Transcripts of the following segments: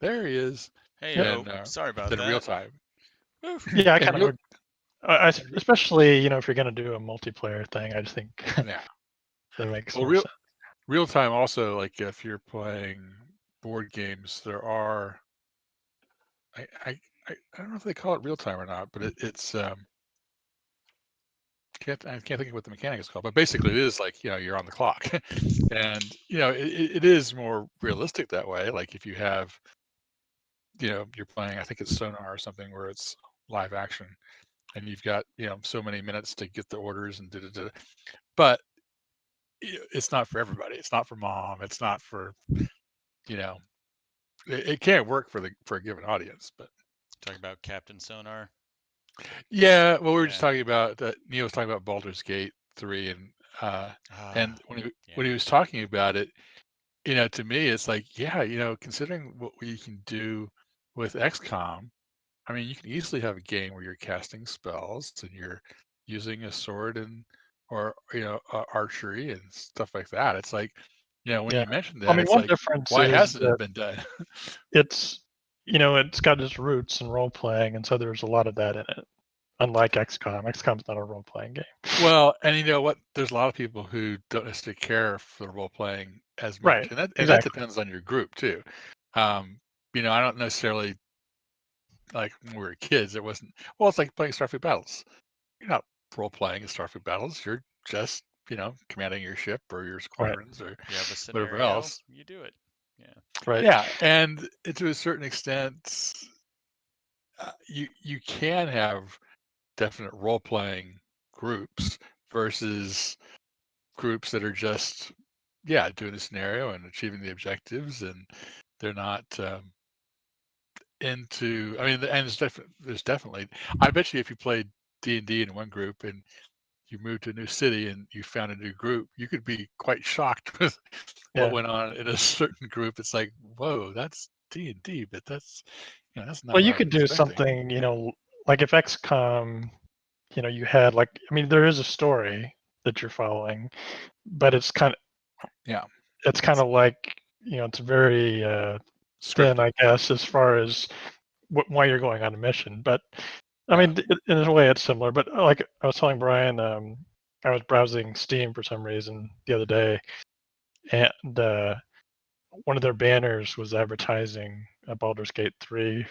There he is. Hey, Yep. yo, sorry about In real that. time. Yeah, I In kind real, of, especially if you're going to do a multiplayer thing, I just think yeah. that makes Well, more sense. real time also, like if you're playing board games, there are I I I don't know if they call it real time or not, but it's I can't think of what the mechanic is called, but basically it is like you're on the clock, and it is more realistic that way. Like if you have you're playing, I think it's Sonar or something where it's live action, and you've got so many minutes to get the orders and da. But it's not for everybody. It's not for mom. It's not for you know it can't work for a given audience. But Talking about Captain Sonar. yeah, well, we were just Yeah. talking about Neil was talking about Baldur's Gate 3, uh, Ah, and when yeah. he was talking about it, to me, it's like, yeah, considering what we can do with XCOM, I mean, you can easily have a game where you're casting spells and you're using a sword and or archery and stuff like that. It's like, when Yeah. you mentioned I that, mean, it's one like, difference why is hasn't it that been done? it's it's got its roots in role playing, and so there's a lot of that in it. Unlike XCOM, XCOM's not a role playing game. Well, and you know what? There's a lot of people who don't necessarily care for the role playing as much, Right. and that Exactly. depends on your group too. Um, I don't necessarily like when we were kids. It wasn't well. It's like playing Starfleet Battles. You're not role playing in Starfleet Battles. You're just commanding your ship or your Right. squadrons or You have a whatever scenario, else. you do it. Yeah. Right. Yeah, and to a certain extent, you can have definite role playing groups versus groups that are just doing the scenario and achieving the objectives, and they're not into. I mean, and there's definitely. I bet you if you played D&D in one group and you moved to a new city and you found a new group, you could be quite shocked with what Yeah. went on in a certain group. It's like, whoa, that's D&D, but that's that's not Well, what you I was could do expecting. something, like if XCOM, you had I mean, there is a story that you're following, but Yeah, it's kind of like, it's very thin, scripted. I guess, as far as why you're going on a mission. But I Yeah, mean, in a way, it's similar. But like I was telling Brian, I was browsing Steam for some reason the other day, and one of their banners was advertising Baldur's Gate 3,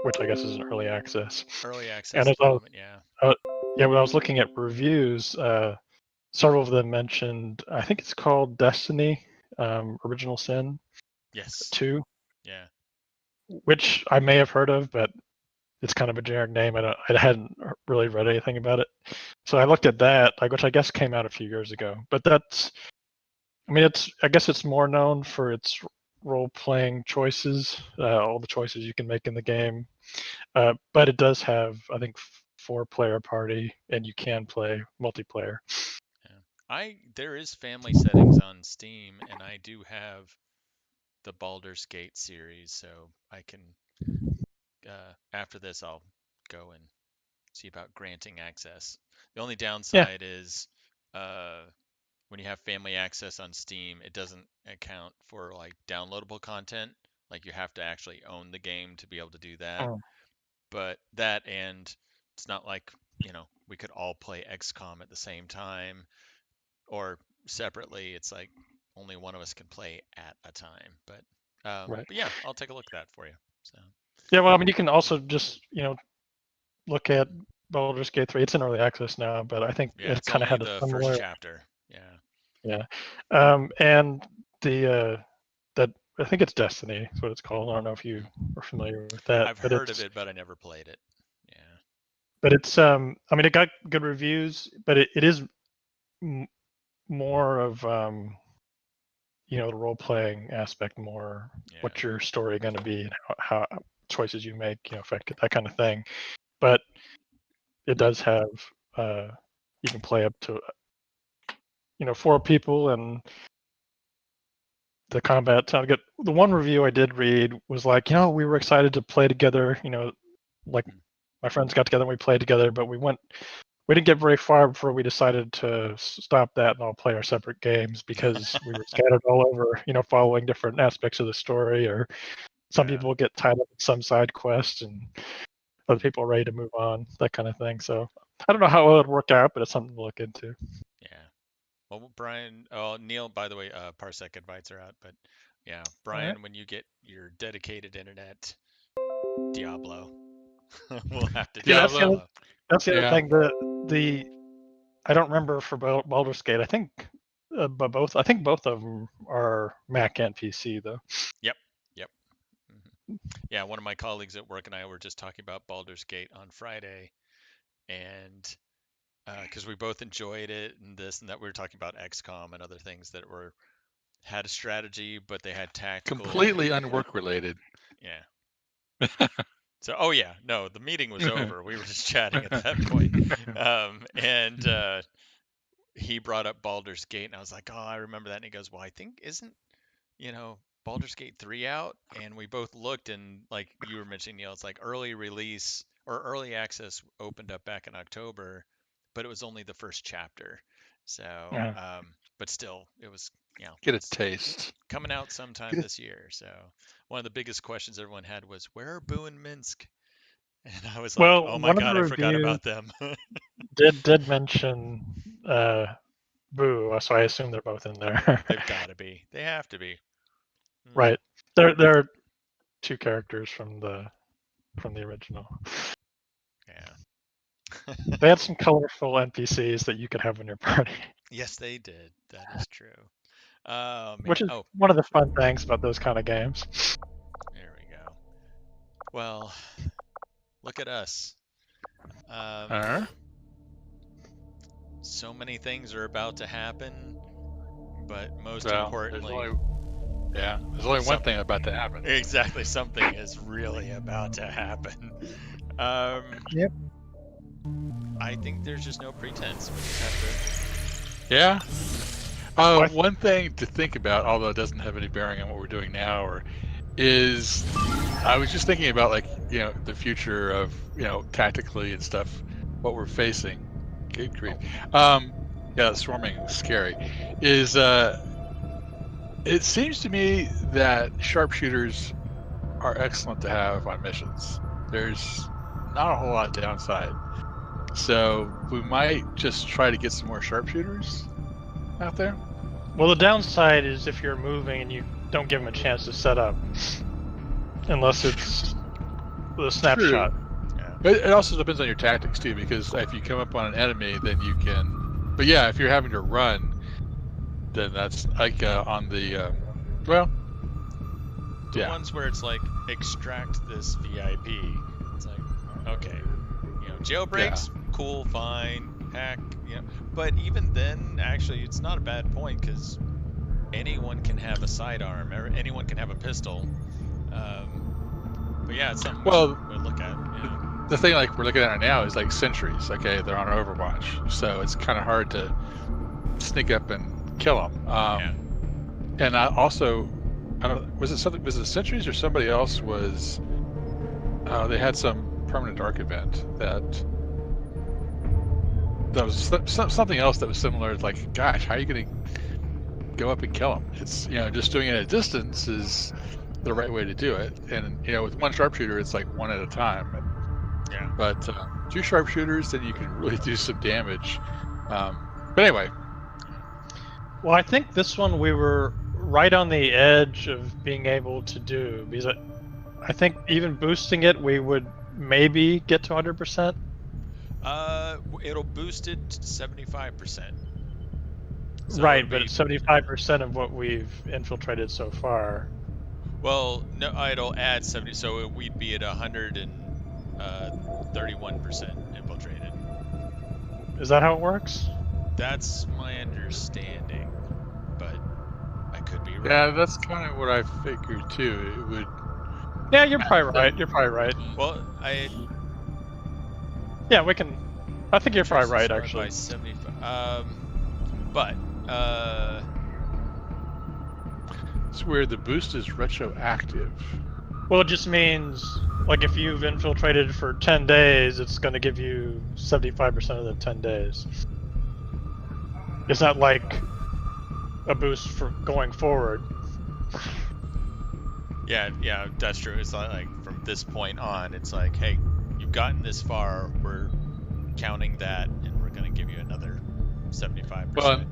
which I guess is an early access. Early And access as at the moment, yeah. yeah, when I was looking at reviews, several of them mentioned, I think it's called Destiny, Original Sin Yes. 2, Yeah. which I may have heard of, but it's kind of a generic name. I hadn't really read anything about it. So I looked at that, which I guess came out a few years ago. But I mean, I guess it's more known for its role-playing choices, all the choices you can make in the game. But it does have, I think, 4-player party, and you can play multiplayer. Yeah. There is family settings on Steam, and I do have the Baldur's Gate series, so I can after this I'll go and see about granting access. The only Yeah. downside is uh, when you have family access on Steam, it doesn't account for like downloadable content. Like you have to actually own the game to be able to do that. Oh, But that and it's not like, we could all play XCOM at the same time or separately. It's like only one of us can play at a time. right. But yeah, I'll take a look at that for you. So Yeah. Well, I mean, you can also just look at Baldur's Gate 3. It's in early access now, but I think yeah, it it's kind of only had a the first similar. chapter. Yeah. Yeah. And that I think it's Destiny is what it's called. I don't know if you are familiar with that, I've heard of it, but I never played it. Yeah. but it's I mean, it got good reviews, but it is more of the role playing aspect, more Yeah. what's your story going to be and how choices you make affect it, that kind of thing. But it does have you can play up to 4 people, and the combat sounded good. The one review I did read was like, we were excited to play together, like Hmm. my friends got together and we played together, but we didn't get very far before we decided to stop that and all play our separate games because we were scattered all over, following different aspects of the story or Some Yeah. people get tied up in some side quest, and other people are ready to move on, that kind of thing. So I don't know how it would work out, but it's something to look into. Yeah. Well, Brian, oh, Neil, by the way, Parsec invites are out, but yeah, All Brian, right. when you get your dedicated internet, Diablo, we'll have to do Yeah, Diablo. Diablo. that's the other Yeah. thing. The I don't remember for Baldur's Gate. I think, but both. I think both of them are Mac and PC though. Yep. Yep. Yeah, one of my colleagues at work and I were just talking about Baldur's Gate on Friday, and because we both enjoyed it and this and that, we were talking about XCOM and other things that had a strategy, but they had tactical. Completely unwork related. Yeah. So, oh yeah, no, the meeting was over. We were just chatting at that point. And he brought up Baldur's Gate, and I was like, oh, I remember that. And he goes, well, I think isn't Baldur's Gate 3 out? And we both looked, and like you were mentioning, Neil, it's like early release or early access opened up back in October, but it was only the first chapter. So, Yeah. but still, it was Get a taste. coming out sometime this year. So one of the biggest questions everyone had was, where are Boo and Minsk? And I was like, Well, oh my one of God, the I forgot reviews about them. did mention Boo, so I assume they're both in there. They've got to be. They have to be. Right. They're two characters from the original. Yeah. They had some colorful NPCs that you could have in your party, Yes, they did. That is true. Oh, man. which is Oh, one of the fun things about those kind of games. there we go. Well, look at us. So many things are about to happen, but most importantly, there's only one thing about to happen. exactly, something is really about to happen. Yep. I think there's just no pretense. We just have Yeah. What? One thing to think about, although it doesn't have any bearing on what we're doing now, is I was just thinking about the future of tactically and stuff, what we're facing. Good grief. Yeah, swarming is scary. It seems to me that sharpshooters are excellent to have on missions. There's not a whole lot of downside. So we might just try to get some more sharpshooters out there. Well, the downside is if you're moving and you don't give them a chance to set up, unless it's the snapshot. But it also depends on your tactics too, because if you come up on an enemy, then you can. But yeah, if you're having to run, then that's like on the the ones where it's like extract this VIP. It's like okay, jailbreaks, cool, fine, hack, But even then, actually, it's not a bad point because anyone can have a sidearm, or anyone can have a pistol. But yeah, it's something we'll look at. The thing like we're looking at right now is like sentries. Okay, they're on Overwatch, so it's kind of hard to sneak up and kill them. And I also, was it sentries or somebody else was? They had some permanent dark event that was something else that was similar. Like, gosh, how are you going to go up and kill them? It's just doing it at a distance is the right way to do it. And with one sharpshooter, it's like one at a time. But two sharpshooters, then you can really do some damage. But anyway. Well, I think this one we were right on the edge of being able to do, because I think even boosting it, we would maybe get to 100%. It'll boost it to 75%. So right, but it's 75% of what we've infiltrated so far. Well, no, it'll add 70, so we'd be at 131% infiltrated. Is that how it works? That's my understanding, but I could be wrong. Yeah, that's kind of what I figured too. It would. Yeah, you're probably right. You're probably right. Well, yeah, we can. I think you're probably right, actually. By 75. But it's where the boost is retroactive. Well, it just means like if you've infiltrated for 10 days, it's going to give you 75% of the 10 days. It's not like a boost for going forward. Yeah, that's true. It's not like from this point on, it's like, hey, you've gotten this far, we're counting that, and we're going to give you another 75%. Well,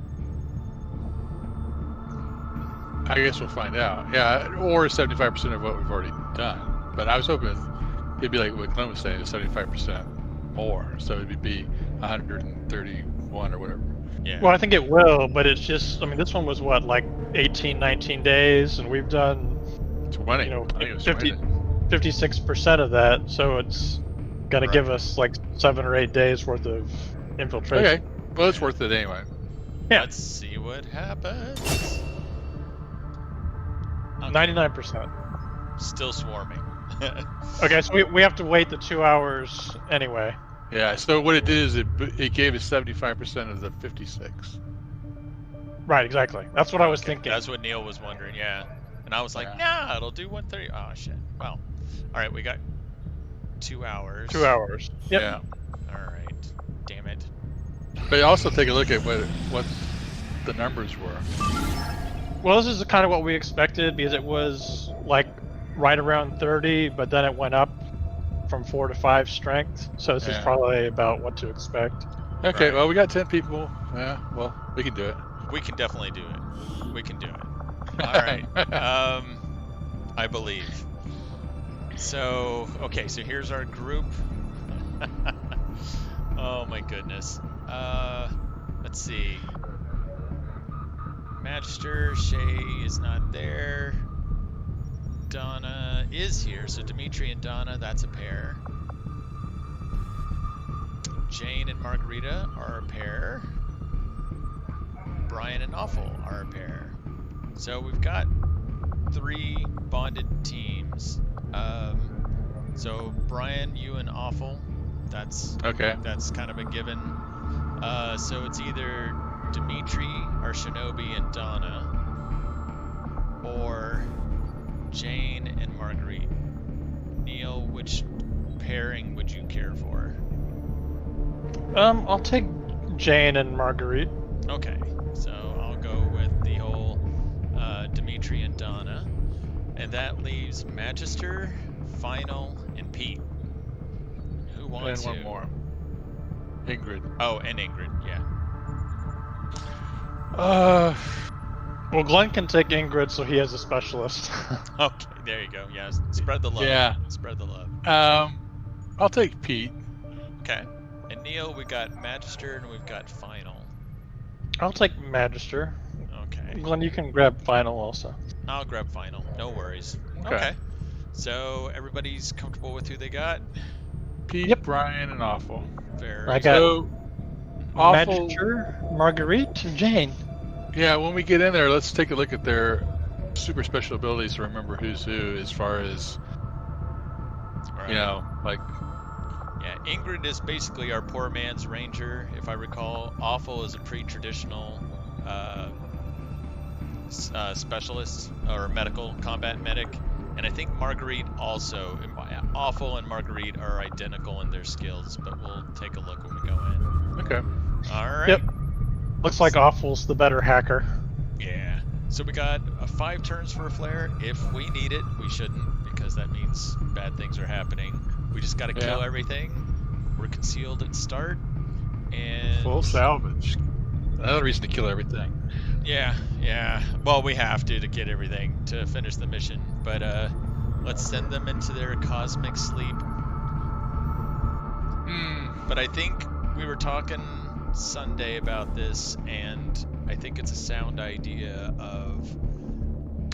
I guess we'll find out. Yeah, or 75% of what we've already done. But I was hoping it'd be like what Glenn was saying, 75% more. So it'd be 131 or whatever. Yeah. Well, I think it will, but it's just, I mean, this one was what, like 18, 19 days, and we've done, 20. you know, I think it was 50, 20. 56% of that, so it's gonna give us like 7 or 8 days worth of infiltration. Okay, well, it's worth it anyway. Yeah. Let's see what happens. Okay. 99%. Still swarming. Okay, so we have to wait the 2 hours anyway. Yeah, so what it did is it gave us 75% of the 56. Right, exactly. That's what I was thinking. That's what Neil was wondering, yeah. And I was like, Yeah. nah, it'll do 130. Oh, shit. Well, all right, we got 2 hours. 2 hours. Yep. Yeah. All right. Damn it. But also take a look at what the numbers were. Well, this is kind of what we expected because it was like right around 30, but then it went up from 4 to 5 strength. So this is probably about what to expect. Okay, Right. well, we got 10 people. Yeah, well, we can do it. We can definitely do it. We can do it. All right. I believe. So, okay, so here's our group. Oh my goodness. Let's see. Magister, Shay is not there. Donna is here, so Dimitri and Donna, that's a pair. Jane and Margarita are a pair. Brian and Awful are a pair. So we've got 3 bonded teams. So Brian, you and Awful, that's Okay. that's kind of a given. So it's either Dimitri, our Shinobi, and Donna, or Jane and Marguerite. Neil, which pairing would you care for? I'll take Jane and Marguerite. Okay, so I'll go with the whole Dimitri and Donna, and that leaves Magister, Final, and Pete. Who wants And one who? more. Ingrid. Oh, and Ingrid, yeah. Well, Glenn can take Ingrid, so he has a specialist. Okay, there you go. Yeah, spread the love. Yeah. Spread the love. I'll take Pete. Okay. And Neil, we got Magister and we've got Final. I'll take Magister. Okay. Glenn, you can grab Final also. I'll grab Final. No worries. Okay. Okay. So everybody's comfortable with who they got? Pete, Yep. Brian, and Awful. Very I got So, Awful. Magister, Marguerite, and Jane. Yeah, when we get in there, let's take a look at their super special abilities to remember who's who as far as, Right. you know, like, Yeah, Ingrid is basically our poor man's ranger, if I recall. Awful is a pre-traditional specialist or medical combat medic, and I think Marguerite also. Awful and Marguerite are identical in their skills, but we'll take a look when we go in. okay. All right. Yep. Looks like Awful's the better hacker. Yeah. So we got 5 turns for a flare. If we need it, we shouldn't, because that means bad things are happening. We just got to kill Yeah. everything. We're concealed at start, and Full salvage. Another reason to kill everything. yeah. Well, we have to get everything to finish the mission. But let's send them into their cosmic sleep. But I think we were talking Sunday about this, and I think it's a sound idea of,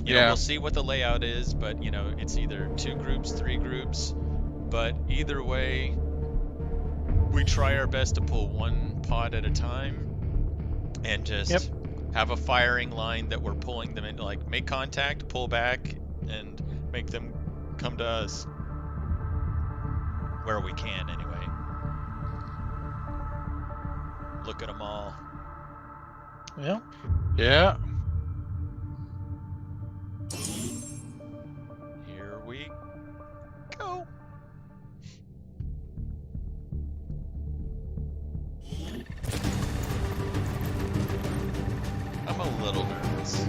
you know, we'll see what the layout is, but, you know, it's either 2 groups, 3 groups, but either way, we try our best to pull 1 pod at a time and just have a firing line that we're pulling them into, like, make contact, pull back, and make them come to us where we can, anyway. Look at them all. Yeah. Yeah. Here we go. I'm a little nervous.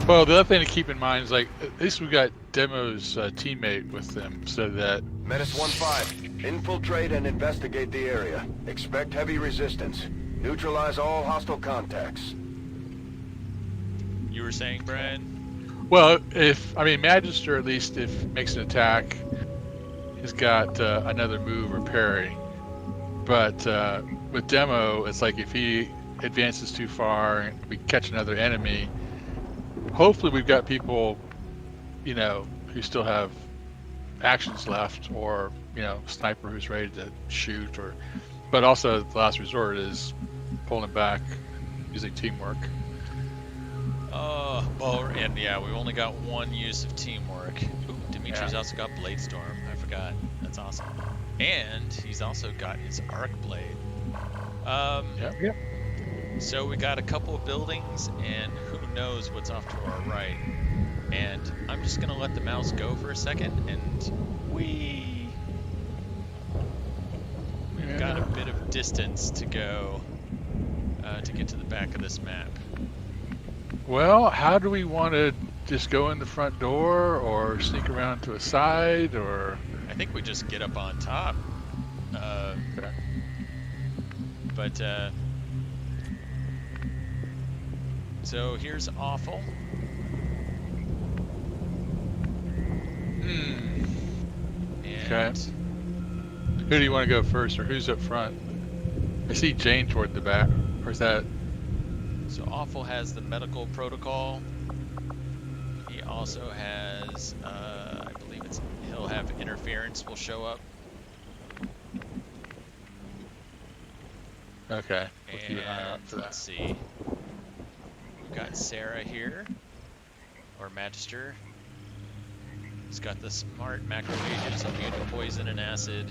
Well, the other thing to keep in mind is, like, at least we got Demo's teammate with them, so that Menace 1-5. Infiltrate and investigate the area. Expect heavy resistance. Neutralize all hostile contacts. You were saying, Brad? well, if I mean Magister, at least if makes an attack, has got another move or parry. But with Demo, it's like if he advances too far and we catch another enemy, hopefully we've got people, you know, who still have actions left, or, you know, sniper who's ready to shoot, or, but also the last resort is pulling back using teamwork. Well, and yeah, we've only got one use of teamwork. Ooh, Dimitri's also got Blade Storm. I forgot. That's awesome. And he's also got his Arc Blade. Yeah. So we got a couple of buildings, and who knows what's off to our right. And I'm just gonna let the mouse go for a second, and we've got a bit of distance to go to get to the back of this map. Well, how do we want to just go in the front door, or sneak around to a side, or? I think we just get up on top. Okay. But so here's Awful. And Okay. Who do you want to go first, or who's up front? I see Jane toward the back. Or is that? So Awful has the medical protocol. He also has, I believe he'll have interference will show up. Okay. We'll keep an eye out And for let's that. see. We've got Sarah here, or Magister. He's got the smart macrophages, immune to poison and acid.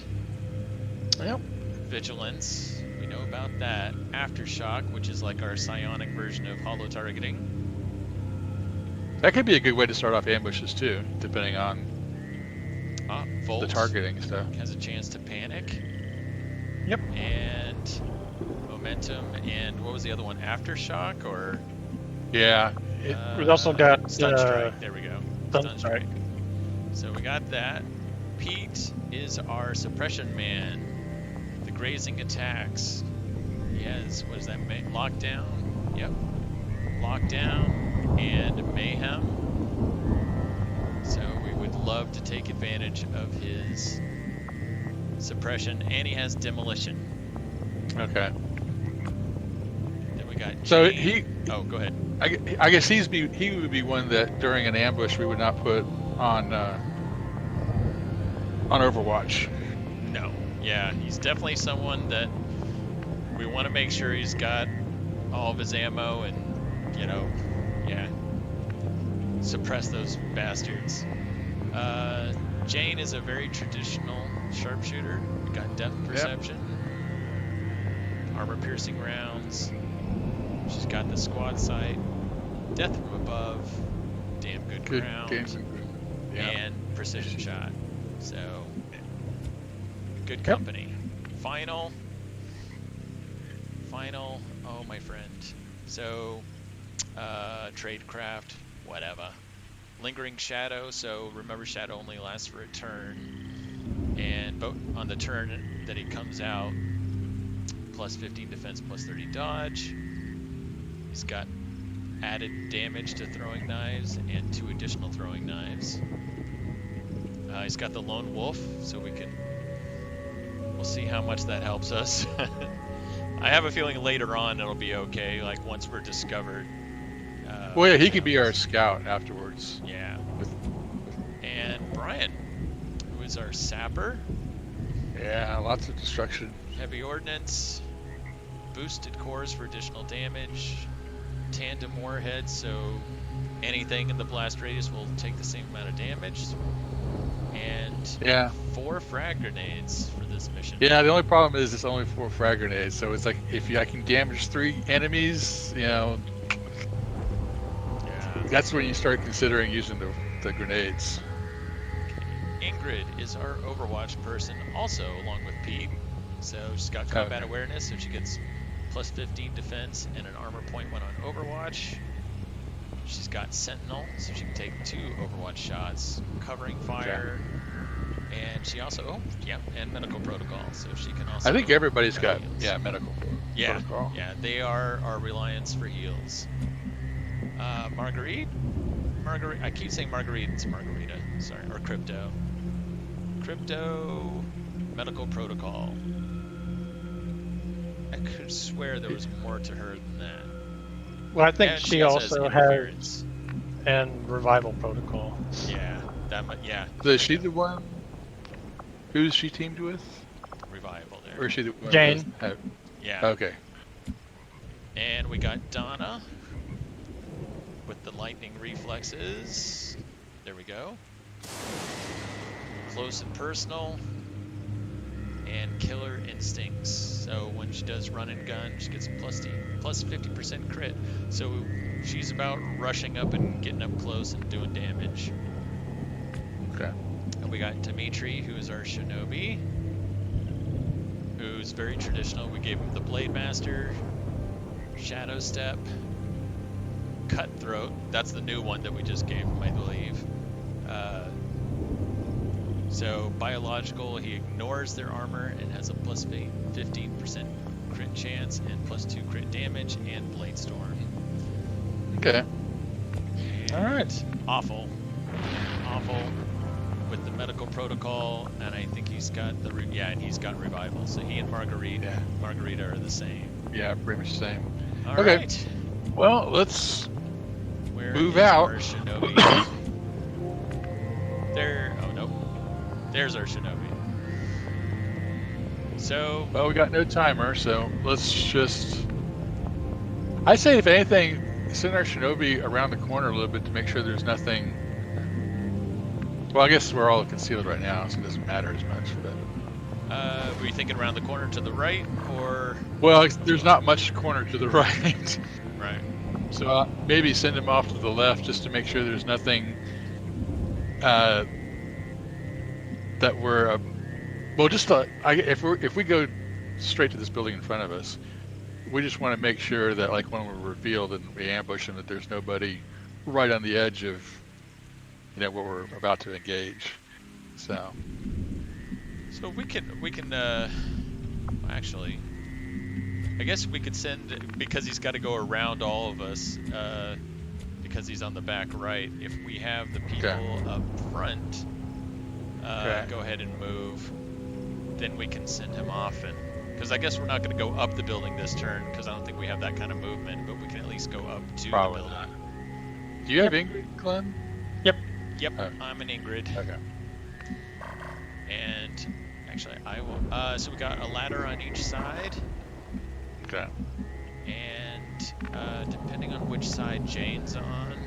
Yep. Vigilance, we know about that. Aftershock, which is like our psionic version of holo targeting. That could be a good way to start off ambushes too, depending on Volt the targeting stuff. has a chance to panic. Yep. And momentum, and what was the other one? Aftershock, or Yeah. We've also got stun strike. There we go. Stun Strike. So we got that. Pete is our suppression man. The grazing attacks. He has, what is that? Lockdown. Yep. Lockdown and mayhem. So we would love to take advantage of his suppression, and he has demolition. Okay. Then we got So Jane. Oh, go ahead. I guess he would be one that during an ambush we would not put on Overwatch. No. Yeah, he's definitely someone that we want to make sure he's got all of his ammo and, you know, yeah, suppress those bastards. Jane is a very traditional sharpshooter. We got depth perception, armor piercing rounds. She's got the squad sight, death from above, damn good ground, and precision shot. So, good company. Final. Oh, my friend. So, tradecraft, whatever. Lingering Shadow. So remember, Shadow only lasts for a turn, and on the turn that he comes out, plus 15 defense, plus 30 dodge. He's got added damage to throwing knives and 2 additional throwing knives. He's got the Lone Wolf, so we'll see how much that helps us. I have a feeling later on it'll be okay, like once we're discovered. Well, yeah, he could be our scout afterwards. Yeah. And Brian, who is our sapper. Yeah, lots of destruction. Heavy ordnance, boosted cores for additional damage, tandem warhead, so anything in the blast radius will take the same amount of damage, and 4 frag grenades for this mission. Yeah, the only problem is it's only 4 frag grenades, so it's like if I can damage 3 enemies, you know, that's when you start considering using the grenades. Ingrid is our Overwatch person, also along with Pete. So she's got combat awareness, so she gets plus 15 defense and an armor point when on Overwatch. She's got Sentinel, so she can take 2 Overwatch shots, covering fire, and she also, and Medical Protocol, so she can also... I think everybody's got, heals. medical protocol. Yeah, they are our reliance for heals. Marguerite, I keep saying Marguerite, it's Margarita, sorry, or Crypto. Crypto, Medical Protocol. I could swear there was more to her than that. Well, I think And she has also has interference. and revival protocol. Yeah, yeah. So is she the one? Who's she teamed with? Revival there. Or is she the one? Jane. Yeah. Okay. And we got Donna with the lightning reflexes. There we go. Close and personal. And killer instincts. So when she does run and gun, she gets plus 50% crit. So she's about rushing up and getting up close and doing damage. Okay. And we got Dimitri, who is our shinobi, who's very traditional. We gave him the Blade Master, Shadow Step, Cutthroat. That's the new one that we just gave him, I believe. So biological, he ignores their armor and has a plus 15% crit chance and plus 2 crit damage and Blade Storm. Okay. All right. Awful with the medical protocol, and I think he's got the and he's got revival. So he and Margarita are the same. Yeah, pretty much the same. All Okay. right. Well, let's Where move is out. our shinobi? There. Oh no. There's our shinobi. So. Well, we got no timer, so let's just... I say, if anything, send our shinobi around the corner a little bit to make sure there's nothing... Well, I guess we're all concealed right now, so it doesn't matter as much, but... Were you thinking around the corner to the right, or...? Well, there's not much corner to the right. Right. So maybe send him off to the left just to make sure there's nothing that we're... well, just if we go straight to this building in front of us, we just want to make sure that, like, when we're revealed and we ambush them, that there's nobody right on the edge of, what we're about to engage. So we can actually, I guess we could send, because he's got to go around all of us, because he's on the back right. If we have the people up front, go ahead and move, then we can send him off, and because I guess we're not going to go up the building this turn, because I don't think we have that kind of movement, but we can at least go up to probably the building. not. Do you have Ingrid, Glenn? Yep, I'm an Ingrid. Okay. And actually, I will. So we got a ladder on each side. Okay. And depending on which side Jane's on.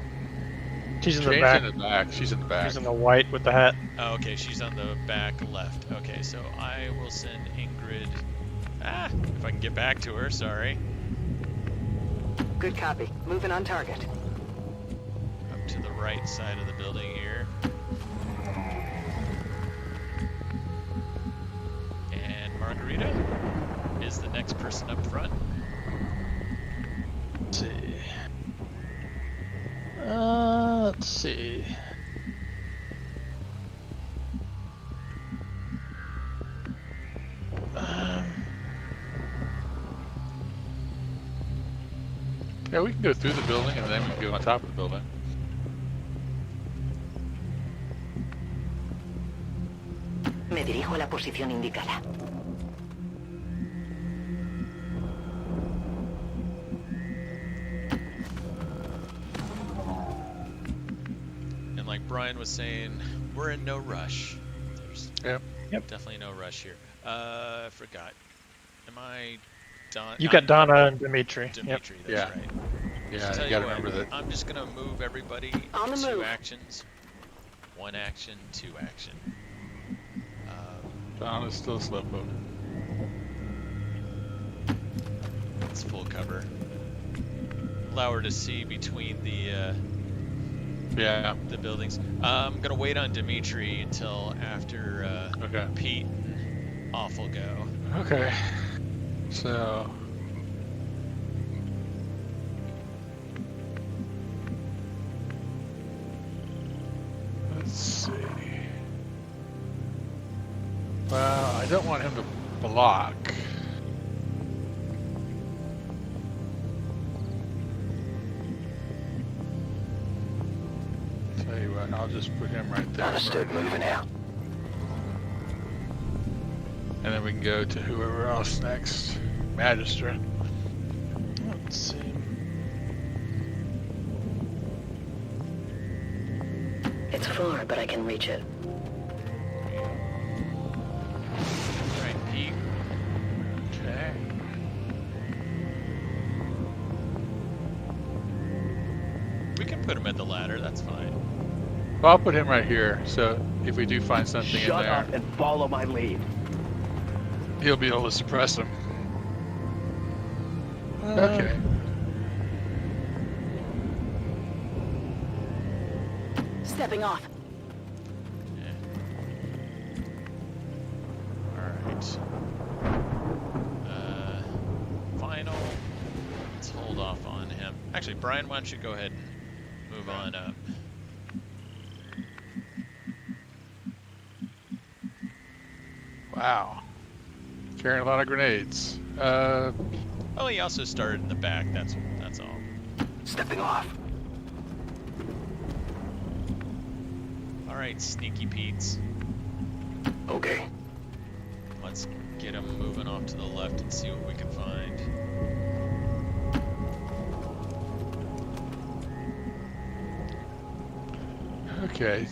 She's in the Jane's back. in the back. She's in the back. She's in the white with the hat. Oh, okay, she's on the back left. Okay, so I will send Ingrid. If I can get back to her, sorry. Good copy. Moving on target. Up to the right side of the building here. And Margarita is the next person up front. Let's see. Let's see. Yeah, we can go through the building and then we can go on top of the building. Me dirijo a la posición indicada. And like Brian was saying, we're in no rush. There's definitely no rush here. I forgot. Am I Don? You got Donna and Dimitri. Dimitri, Yep. that's right. Yeah, Tell you gotta what, remember that. I'm just gonna move everybody On the 2 move. actions. 1 action, 2 action. Donna's still a slowpoke. It's full cover. Allow her to see between the buildings. I'm gonna wait on Dimitri until after Pete and Awful go. Okay. So I don't want him to block. Tell you what, I'll just put him right there. Understood. Moving out. And then we can go to whoever else next. Magistrate. Let's see. It's far, but I can reach it. Right, Pete. Okay. We can put him at the ladder. That's fine. Well, I'll put him right here, so if we do find something Shut in there, up and follow my lead. he'll be able to suppress him. Okay. Stepping off. Alright. Final. Let's hold off on him. Actually, Brian, why don't you go ahead and move on up? Wow. Carrying a lot of grenades. Oh, he also started in the back. That's all. Stepping off. All right, sneaky Pete's. Okay. Let's get him moving off to the left and see what we can find. Okay.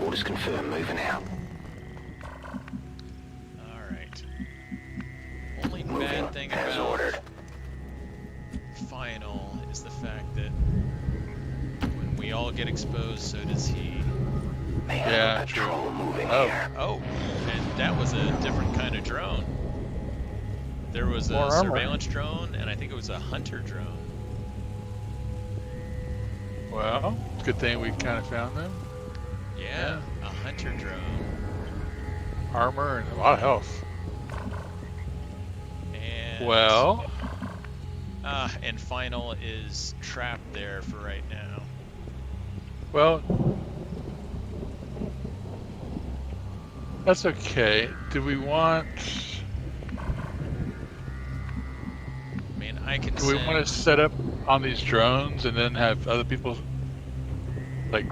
Orders confirmed. Moving out. All right. Only Moving bad thing as about ordered. Final is the fact that when we all get exposed, so does he. They have Yeah, a patrol moving Oh. here. Oh, and that was a different kind of drone. There was a More armor. surveillance drone, and I think it was a hunter drone. Well, good thing we kind of found them. Yeah, a hunter drone. Armor and a lot of health. And Well, and Final is trapped there for right now. well, that's okay. Do we want? I mean, I can Do we send... want to set up on these drones and then have other people, like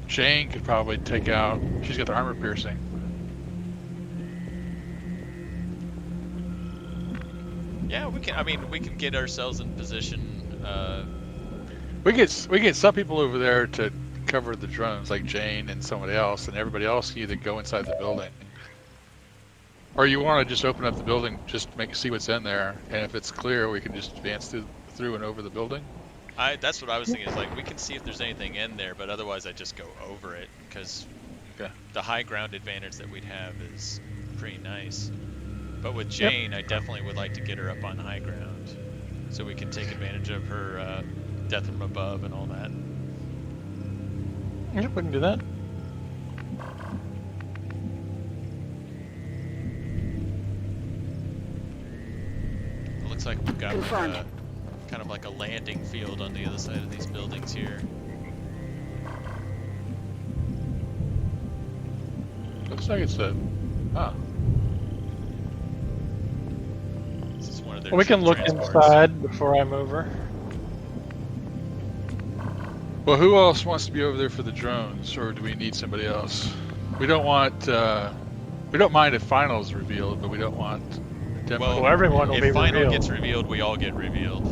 Jane could probably take out. She's got the armor piercing. Yeah, we can. I mean, we can get ourselves in position. We get some people over there to cover the drones, like Jane and somebody else, and everybody else can either go inside the building, or you want to just open up the building, just see what's in there, and if it's clear, we can just advance through and over the building. That's what I was thinking. Is like we can see if there's anything in there, but otherwise I just go over it because Okay. the high ground advantage that we'd have is pretty nice. But with Jane, I definitely would like to get her up on high ground so we can take advantage of her death from above and all that. Yep, we can do that. It looks like we've got Confirmed. kind of like a landing field on the other side of these buildings here. Looks like it's a. This is one of their Well, we can look transports. inside before I move her. Well, who else wants to be over there for the drones, or do we need somebody else? We don't want. We don't mind if finals revealed, but we don't want. Demo. Well, everyone will be If final revealed. gets revealed, we all get revealed.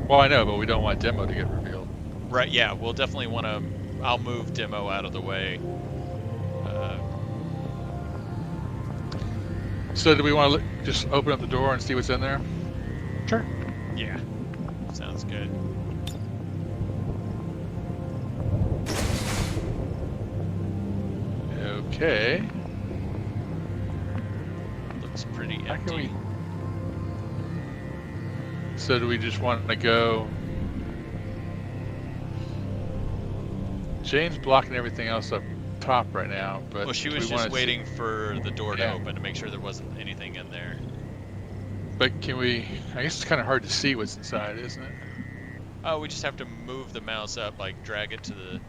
Well, I know, but we don't want demo to get revealed. Right, yeah, we'll definitely want to... I'll move Demo out of the way. So, do we want to just open up the door and see what's in there? Sure. Yeah, sounds good. Okay. Looks pretty How can empty. we? So, do we just want to go? Jane's blocking everything else up top right now, but Well, she do was we just wanna waiting for the door to Yeah. open to make sure there wasn't anything in there. But can we? I guess it's kind of hard to see what's inside, isn't it? Oh, we just have to move the mouse up, like drag it to the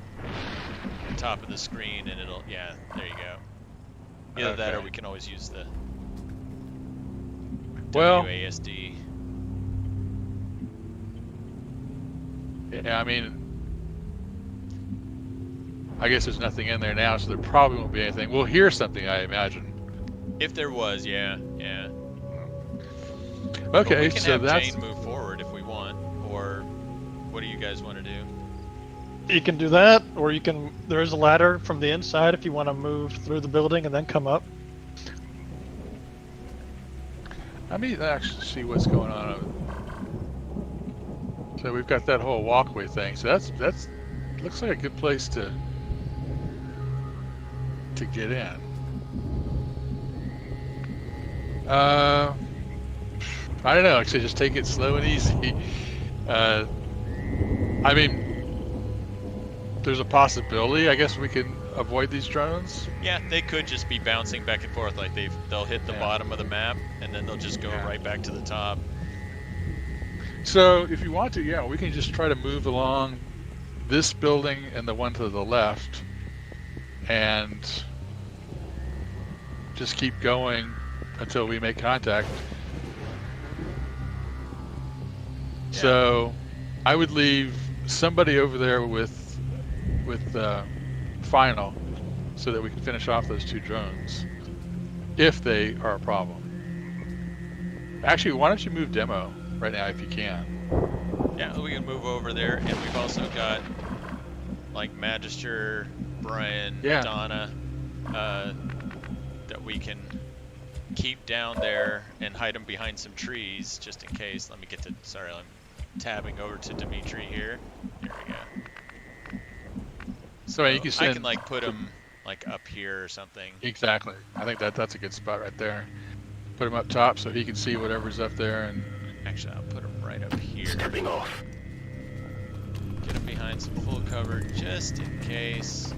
top of the screen, and it'll. Yeah, there you go. Either that, or Okay. we can always use the Well, WASD. yeah, I mean, I guess there's nothing in there now, so there probably won't be anything. We'll hear something, I imagine. If there was, yeah. But Okay, we can so have that's Jane move forward if we want, or what do you guys want to do? You can do that, or you can. There is a ladder from the inside if you want to move through the building and then come up. Let me actually see what's going on. So we've got that whole walkway thing. So that's looks like a good place to get in. I don't know. Actually, just take it slow and easy. I mean, there's a possibility. I guess we can avoid these drones. Yeah, they could just be bouncing back and forth, like they'll hit the Yeah. bottom of the map, and then they'll just go Yeah. right back to the top. So if you want to, yeah, we can just try to move along this building and the one to the left, and just keep going until we make contact. Yeah. So I would leave somebody over there with final, so that we can finish off those two drones, if they are a problem. Actually, why don't you move demo right now if you can? Yeah, we can move over there, and we've also got like Magister, Brian, Yeah. Donna, that we can keep down there and hide them behind some trees just in case. Let me get to. Sorry, I'm tabbing over to Dimitri here. There we go. So you can I send. can like put them like up here or something. Exactly. I think that's a good spot right there. Put him up top so he can see whatever's up there, and Actually, I'll put them right up here. Stepping off. Get them behind some full cover just in case.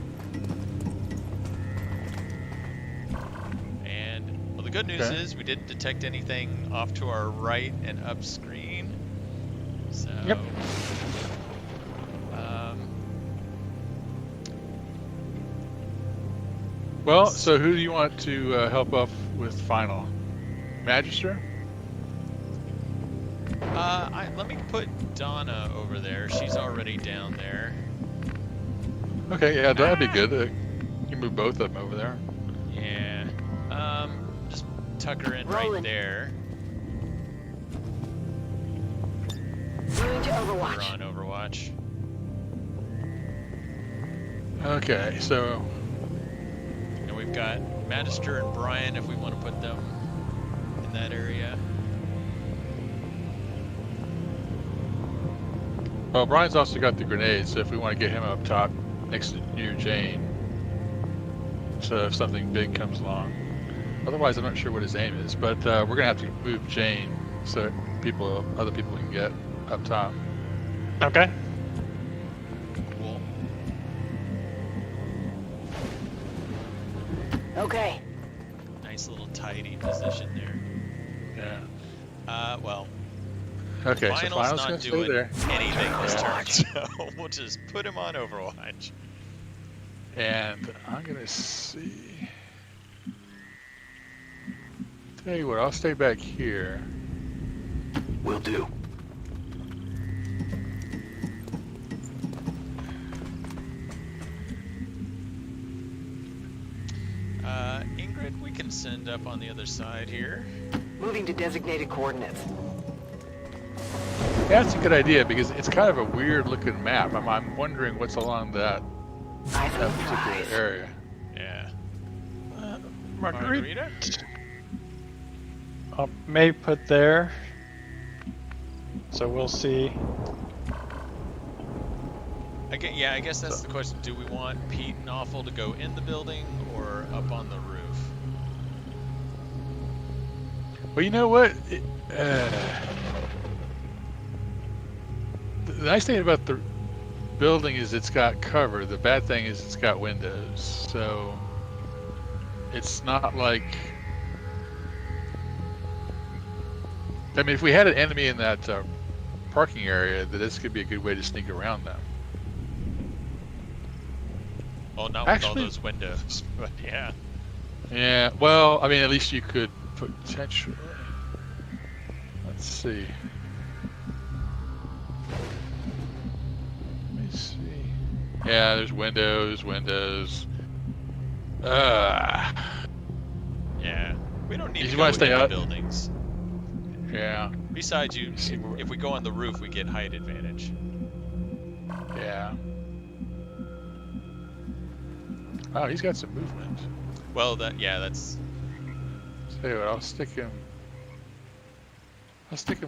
And, well, the good news Okay. is we didn't detect anything off to our right and up screen. So, Yep. well, so who do you want to help up with final? Magister? let me put Donna over there. She's already down there. Okay, yeah, that'd be good. You can move both of them over there. Yeah. Just tuck her in right Rolling. there. Moving to We're Overwatch. on Overwatch. Okay, so And we've got Magister and Brian if we want to put them in that area. well, Brian's also got the grenades, so if we want to get him up top next to near Jane, so if something big comes along. Otherwise, I'm not sure what his aim is, but we're gonna have to move Jane so other people can get up top. Okay. Cool. Okay. Nice little tidy position there. Yeah. Well, Okay, so Final's Final's not gonna stay doing there. anything this Yeah. turn, so we'll just put him on Overwatch. And I'm gonna see. Tell you what, I'll stay back here. Will do. Ingrid, we can send up on the other side here. Moving to designated coordinates. Yeah, that's a good idea because it's kind of a weird looking map. I'm wondering what's along that Eyes on the particular prize. area. Yeah. Margarita. May put there. So we'll see. Yeah, I guess that's the question. Do we want Pete and Awful to go in the building or up on the roof? Well, you know what? The nice thing about the building is it's got cover. The bad thing is it's got windows. So it's not like... I mean, if we had an enemy in that parking area, this could be a good way to sneak around them. Well, not with all Actually- those windows, but yeah. Yeah, well, I mean, at least you could potentially. Let's see. Let me see. Yeah, there's windows. Yeah. We don't need You to wanna go stay into up? buildings. Yeah, Besides, See where- if we go on the roof, we get height advantage. yeah. Oh, he's got some movement. Well, that's Tell you what, I'll stick him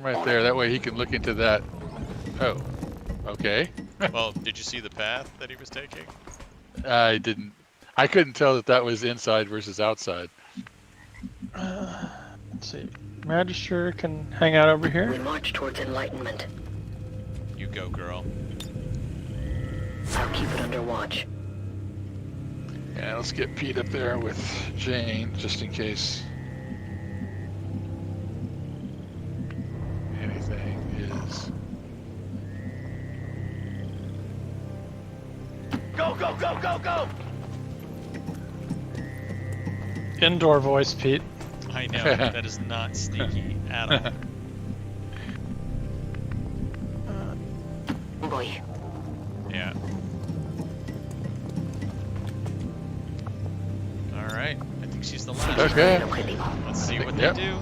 right there. That way he can look into that. Oh, okay. well. Did you see the path that he was taking? I didn't. I couldn't tell that was inside versus outside. Let's see. Magister can hang out over We here. march towards enlightenment. You go, girl. I'll keep it under watch. Yeah, let's get Pete up there with Jane, just in case anything is. Go, go, go, go, go! Indoor voice, Pete. I know that is not sneaky at all. Boy, Yeah. All right. I think she's the last. Okay. objetivo. Let's see what Yep. they do.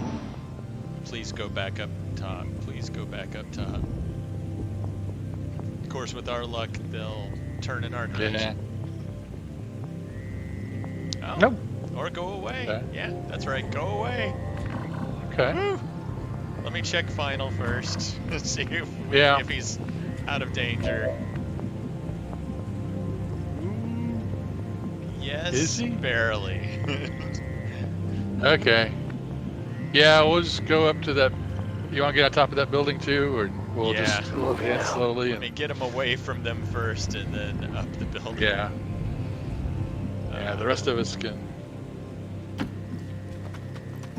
Please go back up top. Please go back up top. Of course, with our luck, they'll turn in our direction. Yeah. Oh, Nope. or go away. Okay. Yeah, that's right. Go away. Okay. Woo. Let me check final first. Let's see Yeah. if he's out of danger. Yes, Is he? barely. Okay. Yeah, we'll just go up to that. You want to get on top of that building too, or we'll Yeah. just advance slowly Let me and get him away from them first, and then up the building. yeah. Yeah, the rest of us can.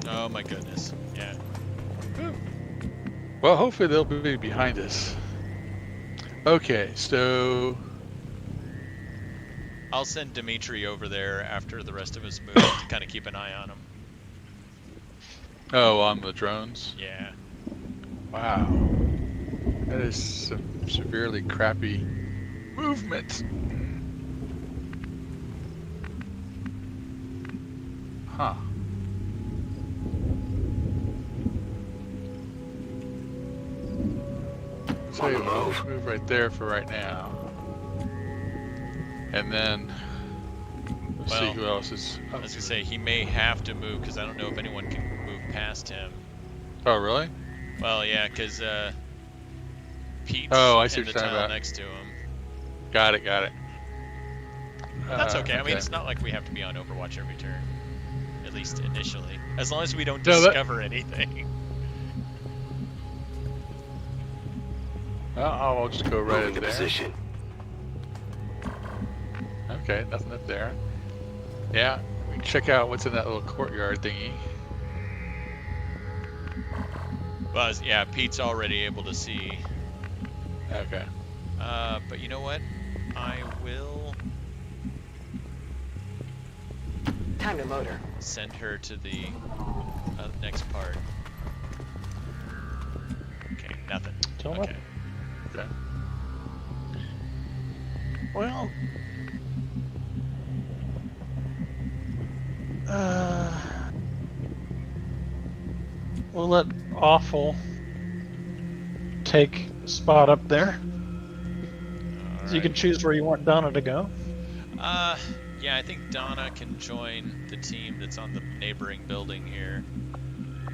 Oh my goodness. Yeah. Well, hopefully they'll be behind us. Okay, so I'll send Dimitri over there after the rest of us move to kind of keep an eye on him. on the drones. Yeah. Wow, that is some severely crappy movement. Huh. So On the we'll move. just move right there for right now, and then we'll see Well, who else is. I was gonna say he may have to move because I don't know if anyone can move past him. Oh, really? Well, yeah, because Pete's Oh, I see in what the you're talking tile about. next to him. Got it. Got it. That's okay. I mean, okay. it's not like we have to be on Overwatch every turn, at least initially, as long as we don't No, that- discover anything. I'll just go right Moving in to there. position. Okay, nothing up there. Yeah, we can check out what's in that little courtyard thingy. Well, yeah, Pete's already able to see. Okay. But you know what? I will Time to motor. send her to the next part. Okay, nothing. Don't Okay. Okay. Well, we'll let Awful take a spot up there. So you can choose where you want Donna to go. Yeah, I think Donna can join the team that's on the neighboring building here.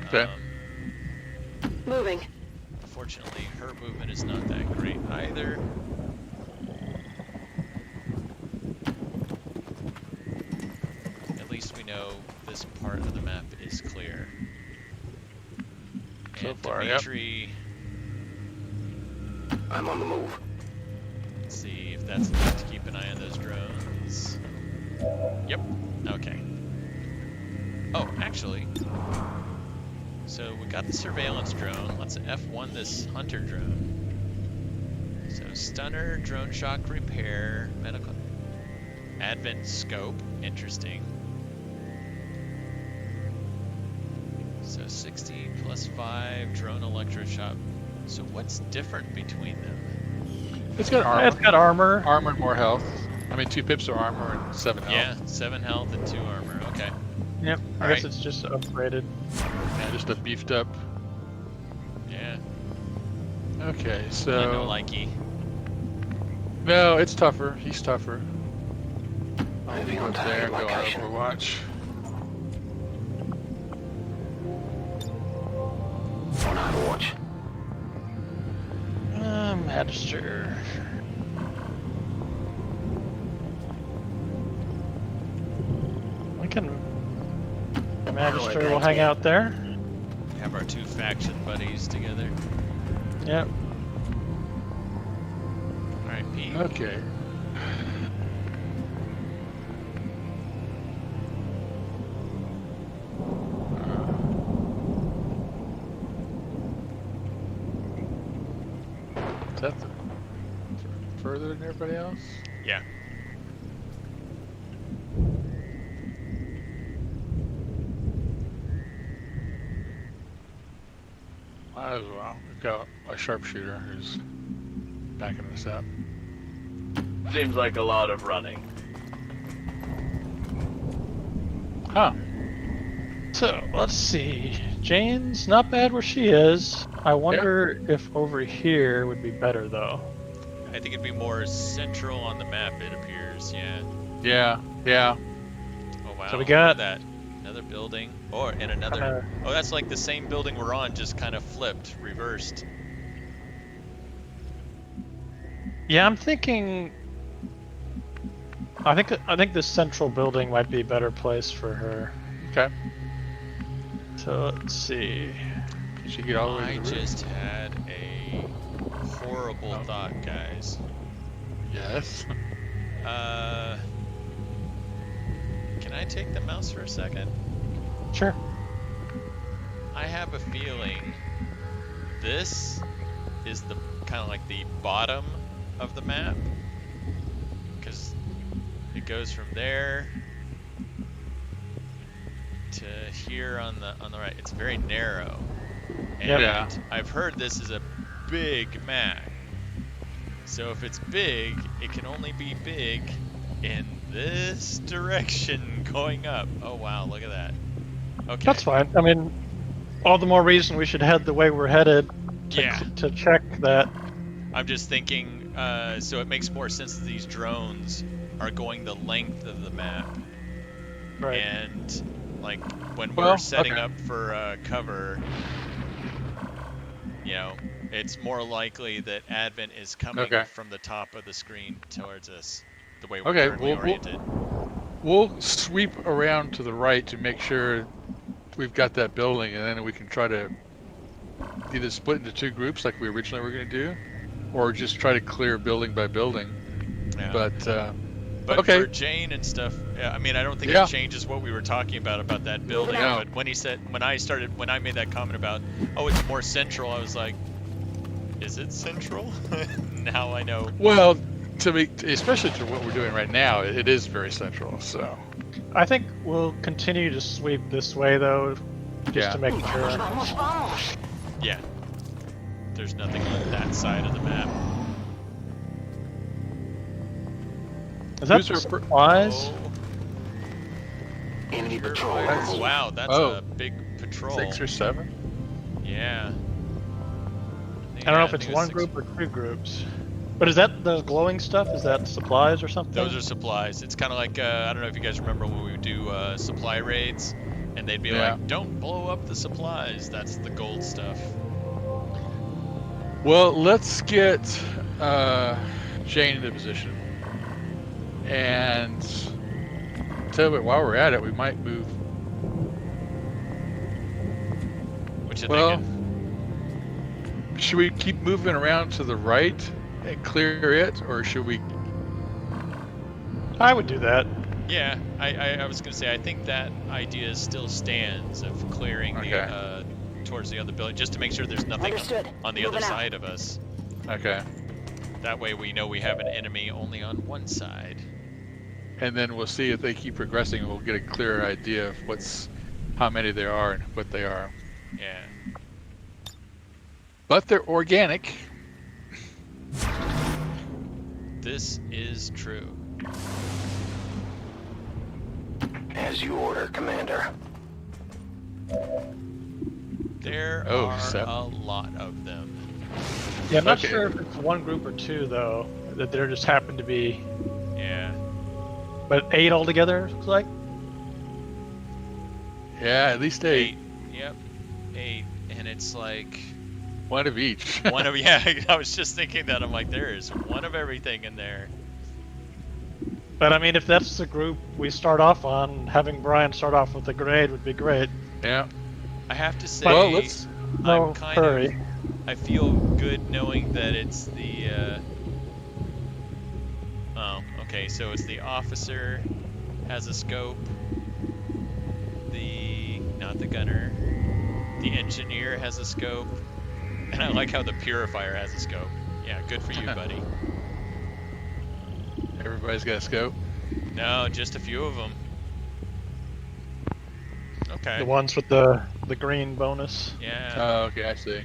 Okay. Moving. Unfortunately, her movement is not that great either. At least we know this part of the map is clear. So And far, yep. Dimitri, I'm on the move. let's see if that's enough to keep an eye on those drones. Yep. Okay. Oh, actually, so we got the surveillance drone. Let's F1 this hunter drone. So stunner, drone shock repair, medical. Advent scope, interesting. So 60 plus 5 drone electroshock. So what's different between them? It's got armor. It's got armor. Armor and more health. I mean, 2 pips of armor and 7 health. Yeah, 7 health and 2 armor. Okay. Yep. I Alright. guess it's just upgraded. Yeah, just a beefed up. Yeah. Okay, I so. know likey. No, it's tougher. He's tougher. Moving on to There and go on location. Overwatch. On Overwatch. Magister. We can. The Magister will hang out there. Have our 2 faction buddies together. Yep. Alright, Pete. Okay. Is that further than everybody else? Yeah. Might as well. We've got a sharpshooter who's backing us up. Seems like a lot of running. Huh. So let's see. Jane's not bad where she is. I wonder if over here would be better though. I think it'd be more central on the map, it appears. Yeah. Yeah, yeah. Oh wow. So we look got- at that. Another building. Or and another. Oh, that's like the same building we're on, just kind of flipped, reversed. Yeah, I'm thinking. I think this central building might be a better place for her. Okay. So let's see. Can she get all the way I to the roof? just had a horrible thought, guys. Yes. Can I take the mouse for a second? Sure. I have a feeling this is the kind of like the bottom of the map, because it goes from there to here on the right. It's very narrow, and Yeah. I've heard this is a big map. So if it's big, it can only be big in this direction going up. Oh wow, look at that. Okay. That's fine. I mean, all the more reason we should head the way we're headed to, Yeah. to check that. I'm just thinking, so it makes more sense that these drones are going the length of the map. Right. And, like, when Well, we're setting okay. up for cover, you know, it's more likely that Advent is coming Okay. from the top of the screen towards us, the way we're Okay, currently oriented. We'll sweep around to the right to make sure we've got that building, and then we can try to either split into 2 groups like we originally were going to do, or just try to clear building by building. Yeah. But But okay. for Jane and stuff, I mean, I don't think Yeah. it changes what we were talking about that building. No. But when I made that comment about, oh, it's more central, I was like, is it central? Now I know. well, to me, especially to what we're doing right now, it is very central. So I think we'll continue to sweep this way though, just Yeah. to make Vamos, sure. vamos, vamos. Yeah. There's nothing on that side of the map. Is that Who's the our fir- supplies? Oh, Enemy patrol. That's- overhead. wow, that's Oh. a big patrol. 6 or 7. Yeah. I don't know if I it's think one 6. group or 2 groups. But is that the glowing stuff? Is that supplies or something? Those are supplies. It's kind of like, I don't know if you guys remember when we would do supply raids, and they'd be Yeah. like, don't blow up the supplies. That's the gold stuff. Well, let's get Jane into position, and tell you what, while we're at it, we might move. What you Well, thinking? should we keep moving around to the right and clear it, or should we? I would do that. Yeah, I was gonna say I think that idea still stands of clearing Okay. the towards the other building, just to make sure there's nothing Understood. on the other Moving out. side of us. Okay. That way we know we have an enemy only on one side. and then we'll see if they keep progressing. We'll get a clearer idea of how many there are and what they are. Yeah. But they're organic. This is true. As you order, Commander. There Oh, are 7. a lot of them. Yeah, I'm not Okay. sure if it's one group or two though. That there just happen to be, Yeah. but 8 altogether. Looks like. Yeah, at least 8. 8. Yep. 8. And it's like One of each. one of yeah. I was just thinking that. I'm like, there is one of everything in there. But I mean, if that's the group we start off on, having Brian start off with a grenade would be great. Yeah. I have to say, Well, let's. No I'm kind hurry. of. I feel good knowing that it's the. Oh, okay. So it's the officer has a scope. Not the gunner. The engineer has a scope, and I like how the purifier has a scope. Yeah, good for you, buddy. Everybody's got a scope. No, just a few of them. Okay. The ones with the green bonus. Yeah. Oh, okay, I see.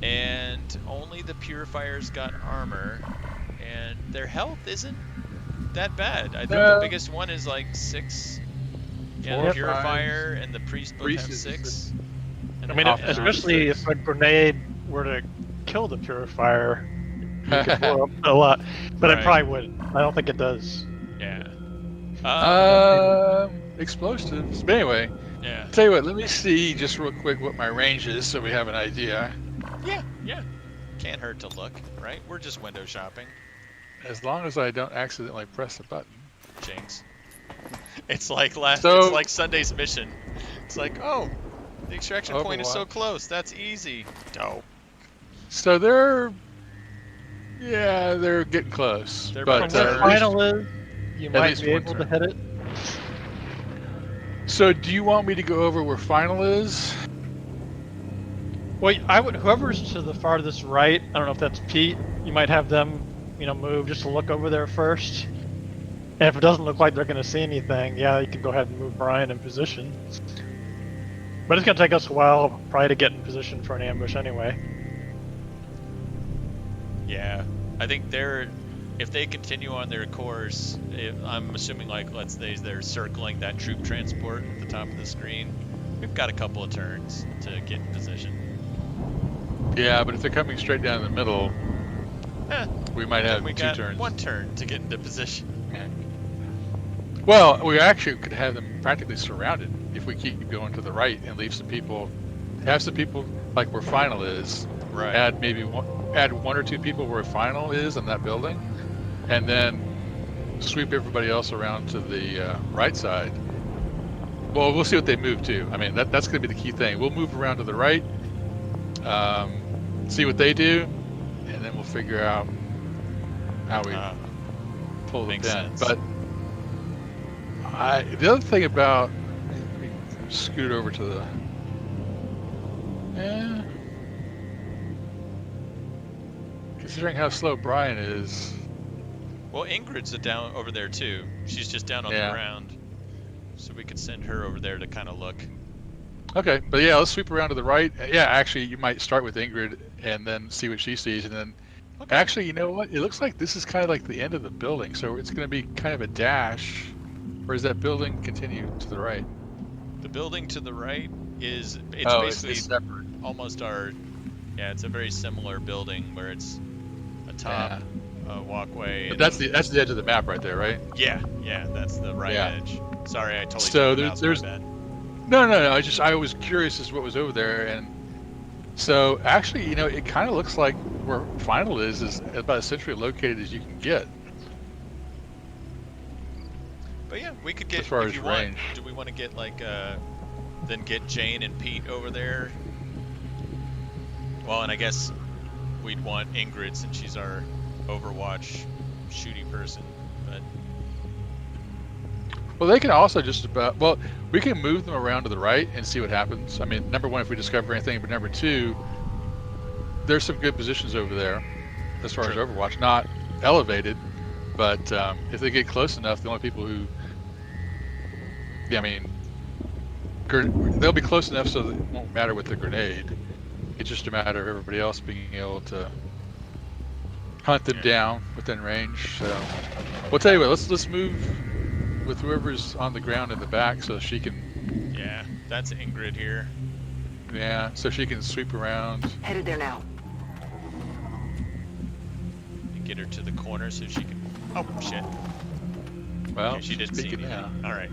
And only the purifiers got armor, and their health isn't that bad. I think the No. biggest one is like 6. Yeah, 4 the or purifier and the priest both Priest have is 6. And I mean, Officer especially six. if a grenade were to kill the purifier, you could blow up a lot. But Right. it probably wouldn't. I don't think it does. yeah. Explosives. But anyway, Yeah. tell you what, let me see just real quick what my range is so we have an idea. Yeah. Can't hurt to look, right? We're just window shopping. As long as I don't accidentally press the button. Jinx. It's like it's So- like Sunday's mission. It's like, oh, the extraction point is so Overwatch. close. That's easy. Dope. So they're getting close. They're but about From to- where final is, you at might least be one able to turn. hit it. So do you want me to go over where final is? Well, I would. Whoever's to the farthest right, I don't know if that's Pete. You might have them, move just to look over there first. And if it doesn't look like they're going to see anything, yeah, you can go ahead and move Brian in position. But it's going to take us a while, probably, to get in position for an ambush anyway. Yeah, I think if they continue on their course, I'm assuming like let's say they're circling that troop transport at the top of the screen. We've got a couple of turns to get in position. Yeah, but if they're coming straight down the middle, we might have Then we 2 got turns. 1 turn to get into position. Well, we actually could have them practically surrounded if we keep going to the right and leave some people, have some people like where final is. Right. Add one or 2 people where final is in that building, and then sweep everybody else around to the right side. Well, we'll see what they move to. I mean, that's going to be the key thing. We'll move around to the right, see what they do, and then we'll figure out how we pull the makes pin. sense. But the other thing about, let me scoot over to the. Considering how slow Brian is. Well, Ingrid's down over there too. She's just down on Yeah. the ground, so we could send her over there to kind of look. Okay, but yeah, let's sweep around to the right. Yeah, actually, you might start with Ingrid and then see what she sees, and then Okay. actually, you know what? It looks like this is kind of like the end of the building, so it's going to be kind of a dash. Or does that building continue to the right? The building to the right it's it's basically separate. almost yeah, it's a very similar building where it's a top walkway. But and that's the edge of the map right there, right? yeah, that's the right Yeah. edge. Sorry, I totally So took the there's- mouse, my bad. No. I was curious as what was over there, and so actually, it kind of looks like where final is about as centrally located as you can get. But yeah, we could get As far if as you range. want. Do we want to get like then get Jane and Pete over there? Well, and I guess we'd want Ingrid since she's our Overwatch shooty person. But Well, they can also we can move them around to the right and see what happens. I mean, number one, if we discover anything, but number two, there's some good positions over there as far as True. Overwatch, not elevated, But if they get close enough, the only people who, yeah, I mean, they'll be close enough so that it won't matter with the grenade. It's just a matter of everybody else being able to hunt them down within range. So, we'll tell you what. Let's move with whoever's on the ground in the back, so she can. Yeah, that's Ingrid here. Yeah, so she can sweep around. Headed there now. And get her to the corner so she can. Oh shit. Well, Okay, she didn't see speaking anything. now. All right.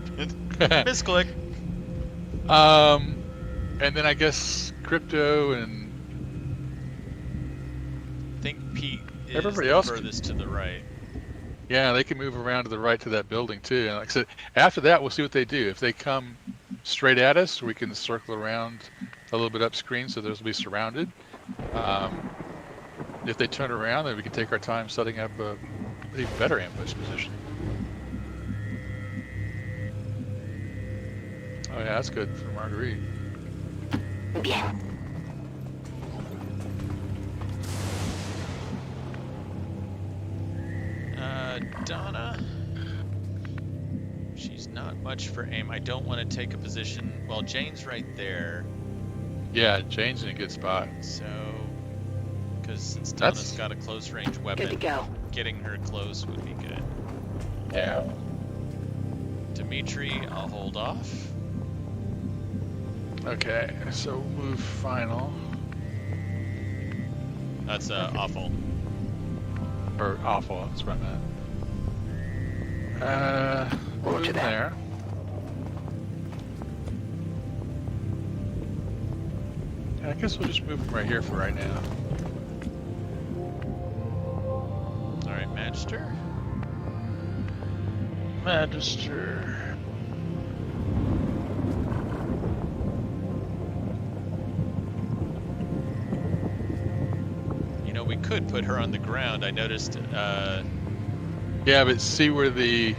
Misclick. And then I guess Crypto and I think Pete is everybody the else furthest to the right. yeah, they can move around to the right to that building too. And like I said, after that, we'll see what they do. If they come straight at us, we can circle around a little bit up screen, so those will be surrounded. If they turn around, then we can take our time setting up a even better ambush position. Oh yeah, that's good for Marguerite. Bien. Donna. She's not much for aim. I don't want to take a position. Well, Jane's right there. Yeah, Jane's in a good spot. So, because since Donna's got a close range weapon, Good to go. getting her close would be good. Yeah. Dimitri, I'll hold off. Okay, so we'll move final. That's awful. Or awful, that's what I meant. Move Roger that. there. I guess we'll just move them right here for right now. All right, Magister. Magister. You know, we could put her on the ground. I noticed. Yeah, but see where the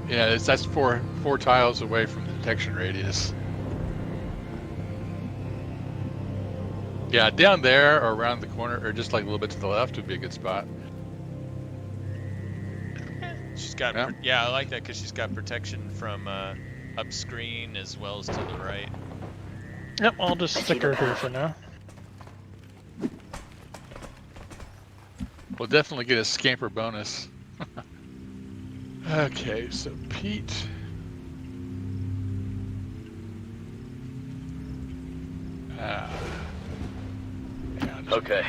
that's four tiles away from the detection radius. Yeah, down there or around the corner, or just like a little bit to the left would be a good spot. She's got. Yeah, I like that because she's got protection from up screen as well as to the right. Yep, I'll just stick her here for now. We'll definitely get a scamper bonus. Okay, so Pete. Okay.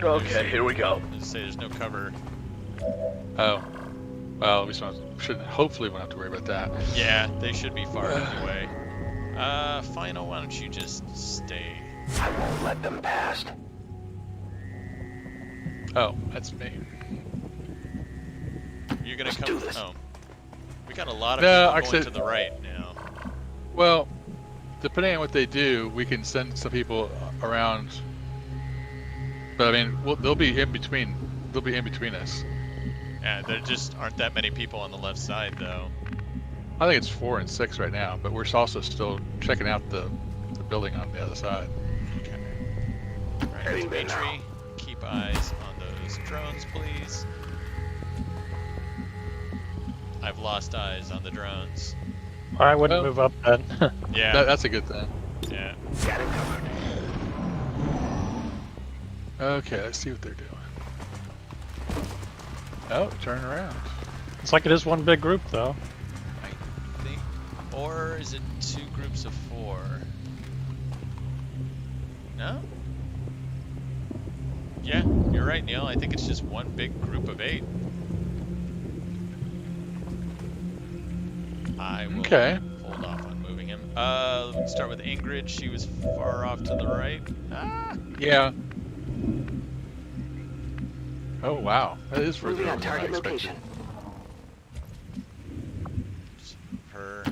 Okay, here we go. Just say there's no cover. Oh. Well, we should hopefully won't have to worry about that. Yeah, they should be far enough away. Final, why don't you just stay? I won't let them past. Oh, that's me. You're gonna Let's come. do this. Oh, we got a lot of No, people going actually- to the right now. Well, depending on what they do, we can send some people around. But I mean, they'll be in between. They'll be in between us. Yeah, there just aren't that many people on the left side though. I think it's 4 and 6 right now, but we're also still checking out the building on the other side. Okay. All right, Heading there now. Dimitri, keep eyes on those drones, please. I've lost eyes on the drones. I wouldn't Well- move up then. Yeah. That's a good thing. Yeah. Got it covered. Okay, let's see what they're doing. Oh, turn around. It's like it is one big group though. I think, or is it 2 groups of 4? No? Yeah, you're right, Neil. I think it's just one big group of 8. I will Okay. hold off on moving him. Let's start with Ingrid. She was far off to the right. Ah! Yeah. Oh wow, that is further Moving on over than I target expected. location. Her.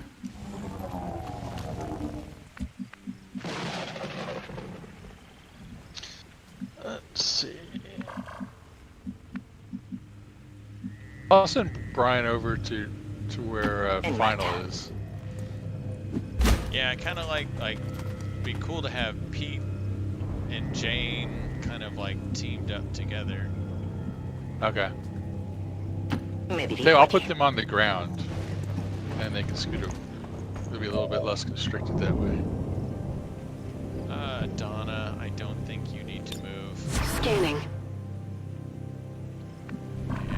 Let's see. I'll send Brian over to where In final right. is. Yeah, I kind of like be cool to have Pete and Jane kind of like teamed up together. Okay. Maybe Okay, I'll put them on the ground, and they can scoot over. They'll be a little bit less constricted that way. Donna, I don't think you need to move. Scanning.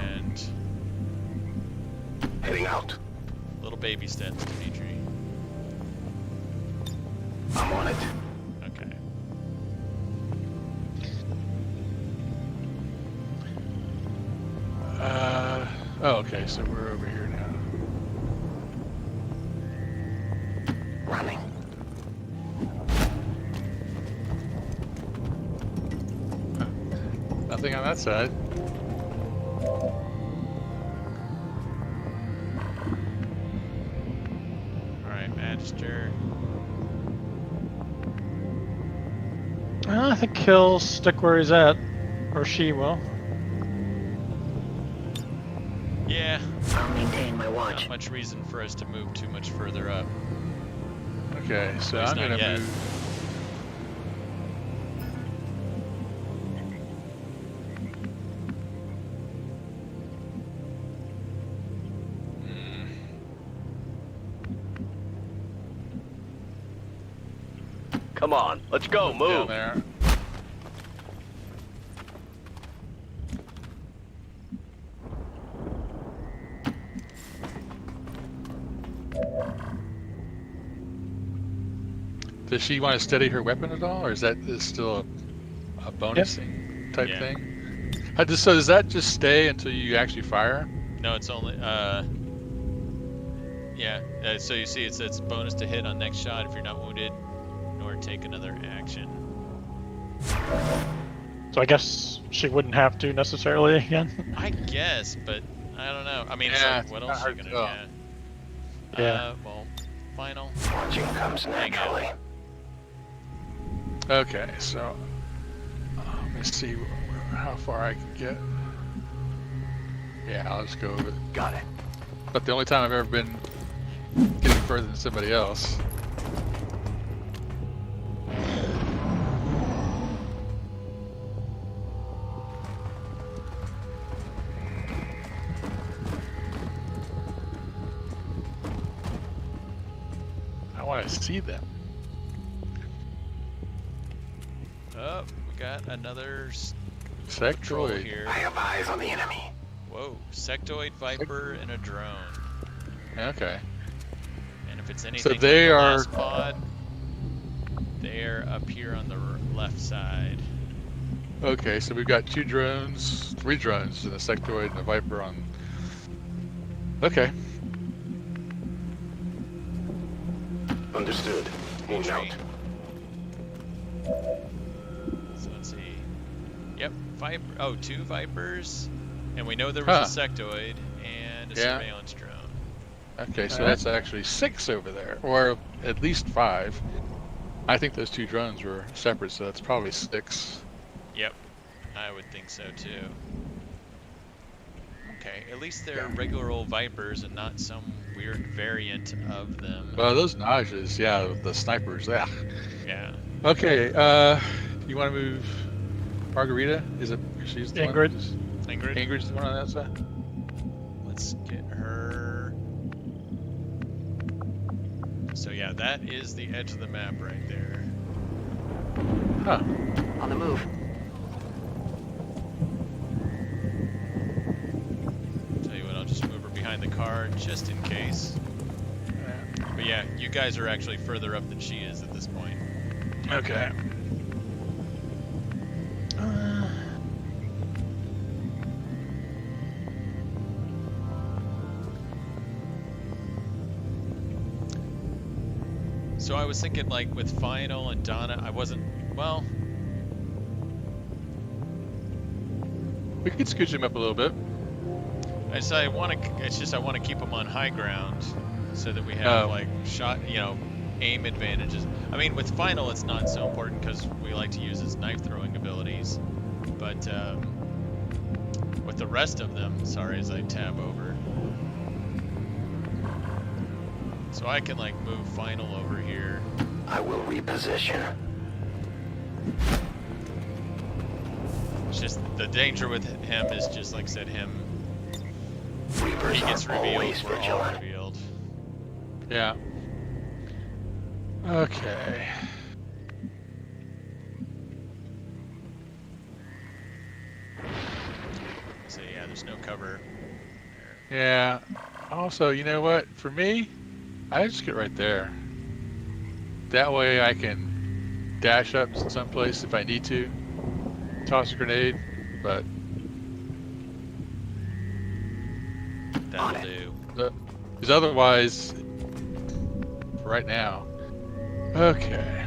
And Heading out. little baby steps, Dimitri. I'm on it. Okay. Oh, okay, so we're over here now. Running. Nothing on that side. Alright, Magister. I think he'll stick where he's at, or she will. Yeah, I'll maintain my not watch. much reason for us to move too much further up. Okay, so At least I'm not gonna yet. move. Come on, let's go, Down move. there. Does she want to steady her weapon at all, or is that still a bonusing type Yeah. thing? So does that just stay until you actually fire? No, it's only, yeah, so you see it says bonus to hit on next shot if you're not wounded, nor take another action. So I guess she wouldn't have to necessarily again. I guess, but I don't know. I mean, it's Yeah, like, it's what not else are you hard to gonna tell. Yeah. Well, final. Watching comes naturally. Okay, so let me see how far I can get. Yeah, I'll just go with it. Got it. But the only time I've ever been getting further than somebody else. I want to see them. Oh, we got another patrol Sectoid. here. I have eyes on the enemy. Whoa, sectoid, viper, and a drone. Okay. And if it's anything like they the are- last pod, they're up here on the left side. Okay, so we've got 3 drones, and a sectoid and a viper on. Okay. Understood. Moving out. So let's see. Yep, viper. 2 vipers, and we know there was a sectoid and a Yeah. surveillance drone. Okay, so Alright. that's actually 6 over there, or at least 5. I think those 2 drones were separate, so that's probably 6. Yep, I would think so too. Okay, at least they're regular old vipers and not some weird variant of them. Well, those Najas, yeah, the snipers, yeah. Yeah. Okay, you want to move Margarita? Is it? She's the Ingrid. one. Ingrid, Ingrid's the one on that side. let's get her. So yeah, that is the edge of the map right there. Huh. On the move. Tell you what, I'll just move her behind the car just in case. But yeah, you guys are actually further up than she is at this point. Okay. So I was thinking, like, with Final and Donna, I wasn't, well, We could scooch him up a little bit. I want to keep them on high ground so that we have, like, shot, aim advantages. I mean, with Final, it's not so important because we like to use his knife throwing abilities. But with the rest of them, sorry, as I tab over. So I can, like, move Final over here. I will reposition. It's just the danger with him is just, like I said, him Reapers He gets are always revealed, we're all vigilant. revealed. Yeah. Okay. So yeah, there's no cover there. Yeah. Also, you know what? For me, I just get right there. That way I can dash up someplace if I need to, toss a grenade, but That'll do. because otherwise, right now, okay.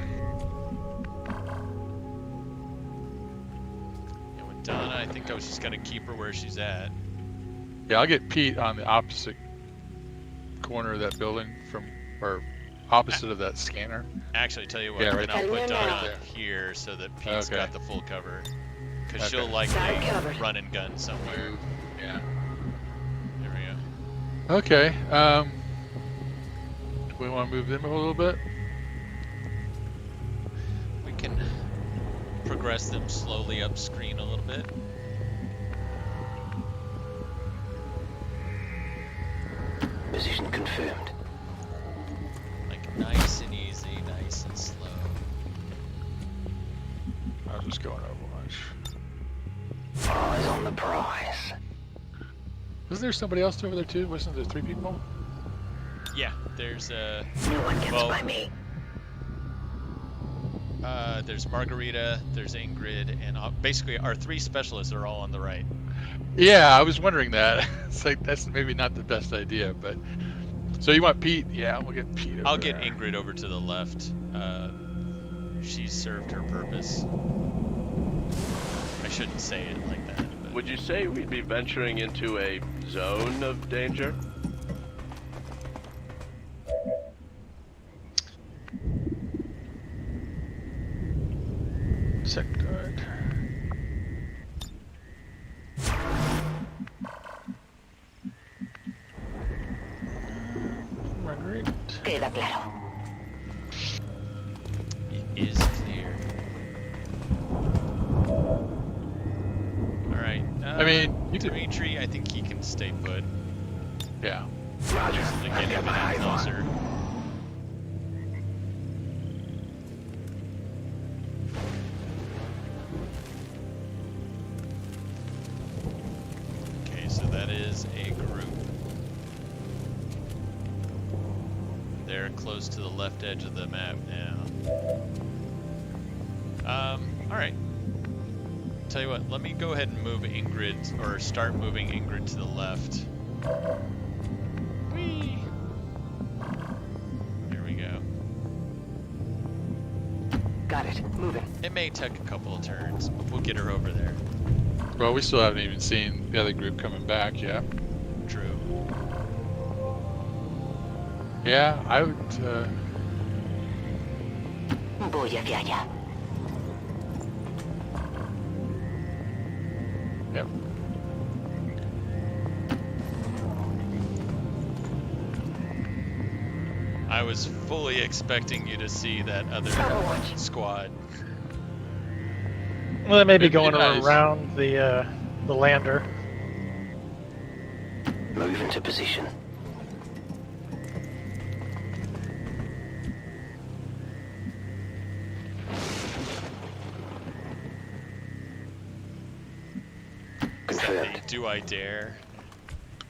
And with Donna, I think I was just gonna keep her where she's at. Yeah, I'll get Pete on the opposite corner of that building or opposite of that scanner. Actually, tell you what, Yeah, then right I'll there. put Right Donna there. here so that Pete's Okay. got the full cover. Because Okay. she'll likely Got it covered. run and gun somewhere. Yeah. There we go. Okay. We want to move them a little bit. We can progress them slowly up screen a little bit. Position confirmed. Like nice and easy, nice and slow. I'll just go on Overwatch. Eyes on the prize. Wasn't there somebody else over there too? Wasn't there 3 people? Yeah, there's No one gets Well- by me. there's Margarita, there's Ingrid, and basically our 3 specialists are all on the right. Yeah, I was wondering that. It's like that's maybe not the best idea, but so you want Pete? Yeah, we'll get Pete. I'll over get there. Ingrid over to the left. She's served her purpose. I shouldn't say it like that. But Would you say we'd be venturing into a zone of danger? Sector. Marguerite. Queda claro. it is clear. All right. I mean, you could. Dimitri, I think he can stay put. Yeah. Roger. To I've get got him my in eyes on. closer. Okay, so that is a group. They're close to the left edge of the map now. All right. Tell you what, let me go ahead and move Ingrid, or start moving Ingrid to the left. Whee! There we go. Got it. Moving. It may take a couple of turns, but we'll get her over there. Well, we still haven't even seen the other group coming back yet. True. Yeah, I would. Voy hacia allá. Yep. I was fully expecting you to see that other Overwatch. squad. Well, they may be It'd be going nice. around the lander. Move into position. Is that Confirmed. a do I dare?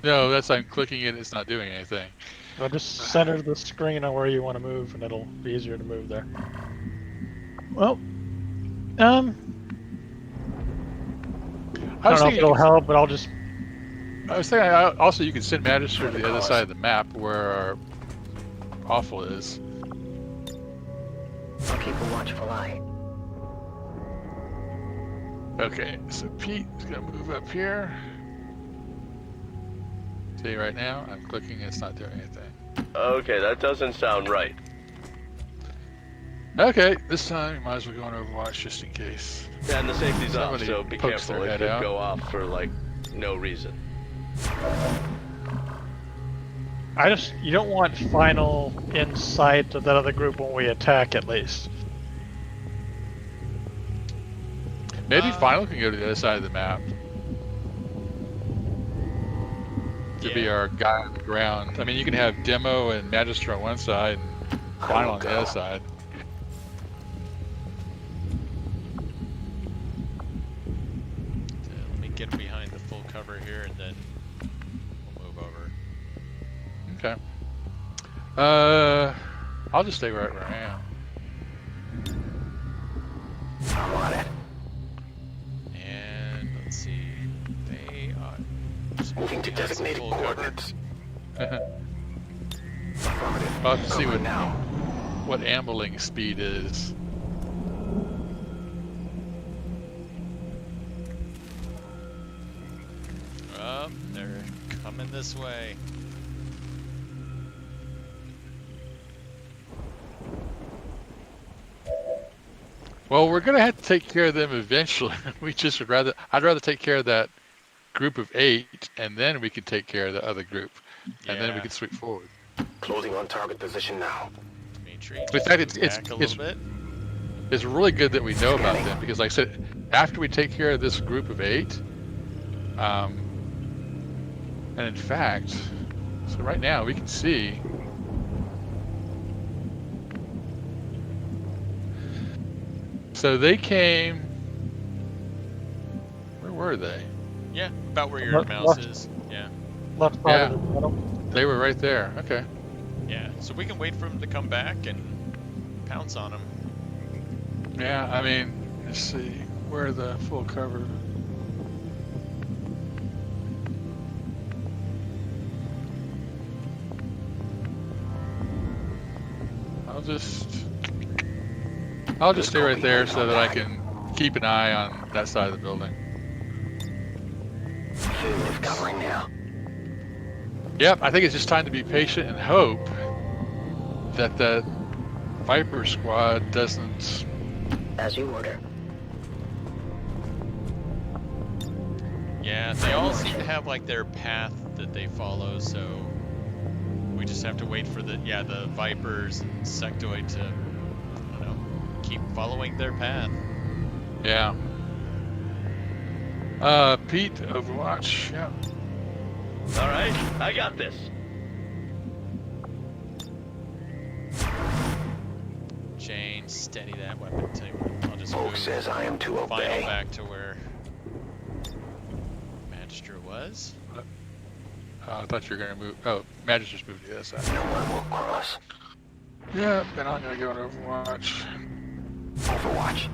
No, that's I'm clicking it. It's not doing anything. Well, just center the screen on where you want to move, and it'll be easier to move there. Well, I I was don't know if thinking. it'll help, but I'll just. I was thinking. Also, you could send Magister to the other side of the map where our awful is. I'll keep a watchful eye. Okay, so Pete is gonna move up here. See right now, I'm clicking. It's not doing anything. Okay, that doesn't sound right. Okay, this time you might as well go on Overwatch just in case. Yeah, and the safety's off, Somebody so be pokes careful. their It head could out. go off for, like, no reason. You don't want final in sight of that other group when we attack, at least. Maybe Final can go to the other side of the map. to be our guy on the ground. I mean, you can have Demo and Magister on one side and Final on the other side. Let me get behind the full cover here, and then we'll move over. Okay. I'll just stay right where I am. I'm on it. And let's see, they are just Moving to behind some designated full cover. coordinates. I'll have to see Covering now. what ambling speed is. They're coming this way. Well, we're gonna have to take care of them eventually. I'd rather take care of that group of 8, and then we can take care of the other group, and then we Yeah. can sweep forward. Closing on target position now. Dimitri, In fact, move back a little bit. It's really good that we know about them because, like I said, after we take care of this group of 8, and in fact, so right now we can see. So they came. Where were they? Yeah, about where your Left- mouse left. is. Yeah, Left side Yeah. of the bottom. They were right there. Okay. yeah. So we can wait for him to come back and pounce on him. Yeah, I mean, let's see. Where are the full cover? I'll just stay right there so that I can keep an eye on that side of the building. Definitive covering now. Yep, I think it's just time to be patient and hope that the Viper squad doesn't. As you order. Yeah, they all seem to have like their path that they follow, so we just have to wait for the Vipers and Sectoid to, I don't know, keep following their path. Yeah. Pete, Overwatch. Yeah. All right, I got this. Jane, steady that weapon. Tell you what, I'll just Oak move says I am to Final obey. back to where Magister was. I thought you were gonna move. Oh, Magister's moved to the other side. No one will cross. Yeah, then I'm gonna go to Overwatch. Overwatch.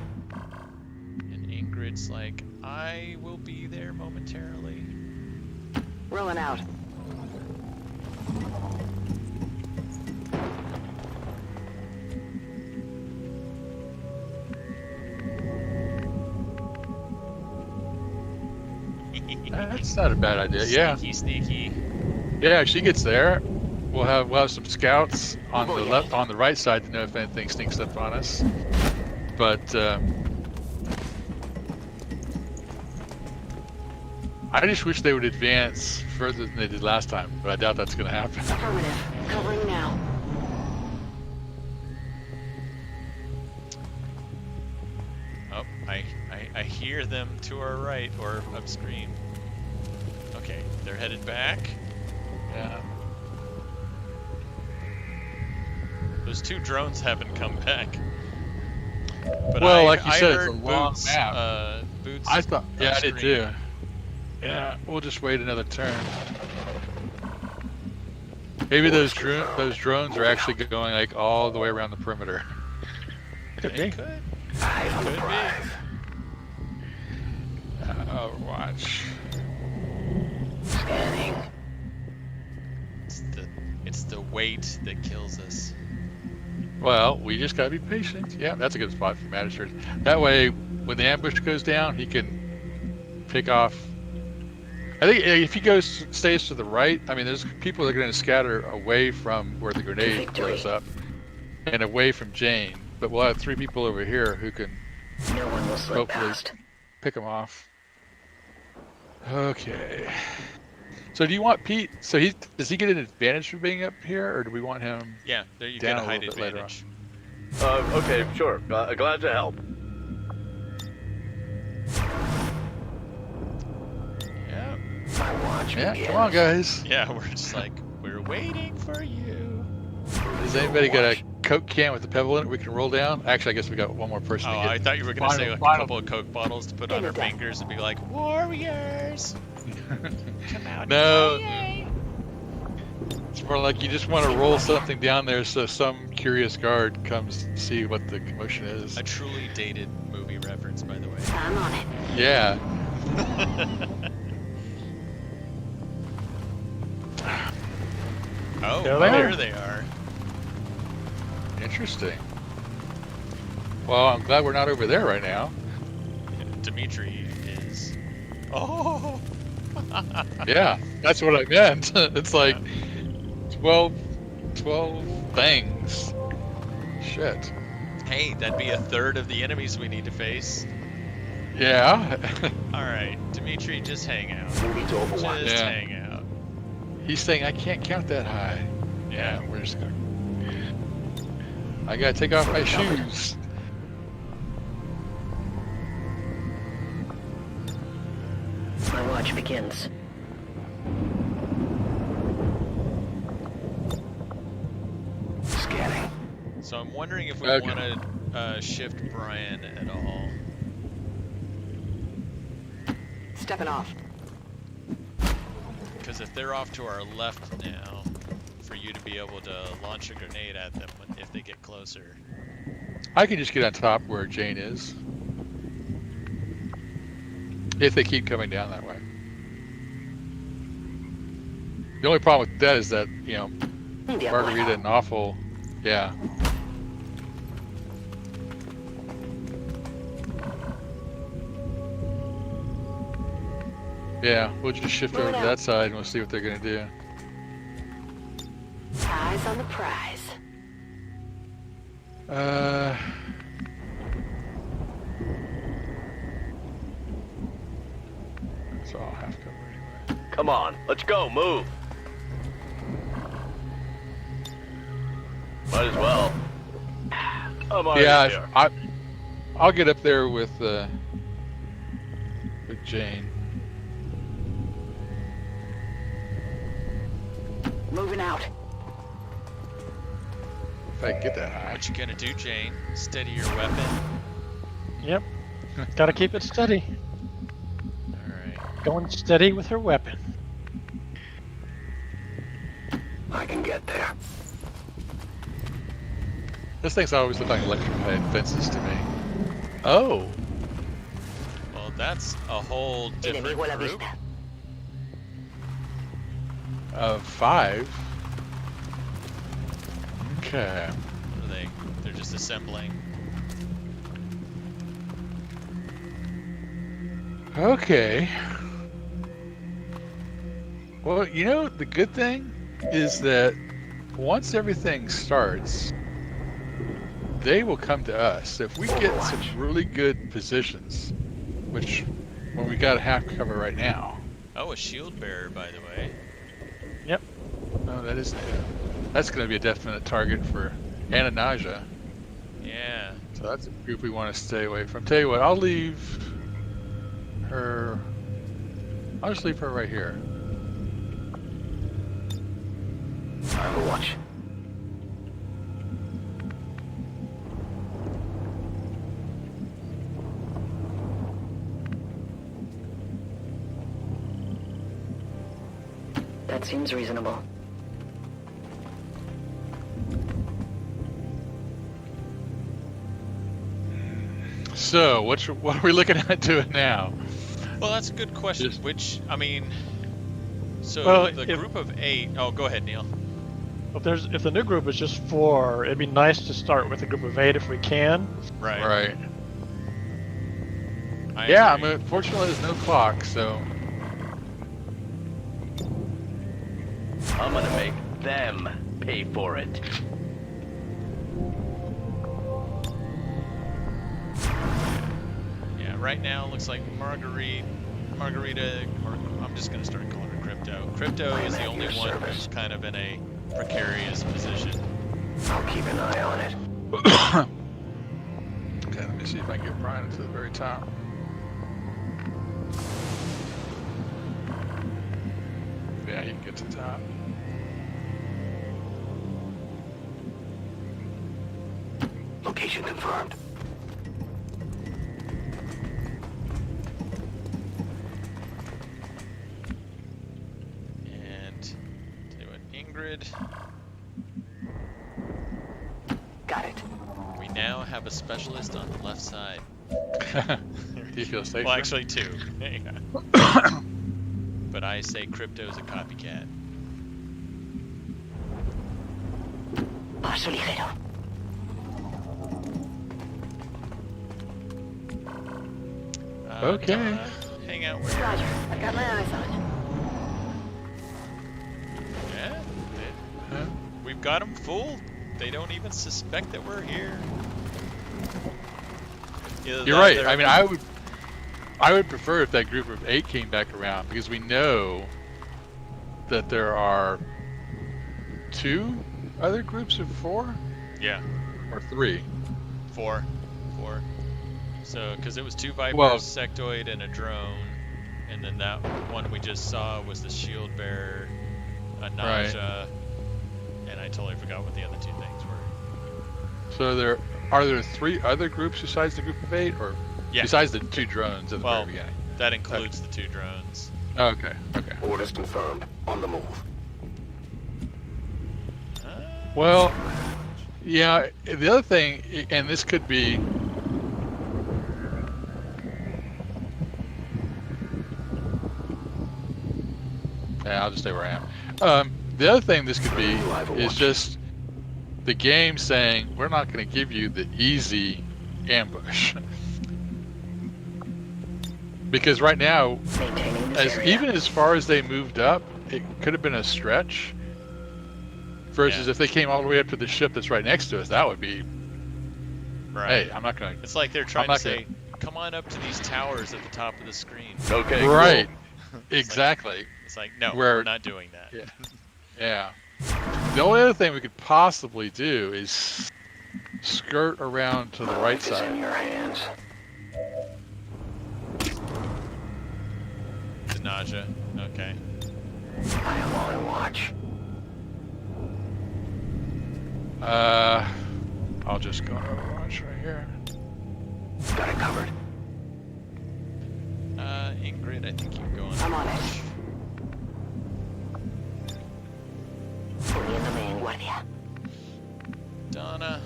And Ingrid's like, I will be there momentarily. Rolling out. That's not a bad idea. Yeah. Sneaky, sneaky. Yeah, if she gets there, we'll have some scouts on the right side to know if anything sneaks up on us. But I just wish they would advance further than they did last time, but I doubt that's going to happen. Affirmative. Covering now. Oh, I hear them to our right or upstream. Okay, they're headed back. Yeah. Those 2 drones haven't come back. But Well, I, like you I said, it's heard a long Boots, map. Boots I thought, yeah, I did upstream. too. Yeah, we'll just wait another turn. Maybe those drones are actually going like all the way around the perimeter. Could be. It could. Eyes on the Could be. prize. Overwatch. Scanning. It's the weight that kills us. Well, we just gotta be patient. Yeah, that's a good spot for Magister. That way, when the ambush goes down, he can pick off. I think if he stays to the right, I mean, there's people that are going to scatter away from where the grenade Victory. goes up, and away from Jane. But we'll have 3 people over here who can No one will slip hopefully past. pick them off. Okay. So do you want Pete? So does he get an advantage for being up here, or do we want him? Yeah, there you Down get a a height little bit later on. advantage. Okay, sure. Glad to help. Yeah. I want watch Yeah, begins. come on, guys. Yeah, we're just like, we're waiting for you. Does anybody got a Coke can with a pebble in it we can roll down? Actually, I guess we got one more person Oh, to get. I thought you were going to say like a final- couple of Coke bottles to put on Give our me that. fingers and be like, warriors, come out No, and play. it's more like you just want to roll something down there so some curious guard comes to see what the commotion is. A truly dated movie reference, by the way. I'm on it. Yeah. Oh, There they there are. they are. Interesting. Well, I'm glad we're not over there right now. Dimitri is. Oh. Yeah, that's what I meant. It's like 12 things. Shit. Hey, that'd be a third of the enemies we need to face. Yeah. All right, Dimitri, just hang out. Moving to Overwatch. Just Yeah. hang out. He's saying I can't count that high. Yeah, we're just gonna. I gotta take off my shoes. My watch begins. Scanning. So I'm wondering if we Okay. want to shift Brian at all. Stepping off. Because if they're off to our left now, for you to be able to launch a grenade at them if they get closer. I can just get on top where Jane is. If they keep coming down that way. The only problem with that is that, you know, Margarita and Awful, yeah. Yeah, we'll just shift over to that side and we'll see what they're gonna do. Eyes on the prize. It's all half cover anyway. Come on, let's go, move. Might as well. I'm already Yeah, here. I'll get up there with Jane. Moving out. If I can get that high. What you gonna do, Jane? Steady your weapon. Yep. Gotta keep it steady. All right. Going steady with her weapon. I can get there. This thing's always looked like electrified fences to me. Oh, Well, that's a whole Enemy different buena group. vista. 5. Okay. What are they? They're just assembling. Okay. Well, you know, the good thing is that once everything starts, they will come to us. If we get some really good positions, which when we got a half cover right now. Oh, a shield bearer, by the way. Yep. Oh, that is that's going to be a definite target for Ananaja. Yeah. So that's a group we want to stay away from. Tell you what, I'll leave her. I'll just leave her right here. Overwatch. That seems reasonable. So, what are we looking at doing now? Well, that's a good question. Just- Which, I mean, so Well, the if- group of 8. Oh, go ahead, Neil. If the new group is just 4, it'd be nice to start with a group of 8 if we can. Right. Right. I Yeah, I agree. mean, fortunately there's no clock, so I'm gonna make them pay for it. Yeah, right now it looks like Margarita. I'm just gonna start calling her Crypto. Crypto is the at only your one service. who's kind of in a precarious position. I'll keep an eye on it. okay, let me see if I can get Brian to the very top. you can get to the top. Location confirmed. And do an Ingrid. Got it. We now have a specialist on the left side. Do you feel safer? Well, actually, two. But I say Crypto's a copycat. Paso ligero. Okay. Donna, hang out where? Roger. I've got my eyes on it. Yeah. Huh? We've got them fooled. They don't even suspect that we're here. Either You're that right. they're- I mean, I would prefer if that group of 8 came back around, because we know that there are 2 other groups of 4 Yeah. or 3. 4. So, because it was 2 Vipers, Well- Sectoid, and a drone, and then that one we just saw was the Shield Bearer, a Nausea, and I totally forgot what the other 2 things were. So are there 3 other groups besides the group of 8, or Yeah. besides the 2 drones at the Well, very beginning? that includes the 2 drones. Oh, okay. Orders confirmed. On the move. Well, yeah. The other thing, and this could be. Yeah, I'll just stay where I am. The other thing this could be is just the game saying, we're not going to give you the easy ambush. Because right now, Maintaining this area. even as far as they moved up, it could have been a stretch. Versus Yeah. if they came all the way up to the ship that's right next to us, that would be, Right. hey, I'm not going to... It's like they're trying to not say, come on up to these towers at the top of the screen. Okay, Right, cool. exactly. It's like, no, Where- we're not doing that. Yeah. Yeah. The only other thing we could possibly do is skirt around to the right Life is in side. your hands. The Nausea. Okay. I am on watch. I'll just go on Overwatch right here. Got it covered. Ingrid, I think you can go on. I'm on it. Poniendo me en guardia. Donna,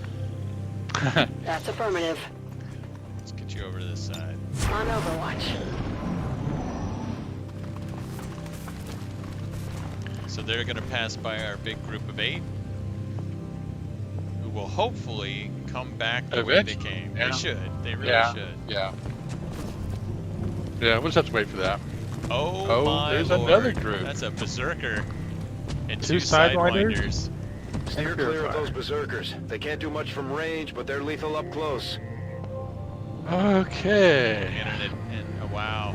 That's affirmative. let's get you over to this side. On Overwatch. So they're going to pass by our big group of 8, who will hopefully come back the way they Eventually, came. yeah. They should. They really Yeah. should. Yeah. Yeah, we'll just have to wait for that. Oh, my there's lord. another group. That's a Berserker. And 2 2 Sidewinders? Sidewinders. Steer clear of those berserkers. They can't do much from range, but they're lethal up close. Okay. And oh, wow.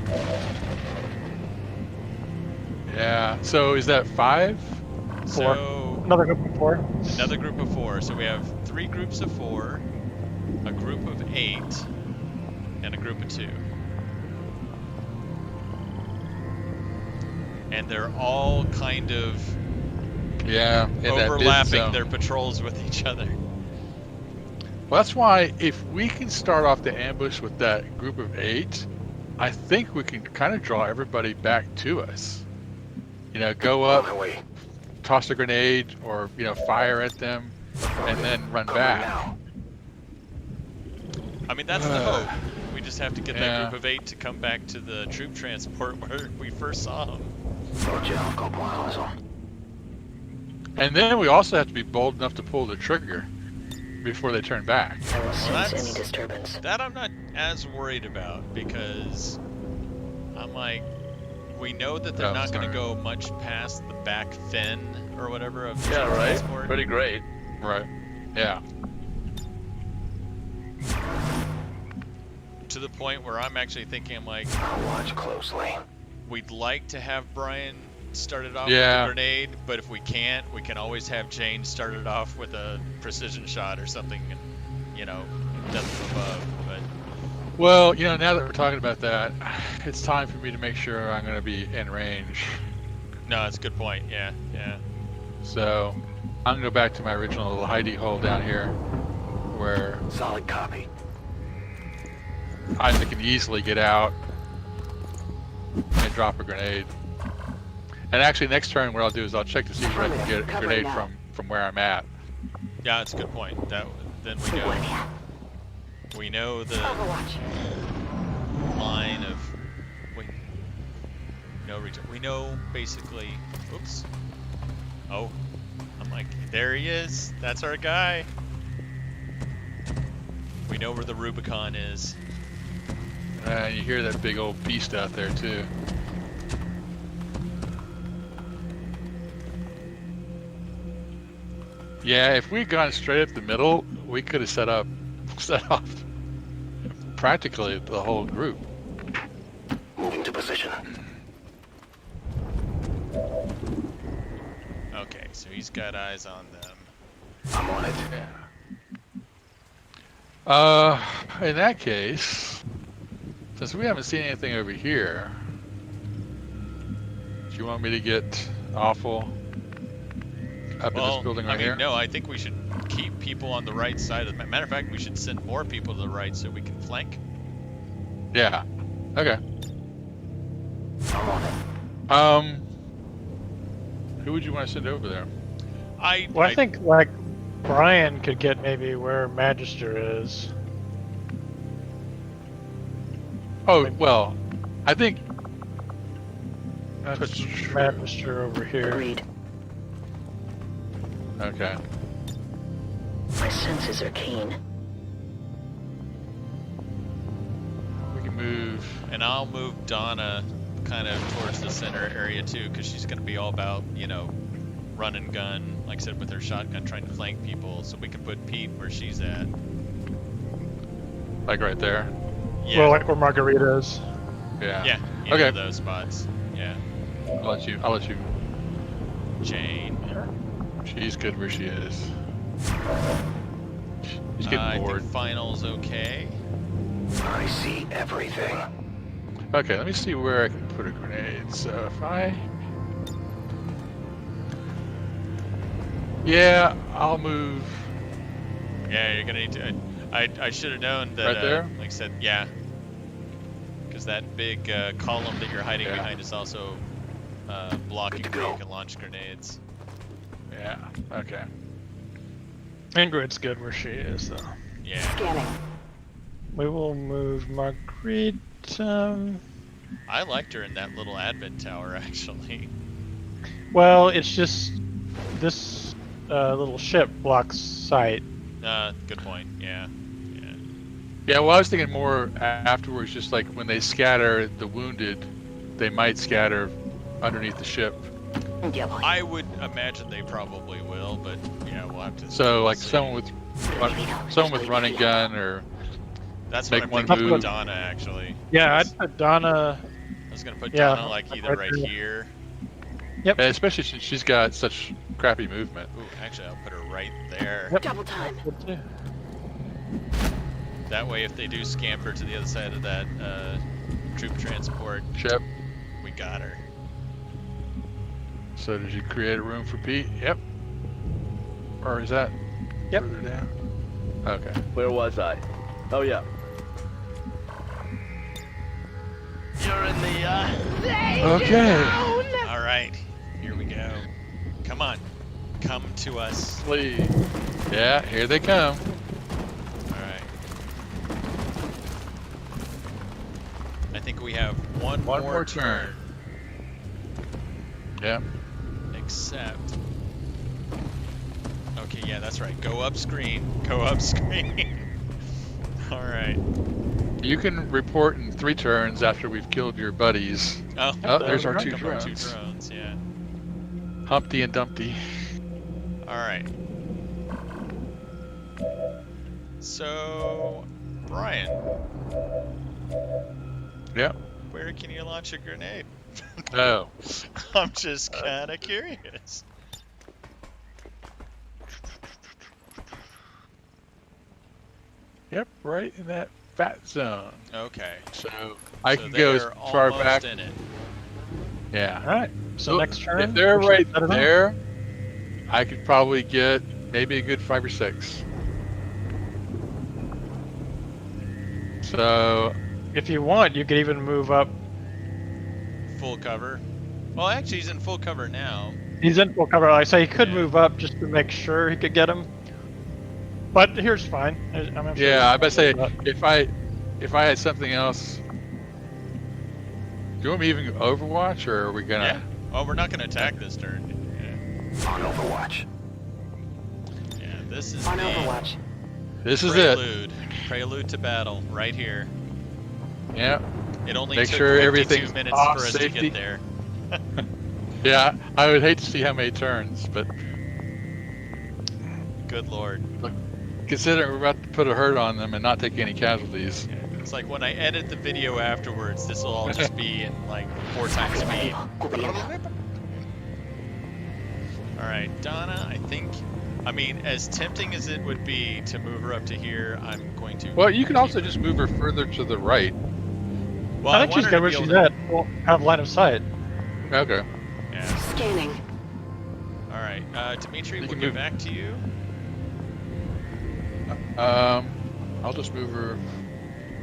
Yeah. So is that 5? 4. So, Another group of 4. another group of 4. So we have 3 groups of 4, a group of 8, and a group of 2. And they're all kind of Yeah. in that mid overlapping zone. their patrols with each other. Well, that's why if we can start off the ambush with that group of 8, I think we can kind of draw everybody back to us. You know, go On up, my way. toss a grenade, or, you know, fire at them, and then run Cover back. now. I mean, that's the hope. We just have to get that Yeah. group of 8 to come back to the troop transport where we first saw them. And then we also have to be bold enough to pull the trigger before they turn back. I will sense that's- any disturbance. That I'm not as worried about, because I'm like, we know that they're Oh, not going to sorry. go much past the back fin or whatever of the Yeah, troop right? transport. Pretty great. Right. Yeah. To the point where I'm actually thinking, I'm like, I'll watch closely. we'd like to have Brian started off Yeah. with a grenade, but if we can't, we can always have Jane started off with a precision shot or something, and, you know, depth from above. But Well, you know, now that we're talking about that, it's time for me to make sure I'm going to be in range No, that's a good point. Yeah, yeah. So I'm gonna go back to my original little hidey hole down here, where Solid copy. I can easily get out and drop a grenade. And actually, next turn, what I'll do is I'll check to see where I can get a Cover grenade now. from where I'm at. Yeah, that's a good point. That then we know the Overwatch. line of no return. We know basically. Oops. Oh, I'm like, there he is. That's our guy. We know where the Rubicon is. You hear that big old beast out there too. Yeah, if we'd gone straight up the middle, we could have set off practically the whole group. Moving to position. Okay, so he's got eyes on them. I'm on it. In that case, since we haven't seen anything over here, do you want me to get awful up in this building right here? No, I think we should keep people on the right side of the matter of fact, we should send more people to the right so we can flank. Yeah. Okay. I'm on it. Who would you want to send over there? Well, I think like Brian could get maybe where Magister is. Oh, well, I think That's that's true. Magister over here. Agreed. Okay. My senses are keen. We can move. And I'll move Donna kind of towards the center area too, because she's going to be all about, run and gun, like I said, with her shotgun, trying to flank people. So we can put Pete where she's at. Like right there. Yeah, Well, like where Margarita is. Yeah. yeah, either Okay. of those spots. Yeah, I'll let you. Jane. She's good where she is. She's getting I bored. think final's okay. I see everything. Okay, let me see where I can put a grenade. So if yeah, I'll move. Yeah, you're gonna need to. I should have known that. Right there? Like I said, yeah. Because that big column that you're hiding Yeah. behind is also blocking Good to where you go. can launch grenades. Yeah. Okay. Ingrid's good where she is, though. Yeah. Scanning. We will move Marguerite. I liked her in that little advent tower, actually. Well, it's just this little ship blocks sight. Good point. Yeah. Yeah. Yeah, well, I was thinking more afterwards, just like when they scatter the wounded, they might scatter underneath the ship. Yeah, boy. I would imagine they probably will, but yeah, we'll have to. So, like see. someone with running gun, or That's make what I'm one thinking move. with Donna, actually. Yeah, I'd put Donna. I was gonna put Yeah, Donna like either right right there. here. and especially since she's got such crappy movement. Ooh, actually, I'll put her right there. Yep. Double time. That way, if they do scamper to the other side of that troop transport, Ship. we got her. So did you create a room for Pete? Yep. Or is that Yep. further down? Okay. Where was I? Oh, yeah. You're in the, Okay. All right, here we go. Come on, come to us. Please. Yeah, here they come. All right. I think we have one more turn. Yeah. Except. Okay, yeah, that's right. Go up screen. Go up screen. All right. You can report in 3 turns after we've killed your buddies. Oh, Oh, there's our come 2 on, drones. 2 drones, yeah. Humpty and Dumpty. All right. So, Brian, Yeah. where can you launch a grenade? Oh. I'm just kind of curious. Yep, right in that fat zone. Okay. So I So can go as they're far almost back. in it. Yeah. All right. So next turn. If they're we should right set it up. there, I could probably get maybe a good 5 or 6. So If you want, you could even move up. Full cover. Well, actually, he's in full cover now. He's in full cover. I say he could Yeah. move up just to make sure he could get him. But here's fine. I'm sure yeah, I bet say but if I had something else. Do you want me even Overwatch, or are we gonna? Yeah. Oh, we're not going to attack this turn. On Overwatch. Yeah, this is On the Overwatch. This is it. prelude. Prelude to battle, right here. Yeah. It only Make took sure 52 everything's minutes off, for us safety. to get there. Yeah. I would hate to see how many turns, but Good lord. considering we're about to put a hurt on them and not take any casualties. Yeah, it's like when I edit the video afterwards, this will all just be in like 4 times speed. Alright, Donna, I mean, as tempting as it would be to move her up to here, I'm going to... Well, you can keep also her. just move her further to the right. Well, I think want she's her good to where be she's able to- at. We'll have line of sight. Okay. Yeah. Scanning. Alright, Dimitri, You we'll can get move- back to you. I'll just move her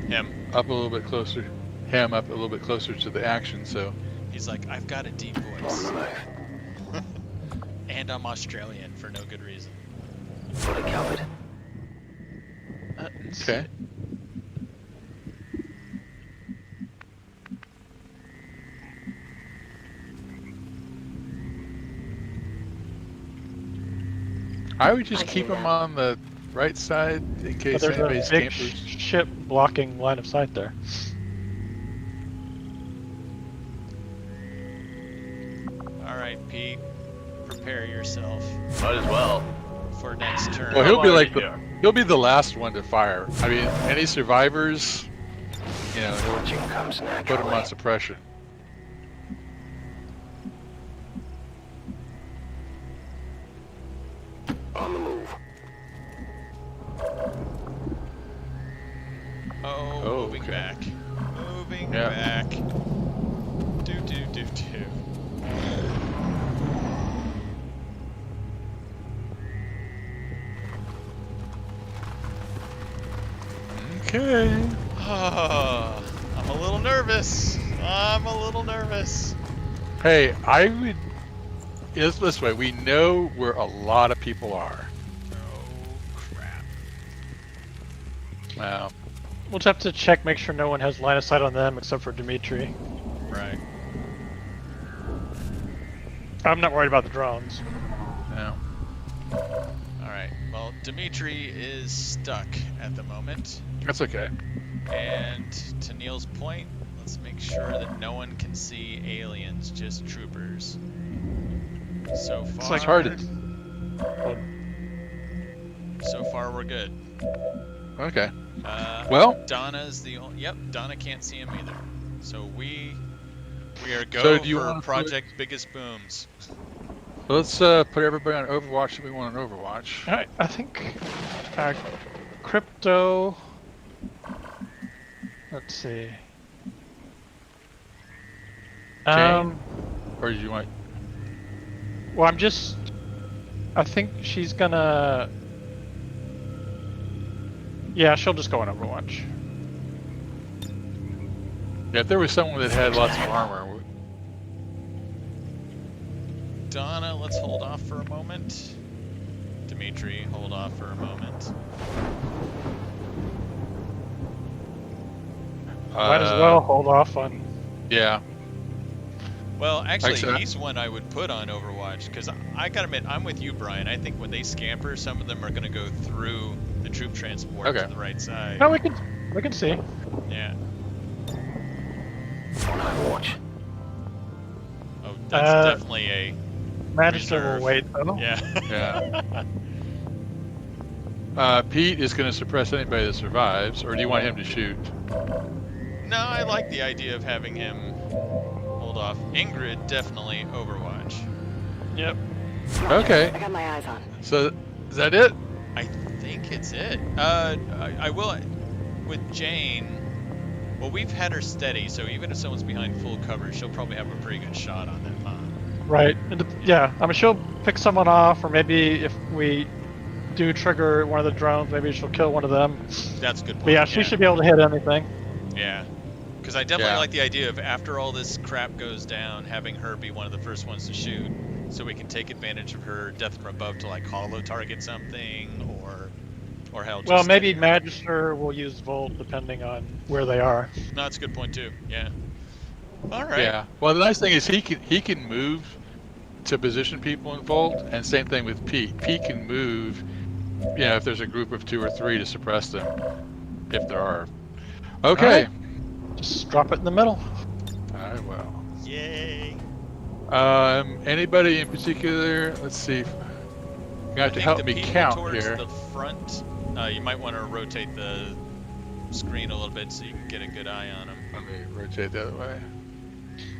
Him. up a little bit closer. Him up a little bit closer to the action. So He's like, I've got a deep voice. And I'm Australian for no good reason. Fully covered. okay. I would just I can keep do him that. on the right side in But case there's anybody a big scampers. ship blocking line of sight there. Alright, Pete. Prepare yourself Might as well. for next turn. Well, he'll be I'm like already the, here. he'll be the last one to fire. I mean, any survivors, he'll Forging comes put them naturally. on suppression. On the move. Oh, moving okay. back. Moving Yeah. back. Do. Okay. Oh, I'm a little nervous. Hey, I would. It's this way. We know where a lot of people are. Oh, crap. Wow. We'll just have to check, make sure no one has line of sight on them except for Dimitri. Right. I'm not worried about the drones. No. Alright. Well, Dimitri is stuck at the moment. That's okay. And to Neil's point, let's make sure that no one can see aliens, just troopers. So far, It's like hard. So far, we're good. Okay. Well, Well, Donna's the only. Yep, Donna can't see him either. So we are go So do you for wanna put- Project Biggest Booms. let's put everybody on Overwatch that we want on Overwatch. Alright, I think crypto. Let's see. Jane? Or do you want? Well, I think she's gonna. Yeah, she'll just go on Overwatch. Yeah, if there was someone that had lots of armor. Donna, let's hold off for a moment. Dimitri, hold off for a moment. Might as well hold off on. Yeah. Well, actually, so. he's one I would put on Overwatch because I gotta admit, I'm with you, Brian. I think when they scamper, some of them are gonna go through the troop transport Okay. to the right side. No, we can see. Yeah. On Overwatch. Oh, that's Uh, definitely a Magister Reserve. will wait though. yeah. Yeah. Pete is going to suppress anybody that survives, or do you want him to shoot? No, I like the idea of having him hold off. Ingrid, definitely Overwatch. Yep. Okay. I got my eyes on. So, is that it? I think it's it. I will with Jane. Well, we've had her steady, so even if someone's behind full cover, she'll probably have a pretty good shot on that mod. Right. Yeah. I mean, she'll pick someone off, or maybe if we do trigger one of the drones, maybe she'll kill one of them. That's a good point. But yeah, she should be able to hit anything. Yeah. Because I definitely Yeah. like the idea of after all this crap goes down, having her be one of the first ones to shoot, so we can take advantage of her death from above to like hollow target something, or hell. Just Well, maybe Magister will use Volt depending on where they are. No, that's a good point too. Yeah. All right. Yeah. Well, the nice thing is he can move to position people in Volt, and same thing with Pete. Pete can move, you know, if there's a group of 2 or 3 to suppress them, if there are. Okay. Just drop it in the middle. I will. Yay. Anybody in particular? Let's see. You have to help the me people count towards here. the front. You might want to rotate the screen a little bit so you can get a good eye on them. Let me rotate the other way.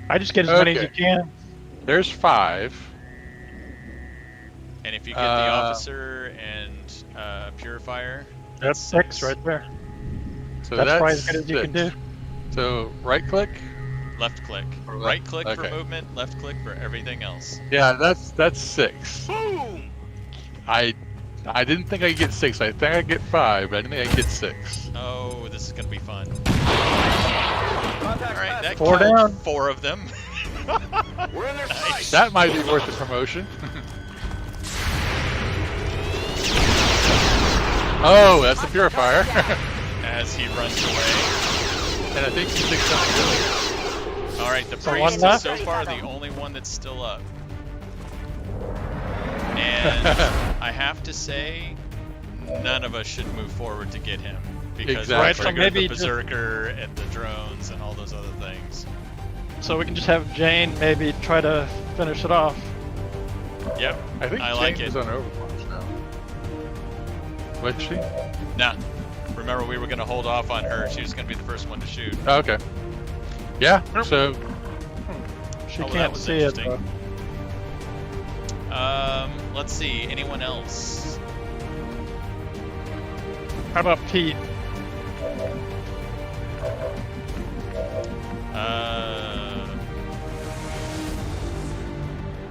I just get as many as you Okay. can. There's 5. And if you get the officer and purifier, That's 6 right there. So That's that's probably as good as you can 6. do. So right click. Left click. Or left- Right click for okay. movement, left click for everything else. Yeah, that's 6. Boom! I didn't think I'd get 6. I think I'd get 5, but I didn't think I'd get 6. Oh, this is gonna be fun. Contact Alright, that 4 killed down. 4 of them. We're in their sights. That might be worth the promotion. Oh, that's the purifier. As he runs away. And I think he thinks something good. Alright, the So priest one is left? so far the only one that's still up. And I have to say, none of us should move forward to get him. Because Exactly. we Right, so triggered maybe the just- berserker and the drones and all those other things. So we can just have Jane maybe try to finish it off. Yep. I think I like James it. is on Overwatch now. Was she? Nah. Remember, we were going to hold off on her. She was going to be the first one to shoot. Oh, okay. Yeah, so She Oh, that can't was see it. interesting. Though. Let's see. Anyone else? How about Pete?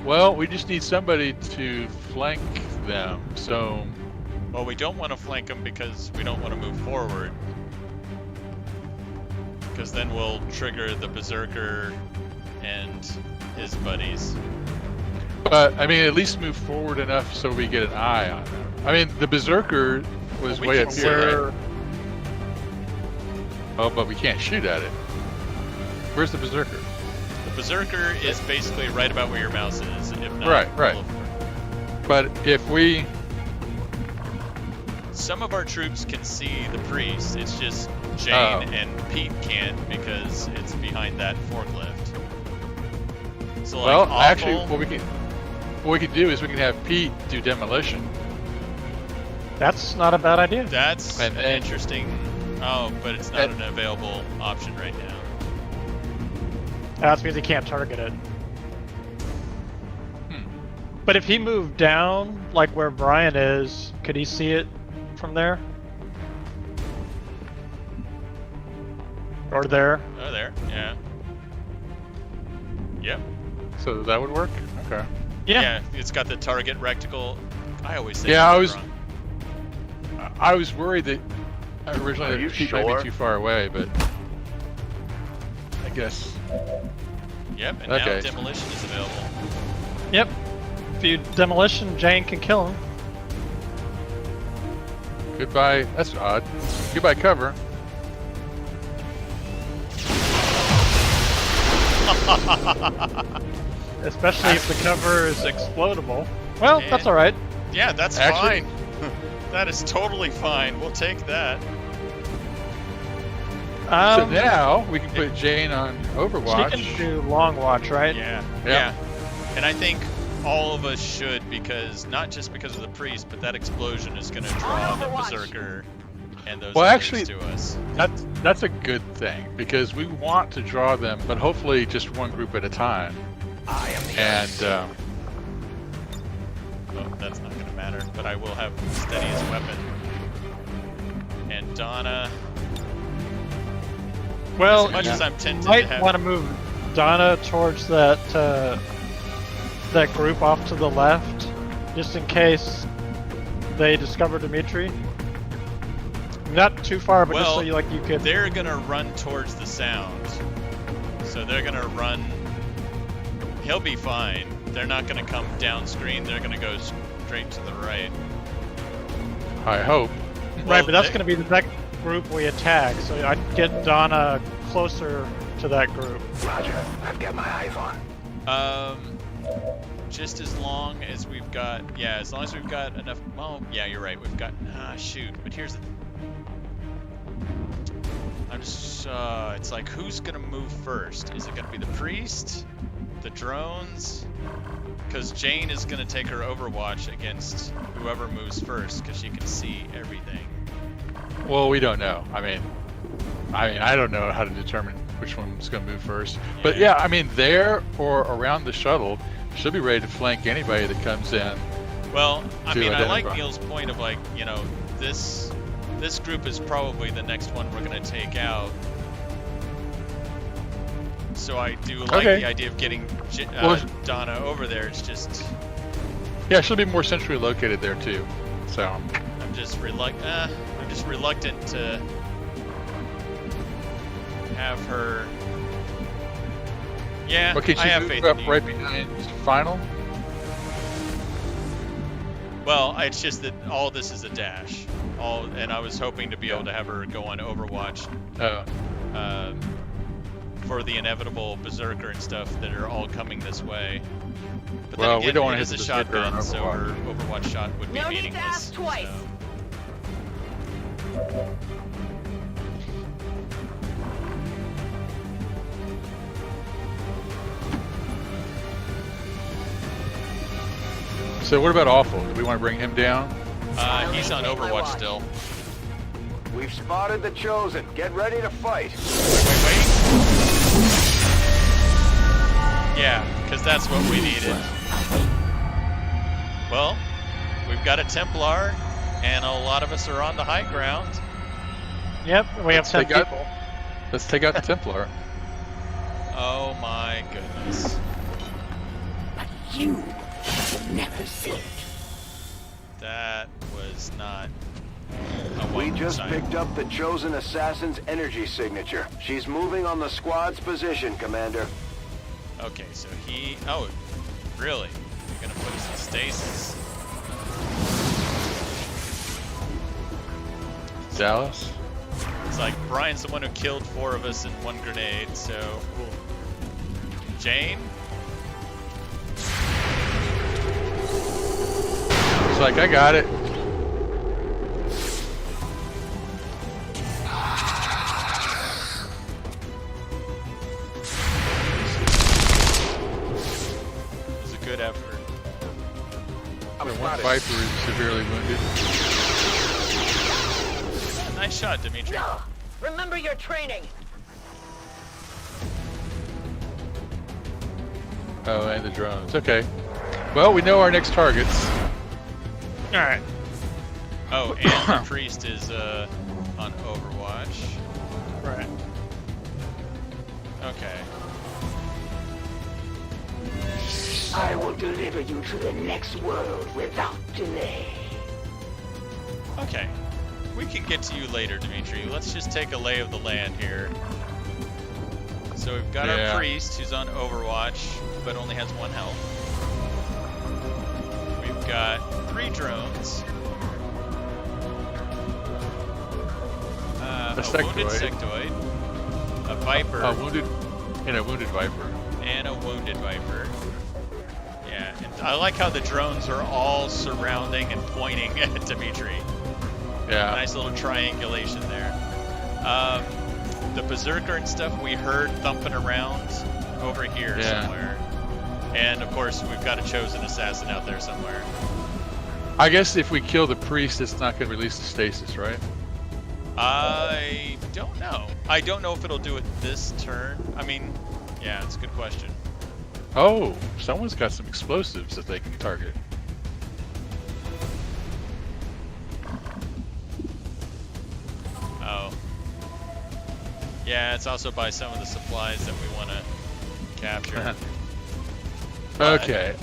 well, we just need somebody to flank them. So Well, we don't want to flank them because we don't want to move forward. Because then we'll trigger the berserker and his buddies. but I mean, at least move forward enough so we get an eye on them. I mean, the berserker was We way can up see here, it. right? Oh, but we can't shoot at it. Where's the berserker? The berserker is basically right about where your mouse is, if not. Right, right. a little further. But if we, Some of our troops can see the priest. It's just Jane Oh. and Pete can't because it's behind that forklift. So like well, awful, actually, what we can do is we can have Pete do demolition. That's not a bad idea. that's and an then- interesting. Oh, but it's not and- an available option right now. That means he can't target it. Hmm. But if he moved down, like where Brian is, could he see it from there? Or there? Oh, there. Yeah. Yep. So that would work. Okay. Yeah. It's got the target rectangle. I always say Yeah, I that was- wrong. I was worried that originally Are you that Pete might sure? be too far away, but I guess. Yep. And Okay. now demolition is available. Yep. If you demolition, Jane can kill him. Goodbye. That's odd. Goodbye cover. Especially if the cover is explodable. Well, And- that's alright. Yeah, that's Actually- fine. That is totally fine. We'll take that. So now we can put Jane on Overwatch. She can do long watch, right? Yeah. Yeah. And I think all of us should, because not just because of the priest, but that explosion is going to draw the Overwatch. berserker and those Well, others actually- to us. That's a good thing because we want to draw them, but hopefully just one group at a time. I am the And Oh, that's not going to matter, but I will have steady as a weapon. And Donna. Well, as much as I'm tempted might to have. want to move Donna towards that that group off to the left, just in case they discover Dimitri. Not too far, but just so you could. They're gonna run towards the sound, so they're gonna run. He'll be fine. They're not gonna come down screen. They're gonna go straight to the right. I hope. Right, but that's going to be the next group we attack, so I'd get Donna closer to that group. Roger. I've got my eyes on. Just as long as we've got, as long as we've got enough. Well, yeah, you're right. We've got. Shoot. But here's the. I'm just. It's like, who's gonna move first? Is it gonna be the priest, the drones? Because Jane is gonna take her Overwatch against whoever moves first, because she can see everything. Well, we don't know. I mean, I don't know how to determine which one's going to move first. But yeah, I mean, there or around the shuttle, she'll be ready to flank anybody that comes in. Well, I mean, I like identify. Neil's point of like, this group is probably the next one we're going to take out. So I do like the idea of getting Donna over there. It's just... Yeah, she'll be more centrally located there too. So I'm just reluctant to have her. Yeah, okay, I have move faith up in you. right behind Final. Well, it's just that all this is a dash. And I was hoping to be able to have her go on Overwatch. For the inevitable berserker and stuff that are all coming this way. But Well, then again, we don't want it to is hit a the berserker on shotgun, so her Overwatch. Overwatch shot would be No need to meaningless. ask twice. So what about Awful? Do we want to bring him down? He's on Overwatch still. We've spotted the Chosen. Get ready to fight. Wait. Yeah, because that's what we needed. Well, we've got a Templar, and a lot of us are on the high ground. Yep, we have 10 people. Let's take out the Templar. Oh my goodness. You never see it. That was not a We welcome just sight. picked up the Chosen Assassin's energy signature. She's moving on the squad's position, Commander. Okay, so he... Oh, really? You're gonna put us in stasis? Dallas. It's like Brian's the one who killed 4 of us in 1 grenade, so... Jane? He's like, I got it. It was a good effort. One Viper is severely wounded. Nice shot, Dimitri. No! Remember your training! Oh, and the drones. Okay. Well, we know our next targets. All right. Oh, and the priest is on Overwatch. Right. Okay. I will deliver you to the next world without delay. Okay. We can get to you later, Dimitri. Let's just take a lay of the land here. So we've got our priest who's on Overwatch, but only has 1 health. We've got 3 drones. A wounded sectoid. A Viper. A wounded Viper. And a wounded Viper. Yeah, and I like how the drones are all surrounding and pointing at Dimitri. Yeah. Nice little triangulation there. The berserker and stuff we heard thumping around over here somewhere. And of course we've got a chosen assassin out there somewhere. I guess if we kill the priest, it's not going to release the stasis, right? I don't know. I don't know if it'll do it this turn. I mean, yeah, it's a good question. Oh, someone's got some explosives that they can target. Yeah, it's also by some of the supplies that we want to capture. But- Okay.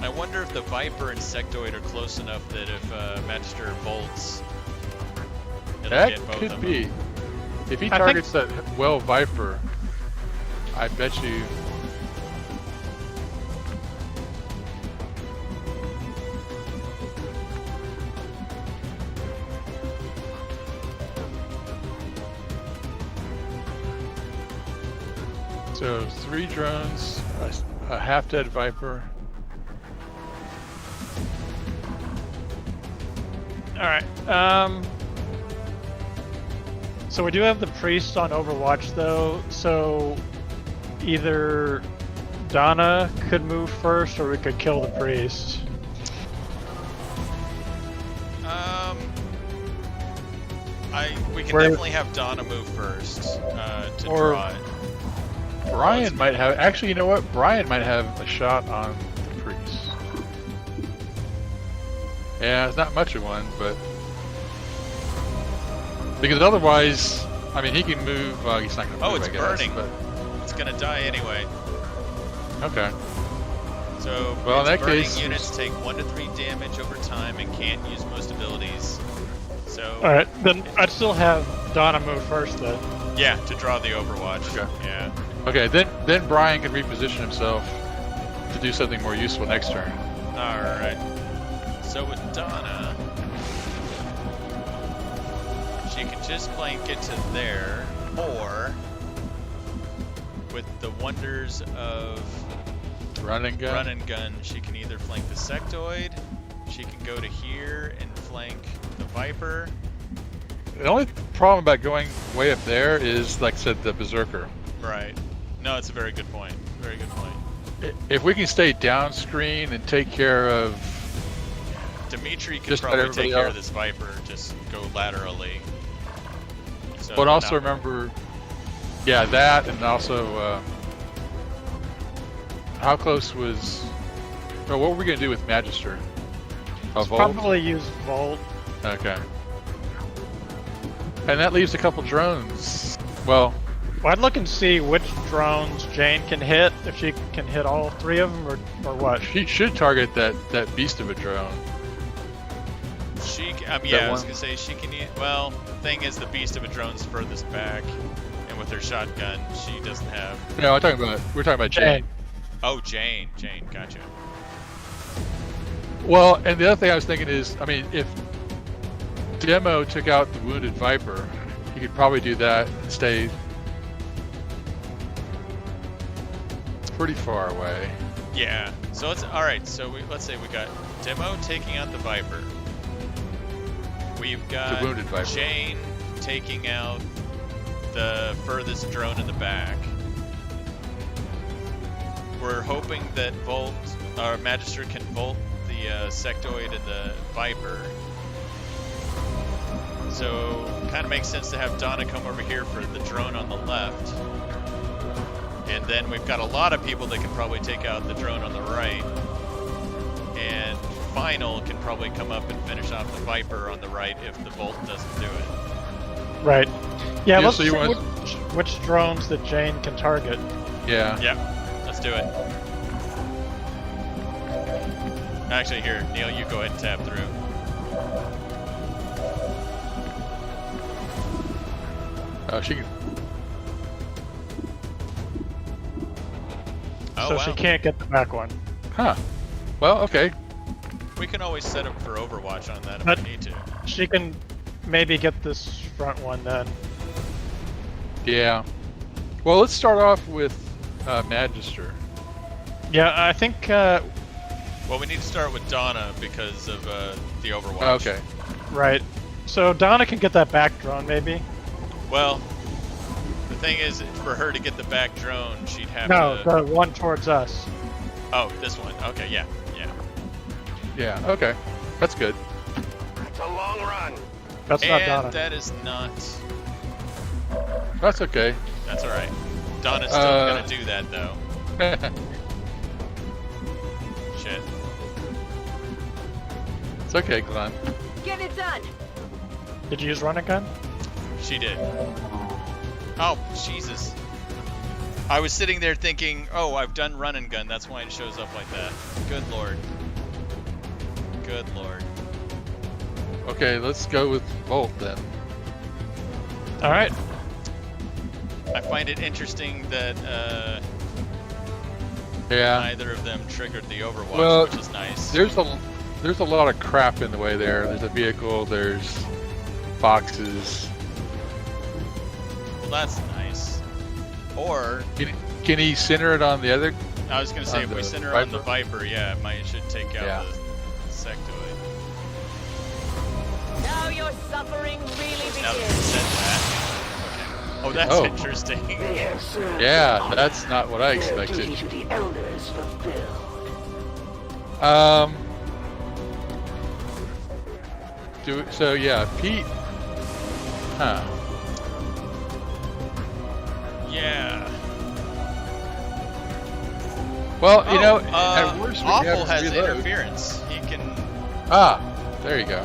I wonder if the Viper and Sectoid are close enough that if Magister bolts, it'll That get both could of be. them. I If he think- targets that well Viper, I bet you. So 3 drones, a half-dead Viper. All right. So we do have the priest on Overwatch though. So either Donna could move first, or we could kill the priest. We can Where- definitely have Donna move first to Or- draw it. Brian might have. Actually, you know what? Brian might have a shot on the priest. Yeah, it's not much of one, but because otherwise, I mean, he can move. He's not going to move. Oh, it's I guess, burning. It's gonna die anyway. But, okay. So Well, in its that burning case, units take 1 to 3 damage over time and can't use most abilities. So All right, then I'd still have Donna move first then. yeah, to draw the Overwatch. Okay. Yeah. Okay, then Brian can reposition himself to do something more useful next turn. All right. So with Donna, she can just plain get to there, or with the wonders of Run and gun. run and gun, she can either flank the Sectoid, she can go to here and flank the Viper. The only problem about going way up there is, like I said, the Berserker. Right. No, it's a very good point. Very good point. If we can stay down screen and take care of, Dimitri can Just about probably everybody take care of else. this Viper, just go laterally. So but also not- remember, yeah, that, and also, how close was? Well, what were we gonna do with Magister? A Volt? Probably use Volt. Okay. And that leaves a couple drones. Well, Well, I'd look and see which drones Jane can hit, if she can hit all 3 of them, or what. she should target that beast of a drone. She, That yeah, I was one? gonna say she can. Well, thing is, the beast of a drone's furthest back, and with her shotgun, she doesn't have. No, we're talking about Jane. Oh, Jane, gotcha. Well, and the other thing I was thinking is, I mean, if Demo took out the wounded Viper, he could probably do that and stay pretty far away. Yeah. So it's all right. So let's say we got Demo taking out the Viper. We've got wounded Viper. Jane taking out the furthest drone in the back. We're hoping that Volt or Magister can Volt the Sectoid and the Viper. So kind of makes sense to have Donna come over here for the drone on the left. And then we've got a lot of people that can probably take out the drone on the right. And Final can probably come up and finish off the Viper on the right if the Bolt doesn't do it. Right. Yeah, Yeah, let's so see you want- which drones that Jane can target. Yeah. Yep, let's do it. Actually, here, Neil, you go ahead and tab through. She can. Oh, So wow. she can't get the back one. Huh. Well, okay. We can always set up for Overwatch on that if But- we need to. She can maybe get this front one then. Yeah. Well, let's start off with Magister. Yeah, I think. Well, we need to start with Donna because of the Overwatch. Okay. Right. So Donna can get that back drone maybe. Well, the thing is, for her to get the back drone, she'd have No, to... the one towards us. Oh, this one. Okay, yeah. Yeah. Okay. That's good. It's a long run. That's not And Donna. that is not... That's okay. That's alright. Donna's still gonna do that, though. Shit. It's okay, Glenn. Get it done. Did you use run and gun? She did. Oh, Jesus. I was sitting there thinking, oh, I've done run and gun. That's why it shows up like that. Good lord. Good lord. Okay, let's go with Bolt then. All right. I find it interesting that Yeah. neither of them triggered the Overwatch, Well, which is nice. There's a lot of crap in the way there. There's a vehicle, there's boxes. Well, that's nice. Or, Can he center it on the other? I was going to say, On if we the center on the Viper? Viper, yeah, it should take out Yeah. the sectoid. Now your suffering really Now that you begins. said that. Okay. Oh, that's Oh. interesting. They have served Yeah, their that's not what I honor. Their expected. duty to the elders fulfilled. So yeah, Pete. Huh. Yeah. Well, you know, at worst we Awful have has reload. interference. He can. Ah, there you go.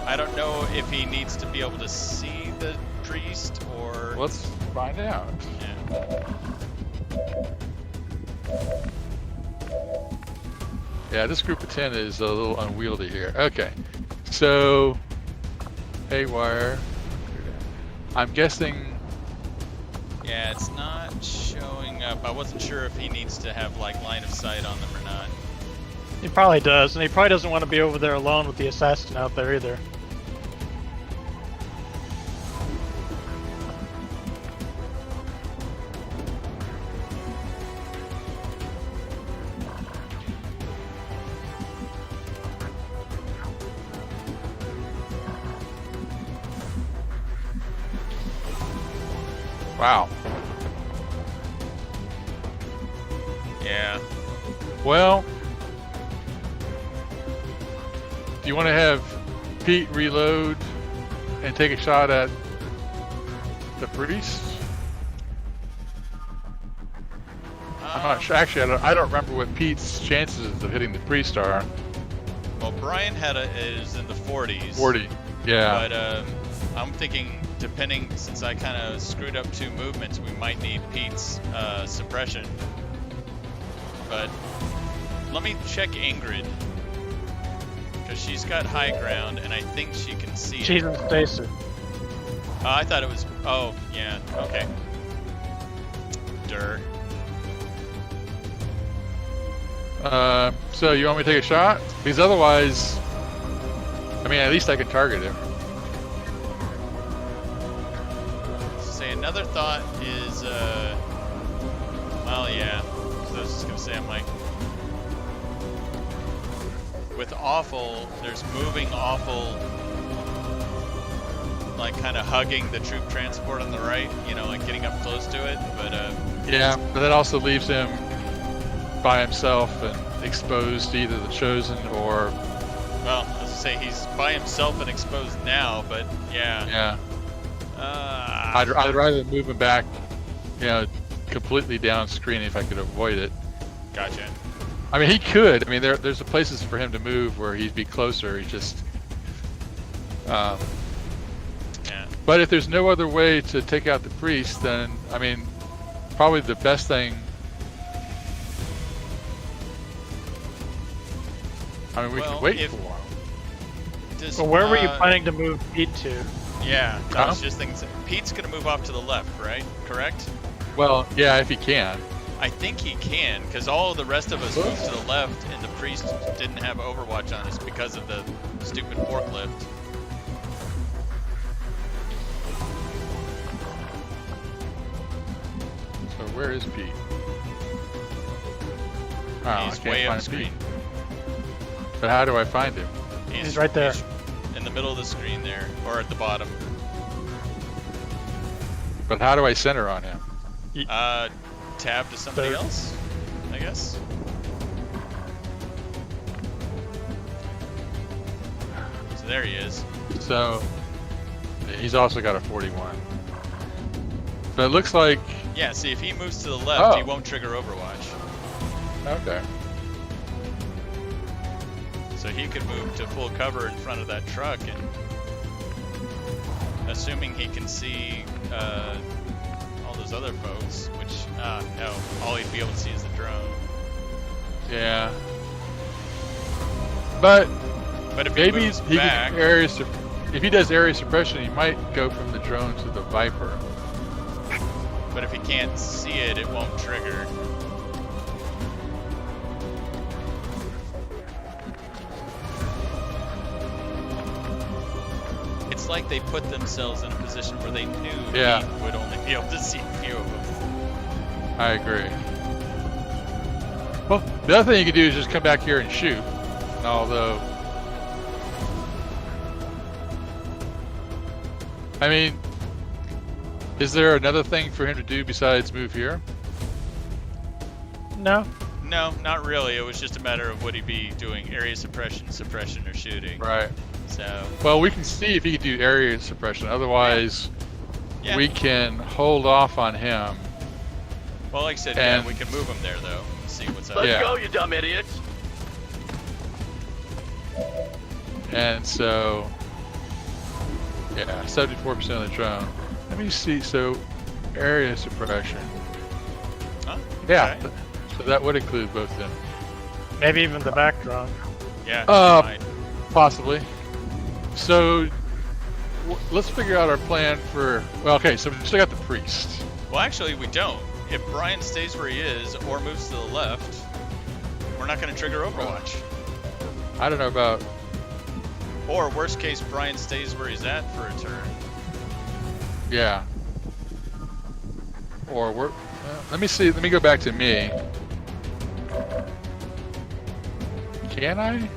I don't know if he needs to be able to see the priest or. Let's find out. Yeah, this group of 10 is a little unwieldy here. Okay, so haywire. I'm guessing. Yeah, it's not showing up. I wasn't sure if he needs to have like line of sight on them or not. He probably does, and he probably doesn't want to be over there alone with the assassin out there either. Wow. Yeah. Well, do you want to have Pete reload and take a shot at the priest? I'm not sure. Actually, I don't remember what Pete's chances of hitting the priest are. Well, Brian is in the 40s. 40. Yeah. But I'm thinking, depending, since I kind of screwed up 2 movements, we might need Pete's suppression. But let me check Ingrid, because she's got high ground, and I think she can see She's it. in stasis. I thought it was. Oh, yeah. Okay. Durr. So you want me to take a shot? Because otherwise, I mean, at least I can target him. Say another thought is, well, yeah. So I was just gonna say, I'm like, with awful, there's moving awful, like kind of hugging the troop transport on the right, you know, like getting up close to it. But Yeah, but that also leaves him by himself and exposed to either the chosen or. well, as I say, he's by himself and exposed now. But yeah. Yeah. I'd rather move him back, you know, completely down screen if I could avoid it. Gotcha. I mean, he could. I mean, there's the places for him to move where he'd be closer. He just. Yeah. But if there's no other way to take out the priest, then I mean, probably the best thing. I mean, we Well, can wait if- for a while. Does, Well, where were you planning to move Pete to? Yeah, I was Huh? just thinking. Pete's gonna move off to the left, right? Correct? Well, yeah, if he can. I think he can, because all of the rest of us moved to the left, and the priest didn't have Overwatch on us because of the stupid forklift. So where is Pete? Oh, I He's can't way find up screen. Pete. But how do I find him? He's right there. he's in the middle of the screen there, or at the bottom. But how do I center on him? Tab to somebody There. else, I guess. So there he is. So he's also got a 41. But it looks like Yeah, see, if he moves to the left, he Oh. won't trigger Overwatch. okay. So he could move to full cover in front of that truck, and assuming he can see all those other folks, which, no, all he'd be able to see is the drone. Yeah. But if he maybe moves he back, can if he does area suppression, he might go from the drone to the Viper. but if he can't see it, it won't trigger. It's like they put themselves in a position where they knew Yeah. he would only be able to see a few of them. I agree. Well, the other thing you could do is just come back here and shoot. Although, I mean, is there another thing for him to do besides move here? No. No, not really. It was just a matter of would he be doing area suppression, or shooting. Right. So, Well, we can see if he can do area suppression. Otherwise, yeah. we can hold off on him. Well, like I said, And- yeah, we can move him there, though. See what's up. Let's Yeah. go, you dumb idiots. And so, yeah, 74% of the drone. Let me see. So, area suppression. Huh? Yeah. Okay. So that would include both them. Maybe even the back drone. Yeah. Uh, Possibly. So, let's figure out our plan for. Well, okay. So we still got the priest. Well, actually, we don't. If Brian stays where he is or moves to the left, we're not going to trigger Overwatch. I don't know about. Or worst case, Brian stays where he's at for a turn. Yeah. Or we're. Let me see. Let me go back to me. Can I?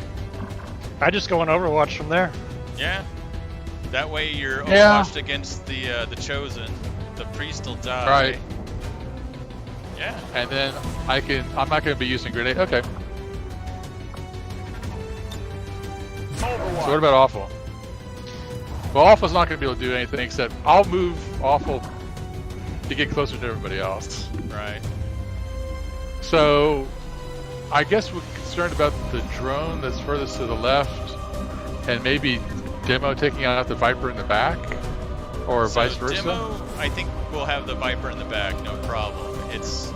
I just go on Overwatch from there. Yeah. That way you're Yeah. overwatched against the Chosen. The priest will die. Right. Yeah. And then I can. I'm not going to be using grenade. Okay. So what about Awful? Well, Awful's not going to be able to do anything except I'll move Awful to get closer to everybody else. Right. So I guess we're concerned about the drone that's furthest to the left and maybe Demo taking out the Viper in the back or So vice versa. Demo, I think we'll have the Viper in the back, no problem. It's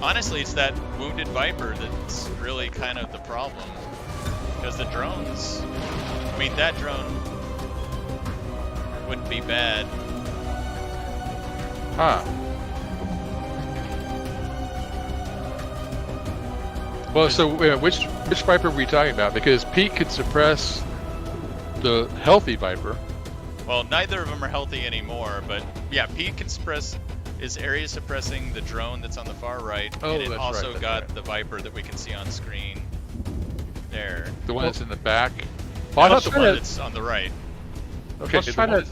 honestly, it's that wounded Viper that's really kind of the problem. Because the drones, I mean, that drone wouldn't be bad. Huh. Well, so which Viper are we talking about? Because Pete could suppress the healthy Viper. Well, neither of them are healthy anymore, but yeah, Pete can suppress, is area suppressing the drone that's on the far right, Oh, and it that's also right, that's got right. the Viper that we can see on screen there. The one that's in the back. Well, I Not thought the the one one. that's on the right. Okay, Let's the try one to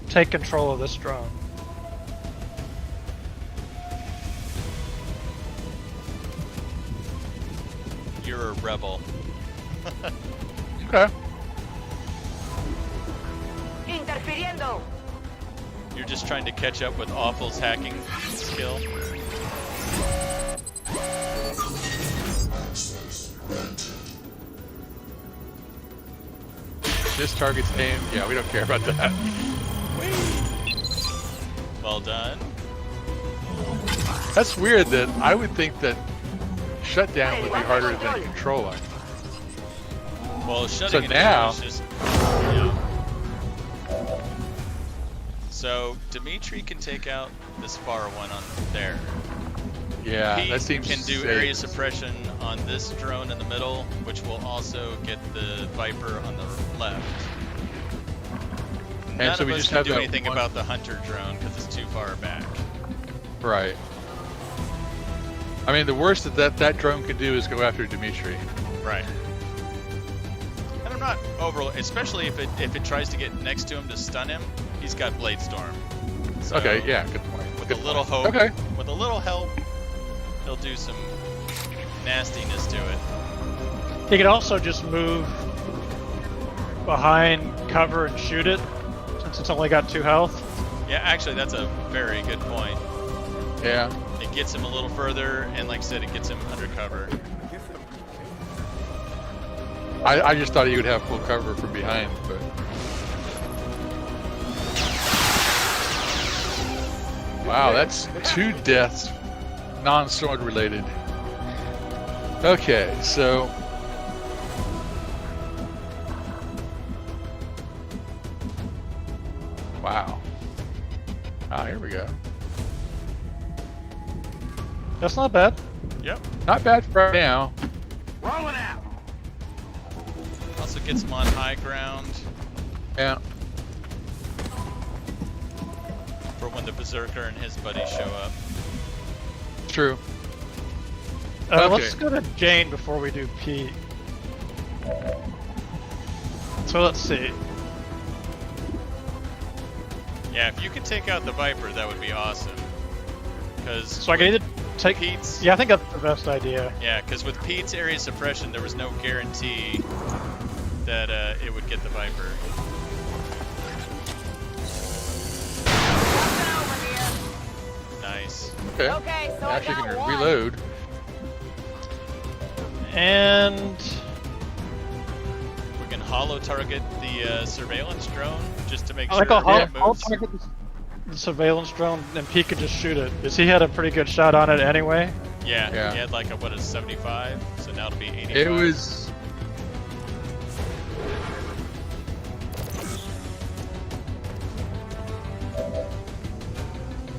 take control of this drone. You're a rebel. Okay. Interfiriendo. You're just trying to catch up with Awful's hacking skill. This target's aimed. Yeah, we don't care about that. Well done. That's weird that I would think that shutdown would be harder than controlling. Well, shutting it now- down is just. Yeah. So Dimitri can take out this far one on there. Yeah, Pete that seems can do safe. area suppression on this drone in the middle, which will also get the Viper on the left. None so of we us just can have do that anything one- about the Hunter drone because it's too far back. Right. I mean, the worst that drone can do is go after Dimitri. Right. And I'm not overall, especially if it tries to get next to him to stun him. He's got Blade Storm. So Okay, yeah, good point. With Good a little point. hope, Okay. with a little help, he'll do some nastiness to it. He could also just move behind cover and shoot it, since it's only got 2 health. Yeah, actually, that's a very good point. Yeah. It gets him a little further, and like I said, it gets him undercover. I just thought he would have full cover from behind, but wow, that's 2 deaths, non-sword related. Okay, so wow. Ah, here we go. That's not bad. Yep. Not bad for right now. Rolling out. Also gets him on high ground Yeah. for when the Berserker and his buddies show up. True. Let's Okay. go to Jane before we do Pete. So let's see. Yeah, if you could take out the Viper, that would be awesome. Because So I need to take. Pete's, Yeah, I think that's the best idea. yeah, because with Pete's area suppression, there was no guarantee that it would get the Viper. Nice. Okay. Okay, so I Actually, got can one. reload. And We can holo target the surveillance drone just to make I sure think I'll it moves. target the surveillance drone, and Pete could just shoot it. Because he had a pretty good shot on it anyway. Yeah, Yeah. he had like a 75, so now it'll be 85. It was.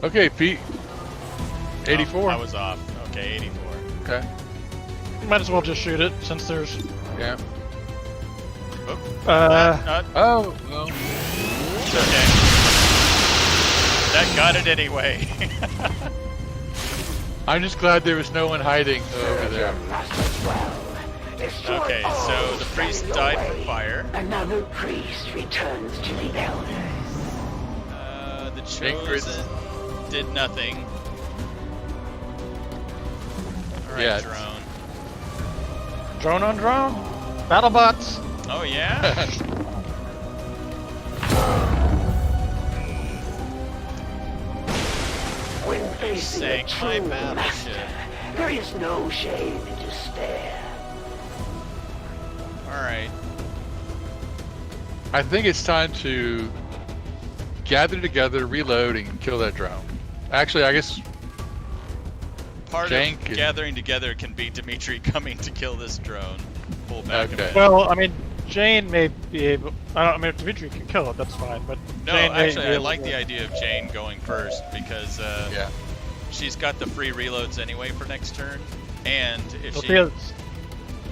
Okay, Pete. 84. Oh, I was off. Okay, 84. Okay. Might as well just shoot it since there's. Yeah. Uh, Oh, well. It's okay. That got it anyway. I'm just glad there was no one hiding over there. Masters well. Destroy Okay, all so the stand priest in your died from way. fire. Another priest returns to the elders. The Sacred. chosen did nothing. Alright, Yeah. drone. drone on drone. BattleBots. Oh yeah? When facing a Sank my true battleship. master, there is no shame in despair. Alright. I think it's time to gather together, reload, and kill that drone. Actually, I guess Part Jank of and- gathering together can be Dimitri coming to kill this drone. Pull back a Okay. bit. Well, I mean, Jane may be able. I mean, if Dimitri can kill it, that's fine. But No, Jane may actually, be I able like to- the idea of Jane going first because yeah. she's got the free reloads anyway for next turn, and if Well, she, she has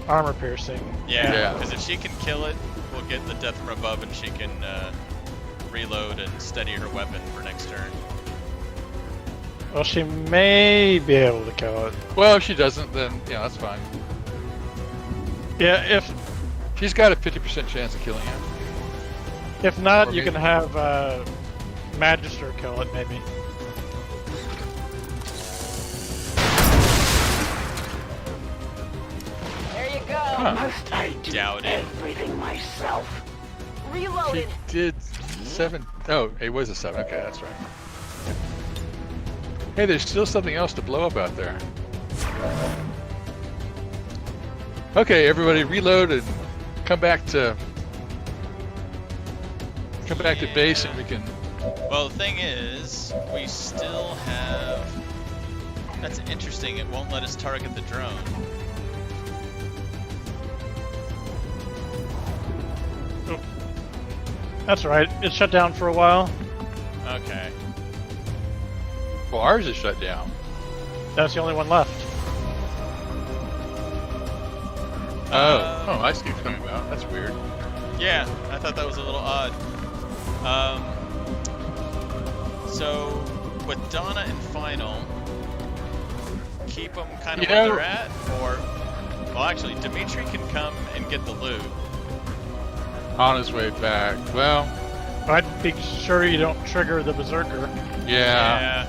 armor piercing. Yeah. yeah, because if she can kill it, we'll get the death from above, and she can reload and steady her weapon for next turn. Well, she may be able to kill it. Well, if she doesn't, then yeah, that's fine. Yeah, if She's got a 50% chance of killing him. if not, Or you maybe- can have Magister kill it, maybe. There you go. Huh. Must I do Doubt it. everything myself? She Reloaded. did 7. Oh, it was a 7. Okay, that's right. Hey, there's still something else to blow up out there. Okay, everybody, reload and come back to base, and we can. Well, the thing is, we still have. That's interesting. It won't let us target the drone. That's right. It shut down for a while. Okay. Well, ours is shut down. That's the only one left. Oh, I see what you're talking about. That's weird. Yeah, I thought that was a little odd. So with Donna and Final, keep them kind of You where know- they're at, or well, actually, Dimitri can come and get the loot. On his way back. Well, I'd be sure you don't trigger the Berserker. yeah.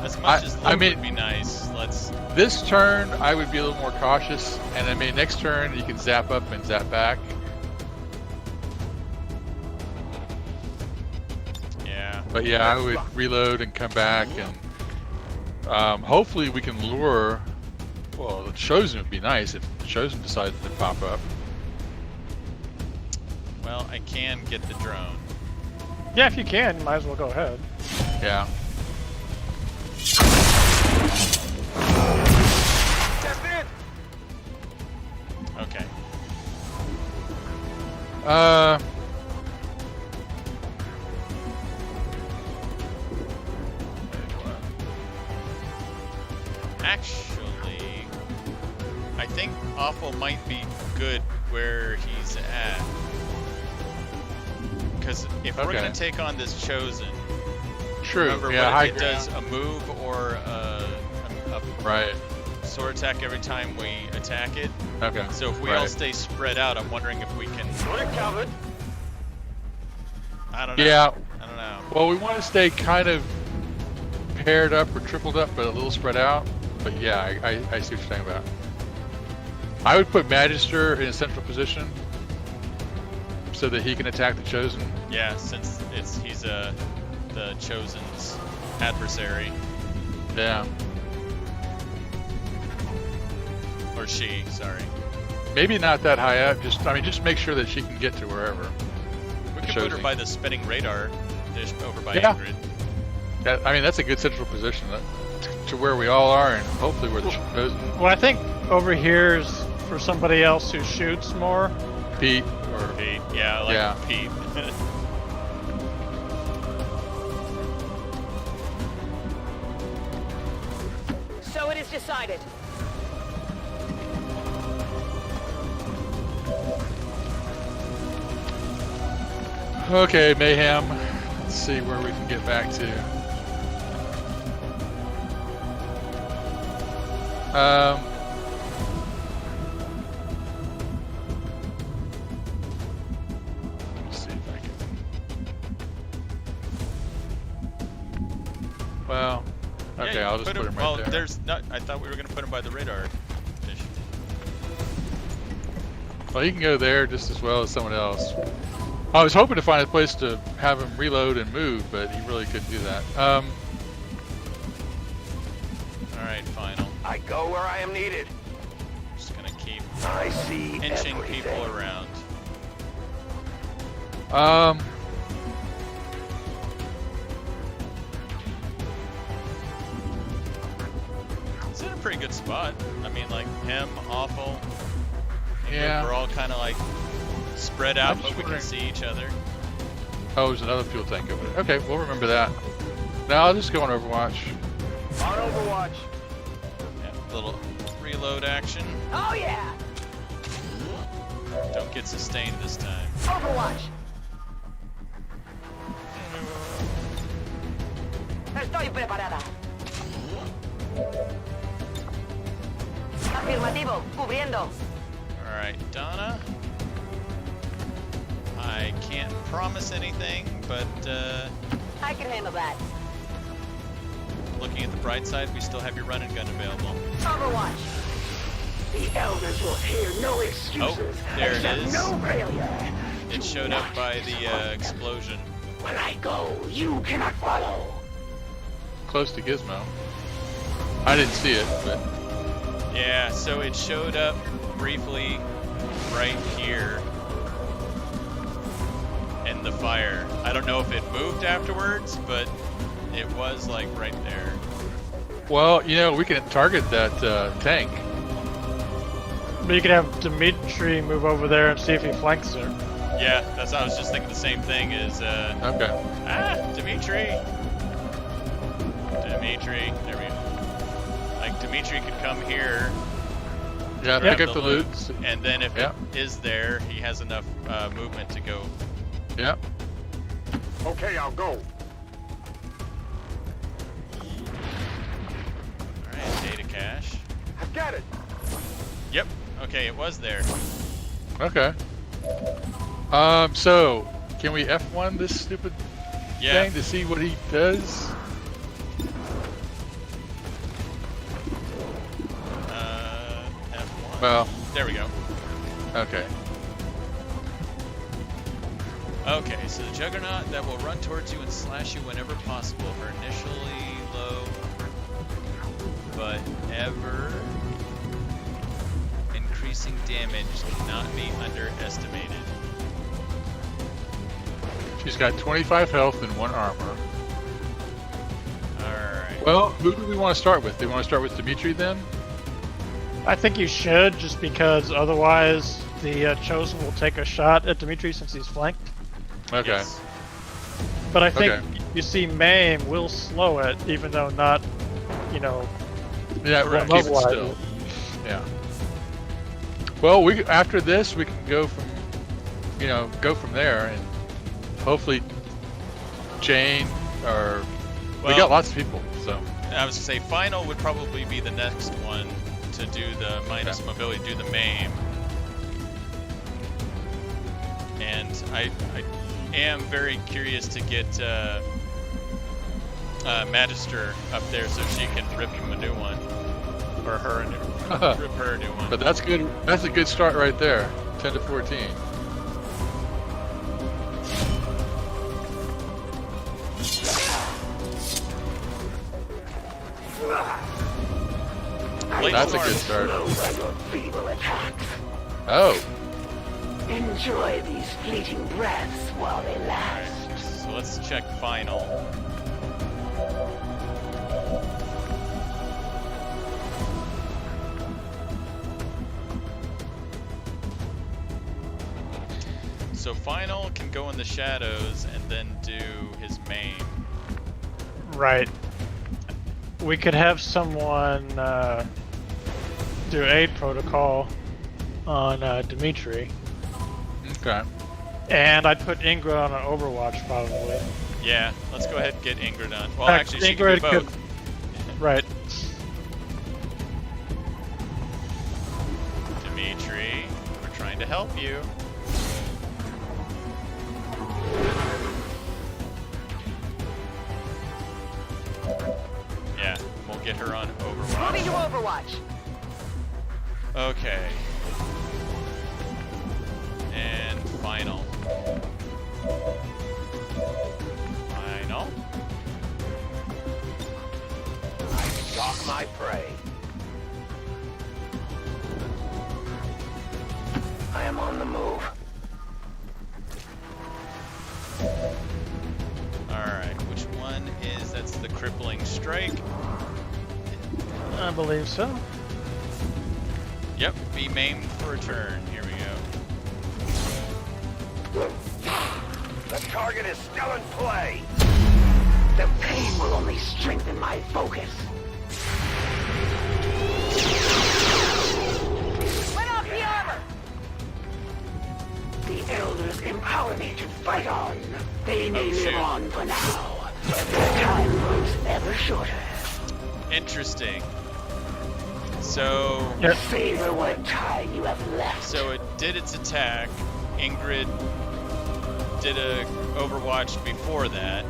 As much as loot I mean- would be nice. Let's. This turn, I would be a little more cautious, and I mean, next turn you can zap up and zap back. Yeah. But yeah, I would reload and come back, and hopefully we can lure. Well, the Chosen would be nice if Chosen decided to pop up. I can get the drone. Yeah, if you can, you might as well go ahead. Yeah. Okay. Actually, I think Awful might be good where he's at. Because if we're Okay. going to take on this Chosen, True. remember yeah, what high it does ground. a move or a Right. sword attack every time we attack it. Okay. So if we all Right. stay spread out, I'm wondering if we can... I don't know. Yeah. I don't know. Well, we want to stay kind of paired up or tripled up, but a little spread out. But yeah, I see what you're saying about. I would put Magister in a central position so that he can attack the Chosen. Yeah, since he's the Chosen's adversary. Yeah. Or she, sorry. Maybe not that high up. Just make sure that she can get to wherever. We could put her Chosen. by the spinning radar dish over by Yeah. Ingrid. That's a good central position to where we all are, and hopefully we're the Chosen. Well, I think over here is for somebody else who shoots more. Pete or Pete, yeah, I like Yeah. Pete. So it is decided. Okay, Mayhem. Let's see where we can get back to. Let's see if I can. Well, okay, Yeah, you I'll can just put him right well, there. there's not. I thought we were gonna put him by the radar dish. Well, he can go there just as well as someone else. I was hoping to find a place to have him reload and move, but he really couldn't do that. All right, final. I go where I am needed. Just gonna keep I see inching everything. people around. It's in a pretty good spot. I mean, like him, Awful. Ingrid, Yeah. We're all kind of like spread out, I'm but just we can wondering- see each other. Oh, there's another fuel tank over there. Okay, we'll remember that. Now I'll just go on Overwatch. On Overwatch. Yeah, little reload action. Oh yeah! Don't get sustained this time. Overwatch! Estoy preparada. Afirmativo, cubriendo. All right, Donna. I can't promise anything, but I can handle that. looking at the bright side, we still have your run and gun available. Overwatch. The elders will hear no excuses. there it accept is. No failure. It Do showed up not by the disappoint. explosion. When I go, you cannot follow. Close to Gizmo. I didn't see it, but Yeah, so it showed up briefly right here in the fire. I don't know if it moved afterwards, but it was like right there. well, we can target that tank. But you could have Dimitri move over there and see if he flanks her. Yeah, I was just thinking the same thing as Okay. Dimitri. There we go. Like Dimitri could come here, Yeah, grab pick up the loot. and then if Yeah. it is there, he has enough movement to go. Yeah. Okay, I'll go. Alright, data cache. I've got it. Yep, okay, it was there. Okay. So can we F1 this stupid Yeah, thing to see what he does? F1. Well, There we go. okay. Okay, so the Juggernaut that will run towards you and slash you whenever possible for initially low, but ever increasing damage cannot be underestimated. She's got 25 health and 1 armor. Alright. Well, who do we want to start with? Do we want to start with Dimitri then? I think you should, just because otherwise the Chosen will take a shot at Dimitri since he's flanked. Okay. Yes. But I think Okay. you see Maim will slow it, even though not, you know, Yeah, we're Correct. keep it Otherwise- still. Yeah. Well, we after this we can go from, go from there, and hopefully Jane or we Well- got lots of people. So I was gonna say final would probably be the next one to do the minus mobility, do the MAME. And I am very curious to get Magister up there so she can rip him a new one, or her a new, rip her a new one. but that's good. That's a good start right there. 10 to 14. Late That's a start. good start. Slow by your feeble attacks. Oh, Enjoy these fleeting breaths while they last. Alright, so let's check final. So final can go in the shadows and then do his main. right. We could have someone do aid protocol on Dimitri, okay. and I'd put Ingrid on an Overwatch probably. Yeah, let's go ahead and get Ingrid on. Well, Fact, actually, she can do Ingrid both. Right. Dimitri, we're trying to help you. Yeah, we'll get her on Moving to Overwatch. Overwatch. Okay. And final. Final. Stalk my prey. I am on the move. Alright, which one is, that's the crippling strike. I believe so. Yep, be maimed for a turn. Here we go. The target is still in play. The pain will only strengthen my focus. Went off the armor. The elders empower me to fight on. They may shoot. live on for now, but their time grows ever shorter. Interesting. So, Yep. Savor what time you have left. so it did its attack. Ingrid did a Overwatch before that,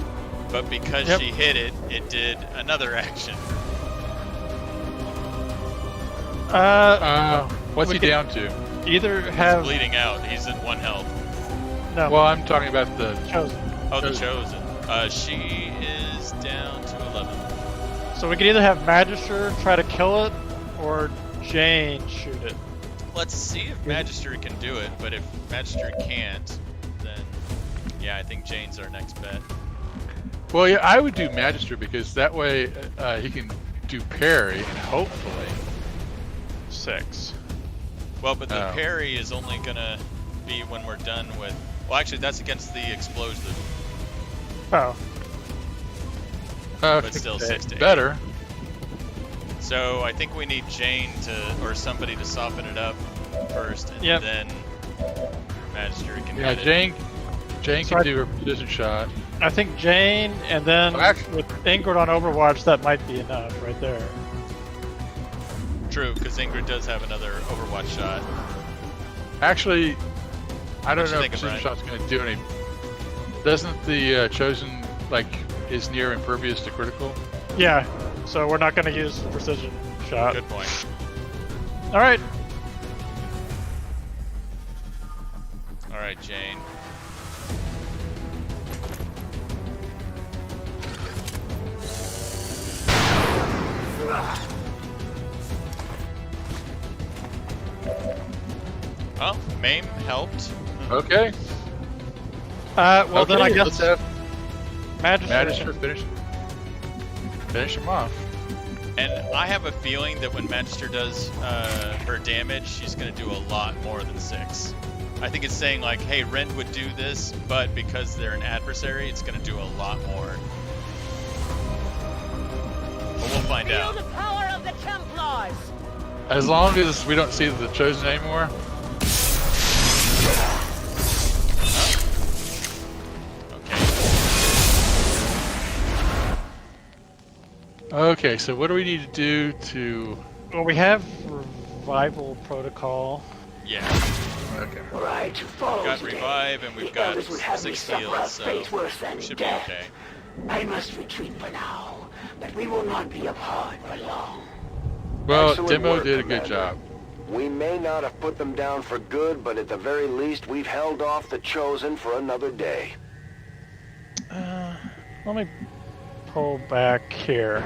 but because Yep. she hit it, it did another action. What's We he could- down to? Either He's have bleeding out. He's in 1 health. no Well, I'm talking about the. Chosen. Oh, the Chosen. Chosen. She is down to 11. So we could either have Magister try to kill it, or Jane shoot it. Let's see if Magister can do it, but if Magister can't, then yeah, I think Jane's our next bet. Well, yeah, I would do Magister because that way he can do parry and hopefully. 6. Well, but the Oh. parry is only gonna be when we're done with. Well, actually, that's against the explosive. Oh, But still okay, 6 to 8. better. So I think we need Jane or somebody to soften it up first, and Yep. then Magister can Yeah, hit it. Jane So can I- do her precision shot. I think Jane, and then Well, actually- with Ingrid on Overwatch, that might be enough right there. True, because Ingrid does have another Overwatch shot. Actually, I What don't you know if thinking, precision Brian? shot's going to do any. Doesn't the Chosen is near impervious to critical? Yeah, so we're not going to use the precision shot. Good point. All right. All right, Jane. Well, Maim helped. Okay. Well, then I Okay, guess let's have Magister. Magister finish him off. And I have a feeling that when Magister does her damage, she's going to do a lot more than 6. I think it's saying like, hey, Rend would do this, but because they're an adversary, it's going to do a lot more. But we'll find out. Feel the power of the Templars! As long as we don't see the Chosen anymore. Okay, so what do we need to do to... Well, we have revival protocol. Yeah. Okay. Right, follow We've got me. revive and we've The got others would have me 6 suffer a heals, so fate worse than we should be death. okay. I must retreat for now, but we will not be apart for long. Well, Excellent Demo work, did a good Commander. job. We may not have put them down for good, but at the very least, we've held off the Chosen for another day. Let me pull back here.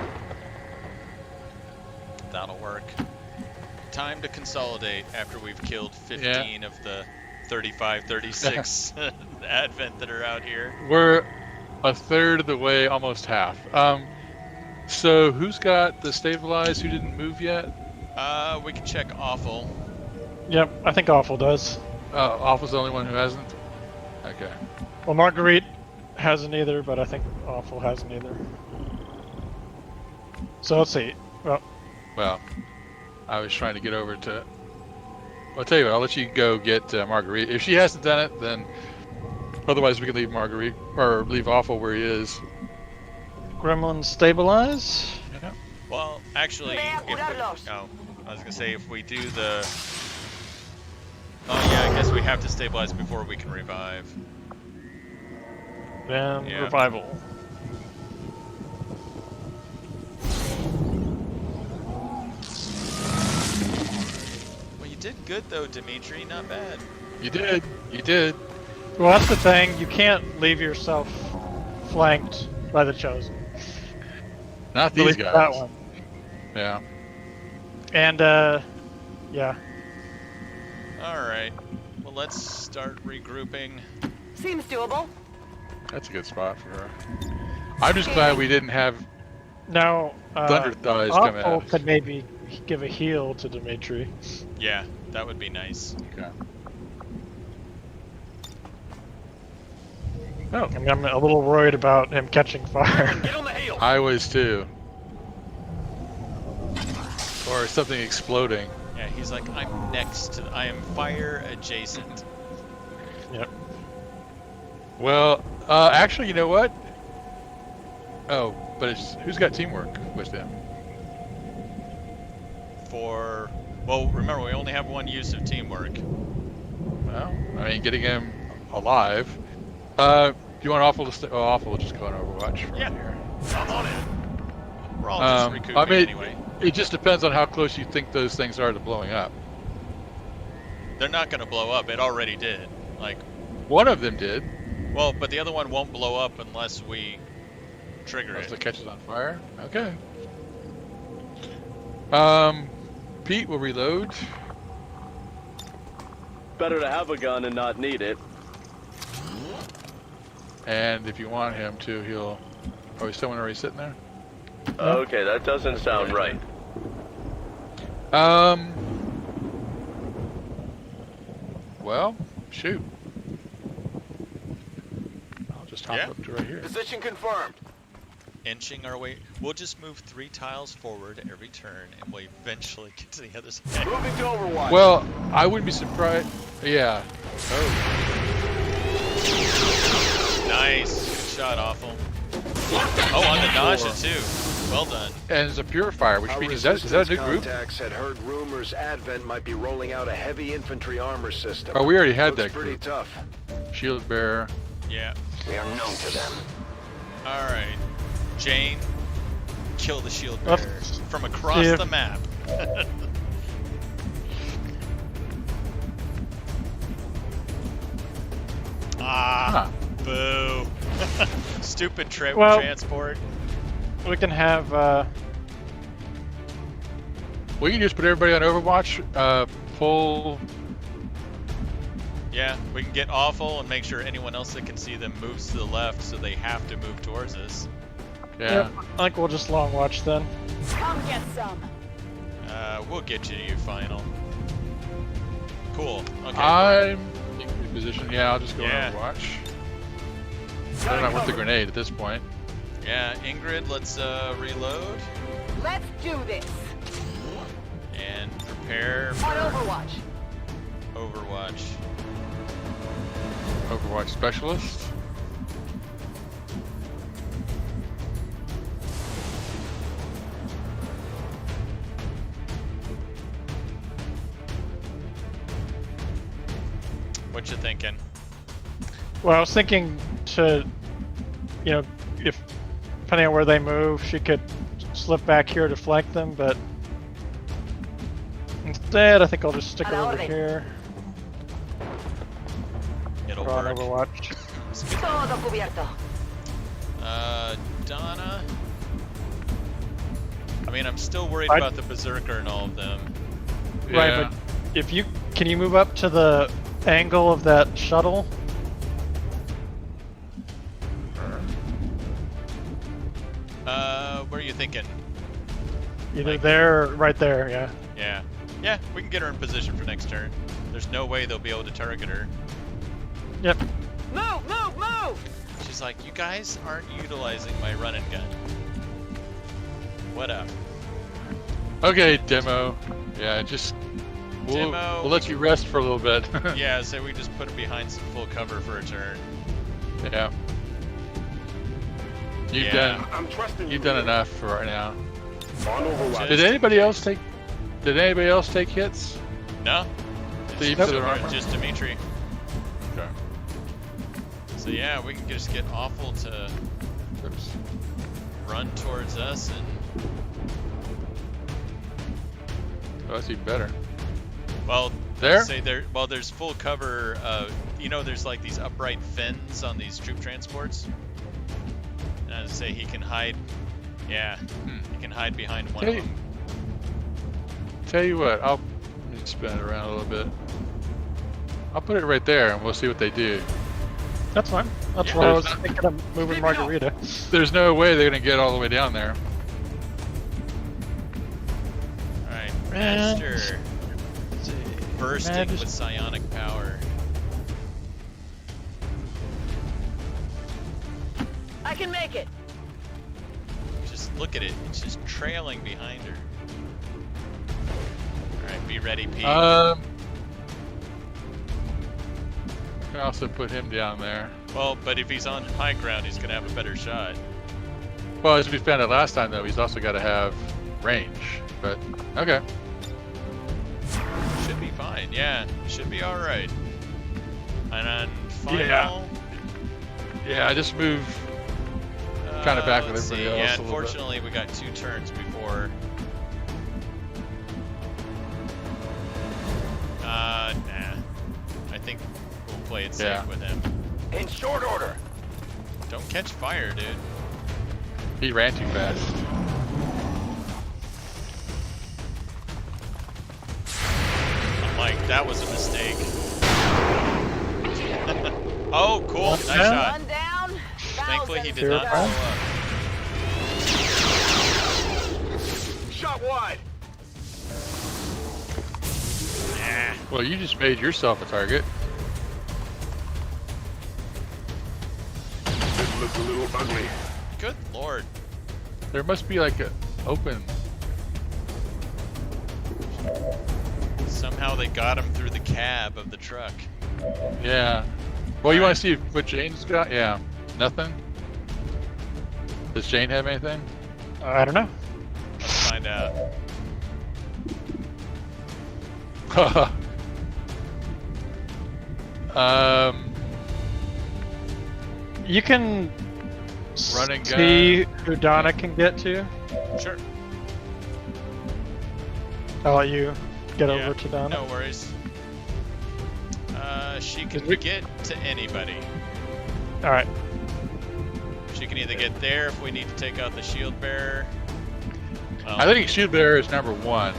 That'll work. Time to consolidate after we've killed 15 of the 35, 36 Advent that are out here. We're a third of the way, almost half. So who's got the stabilize? Who didn't move yet? We can check Awful. Yep, I think Awful does. Awful's the only one who hasn't. Okay. Well, Marguerite hasn't either, but I think Awful hasn't either. So let's see. Well, I was trying to get over to. I'll tell you what. I'll let you go get Marguerite. If she hasn't done it, then otherwise we can leave Marguerite or leave Awful where he is. Gremlin stabilize. Yeah. Well, actually, Lea if we, curarlos. oh, I was gonna say if we do the. Oh yeah, I guess we have to stabilize before we can revive. Then Yeah. revival. Well, you did good though, Dimitri. Not bad. You did. You did. Well, that's the thing. You can't leave yourself flanked by the Chosen. Not At these least guys. that one. Yeah. And yeah. All right. Well, let's start regrouping. Seems doable. That's a good spot for her. I'm just glad we didn't have Now, Thunder Thighs come at Awful us. could maybe give a heal to Dimitri. Yeah, that would be nice. Okay. Oh, I mean, I'm a little worried about him catching fire. Get on the heel! I was too. Or something exploding. Yeah, he's like, I'm next to. I am fire adjacent. Yep. Well, actually, you know what? Oh, but it's who's got teamwork with them? For well, remember we only have one use of teamwork. Well, I mean, getting him alive. Do you want Awful to stay? Oh, Awful will just go on Overwatch from Yeah. here. I'm on it. We're all just recouping I mean, anyway. it just depends on how close you think those things are to blowing up. They're not gonna blow up. It already did. Like, One of them did. well, but the other one won't blow up unless we trigger Unless it. it catches on fire. Okay. Pete will reload. Better to have a gun and not need it. And if you want him to, he'll... Oh, is someone already sitting there? Okay, that doesn't sound right. Well, shoot. I'll just hop Yeah. up to right here. Position confirmed. Inching our way. We'll just move 3 tiles forward every turn, and we'll eventually get to the other side. Moving to Overwatch. Well, I wouldn't be surprised. Yeah. Oh, Nice. Good shot, Awful. Oh, on the nausea too. Well done. and it's a purifier, which Our means is that a resistance new group? contacts had heard rumors Advent might be rolling out a heavy infantry armor system. Oh, we already had Looks that pretty group. tough. Shield bearer. Yeah. We are known to them. All right. Jane, kill the shield Oh, bearer from across yeah. the map. Ah, boo. Stupid Well- transport. We can have We can just put everybody on Overwatch. Pull Yeah, we can get awful and make sure anyone else that can see them moves to the left, so they have to move towards us. Yeah. I think we'll just long watch then. Come get some. We'll get you to your final. Cool. Okay. I'm in good position. Yeah, I'll just go Yeah. and watch. They're not with the grenade at this point. Yeah, Ingrid, let's reload Let's do this. and prepare On for Overwatch. Overwatch. Overwatch specialist. What you thinking? Well, I was thinking to, if depending on where they move, she could slip back here to flank them, but instead, I think I'll just stick her over here. It'll On work. Overwatch. Todo cubierto. Donna. I mean, I'm still worried I- about the Berserker and all of them. Right, Yeah. but if can you move up to the angle of that shuttle? What are you thinking? Either Like- there or right there, yeah. Yeah. Yeah, we can get her in position for next turn. There's no way they'll be able to target her. Yep. Move, move, move! She's like, you guys aren't utilizing my run and gun. What up? Okay, demo. Yeah, just we'll Demo. let you rest for a little bit. Yeah, so we just put him behind some full cover for a turn. Yeah. You've Yeah. I'm trusting you've done enough for right now. On Overwatch. Did anybody else take hits? No? Thief It's to their armor? just Dimitri. Okay. So yeah, we can just get awful to Oops. run towards us and Oh, that's even better. well There? say there well there's full cover there's like these upright fins on these troop transports. And I'd say he can hide he can hide behind one of Hey. them. Tell you what, I'll let me spin it around a little bit. I'll put it right there, and we'll see what they do. That's fine. That's Yeah, what I was there's not- thinking of moving Margarita. There's no way they're gonna get all the way down there. Alright, And- Master bursting Magic- with psionic power. I can make it. Just look at it, it's just trailing behind her. Alright, be ready, Pete. I can also put him down there. Well, but if he's on high ground, he's gonna have a better shot. Well, as we found out last time, though, he's also got to have range. But okay. Should be fine, yeah. Should be alright. And then final... Yeah. Yeah, I just move kinda back with let's everybody see. else Yeah, a little bit. unfortunately we got 2 turns before... Nah. I think we'll play it safe Yeah. with him. In short order. Don't catch fire, dude. He ran too fast. I'm like, that was a mistake. Oh, cool. Nice Yeah. shot. One down. Thankfully he did Zero not down. blow up. Shot wide. Nah. Well, you just made yourself a target. This looks a little ugly. Good lord. There must be like a open. Somehow they got him through the cab of the truck. Yeah. Well, you want to see what Jane's got? Yeah. Nothing. Does Jane have anything? I don't know. Let's find out. You can Run and see gun. who Donna can get to. Sure. I'll let you get Yeah, over to Donna. No worries. She can Is it- get to anybody. All right. She can either get there if we need to take out the shield bearer. I think shield bearer is number 1.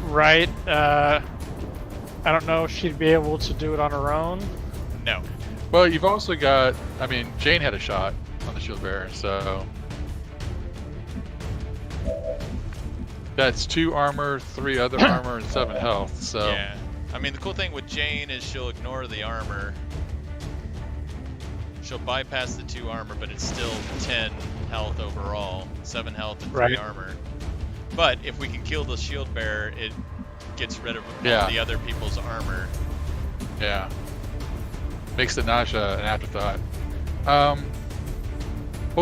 Right. I don't know if she'd be able to do it on her own. No. Well, you've also got. I mean, Jane had a shot on the shield bearer, so that's 2 armor, 3 other armor, and 7 health. So Yeah. I mean, the cool thing with Jane is she'll ignore the armor. She'll bypass the 2 armor, but it's still 10 health overall, 7 health and 3 Right. armor. But if we can kill the shield bearer, it gets rid of Yeah. the other people's armor. yeah, makes the nausea an afterthought. Well,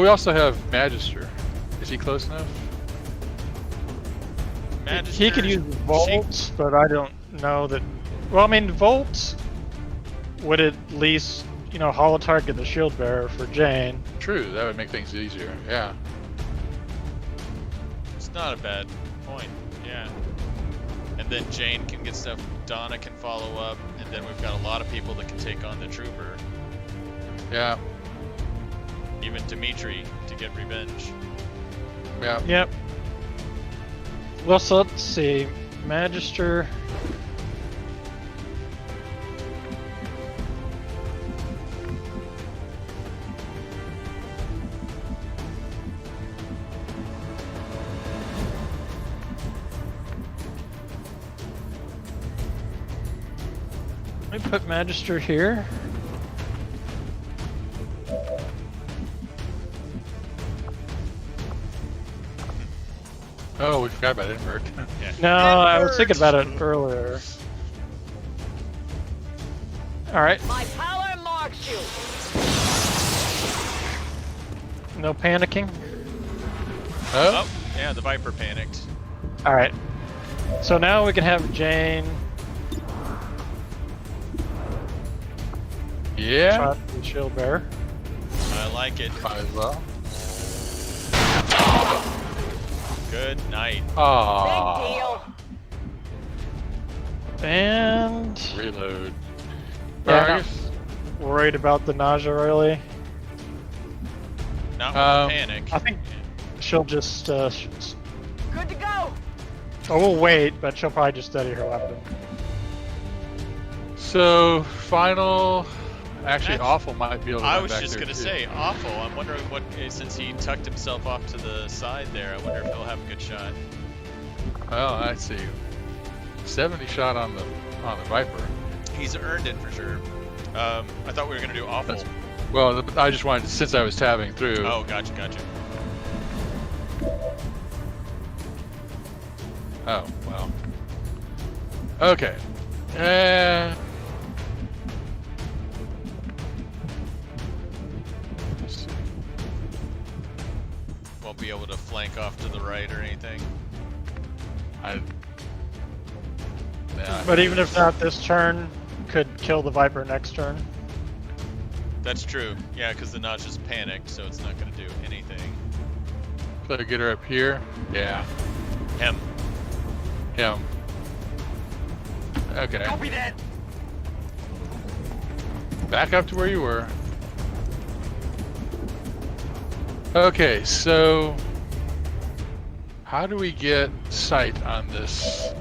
we also have Magister. Is he close enough? He could use volts, but I don't know that. Well, I mean, volts would at least, holo target the shield bearer for Jane. True, that would make things easier. Yeah. It's not a bad point. Yeah. And then Jane can get stuff. Donna can follow up, and then we've got a lot of people that can take on the trooper. Yeah. Even Dimitri to get revenge. Yeah. Yep. Well, so let's see. Magister. Let me put Magister here. Oh, we forgot about Edinburgh. Yeah. No, I was thinking about it earlier. Alright, My power marks you. no panicking. Oh, Oh, yeah, the Viper panicked. Alright. So now we can have Jane yeah. shot the shield bearer. I like it. Might as well. Good night. Big Aww. deal. And Reload. Yeah, Vargas? worried about the nausea really. Not with the panic. I think she'll just Good to go. we'll wait, but she'll probably just steady her weapon. So, final. Actually, That's- Awful might be able to I run was back just there gonna too. say, awful. I'm wondering what, since he tucked himself off to the side there, I wonder if he'll have a good shot. Well, I see. 70 shot on the Viper. He's earned it for sure. I thought we were gonna do awful. That's- Well, I just wanted to, since I was tabbing through. Oh, gotcha. Oh, well. Okay. Let's see. Won't be able to flank off to the right or anything. But even if not this turn, could kill the Viper next turn. That's true. Yeah, because the Notch is panicked, so it's not gonna do anything. So get her up here. Yeah, Him. him. Okay. Copy that. Back up to where you were. Okay, so how do we get sight on this?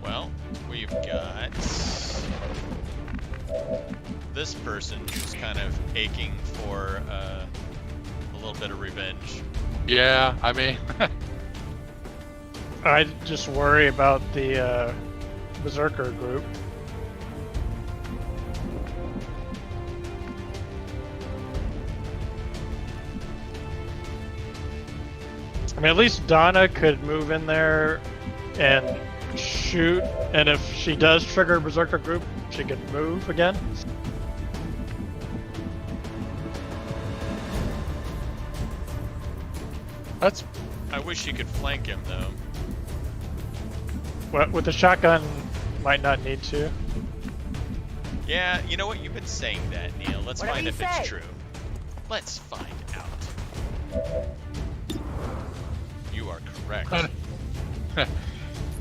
Well, we've got this person who's kind of aching for a little bit of revenge. Yeah, I mean, I just worry about the Berserker group. I mean, at least Donna could move in there and shoot, and if she does trigger Berserker group, she could move again. that's I wish you could flank him though. Well, with the shotgun, might not need to. Yeah, you know what? You've been saying that, Neil. Let's Whatever find you if say. it's true. Let's find out. You are correct.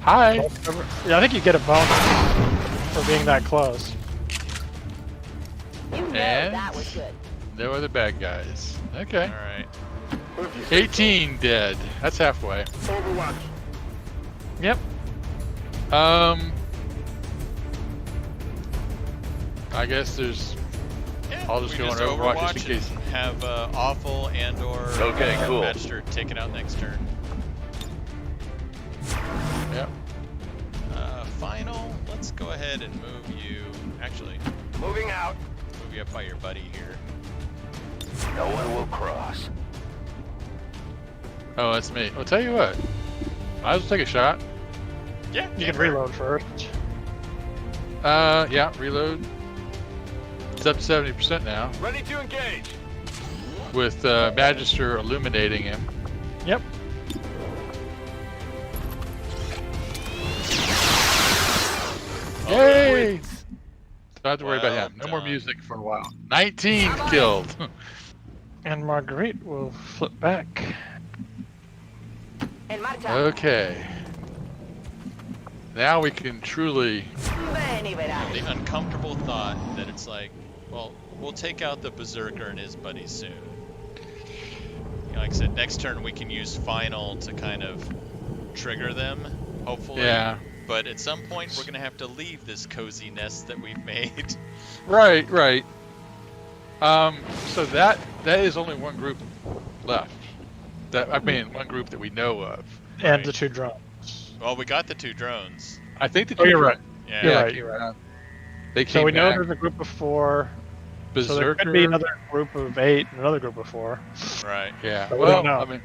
hi. Yeah, I think you get a bonus for being that close. You know And- that was good. No other bad guys. Okay. All right. 18 dead. That's halfway. Overwatch. Yep. I guess there's. Yeah, I'll just we go on Overwatch just in case. and have Awful and/or Okay, cool. Magister take it out next turn. Yep. Final. Let's go ahead and move you. Actually, Moving out. move you up by your buddy here. No one will cross. Oh, that's me. I'll tell you what. Might as well take a shot. Yeah, You can reload first. Yeah, reload. It's up to 70% now, Ready to engage. with Magister illuminating him. Yep. Yay! Don't have to worry about Well him. No more done. music for a while. 19 killed. And Marguerite will flip back. En marcha. Okay. Now we can truly. Ven y verás. The uncomfortable thought that it's like, well, we'll take out the Berserker and his buddy soon. You know, like I said, next turn we can use Final to kind of trigger them, hopefully. Yeah. But at some point we're gonna have to leave this cozy nest that we've made. Right, right. So that is only one group left. I mean, one group that we know of. And Right. the 2 drones. Well, we got the 2 drones. I think the Oh, you're right. Yeah. You're Yeah, right. came around. They came So we know back. there's a group of 4. Berserker. So there could be another group of 8 and another group of 4. Right. Yeah. But we Well, don't know. I mean,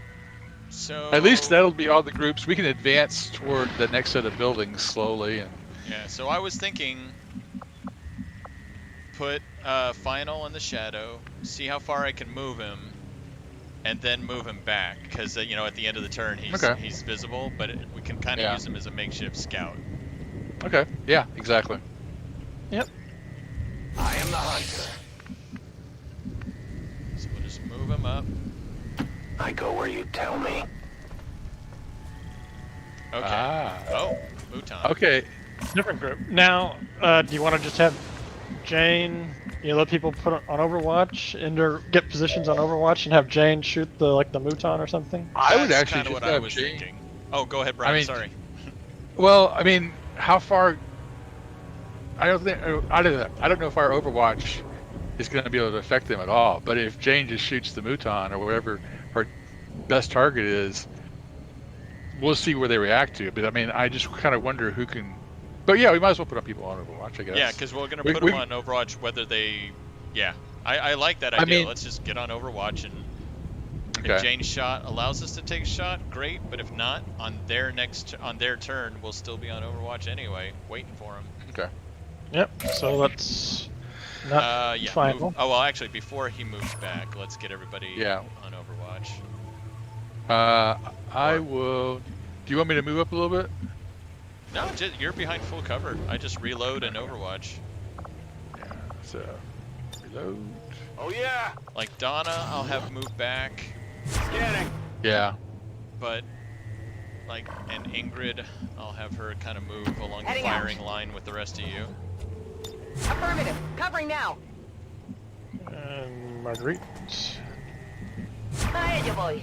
So at least that'll be all the groups. We can advance toward the next set of buildings slowly, and Yeah, so I was thinking put Final in the shadow, see how far I can move him, and then move him back. Because, you know, at the end of the turn Okay. he's visible, but we can kind of Yeah. use him as a makeshift scout. okay. Yeah, exactly. I am the hunter. So we'll just move him up. I go where you tell me. Okay. Ah. Oh, Mouton. Okay. Different group. Now, do you want to just have Jane, let people put on Overwatch and get positions on Overwatch and have Jane shoot the Mouton or something? I would That's actually kinda just what I have was Jane. thinking. Oh, go ahead, Brian. mean, Sorry. Well, I mean, how far? I don't know if our Overwatch is going to be able to affect them at all. But if Jane just shoots the Mouton or whatever her best target is, we'll see where they react to. But I mean, I just kind of wonder who can. But yeah, we might as well put on people on Overwatch, I guess. Yeah, because we're gonna We- put we- them on Overwatch whether they. Yeah, I like that I idea. mean- Let's just get on Overwatch, and Okay. if Jane's shot allows us to take a shot, great. But if not, on their turn, we'll still be on Overwatch anyway, waiting for them. Okay. Yep. So let's not Yeah. final. Oh well, actually, before he moves back, let's get everybody Yeah. on Overwatch. I will. Do you want me to move up a little bit? No, you're behind full cover. I just reload and Overwatch. Yeah. So reload. Oh yeah. Like Donna, I'll have move back, Scanning. Yeah. but and Ingrid, I'll have her kind of move along the Heading out. firing line with the rest of you. Affirmative. Covering now. And Marguerite. A ello voy.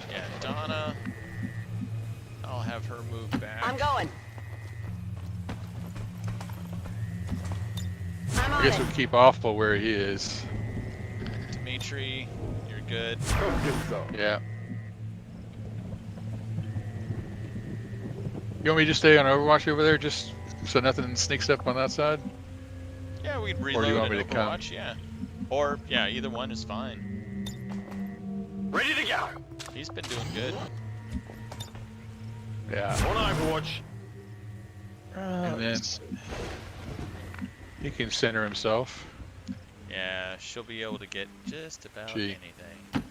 Yeah, Donna, I'll have her move back. I'm going. I'm I on guess it. we'll keep Awful where he is. Dimitri, you're good. Yeah. You want me to just stay on Overwatch over there, just so nothing sneaks up on that side? Yeah, we'd do reload you want and me to come? Overwatch, yeah. Or, yeah, either one is fine. Ready to go. He's been doing good. Yeah. On Overwatch. And then he can center himself. Yeah, she'll be able to get just about Gee. anything.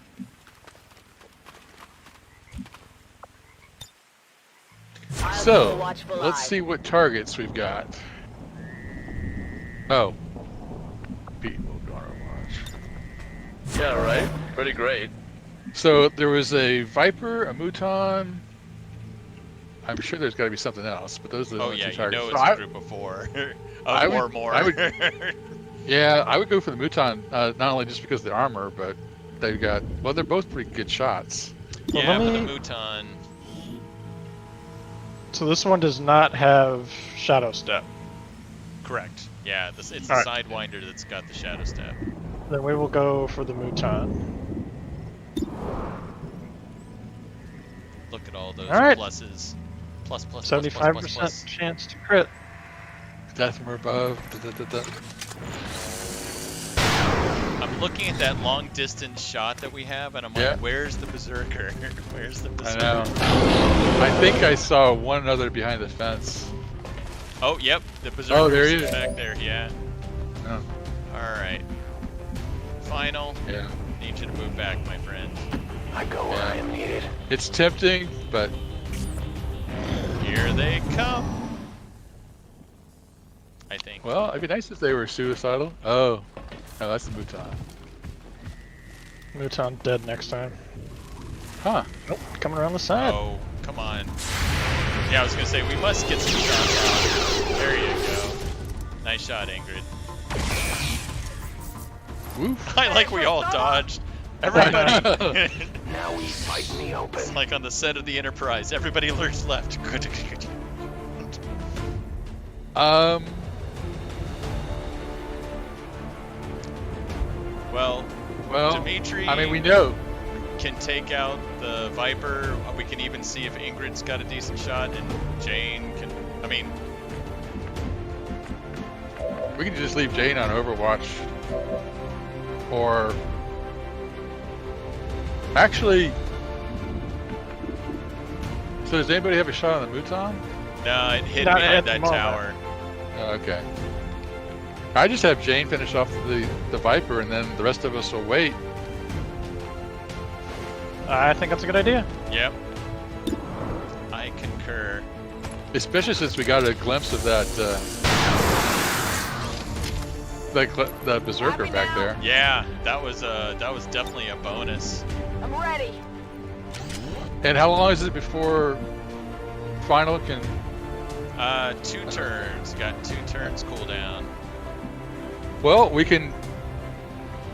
I'll So, keep a watchful let's eye. see what targets we've got. Oh. People on Overwatch. Yeah, right. Pretty great. So there was a Viper, a Mouton. I'm sure there's got to be something else, but those are the Oh only yeah, two you targets. know So it's I- a group of 4. I Or would- more. I would- Yeah, I would go for the Mouton, not only just because of the armor, but they've got, well, they're both pretty good shots. Well, yeah, let for the me- Mouton. So this one does not have Shadow Step. Correct. Yeah, it's the Alright. Sidewinder that's got the Shadow Step. Then we will go for the Muton. Look at all those Alright. pluses. Plus, plus, plus, plus, 75% plus, plus. chance to crit. Death from above. I'm looking at that long distance shot that we have, and I'm like, Yeah. where's the Berserker? Where's the I Berserker? know. I think I saw one other behind the fence. Oh, yep, the Berserker Oh, there he is is. back there, yeah. Oh, Alright. Final. yeah. Need you to move back, my friend. I go where I am needed. It's tempting, but Here they come. I think. well, it'd be nice if they were suicidal. Oh, no, that's the Muton. Muton dead next time. Huh? Nope, coming around the side. Oh, come on. Yeah, I was gonna say, we must get some shots out. There you go. Nice shot, Ingrid. Woof. I like we all dodged. Everybody. Now we fight in the open. It's like on the set of the Enterprise. Everybody lurks left. Well, Well, Dimitri I mean, we know. can take out the Viper. We can even see if Ingrid's got a decent shot, and Jane can. I mean, We can just leave Jane on Overwatch. Or actually, so does anybody have a shot on the Muton? no, it hit Not behind at the that moment. tower. Oh, okay. I just have Jane finish off the Viper, and then the rest of us will wait. I think that's a good idea. Yep. I concur. Especially since we got a glimpse of that that Berserker Happy back now? there. Yeah, that was definitely a bonus. I'm ready. And how long is it before final can? 2 turns. Got 2 turns cooldown. Well, we can.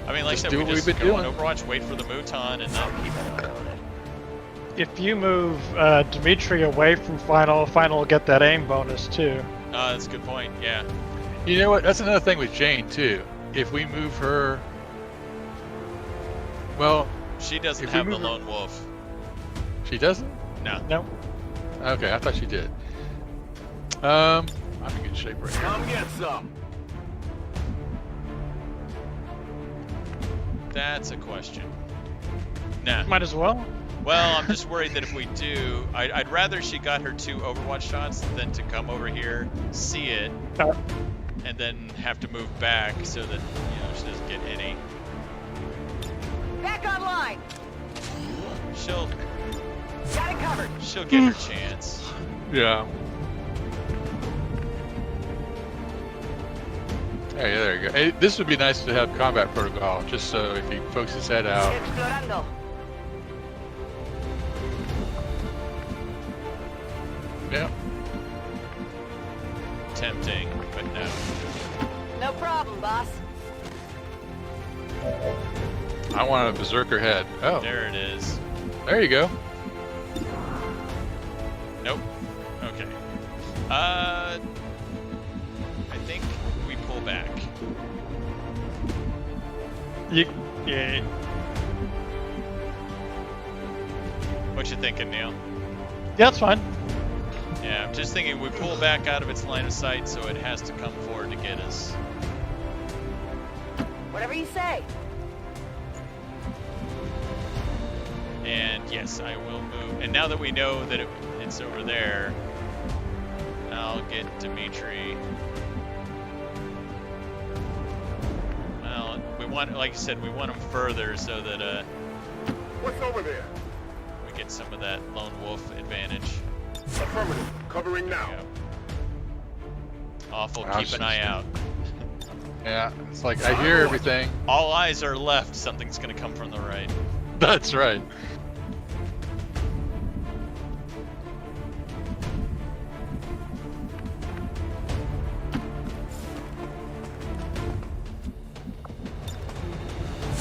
I mean, like I Just said, do we what just we've been go on doing. Overwatch, wait for the Muton, and then If you move Dimitri away from Final, Final will get that aim bonus too. that's a good point. Yeah. You know what? That's another thing with Jane too. If we move her, well, She doesn't If we have the move her- lone wolf. she doesn't. No. Nope. Okay, I thought she did. I'm in good shape right now. Come get some. That's a question. Nah. Might as well. Well, I'm just worried that if we do, I'd rather she got her 2 Overwatch shots than to come over here, see it, and then have to move back so that, she doesn't get any. Back online. She'll Got it covered. get her chance. Yeah. Hey, there you go. Hey, this would be nice to have combat protocol, just so if he pokes his head out. Explorando. Yeah. Tempting, but no. No problem, boss. I want a berserker head. Oh, There it is. there you go. Nope. Okay. I think we pull back. Yeah. What you thinking, Neil? Yeah, that's fine. Yeah, I'm just thinking we pull back out of its line of sight, so it has to come forward to get us. Whatever you say. And yes, I will move. And now that we know that it's over there, I'll get Dimitri. Well, we want, like you said, we want him further so that What's over there? we get some of that lone wolf advantage. Affirmative. Covering now. Yep. Awful. Wow, Keep an eye out. Yeah, it's like I hear everything. All eyes are left. Something's gonna come from the right. That's right.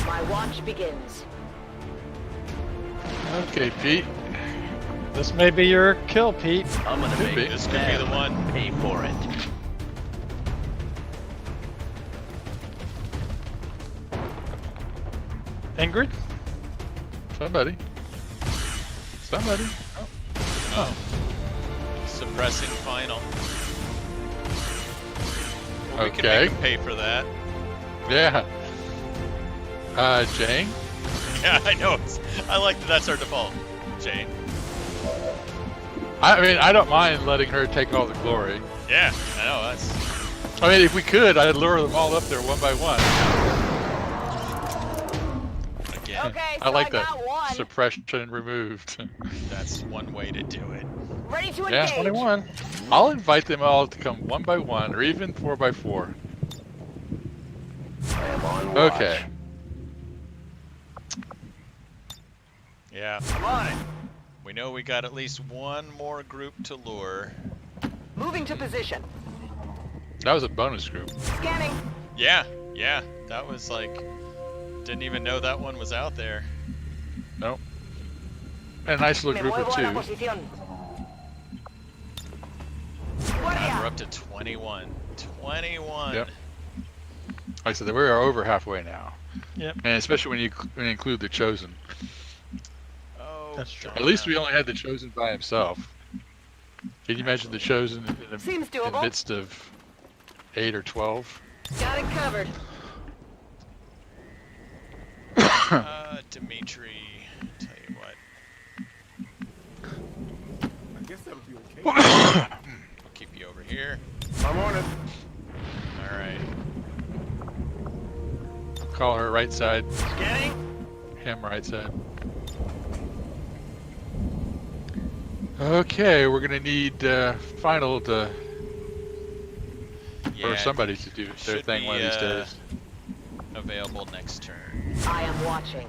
My watch begins. Okay, Pete. This may be your kill, Pete. I'm gonna Could make be. This could be the one. pay for it. Ingrid? Somebody. Somebody. Oh. Suppressing final. Well, we can Okay. make him pay for that. Yeah. Jane? Yeah, I know. I like that that's our default. Jane. I mean, I don't mind letting her take all the glory. Yeah, I know. That's. I mean, if we could, I'd lure them all up there one by one. Again, Okay, so I like I that. got one. Suppression removed. that's one way to do it. Ready to Yeah. engage. 21. I'll invite them all to come one by one, or even 4 by 4. I am on watch. Okay. Yeah. I'm on it. We know we got at least one more group to lure. Moving to position. That was a bonus group. Scanning. Yeah, that was like, didn't even know that one was out there. Nope. And a nice little Me group of muevo a la 2. posición. God, we're Guardia. up to 21. 21. Yep. Like I said, we are over halfway now. Yep. And especially when you include the Chosen. Oh, That's true. At least we only had the Chosen by himself. Can you imagine the Chosen in Seems the doable. midst of 8 or 12? Got it covered. Dimitri, tell you what, I guess that would be okay. we'll keep you over here. I'm on it. All right. Call her right side, Scanning. him right side. Okay, we're gonna need Final to, Yeah, or somebody to do their should thing be, one of these days. available next turn. I am watching.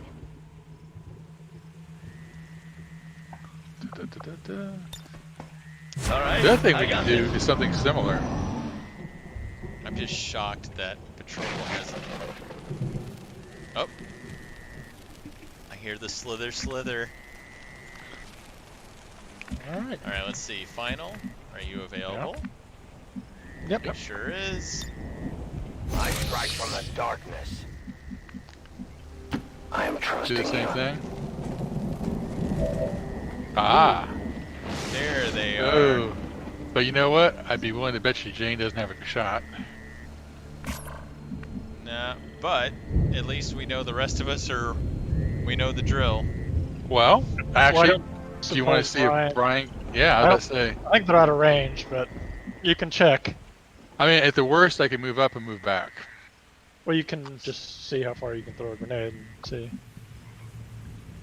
Da-da-da-da-da. All right. The other thing I we can got do this. is something similar. I'm just shocked that Patrol hasn't. Oh. I hear the slither. Alright. All right, let's see. Final, are you available? Yep. It sure is. I strike from the darkness. I am Do trusting the same you. thing. Ah. There they are. Oh. But you know what? I'd be willing to bet you Jane doesn't have a shot. Nah, but at least we know the rest of us are. We know the drill. Well, actually, Why do you want to suppose see if Brian? Yeah, I I was about to say. I think they're out of range, but you can check. I mean, at the worst, I can move up and move back. Well, you can just see how far you can throw a grenade and see.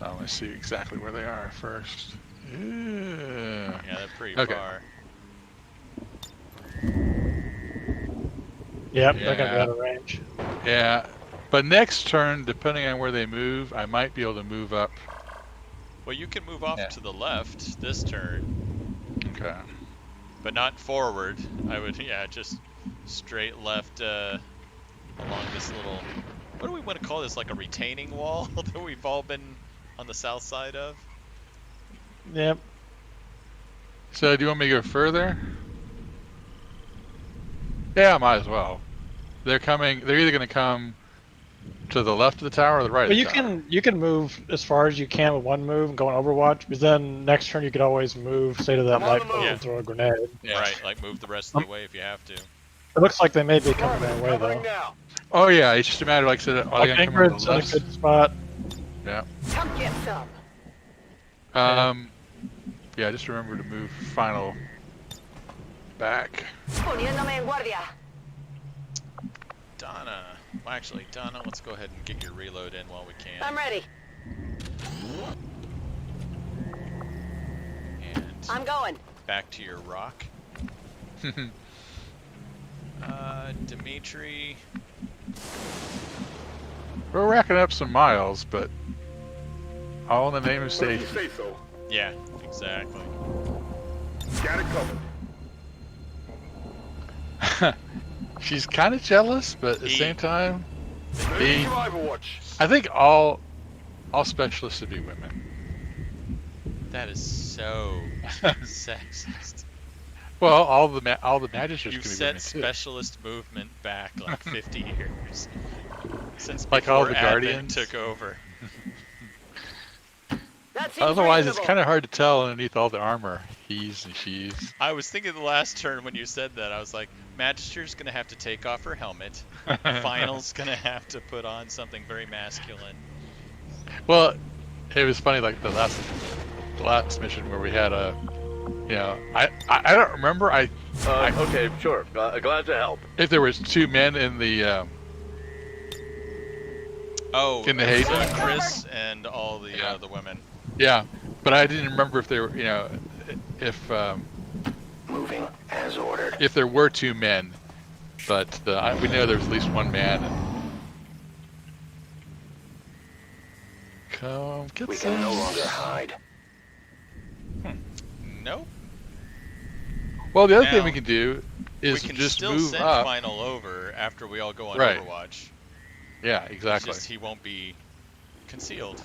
I want to see exactly where they are first. Yeah. Yeah, they're pretty Okay. far. Yep, they're gonna be Yeah. out of range. Yeah. But next turn, depending on where they move, I might be able to move up. Well, you can move off Yeah. to the left this turn, Okay. but not forward. I would, yeah, just straight left along this little. What do we want to call this? Like a retaining wall that we've all been on the south side of. Yep. So, do you want me to go further? Yeah, I might as well. They're coming. They're either going to come to the left of the tower or the right But of you the tower. can move as far as you can with one move and go on Overwatch, but then next turn you could always move, say to that I'm on light the bulb move. and throw a grenade. Yeah. Right, like move the rest of the way if you have to. It looks like they may be coming that way Covering though. now. Oh yeah, it's just a matter, like I said, are they going to come on Ingrid's the in a left? good spot. Yeah. Come get some. Yeah, just remember to move Final back. Poniéndome en guardia. Donna. Well, actually, Donna, let's go ahead and get your reload in while we can. I'm ready. And I'm going. back to your rock. Dimitri. We're racking up some miles, but all in the name of What if you safety. say so? Yeah, exactly. Got it covered. She's kind of jealous, but at the E. same time, Ready to Overwatch. I think all specialists should be women. That is so sexist. Well, all the magistrates You've can be set women too. specialist movement back like 50 years since Like all before the Advent Guardians? took over. Seems Otherwise, it's reasonable. kind of hard to tell underneath all the armor. He's and she's. I was thinking the last turn when you said that, I was like, Magister's gonna have to take off her helmet. Final's gonna have to put on something very masculine. Well, it was funny, like the last mission where we had a, I don't remember Okay, sure. Glad to help. if there was 2 men in the Oh, In the it was, Haven? Chris and all the Yeah. the women. yeah, but I didn't remember if they were if Moving as ordered. if there were 2 men, but we know there's at least 1 man. Come get We some. can no longer hide. Nope. Well, the other thing Now, we can do We is can just still move send up. Final over after we all go on Right. Overwatch. Yeah, It's exactly. just he won't be concealed,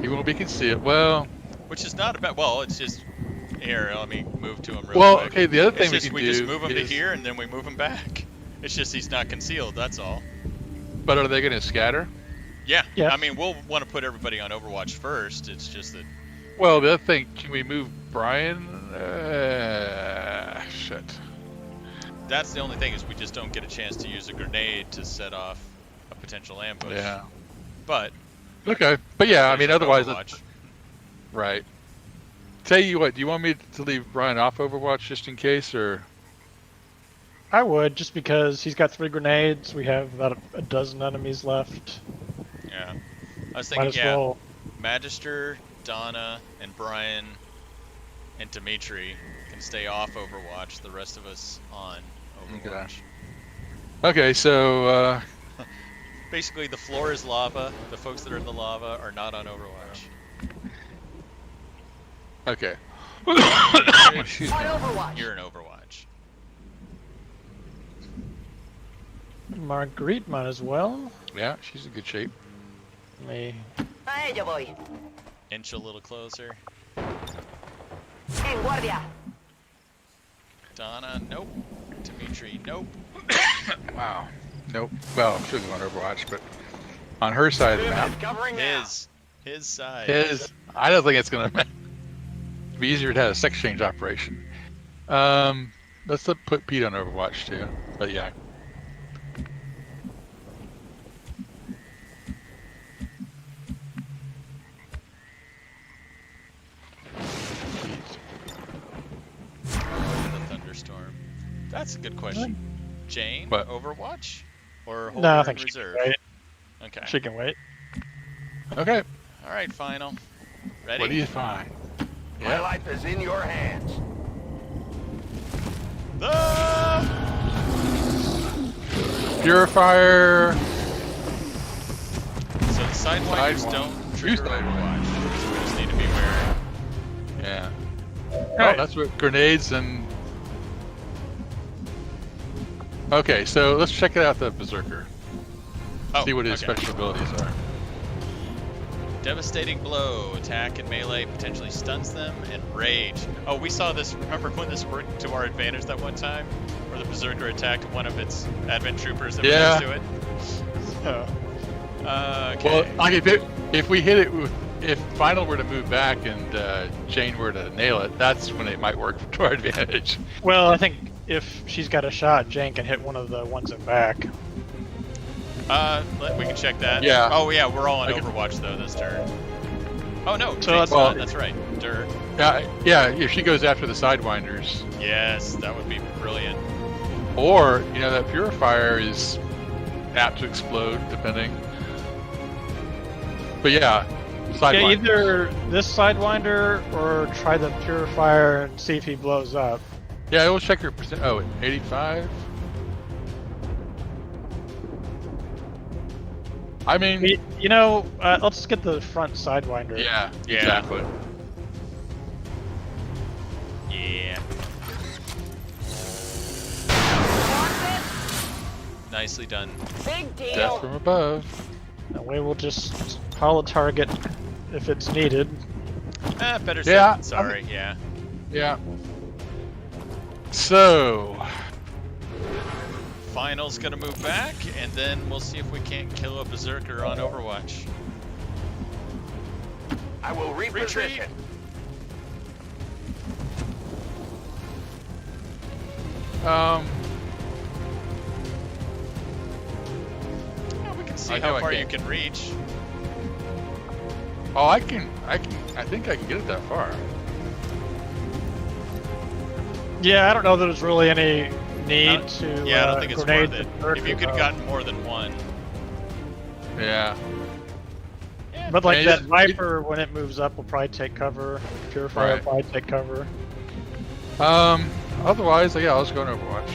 He won't be concealed. Well, which is not a bad. Well, it's just here. Let me move to him real well, quick. okay. The other thing It's just we we can do just move him to is, here and then we move him back. It's just he's not concealed. That's all. but are they going to scatter? Yeah. Yeah. I mean, we'll want to put everybody on Overwatch first. It's just that. Well, the other thing, can we move Brian? Shit. That's the only thing is we just don't get a chance to use a grenade to set off a potential ambush. Yeah. But Okay. But yeah, I mean, there's otherwise, Overwatch. right. Tell you what, do you want me to leave Brian off Overwatch just in case, or? I would, just because he's got 3 grenades. We have about a dozen enemies left. Yeah. I was Might thinking, as yeah, well. Magister, Donna, and Brian, and Dimitri can stay off Overwatch. The rest of us on Overwatch. Okay, so Basically, the floor is lava. The folks that are in the lava are not on Overwatch. okay. Excuse On me. Overwatch. You're in Overwatch. Marguerite might as well. Yeah, she's in good shape. Me. A ello voy. Inch a little closer. En guardia. Donna, nope. Dimitri, nope. Wow. Nope. Well, she doesn't want Overwatch, but on her side of the map, Covering now. His side. I don't think it's gonna be easier to have a sex change operation. Let's put Pete on Overwatch too. But yeah. The thunderstorm. That's a good question. Jane, What? Overwatch, or hold No, her I in think she can reserve? wait. Okay. She can wait. Okay. All right, Final. Ready? What do you find? My Yeah. life is in your hands. Purifier. So the sidewinders Sidewinders. don't trigger Use them. Overwatch. So we just need to be wary. Yeah. Oh, Right. that's what grenades and. Okay, so let's check it out. The Berserker. Oh, See what his okay. special abilities are. Devastating blow, attack and melee potentially stuns them, and rage. Oh, we saw this. Remember when this worked to our advantage that one time, where the Berserker attacked one of its Advent troopers that Yeah. was next to it. So, okay. Well, like if we hit it with, if Final were to move back and Jane were to nail it, that's when it might work to our advantage. Well, I think if she's got a shot, Jane can hit one of the ones in back. We can check that. Yeah. Oh yeah, we're all on I can- Overwatch though this turn. Oh no, So Jane's that's- not. That's right. Dirt. Yeah, if she goes after the Sidewinders, Yes, that would be brilliant. or that Purifier is apt to explode, depending. But yeah, Yeah, Sidewinders. either this Sidewinder or try the Purifier and see if he blows up. Yeah, we'll check your percent. Oh, 85. I mean, Let's get the front Sidewinder. yeah, Yeah. exactly. Yeah. Nicely done. Big Death deal. from above. That way we'll just call a target if it's needed. Better said Yeah, than sorry. Yeah. Yeah. So, Final's gonna move back, and then we'll see if we can't kill a Berserker on Overwatch. I will reposition. Retreat. Yeah, we can see I know how I far you can. can reach. Oh, I think I can get it that far. Yeah, I don't know that there's really any need to Yeah, I don't think it's grenade worth it. the If you could have turret, gotten more than one. Yeah. But like Yeah, that it- Viper, when it moves up, will probably take cover. Purifier will Right. probably take cover. Otherwise, yeah, I'll just go on Overwatch.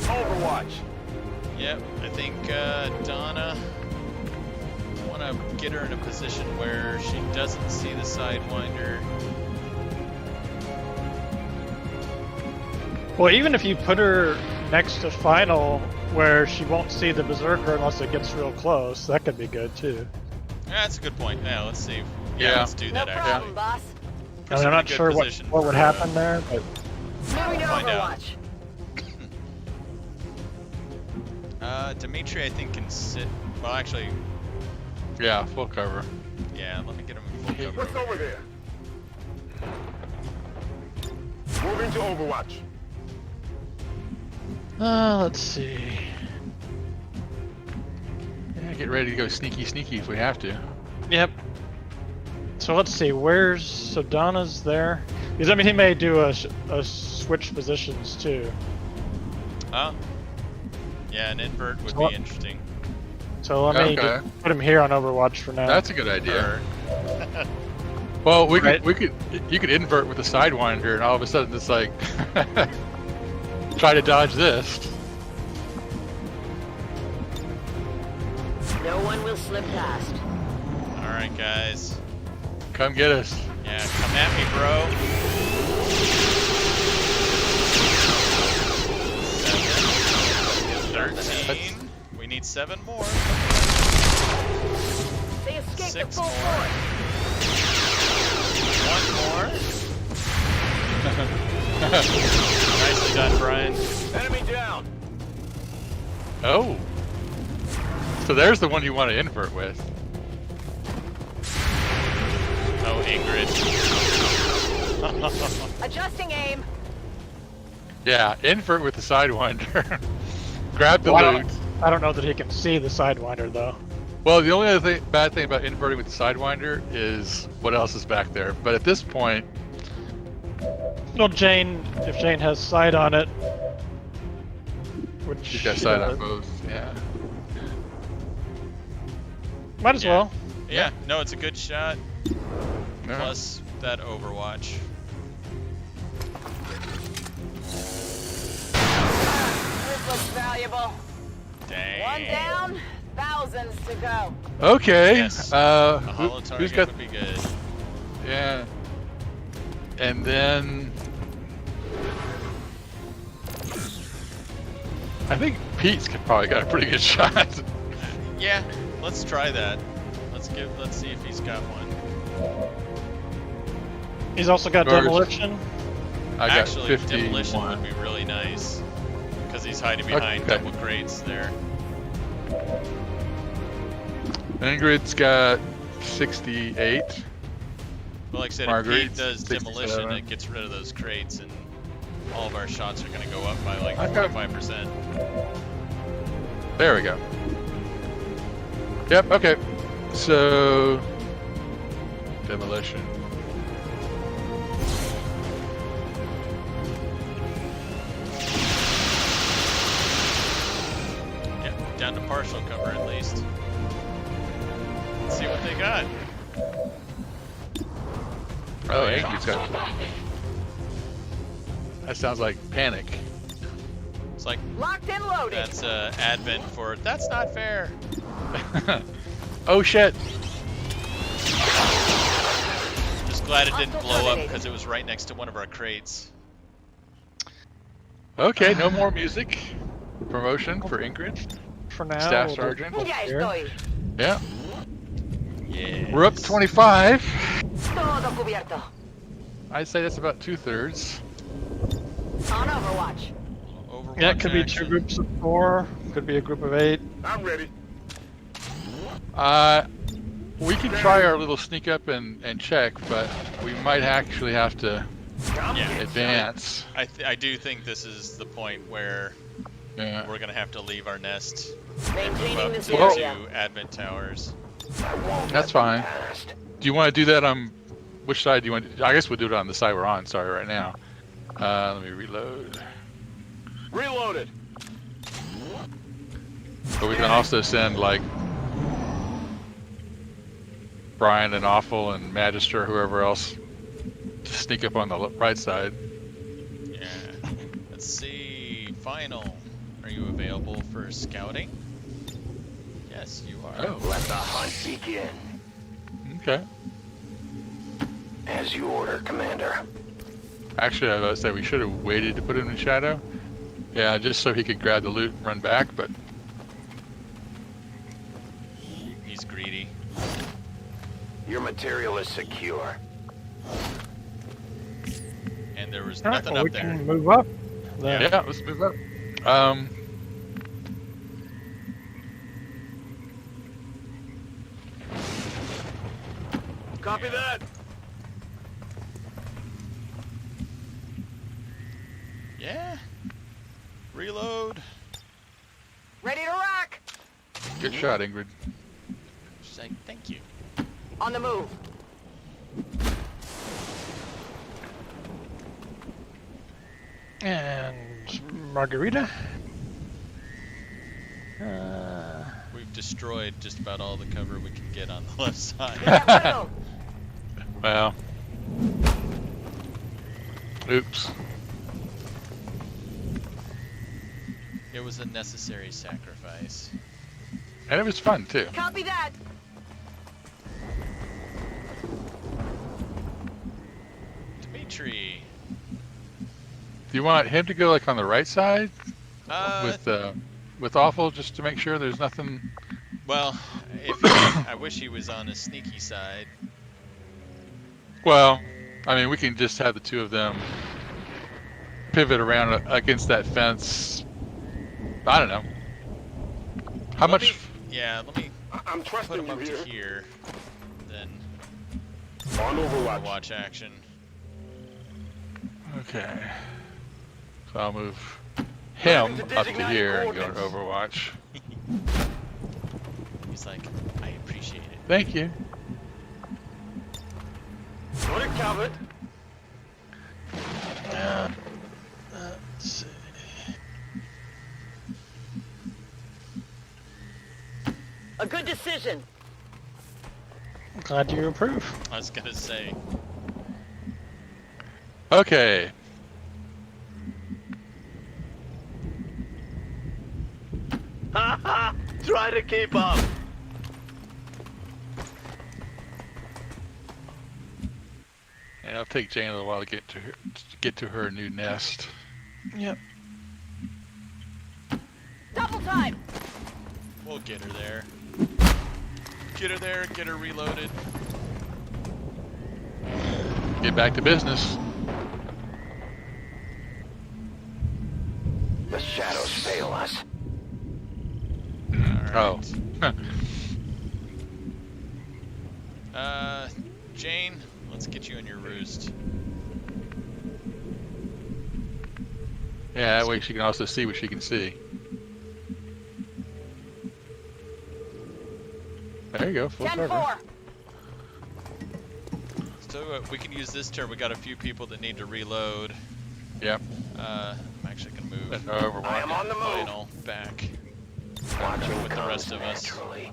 Overwatch. Yep, I think Donna. I want to get her in a position where she doesn't see the Sidewinder. Well, even if you put her next to Final, where she won't see the Berserker unless it gets real close, that could be good too. Yeah, that's a good point. Yeah, let's see. Yeah, Yeah. let's do No that actually. problem, boss. I mean, I'm not sure what would happen there, but Moving to Find out. Overwatch. Dimitri, I think, can sit. Well, actually, Yeah, full cover. yeah, let me get him in full cover. What's over there? Moving to Overwatch. let's see. Yeah, get ready to go sneaky if we have to. Yep. So let's see, so Donna's there? Because I mean, he may do a switch positions too. Oh. Yeah, an invert would So- be interesting. So let me Okay. just put him here on Overwatch for now. That's a good idea. Or- Well, Right. you could invert with the Sidewinder, and all of a sudden it's like try to dodge this. No one will slip past. All right, guys. Come get us. Yeah, come at me, bro. 13. We need 7 more. They escaped 6 the full more. force. 1 more. Nicely done, Brian. Enemy down. Oh. So there's the one you want to invert with. Oh, Ingrid. Adjusting aim. Yeah, invert with the Sidewinder. Grab the Well, loot. I don't know that he can see the Sidewinder though. Well, the only other bad thing about inverting with the Sidewinder is what else is back there. But at this point, Well, if Jane has sight on it, which she's got she sight on does, both. Yeah. might as Yeah. well. Yeah, no, it's a good shot. Yeah. Plus that Overwatch. This looks valuable. Dang. One down, thousands to go. Okay. Yes. A hollow Who's target got? would be good. Yeah. And then I think Pete's probably got a pretty good shot. Yeah, let's try that. Let's see if he's got one. He's also got Guards. demolition. I got Actually, 51. demolition would be really nice because he's hiding behind Okay. double crates there. Ingrid's got 68. But like I said, if Marguerite's Pete does 67. demolition, it gets rid of those crates, and all of our shots are going to go up by like I got- 45%. There we go. Yep, okay. So demolition. Yeah, down to partial cover at least. Let's see what they got. Oh, Ingrid's got. That sounds like panic. It's like Locked and loaded. that's advent for that's not fair. Oh shit. Just glad it didn't Hostile blow up terminated. because it was right next to one of our crates. Okay, no more music. Promotion for Ingrid. For now, Staff we'll do- Sergeant. Ya Here. estoy. Yeah. Yeah. We're up to 25. Todo cubierto. I'd say that's about 2/3. On Overwatch. Overwatch Yeah, it could be action. 2 groups of 4, could be a group of 8. I'm ready. We can try our little sneak up and check, but we might actually have to Yeah. advance. I do think this is the point where Yeah. we're gonna have to leave our nest, Maintaining up this to area. advent towers. I won't That's let them fine. past. Do you want to do that on which side do you want? I guess we'll do it on the side we're on. Sorry, right now. Let me reload. Reloaded. But we can also send like Brian and Awful and Magister, whoever else, to sneak up on the right side. Yeah. Let's see. Final. Are you available for scouting? Yes, you are. Oh, Let the hunt begin. okay. As you order, Commander. Actually, I would say we should have waited to put him in shadow. Yeah, just so he could grab the loot and run back, but He's greedy. Your material is secure. And there was All right, nothing well, up we there. can move up. Then. yeah, let's move up. Copy that. Yeah. Reload. Ready to rock. Good shot, Ingrid. She's like, thank you. On the move. And Margarita. We've destroyed just about all the cover we can get on the left side. Yeah, little. Well, oops. It was a necessary sacrifice. And it was fun too. Copy that. Dimitri. Do you want him to go like on the right side Uh, with Awful, just to make sure there's nothing? well, if I wish he was on a sneaky side. Well, I mean, we can just have the two of them pivot around against that fence. I don't know. How Let much? me- yeah, let me I'm put trusting him you up here. to here. Then On Overwatch. watch action. Okay. So I'll move him Moving to up to designated here and go to coordinates. Overwatch. He's like, I appreciate it. Thank you. Got it covered. Let's see. A good decision. Glad you approve. I was gonna say, Okay. Try to keep up. And it'll take Jane a little while to get to her new nest. Yep. Double time. we'll get her there. Get her there, get her reloaded. Get back to business. The shadows fail us. Oh. Jane, let's get you in your roost. Yeah, that way she can also see what she can see. There you go, full cover. 10-4. So we can use this turn. We got a few people that need to reload. Yep. I'm actually gonna move I am on the move. Final back Watching with the comes rest of us. naturally.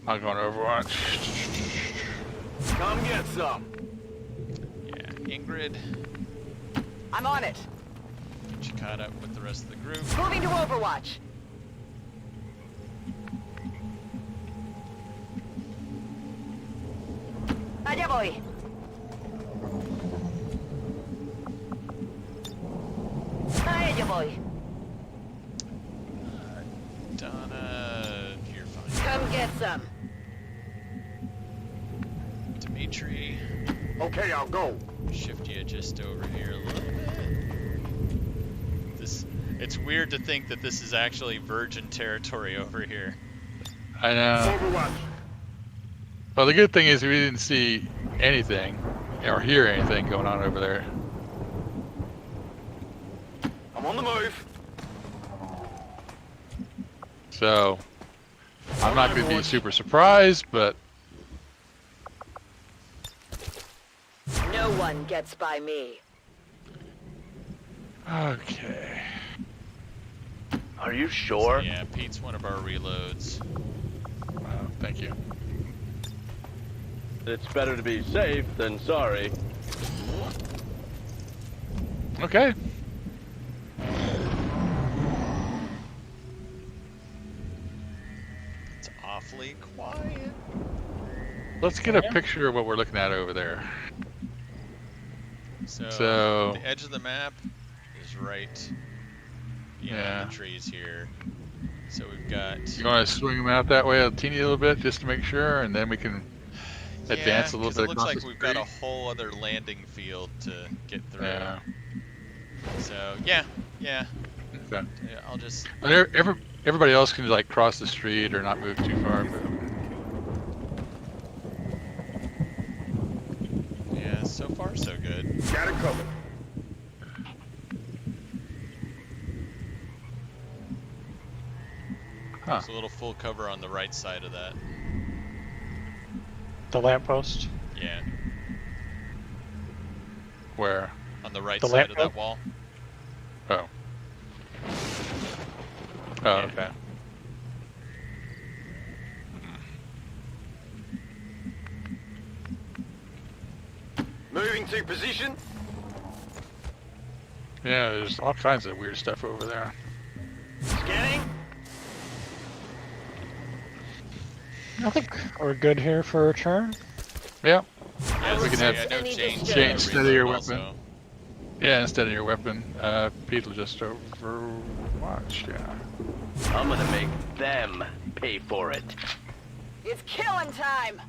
I'm going to Overwatch. Come get some. Yeah, Ingrid, I'm on it. she caught up with the rest of the group. Moving to Overwatch. Allá voy. A ello voy. Donna, you're fine. Come get some. Dimitri, Okay, I'll go. shift you just over here a little bit. It's weird to think that this is actually virgin territory over here. I know. Overwatch. Well, the good thing is we didn't see anything or hear anything going on over there. I'm on the move. So I'm not going to be super surprised, but No one gets by me. okay. Are you sure? Yeah, Pete's one of our reloads. Thank you. It's better to be safe than sorry. Okay. It's awfully quiet. Let's get a picture of what we're looking at over there. So the edge of the map is right behind Yeah. the trees here. So we've got. You want to swing them out that way a teeny little bit just to make sure, and then we can advance a little 'cause bit it looks across like the we've got a street. whole other landing field to get through. Yeah. So yeah. Okay. Yeah, I'll just. But everybody else can like cross the street or not move too far. But... Yeah, so far so good. Got it covered. Huh. There's a little full cover on the right side of that. The lamppost. Yeah, Where? on the right The side of lamppost? that wall. Oh. Oh, Yeah. okay. Moving to position. Yeah, there's all kinds of weird stuff over there. Scanning. I think we're good here for a turn. Yeah. Yeah, We we can can have I know Jane Jane steady your weapon. Also. Yeah, instead of your weapon. Pete will just overwatch, yeah. I'm gonna make them pay for it. It's killing time.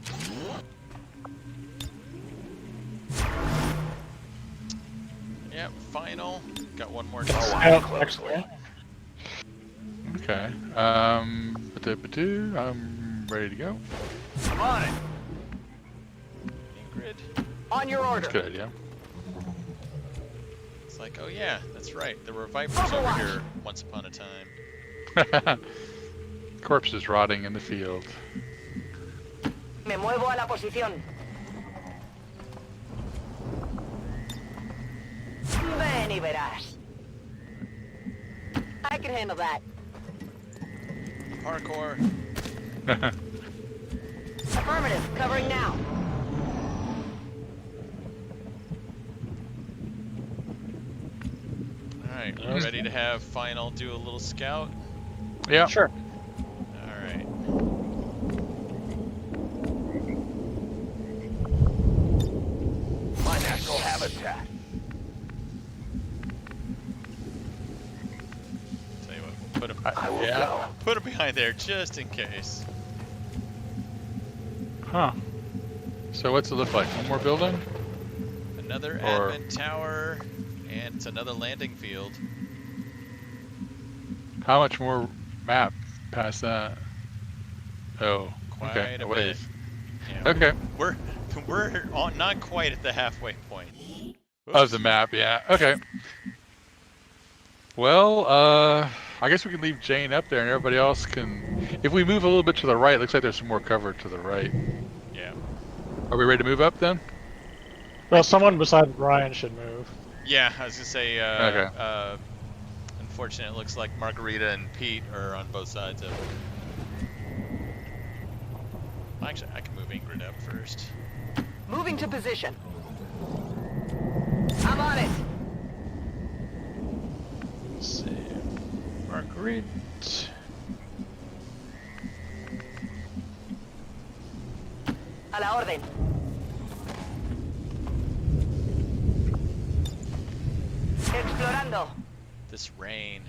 Yep, final. Got one more. Excellent. Okay. I'm ready to go. I'm on it. Ingrid. On your order. That's a good idea. It's like, oh yeah, that's right. There were vipers over Overwatch. here once upon a time. Corpses rotting in the field. Me muevo a la posición. Ven y verás. I can handle that. Parkour. Affirmative. Covering now. Alright, we're ready to have final do a little scout. Yeah. Sure. Alright. My natural habitat. Tell you what, put him, I will Yeah. go. put him behind there just in case. Huh. So what's it look like? One more building? Another Or- admin tower, and it's another landing field. How much more map past that? Oh, Quite okay. a A ways. bit. Yeah, Okay. We're on, not quite at the halfway point. Of the map, yeah. Okay. Well, I guess we can leave Jane up there and everybody else can... If we move a little bit to the right, it looks like there's some more cover to the right. Yeah. Are we ready to move up then? Well, someone besides Ryan should move. Yeah, I was gonna say. Okay. Unfortunately, it looks like Margarita and Pete are on both sides of it. Actually, I can move Ingrid up first. Moving to position. I'm on it. Let's see. Marguerite. A la orden. Explorando. This rain.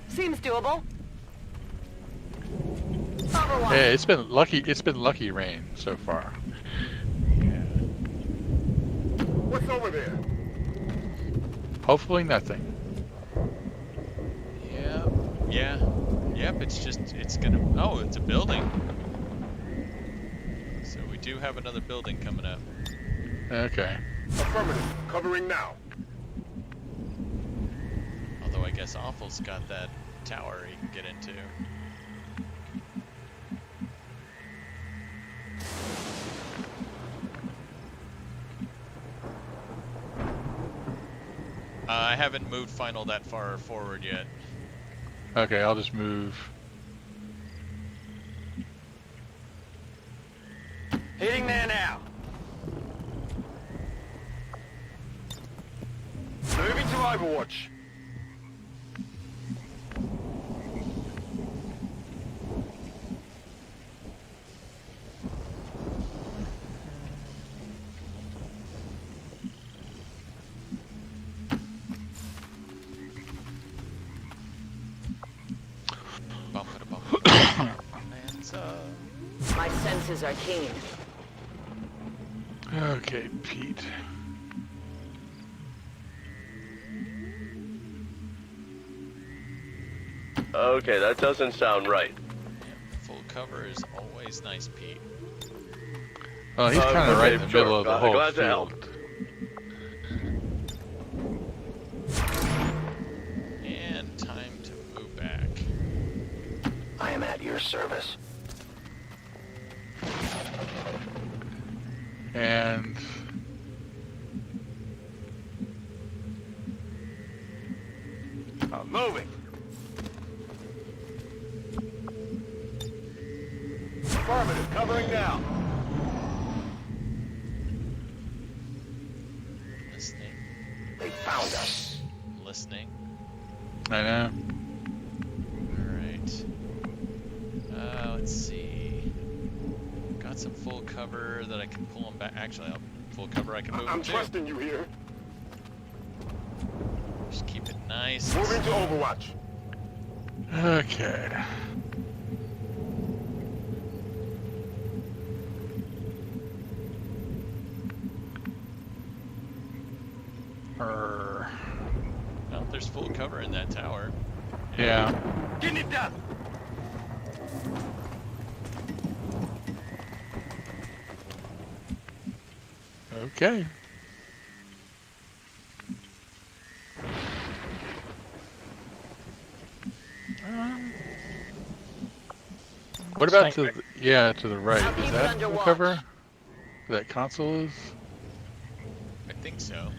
Seems doable. Overwatch. Yeah, it's been lucky. It's been lucky rain so far. What's over there? Hopefully nothing. Yeah. Yeah. Yep. It's gonna. Oh, it's a building. So we do have another building coming up. Okay. Affirmative. Covering now. Although I guess Awful's got that tower he can get into. I haven't moved Final that far forward yet. Okay, I'll just move. Hitting there now. Moving to Overwatch. Hands up. My senses are keen. Okay, Pete. Okay, that doesn't sound right. Full cover is always nice, Pete. Well, he's kind of right in the sure. middle of the whole Glad to help. field. And time to move back. I am at your service. And I'm moving. Affirmative. Covering now. Listening. They found us. Listening. I know. Alright. Let's see. Got some full cover that I can pull them back. Actually, full cover I can move I'm them to. trusting you here. Just keep it nice. Moving to Overwatch. Okay. Well, there's full cover in that tower. Yeah. Getting it done. Okay. What about to the, yeah, to the right? I'll Is keep it that under full watch. cover? That console is? I think so.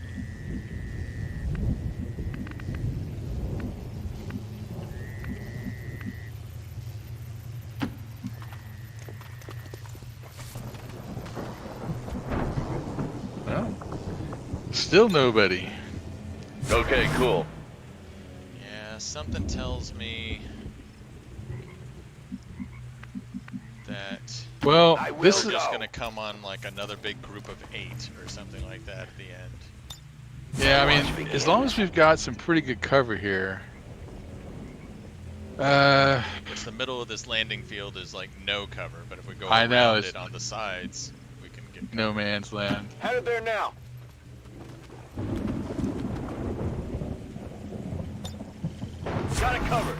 No. Still nobody. Okay, cool. Yeah, something tells me that Well, I will this we're is just gonna come on like another big group of 8 or something like that at the end. yeah. I mean, as long as we've got some pretty good cover here. Which the middle of this landing field is like no cover, but if we go I around know, it it's on the sides, we can get no man's land. Headed there now. Got it covered.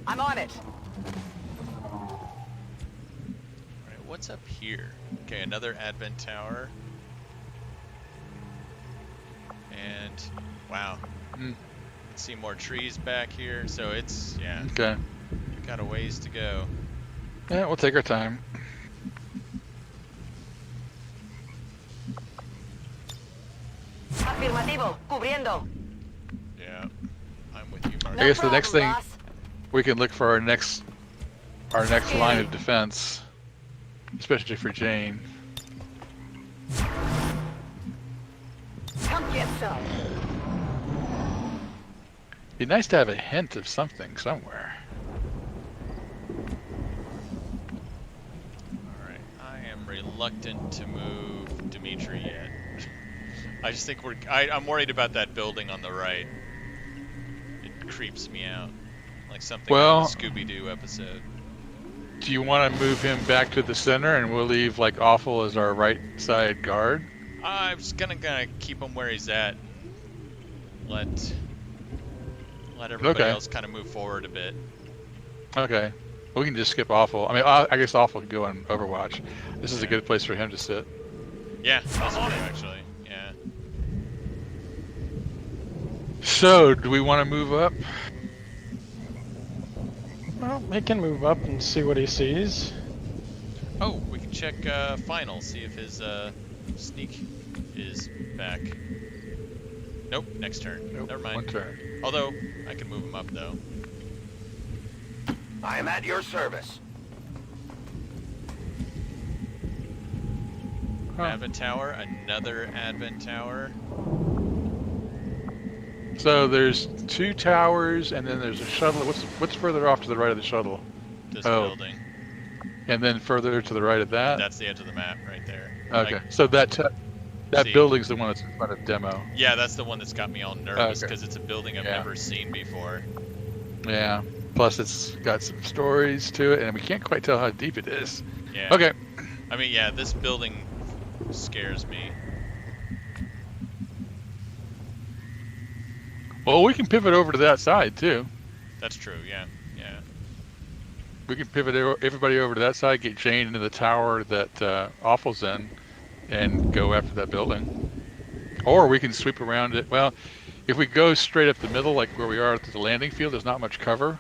I'm on it. Alright, what's up here? Okay, another advent tower. And wow. Mm. See more trees back here, so it's yeah, Okay. we got a ways to go. Yeah, we'll take our time. Afirmativo. Cubriendo. Yeah. I'm with you, Mark. I guess the next thing boss. we can look for our next line of defense, especially for Jane. Come get some. Be nice to have a hint of something somewhere. Alright, I am reluctant to move Dimitri yet. I just think I'm worried about that building on the right. It creeps me out. Like something Well, out of a Scooby-Doo episode. Do you want to move him back to the center and we'll leave like Awful as our right side guard? I'm just gonna keep him where he's at. Let everybody Okay. else kind of move forward a bit. Okay. We can just skip Awful. I mean, I guess Awful can go on Overwatch. This is a good place for him to sit. Yeah, that's true, actually. Yeah. So, do we want to move up? Well, he can move up and see what he sees. Oh, we can check Final, see if his sneak is back. Nope, next turn. Nope, Never mind. one turn. Although, I can move him up, though. I am at your service. Advent Tower, another Advent Tower. So there's 2 towers, and then there's a shuttle. What's further off to the right of the shuttle? This Oh. building. And then further to the right of that? That's the edge of the map right there. Okay, Like, so that see. building's the one that's in front of demo. yeah, that's the one that's got me all nervous, Okay. because it's a building I've Yeah. never seen before. Yeah. Plus, it's got some stories to it, and we can't quite tell how deep it is. Yeah. Okay. I mean, yeah, this building scares me. Well, we can pivot over to that side too. That's true, yeah. Yeah. We can pivot everybody over to that side, get Jane into the tower that Awful's in, and go after that building. Or we can sweep around it. Well, if we go straight up the middle, like where we are at the landing field, there's not much cover.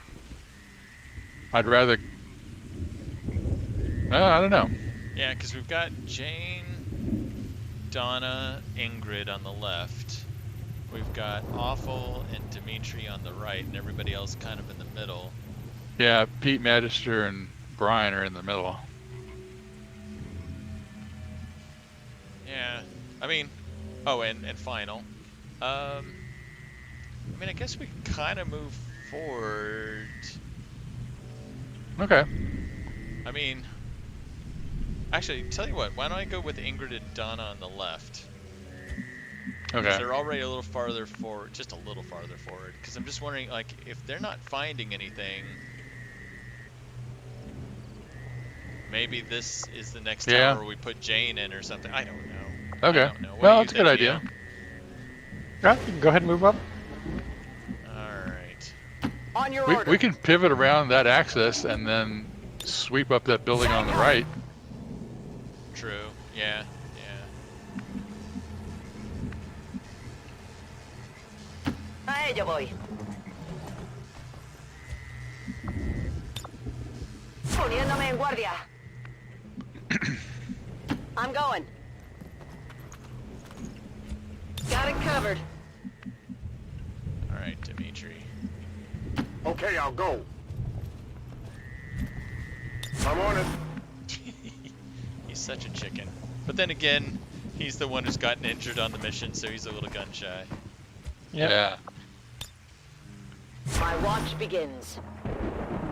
I'd rather... I don't know. Yeah, because we've got Jane, Donna, Ingrid on the left. We've got Awful and Dimitri on the right, and everybody else kind of in the middle. Yeah, Pete Magister and Brian are in the middle. Yeah, I mean, oh, and Final. I mean, I guess we can kind of move forward. Okay. I mean, actually, tell you what, why don't I go with Ingrid and Donna on the left? Okay. Because they're already a little farther forward, just a little farther forward. Because I'm just wondering, like, if they're not finding anything, maybe this is the next Yeah. tower we put Jane in or something. I don't know. Okay. I don't know. What Well, do you that's a good think, idea. Neil? Yeah, you can go ahead and move up. Alright. On your order. We can pivot around that axis and then sweep up that building on the right. True. Yeah. A ello voy. Poniéndome en guardia. I'm going. Got it covered. Alright, Dimitri. Okay, I'll go. I'm on it. He's such a chicken. But then again, he's the one who's gotten injured on the mission, so he's a little gun shy. Yep. Yeah. My watch begins.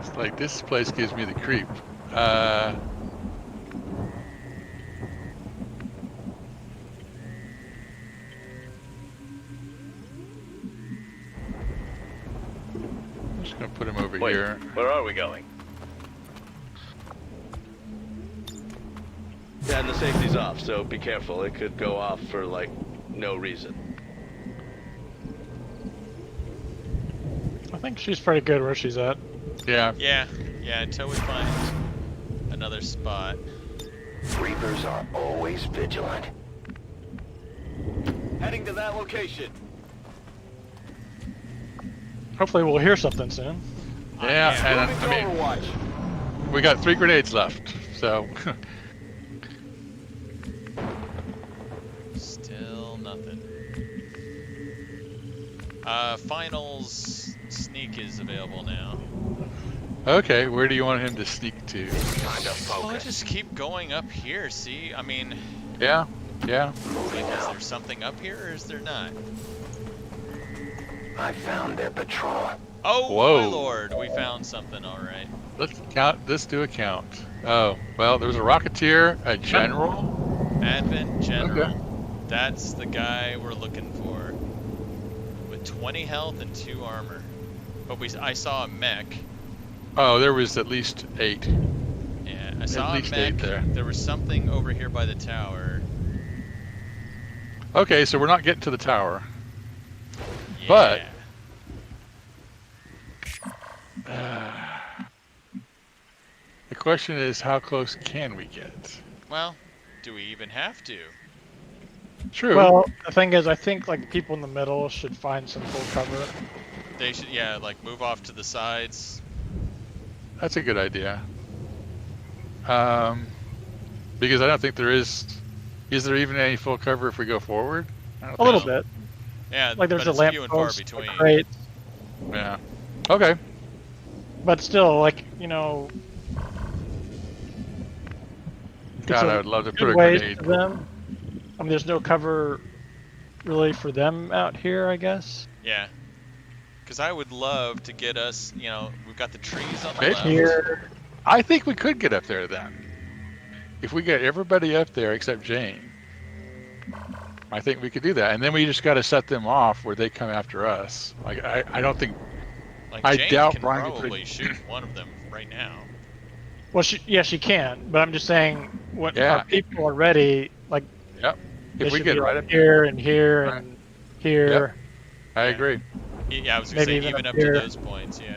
It's like, this place gives me the creep. I'm just gonna put him over Wait, here. where are we going? Yeah, and the safety's off, so be careful. It could go off for, like, no reason. I think she's pretty good where she's at. Yeah. Yeah, until we find another spot. Reapers are always vigilant. Heading to that location. Hopefully we'll hear something soon. Yeah, and Moving to I mean, Overwatch. we got 3 grenades left, so. Still nothing. Finals sneak is available now. Okay, where do you want him to sneak to? Kind of Well, I focus. just keep going up here, see? I mean, Yeah, yeah. Moving is out. there something up here or is there not? I found their patrol. Oh, Whoa. my lord, we found something, alright. Let's count. Let's do a count. Oh, well, there was a Rocketeer, a General. Advent General. Okay. That's the guy we're looking for. With 20 health and 2 armor. But I saw a mech. Oh, there was at least 8. Yeah, I saw a least mech. 8 there. There was something over here by the tower. Okay, so we're not getting to the tower. Yeah. But- The question is, how close can we get? Well, do we even have to? True. Well, the thing is, I think like the people in the middle should find some full cover. They should, yeah, like move off to the sides. That's a good idea. Because I don't think there is. Is there even any full cover if we go forward? I don't A little think so. bit. Yeah, Like there's but a it's few and far lamppost, between. great, Yeah. Okay. but still, like you know, God, a I would love to put good a ways grenade. for them. I mean, there's no cover really for them out here, I guess. Yeah. Because I would love to get us, you know, we've got the trees on the Maybe left. Here, I think we could get up there then. If we get everybody up there except Jane, I think we could do that. And then we just got to set them off where they come after us. Like I don't think. Like I Jane doubt can Brian could probably shoot one of them right now. well, she can, but I'm just saying, when Yeah. our people are ready, like Yep. they If we should get be right like up here and here Right. and here. I agree. Yeah, I was gonna Maybe say even even up up to here. those points. Yeah.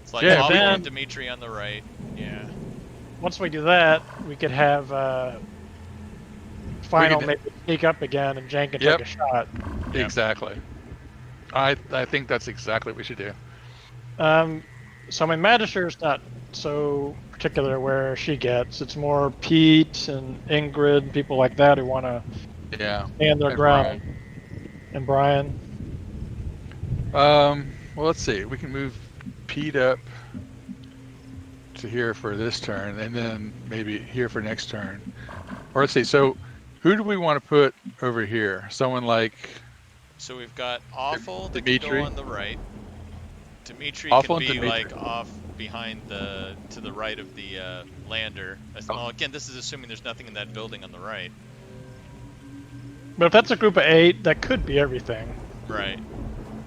It's like Yeah, Paul then- and Dimitri on the right. Yeah. Once we do that, we could have final could- maybe sneak up again, and Jane can Yep. take a shot. Yep. Exactly. I think that's exactly what we should do. So I mean, Magister's not so particular where she gets. It's more Pete and Ingrid, people like that who want to Yeah. stand their And ground. And Brian. Well, let's see. We can move Pete up to here for this turn, and then maybe here for next turn. Or let's see. So, who do we want to put over here? Someone like So we've got Awful that can Dimitri. go on the right. Dimitri Awful can and be Dimitri. like off behind to the right of the lander. Well, again, this is assuming there's nothing in that building on the right. But if that's a group of 8, that could be everything. Right.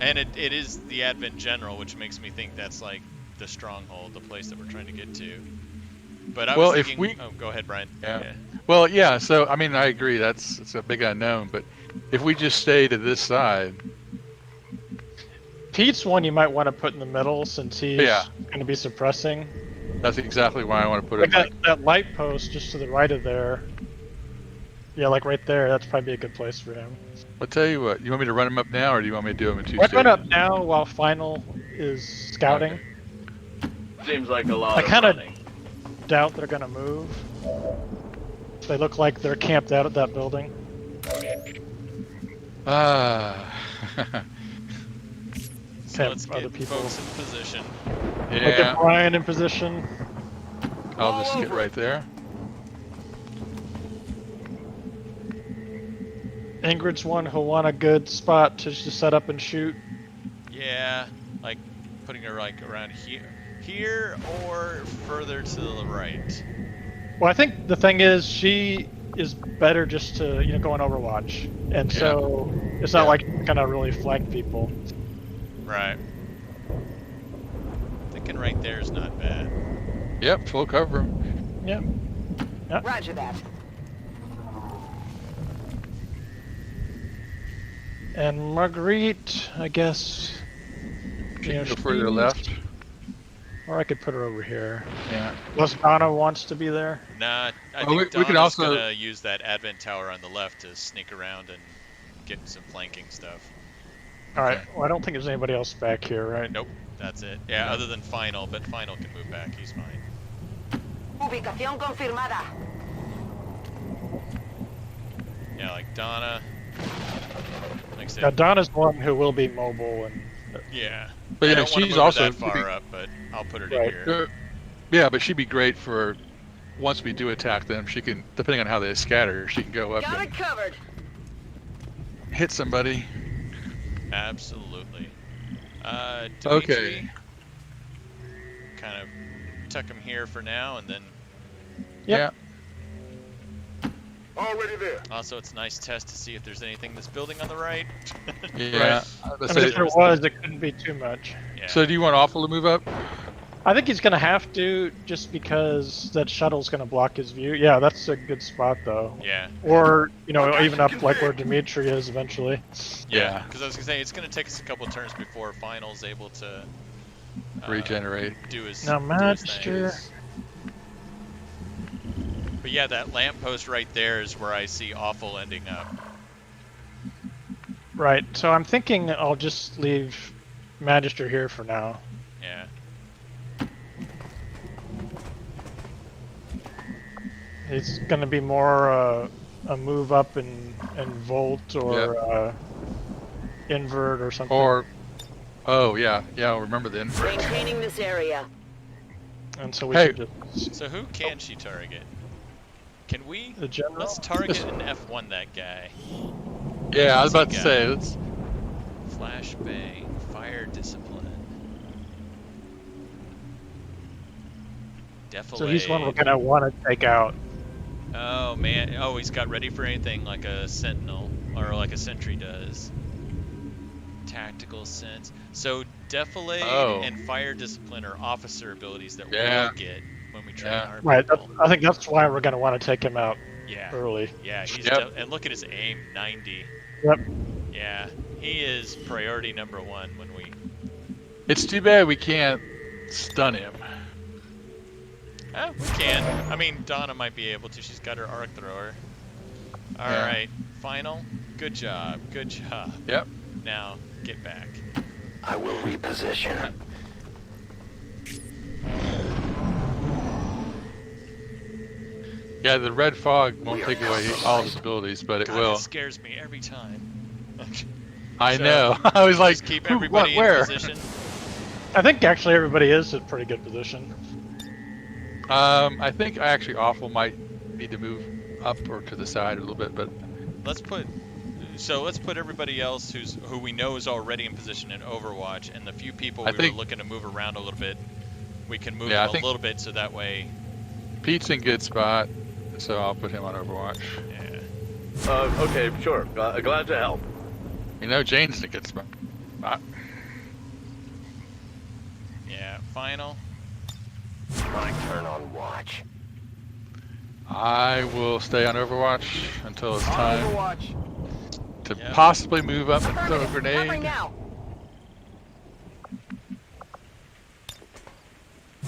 And it is the Advent General, which makes me think that's like the stronghold, the place that we're trying to get to. But I Well, was if thinking, we- oh, go ahead, Brian. Yeah. Well, yeah. So, I mean, I agree. It's a big unknown. But if we just stay to this side, Pete's one you might want to put in the middle since he's Yeah. going to be suppressing. that's exactly why I want to put Like it. that light post just to the right of there. Yeah, like right there. That's probably a good place for him. I'll tell you what. You want me to run them up now, or do you want me to do them in two Let's run stages? up now while Final is scouting. Okay. Seems like a lot I of kinda- running. Doubt they're going to move. They look like they're camped out at that building. Ah. So Have let's other get people- folks in position. Look Yeah. at Brian in position. I'll just get right there. Ingrid's one who'll want a good spot to just set up and shoot. Yeah, like putting her like around here or further to the right. Well, I think the thing is she is better just to go on Overwatch, and so it's not Yeah. like gonna really flank people. Right. Thinking right there is not bad. Yep. Full cover. Yep. Roger that. And Marguerite, I guess. She can go further she's- left. Or I could put her over here. Yeah. Unless Donna wants to be there. Nah, I Oh, think we can Donna's also- gonna use that Advent Tower on the left to sneak around and get some flanking stuff. All right. Okay. Well, I don't think there's anybody else back here, right? Nope, that's it. Yeah, other than Final, but Final can move back. He's fine. Ubicación confirmada. Yeah, like Donna. Like I said, Now Donna's one who will be mobile, and yeah. But I yeah, don't wanna she's move her also that far up, but I'll put her to Right. here. Yeah, but she'd be great for once we do attack them. She can, depending on how they scatter, she can go up Got and it covered. hit somebody. Absolutely. Dimitri, Okay. kind of tuck him here for now, and then Yep. Already there. also it's a nice test to see if there's anything in this building on the right. Yeah. Yeah. I mean, if there was, it couldn't be too much. Yeah. So do you want Awful to move up? I think he's gonna have to, just because that shuttle's gonna block his view. Yeah, that's a good spot though. yeah. Or even up like where Dimitri is eventually. Yeah. Because I was gonna say it's gonna take us a couple of turns before Final's able to Regenerate. do his Now, do his Magister. things. But yeah, that lamppost right there is where I see Awful ending up. Right. So I'm thinking I'll just leave Magister here for now. Yeah. It's going to be more a move up and volt or invert or something. Or, oh yeah, I'll remember the invert. Maintaining this area. And so we Hey. should just... So who can she target? Can we? The general? Let's target an F1 that guy. Yeah, I was about to Guy. say, let's... Flashbang, fire discipline. Defilade. So he's one we're going to want to take out. Oh man, oh he's got ready for anything like a sentinel, or like a sentry does. Tactical sense. So defilade and fire discipline are officer abilities that we'll get when we train our Right, people. I think that's why we're going to want to take him out Yeah. early. Yeah, he's and look at his aim, 90. Yep. Yeah, he is priority number 1 when we... It's too bad we can't stun him. Oh, we can. I mean, Donna might be able to. She's got her arc thrower. All right, final. Good job. Good job. Yep. Now, get back. I will reposition. Yeah, the red fog won't take away all his abilities, but it God, will. It scares me every time. I So, know. I was like, just keep who, everybody what, where? in position. I think actually everybody is in pretty good position. I think I actually Awful might need to move up or to the side a little bit, but Let's put everybody else who we know is already in position in Overwatch, and the few people we were looking to move around a little bit, we can move them a little bit so that way. Pete's in good spot, so I'll put him on Overwatch. Yeah. Okay, sure. Glad to help. You know, Jane's in a good spot. Yeah, final. My turn on watch. I will stay on Overwatch until it's time Overwatch. to possibly move up and throw a grenade. Covering now.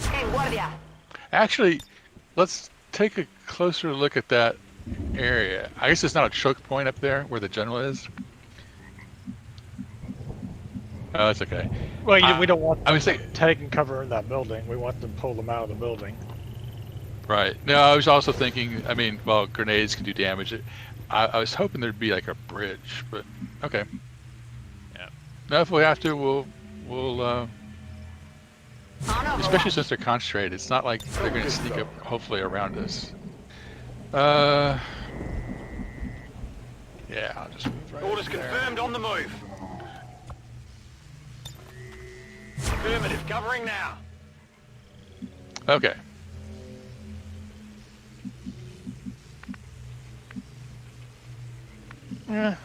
Hey, Guardia. Actually, let's take a closer look at that area. I guess it's not a choke point up there where the general is. Oh, it's okay. Well, we don't want I was them thinking, taking cover in that building. We want them to pull them out of the building. right. No, I was also thinking, I mean, well, grenades can do damage. I was hoping there'd be like a bridge, but okay. Yeah. No, if we have to, we'll especially since they're concentrated. It's not like they're going to sneak up, hopefully, around us. Yeah, I'll just move right Orders there. confirmed on the move. Affirmative, covering now. Okay. Yeah.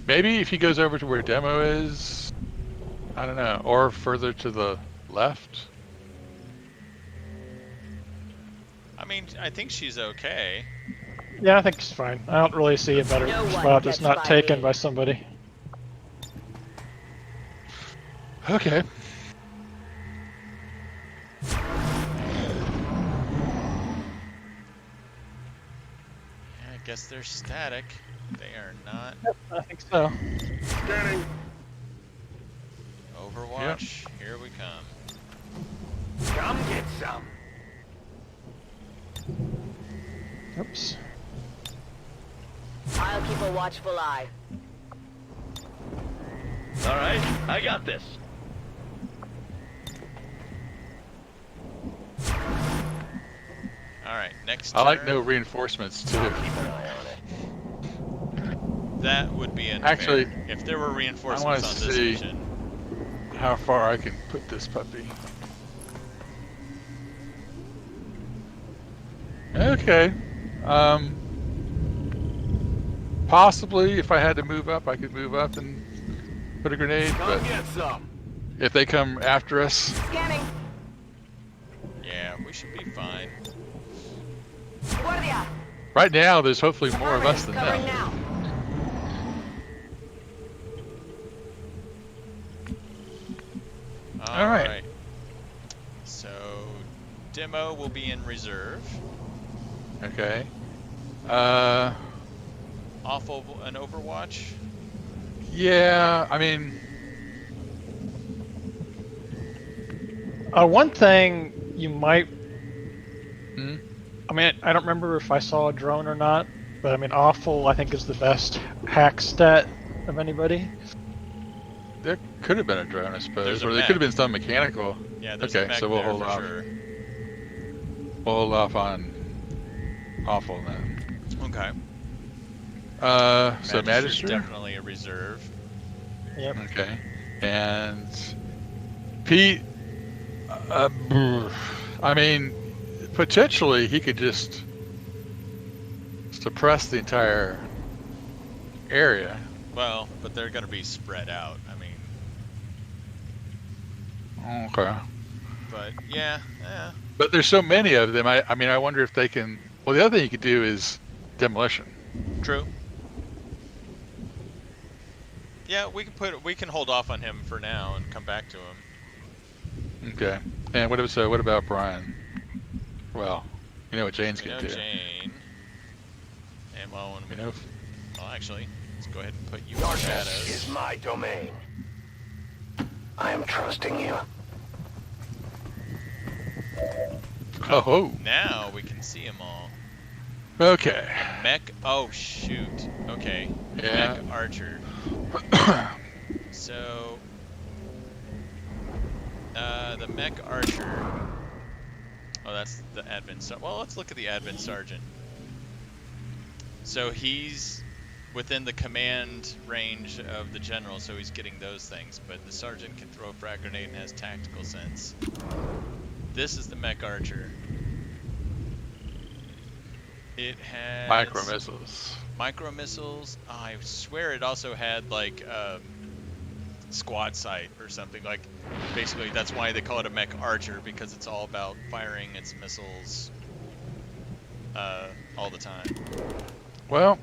Maybe if he goes over to where demo is, I don't know, or further to the left. I mean, I think she's okay. Yeah, I think it's fine. I don't really see a better No one spot that's gets not by taken me. by somebody. Okay. I guess they're static. They are not. I think so. Scanning. Overwatch, here we come. Come get some. Oops. I'll keep a watchful eye. All right, I got this. All right, next I like turn. no reinforcements too. Keep an eye on it. That would be unfair. Actually, if there were I reinforcements want on to this see mission. how far I can put this puppy. Okay. Possibly, if I had to move up, I could move up and put a grenade. But Come get some. if they come after us, Scanning. Yeah, we should be fine. Guardia. right now there's hopefully more of us than Covering them. now. All right. So, Demo will be in reserve. Okay. Awful and Overwatch. Yeah, I mean, One thing you might, hmm? I mean, I don't remember if I saw a drone or not, but I mean, awful, I think, is the best hack stat of anybody. There could have been a drone, I There's suppose, a or there could have mech. been some mechanical. Yeah, there's a Okay, mech so we'll there hold for off. sure. We'll hold off on awful then. Okay. So Magister's Magister? definitely a reserve. Yep. Okay. And Pete, I mean, potentially he could just suppress the entire area. Well, but they're going to be spread out. I mean, Okay. but yeah. But there's so many of them. I mean, I wonder if they can. Well, the other thing you could do is demolition. True. Yeah, we can hold off on him for now and come back to him. Okay. And what about Brian? Well, you know what Jane's We know gonna do. Jane. And well, You know. well, actually, let's go ahead and put you in Darkness shadows. is my domain. I am trusting you. Oh. Now we can see them all. Okay. Mech. Oh shoot. Okay. Yeah. Mech Archer. So, the Mech Archer. Oh, that's the Advent. Well, let's look at the Advent Sergeant. So he's within the command range of the general, so he's getting those things. But the sergeant can throw a frag grenade and has tactical sense. This is the Mech Archer. It has Micro missiles. micro missiles. Oh, I swear it also had like squad sight or something. Like basically that's why they call it a Mech Archer, because it's all about firing its missiles all the time. Well.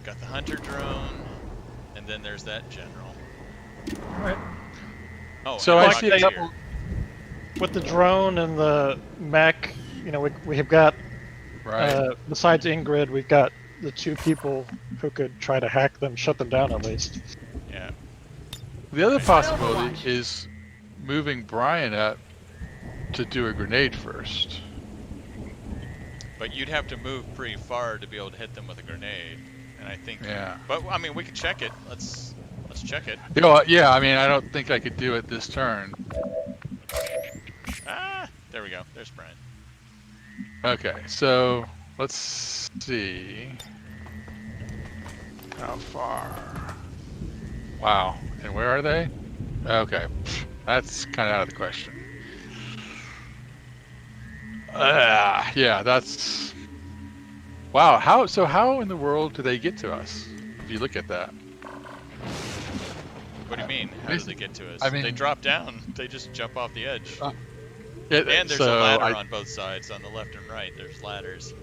Got the hunter drone, and then there's that general. Right. Oh, So and I the see. Rocketeer. With the drone and the mech, you know, we have got, Right. besides Ingrid, we've got the two people who could try to hack them, shut them down at least. Yeah. The other possibility is moving Brian up to do a grenade first. But you'd have to move pretty far to be able to hit them with a grenade, and I think. Yeah. But I mean, we could check it. Let's check it. You know, yeah, I mean, I don't think I could do it this turn. Ah, there we go. There's Brian. Okay, so let's see. How far? Wow, and where are they? Okay, that's kind of out of the question. Yeah, that's... Wow, how in the world do they get to us? If you look at that. What do you mean? How do they get to us? I mean- they drop down. They just jump off the edge. Yeah, And there's so a ladder on both sides, on the left and right. There's ladders.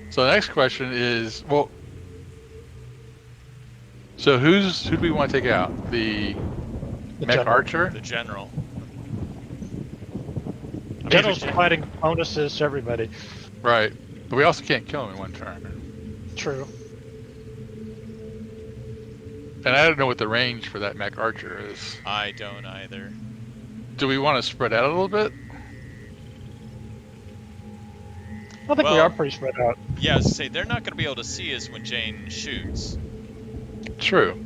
So the next question is, well, so who do we want to take out? The Mech general. Archer? The general. General's providing bonuses to everybody. Right. But we also can't kill him in one turn. True. And I don't know what the range for that Mech Archer is. I don't either. Do we want to spread out a little bit? I think we Well- are pretty spread out. Yeah, I was gonna say, they're not going to be able to see us when Jane shoots. True.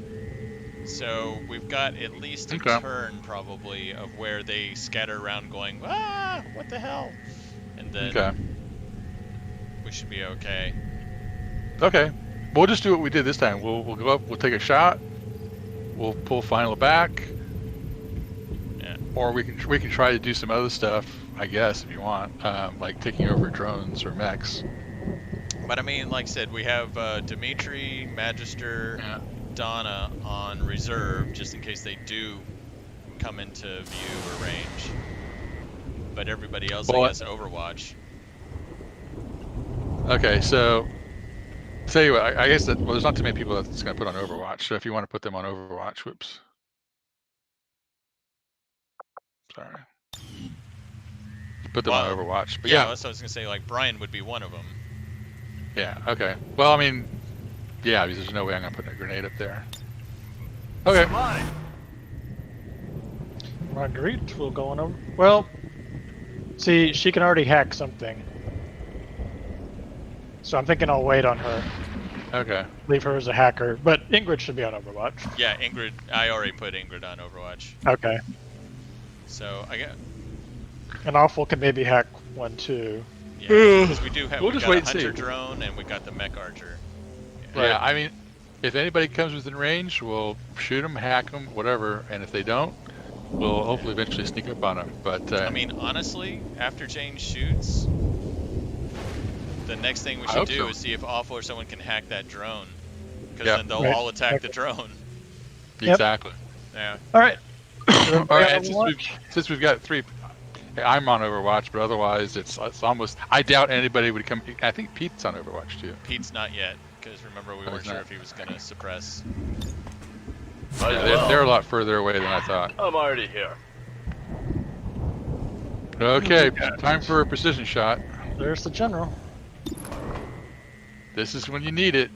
So we've got at least a Okay. turn probably of where they scatter around going, ah, what the hell? And then Okay. we should be okay. Okay. We'll just do what we did this time. We'll go up, we'll take a shot, we'll pull final back. Yeah. Or we can try to do some other stuff, I guess, if you want, like taking over drones or mechs. But I mean, like I said, we have Dimitri, Magister, Yeah. Donna on reserve, just in case they do come into view or range. But everybody else, Well, I guess, Overwatch. Okay, so tell you what, I guess that, well, there's not too many people that's going to put on Overwatch. So if you want to put them on Overwatch, whoops. Sorry. Put them Well, on Overwatch. But Yeah, yeah. that's what I was gonna say. Like Brian would be one of them. Yeah, okay. Well, I mean, yeah, because there's no way I'm going to put a grenade up there. Okay. Marguerite will go on over. Well, see, she can already hack something. So I'm thinking I'll wait on her. Okay. Leave her as a hacker. But Ingrid should be on Overwatch. Yeah, Ingrid. I already put Ingrid on Overwatch. Okay. So I got. And Awful can maybe hack one too. Yeah, because we do have. We'll we just got wait a and hunter see. drone and we got the mech archer. Yeah, I mean, if anybody comes within range, we'll shoot them, hack them, whatever. And if they don't, we'll hopefully eventually sneak up on them. But I mean, honestly, after Jane shoots, the next thing we should do is see if Awful or someone can hack that drone. Because then they'll all attack the drone. Exactly. Yeah. All right. All right. And since we've got 3, I'm on Overwatch, but otherwise it's almost. I doubt anybody would come. I think Pete's on Overwatch too. Pete's not yet, because remember we weren't sure if he was gonna suppress. Yeah, they're a lot further away than I thought. I'm already here. Okay, time for a precision shot. There's the general. This is when you need it.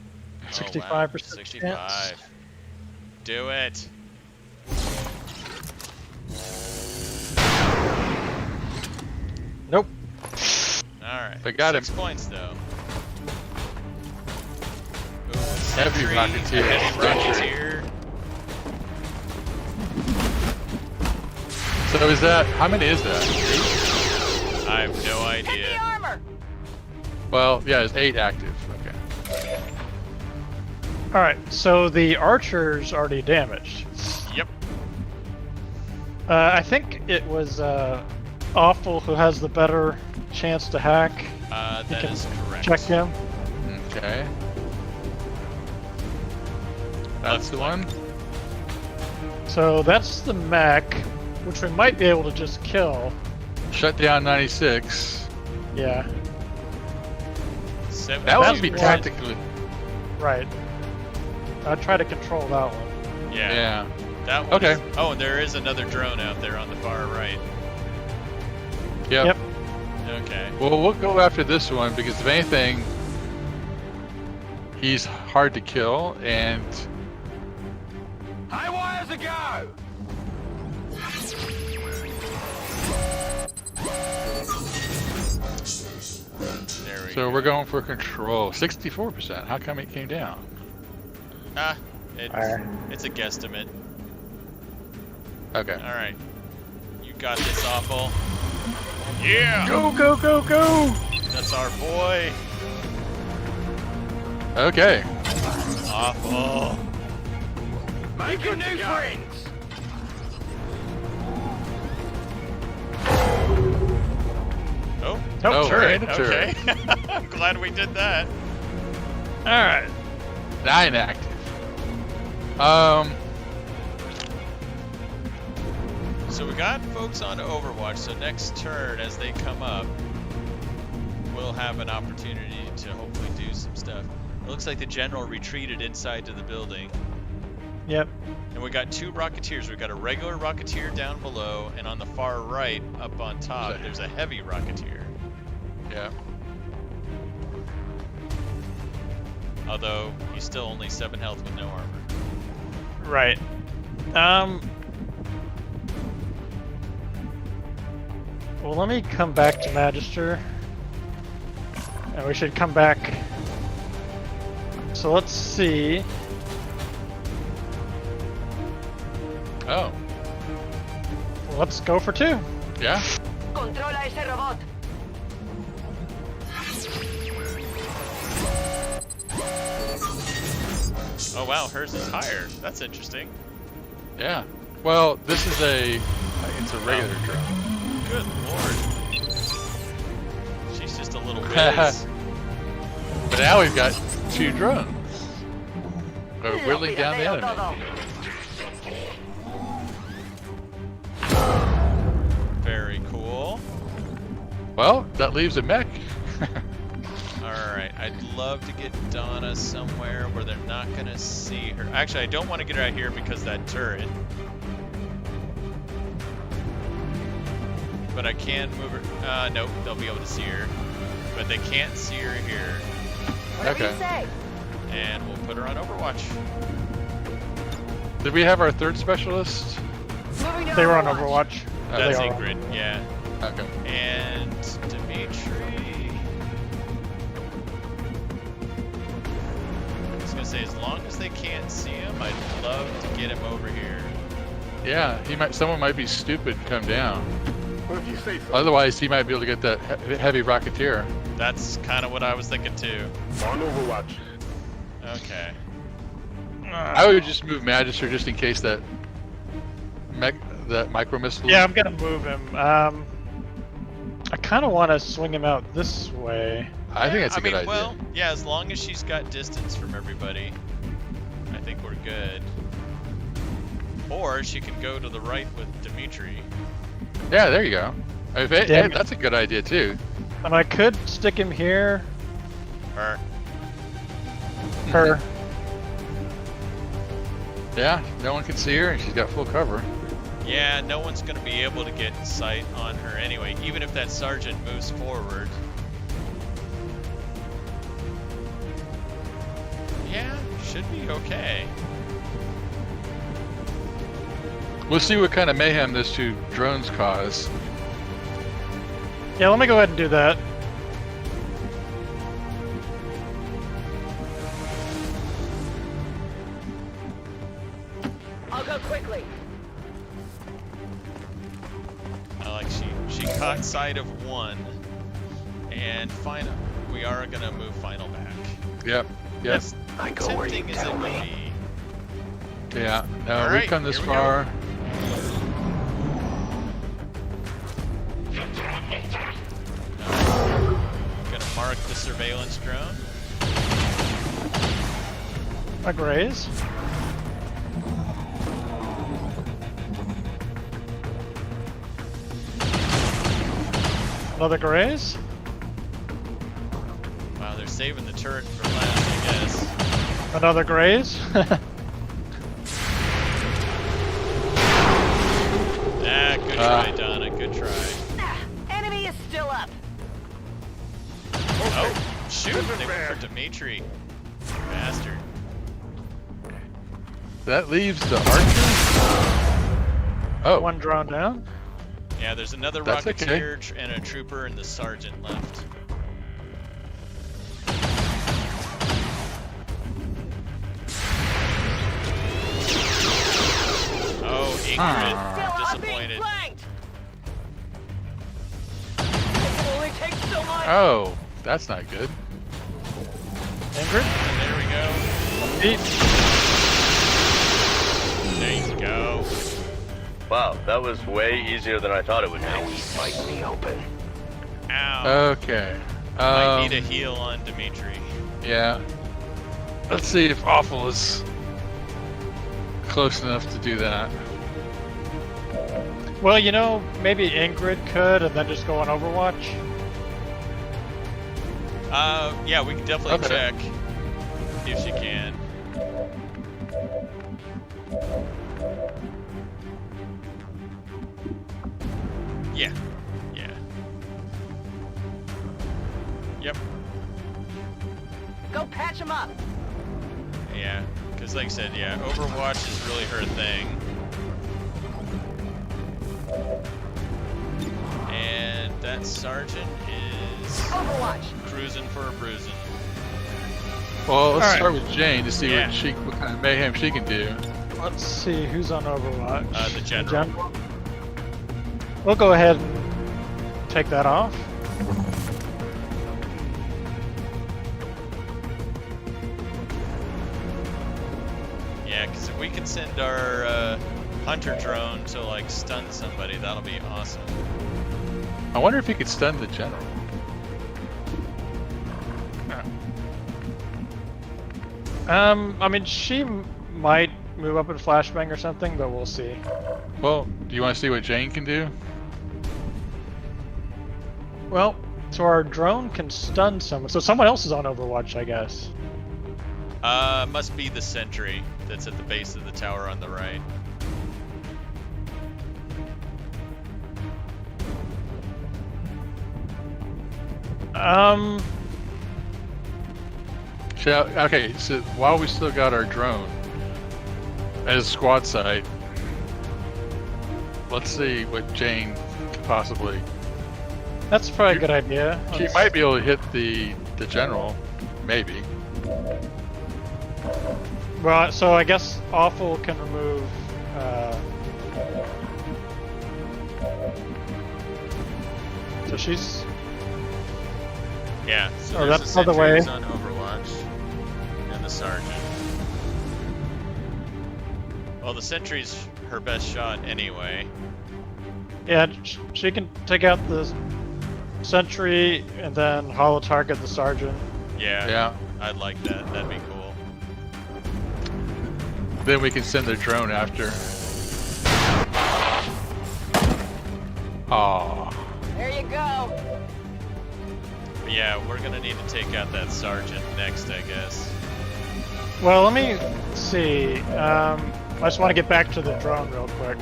65%. 65. Do it. Nope. Alright. They got 6 him. points though. Ooh, Heavy sentry, Rocketeer. Heavy Rocketeer. So is that, how many is that? I have no idea. Armor. Well, yeah, it's 8 active. Okay. All right. So the archer's already damaged. Yep. I think it was Awful who has the better chance to hack. That is correct. Check him. Okay. That's the one. So that's the mech, which we might be able to just kill. Shut down 96. Yeah. That would be 72%. tactically. Right. I'd try to control that one. Yeah. Yeah. That one. Okay. Oh, and there is another drone out there on the far right. Yep. Okay. Well, we'll go after this one because if anything, he's hard to kill and. High wires a go! There we So go. we're going for control. 64%. How come it came down? It's a guesstimate. Okay. All right. You got this, Awful. Yeah. Go, go, go, go! That's our boy. Okay. Awful. Making new friends! Oh. Oh, turret. and a turret. Okay. I'm glad we did that. All right. 9 active. So we got folks on Overwatch, so next turn as they come up, we'll have an opportunity to hopefully do some stuff. It looks like the general retreated inside to the building. Yep. And we got 2 Rocketeers. We got a regular Rocketeer down below, and on the far right, up on top, there's a heavy Rocketeer. Yeah. Although, he's still only 7 health with no armor. Right. Well, let me come back to Magister. And we should come back. So let's see. Oh. Let's go for 2. Yeah. Controla ese robot. Oh wow, hers is higher. That's interesting. Yeah. Well, this is it's a regular drone. Good lord. She's just a little whiz. But now we've got 2 drones. We're whittling down the enemy. Very cool. Well, that leaves a mech. Alright, I'd love to get Donna somewhere where they're not going to see her. Actually, I don't want to get her out here because of that turret. but I can move her. Nope, they'll be able to see her, but they can't see her here. Whatever Okay. you say. And we'll put her on Overwatch. Did we have our third specialist? Moving to They were on Overwatch. Overwatch. That's they are. Ingrid, yeah. Okay. And Dimitri. I was gonna say, as long as they can't see him, I'd love to get him over here. Yeah, someone might be stupid and come down. Well, if you say so. Otherwise, he might be able to get that heavy rocketeer. That's kind of what I was thinking too. On Overwatch. Okay. I would just move Magister just in case that micro missile. Yeah, I'm gonna move him. I kind of want to swing him out this way. I think that's a I good mean, idea. well, yeah, as long as she's got distance from everybody, I think we're good. Or she can go to the right with Dimitri. Yeah, there you go. Hey, that's a good idea too. And I could stick him here. Or Her. Yeah, no one can see her and she's got full cover. yeah, no one's gonna be able to get sight on her anyway, even if that sergeant moves forward. Yeah, should be okay. We'll see what kind of mayhem those two drones cause. Yeah, let me go ahead and do that. I'll go quickly. Like she caught sight of one, and we are gonna move final back. Yep. Yep. As I go where you tempting as it tell would me. be. Yeah. No, All we've right, come this here we go. far. Gonna mark the surveillance drone. A graze. Another graze. Wow, they're saving the turret for last, I guess. Another graze. Good try, Donna. Good try. Enemy is still up. Oh, shoot! They went for Dimitri. Bastard. That leaves the archer. Oh, One drone down. Yeah, there's another That's okay. rocketeer and a trooper and the sergeant left. Oh, Ingrid. Still I'm Disappointed. being flanked. It can only take so much. oh, that's not good. Ingrid. And there we go. Beat. There you go. Wow, that was way easier than I thought it would Now be. we fight me open. Ow. Okay. I need a heal on Dimitri. Yeah. Let's see if Awful is close enough to do that. Well, you know, maybe Ingrid could, and then just go on Overwatch. Yeah, we can definitely Okay. check if she can. Yeah. Yeah. Yep. Go patch him up. Yeah. Because like I said, yeah, Overwatch is really her thing. And that sergeant is Overwatch. cruising for a bruising. Well, let's Alright. start with Jane to see Yeah. what kind of mayhem she can do. Let's see who's on Overwatch. The general. We'll go ahead and take that off. Yeah, because if we can send our hunter drone to like stun somebody, that'll be awesome. I wonder if he could stun the general. I mean, she might move up in flashbang or something, but we'll see. Well, do you want to see what Jane can do? Well, so our drone can stun someone. So someone else is on Overwatch, I guess. Must be the sentry that's at the base of the tower on the right. Okay, so while we still got our drone as squad site, let's see what Jane could possibly. That's probably a good idea. She might be able to hit the general, maybe. Well, so I guess Awful can remove. So she's. Yeah. So Oh, there's that's the the other way. sentries on Overwatch and the sergeant. Well, the sentry's her best shot anyway. Yeah, she can take out the sentry and then holo target the sergeant. Yeah. Yeah. I'd like that. That'd be cool. Then we can send the drone after. Aw. There you go. But yeah, we're gonna need to take out that sergeant next, I guess. Well, let me see. I just want to get back to the drone real quick.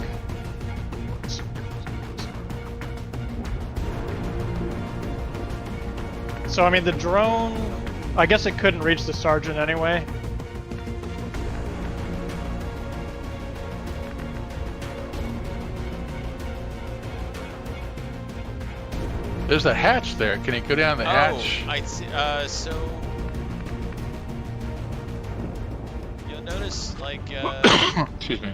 So, I mean, the drone, I guess it couldn't reach the sergeant anyway. There's a hatch there. Can he go down the hatch? I see. So you'll notice, like, Excuse me.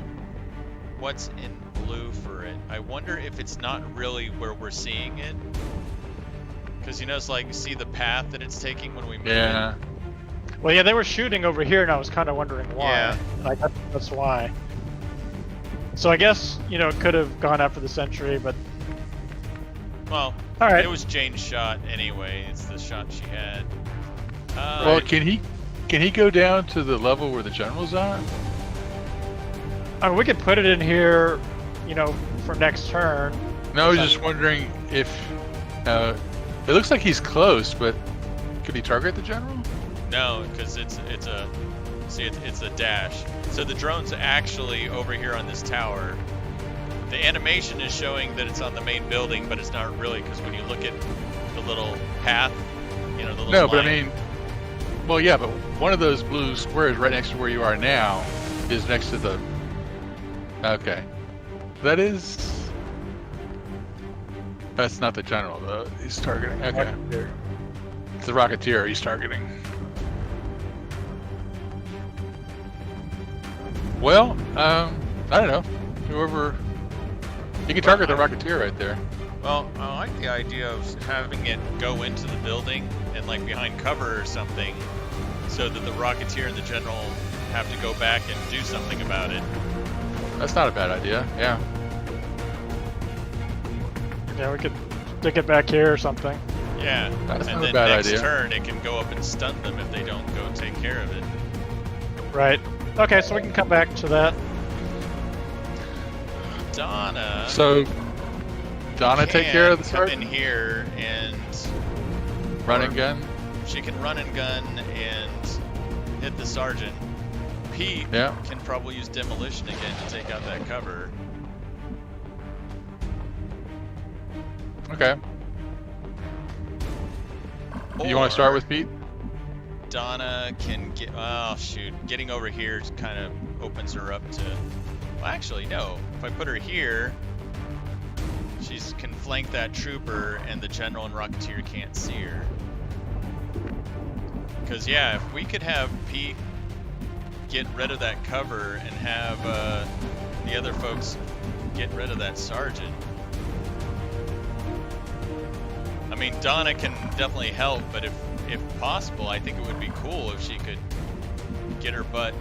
what's in blue for it. I wonder if it's not really where we're seeing it. Because you notice, like, you see the path that it's taking when we move Yeah. it. Well, yeah, they were shooting over here, and I was kind of wondering why. Yeah. I guess that's why. So I guess, you know, it could have gone after the sentry, but Well, all right. it was Jane's shot anyway. It's the shot she had. Well, can he go down to the level where the general's at? I mean, we could put it in here, you know, for next turn. No, I was just wondering if it looks like he's close, but could he target the general? No, because it's a dash. So the drone's actually over here on this tower. The animation is showing that it's on the main building, but it's not really, because when you look at the little path, you know, the little No, but I line- mean, well, yeah, but one of those blue squares right next to where you are now is next to the. Okay, that is. That's not the general though. He's targeting. Okay, it's the Rocketeer he's targeting. Well, I don't know. Whoever. You can target the Rocketeer right there. Well, I like the idea of having it go into the building and, like, behind cover or something, so that the Rocketeer and the General have to go back and do something about it. That's not a bad idea. Yeah. Yeah, we could stick it back here or something. Yeah, That's and not a then bad next idea. turn it can go up and stun them if they don't go take care of it. Right. Okay, so we can come back to that. Donna. So, Donna take care of the come in sergeant? here and Run and gun? she can run and gun and hit the sergeant. Pete Yeah. can probably use demolition again to take out that cover. Okay. You want to start with Pete? Donna can get. Oh shoot! Getting over here kind of opens her up to. Well, actually, no. If I put her here, she can flank that trooper, and the General and Rocketeer can't see her. Because yeah, if we could have Pete get rid of that cover and have the other folks get rid of that sergeant. I mean, Donna can definitely help, but if possible, I think it would be cool if she could get her butt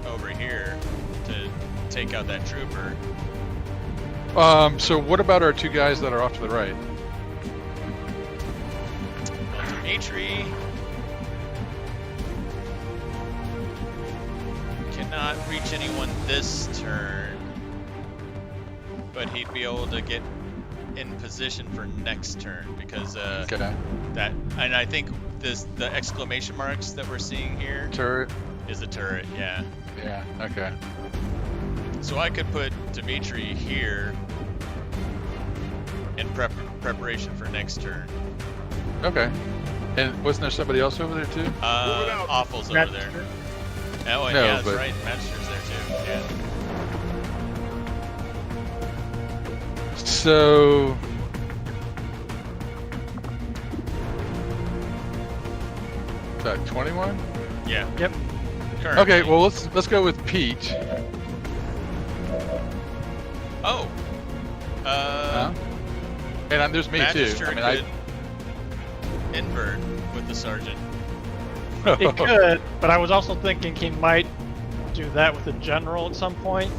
over here to take out that trooper. So what about our two guys that are off to the right? Well, Dimitri cannot reach anyone this turn, but he'd be able to get in position for next turn because Okay. that, and I think the exclamation marks that we're seeing here Turret? is a turret. Yeah. Yeah, okay. So I could put Dimitri here in preparation for next turn. Okay. And wasn't there somebody else over there too? Awful's over there. Oh, and No, yeah, that's but- right. Magister's there too. Yeah. So. Is that 21? Yeah. Yep. Currently. Okay, well let's go with Pete. Oh. And there's me too. Magister I mean, could invert with the sergeant. He could, but I was also thinking he might do that with the general at some point.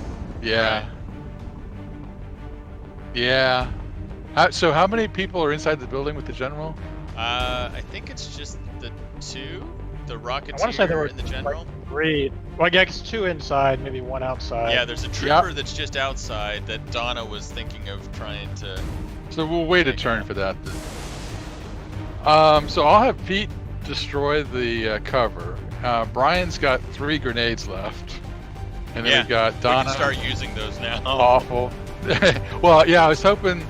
Yeah. Yeah. So how many people are inside the building with the general? I think it's just the two, the Rocketeer I want to say there were and the general. like 3. Well, I guess 2 inside, maybe 1 outside. Yeah, there's a trooper that's just outside that Donna was thinking of trying to. So we'll wait a turn for that then. So I'll have Pete destroy the cover. Brian's got 3 grenades left. And then we've got Donna. We can start using those now. Awful. Well, yeah, I was hoping.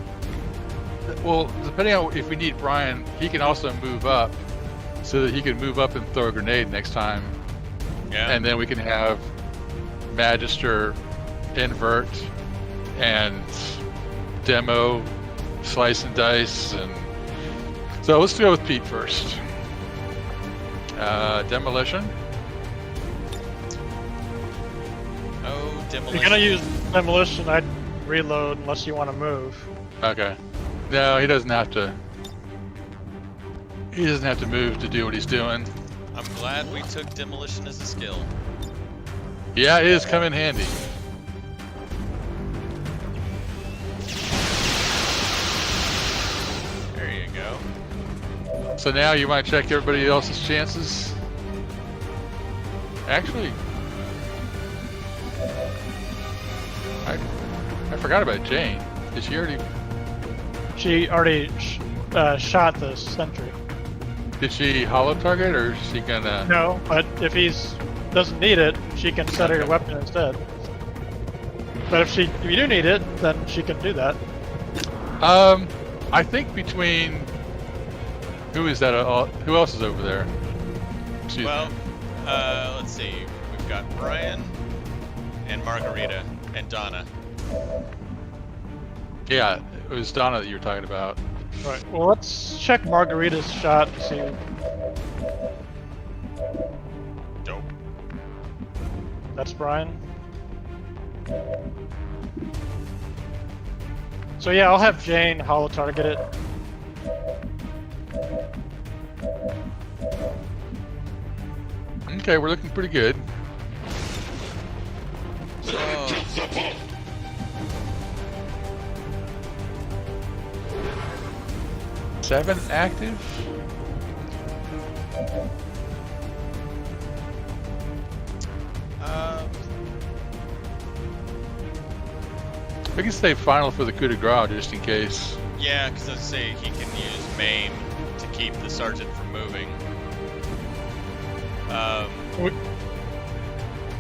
Well, depending on if we need Brian, he can also move up so that he can move up and throw a grenade next time. Yeah. And then we can have Magister invert and demo slice and dice. And so let's go with Pete first. Demolition. Oh, If demolition. you're gonna use demolition, I'd reload unless you want to move. Okay. No, he doesn't have to. He doesn't have to move to do what he's doing. I'm glad we took demolition as a skill. Yeah, it is come in handy. There you go. So now you might check everybody else's chances. Actually, I forgot about Jane. Did she already? She already shot the sentry. Did she hollow target, or is she gonna? No, but if he's doesn't need it, she can set her weapon instead. But if you do need it, then she can do that. I think between who is that? Who else is over there? Excuse Well, me. let's see. We've got Brian and Margarita and Donna. Yeah, it was Donna that you were talking about. Right. Well, let's check Margarita's shot to see. Dope. That's Brian. So yeah, I'll have Jane hollow target it. Okay, we're looking pretty good. Oh, 7 active. We can stay final for the coup de grace just in case. yeah, because let's say he can use maim to keep the sergeant from moving.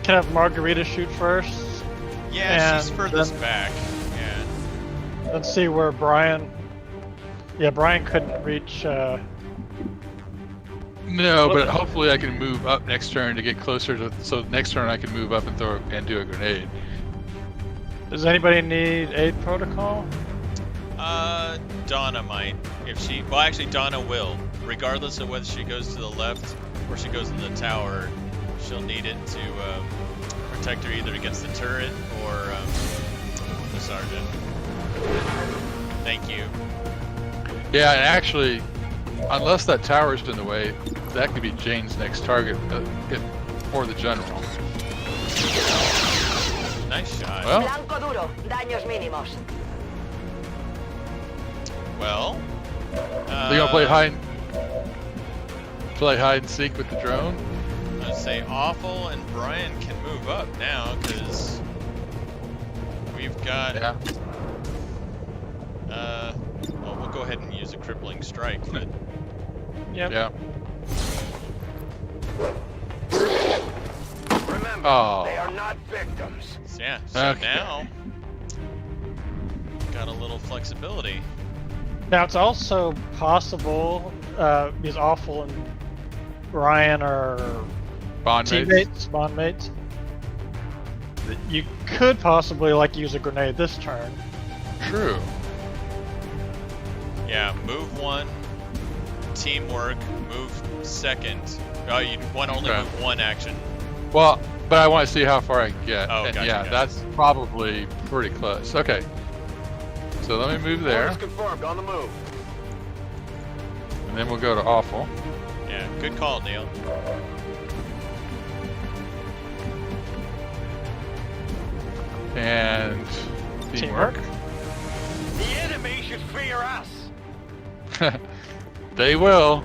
Can have Margarita shoot first. Yeah, she's And furthest then- back. Yeah. Let's see where Brian. Yeah, Brian couldn't reach. No, but hopefully I can move up next turn to get closer to. So next turn I can move up and throw and do a grenade. Does anybody need aid protocol? Donna might. If she. Well, actually, Donna will. Regardless of whether she goes to the left or she goes in the tower, she'll need it to protect her either against the turret or the sergeant. Thank you. Yeah, and actually, unless that tower's in the way, that could be Jane's next target for the general. Nice shot. Well, Blanco duro, daños mínimos. Well. so you gonna play hide and seek with the drone? I'd say Awful and Brian can move up now because we've got. Yeah. Well, we'll go ahead and use a crippling strike, but Yep. Yeah. Remember, Oh. they are not victims. yeah. So Okay. now got a little flexibility. Now it's also possible because Awful and Ryan are Bond mates. teammates, bond mates. That you could possibly like use a grenade this turn. True. Yeah, move one, teamwork, move second. Oh, you want to only Okay. move one action. Well, but I want to see how far I can get. Oh, and gotcha, yeah, gotcha. that's probably pretty close. Okay. So let me move there, Orders confirmed. On the move. and then we'll go to Awful. Yeah, good call, Neil. And teamwork. The enemy should fear us. They will.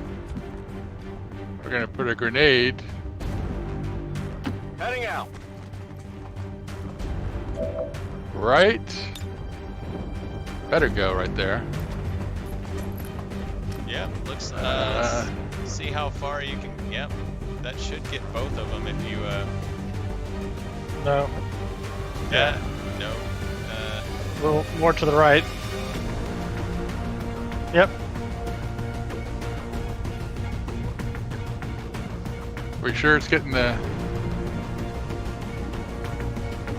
We're gonna put a grenade. Heading out. Right. Better go right there. Yeah, looks. See how far you can. Yep, that should get both of them if you. No, Yeah. No. a little more to the right. Yep. We sure it's getting the.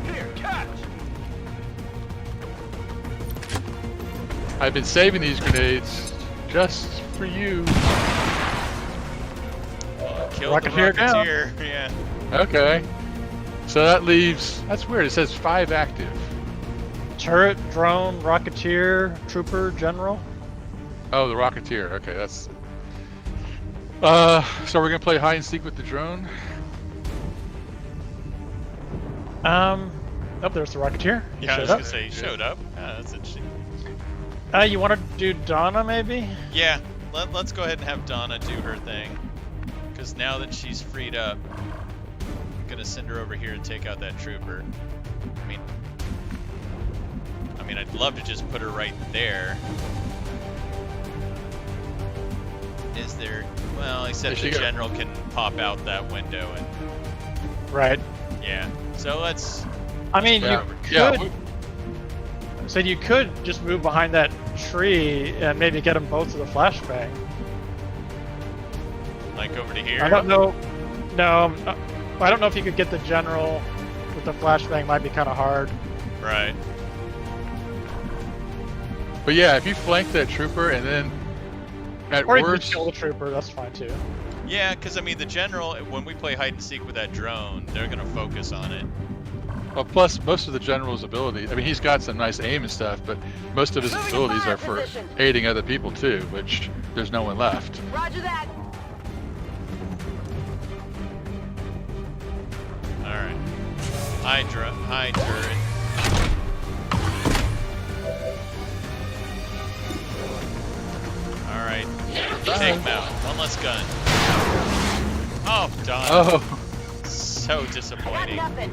Here, catch. I've been saving these grenades just for you. Kill Rocketeer the down. Rocketeer. Yeah. Okay. So that leaves. That's weird. It says 5 active. Turret, drone, Rocketeer, Trooper, General. Oh, the Rocketeer. Okay, that's. So we're gonna play hide and seek with the drone. Oh, there's the Rocketeer. He Yeah, I showed was up. gonna say he showed up. Ah, that's interesting. You want to do Donna maybe? Yeah, let's go ahead and have Donna do her thing. Because now that she's freed up, I'm gonna send her over here to take out that trooper. I mean, I'd love to just put her right there. Is there? Well, except Is she the gonna- general can pop out that window and Right. yeah. So let's. I mean, Yeah. you Yeah. could. So you could just move behind that tree and maybe get them both to the flashbang. Like over to here. I don't know. No, I don't know if you could get the general with the flashbang. Might be kind of hard. Right. But yeah, if you flank that trooper and then at Or you could worst, kill the trooper. That's fine too. Yeah, because I mean, the general, when we play hide and seek with that drone, they're gonna focus on it. well, plus most of the general's abilities. I mean, he's got some nice aim and stuff, but most of his Moving to abilities fire are for position. aiding other people too, which there's no one left. Roger that. All right. High turret. All right. Take him out. One less gun. Oh, Don. Oh, So Got disappointing. nothing.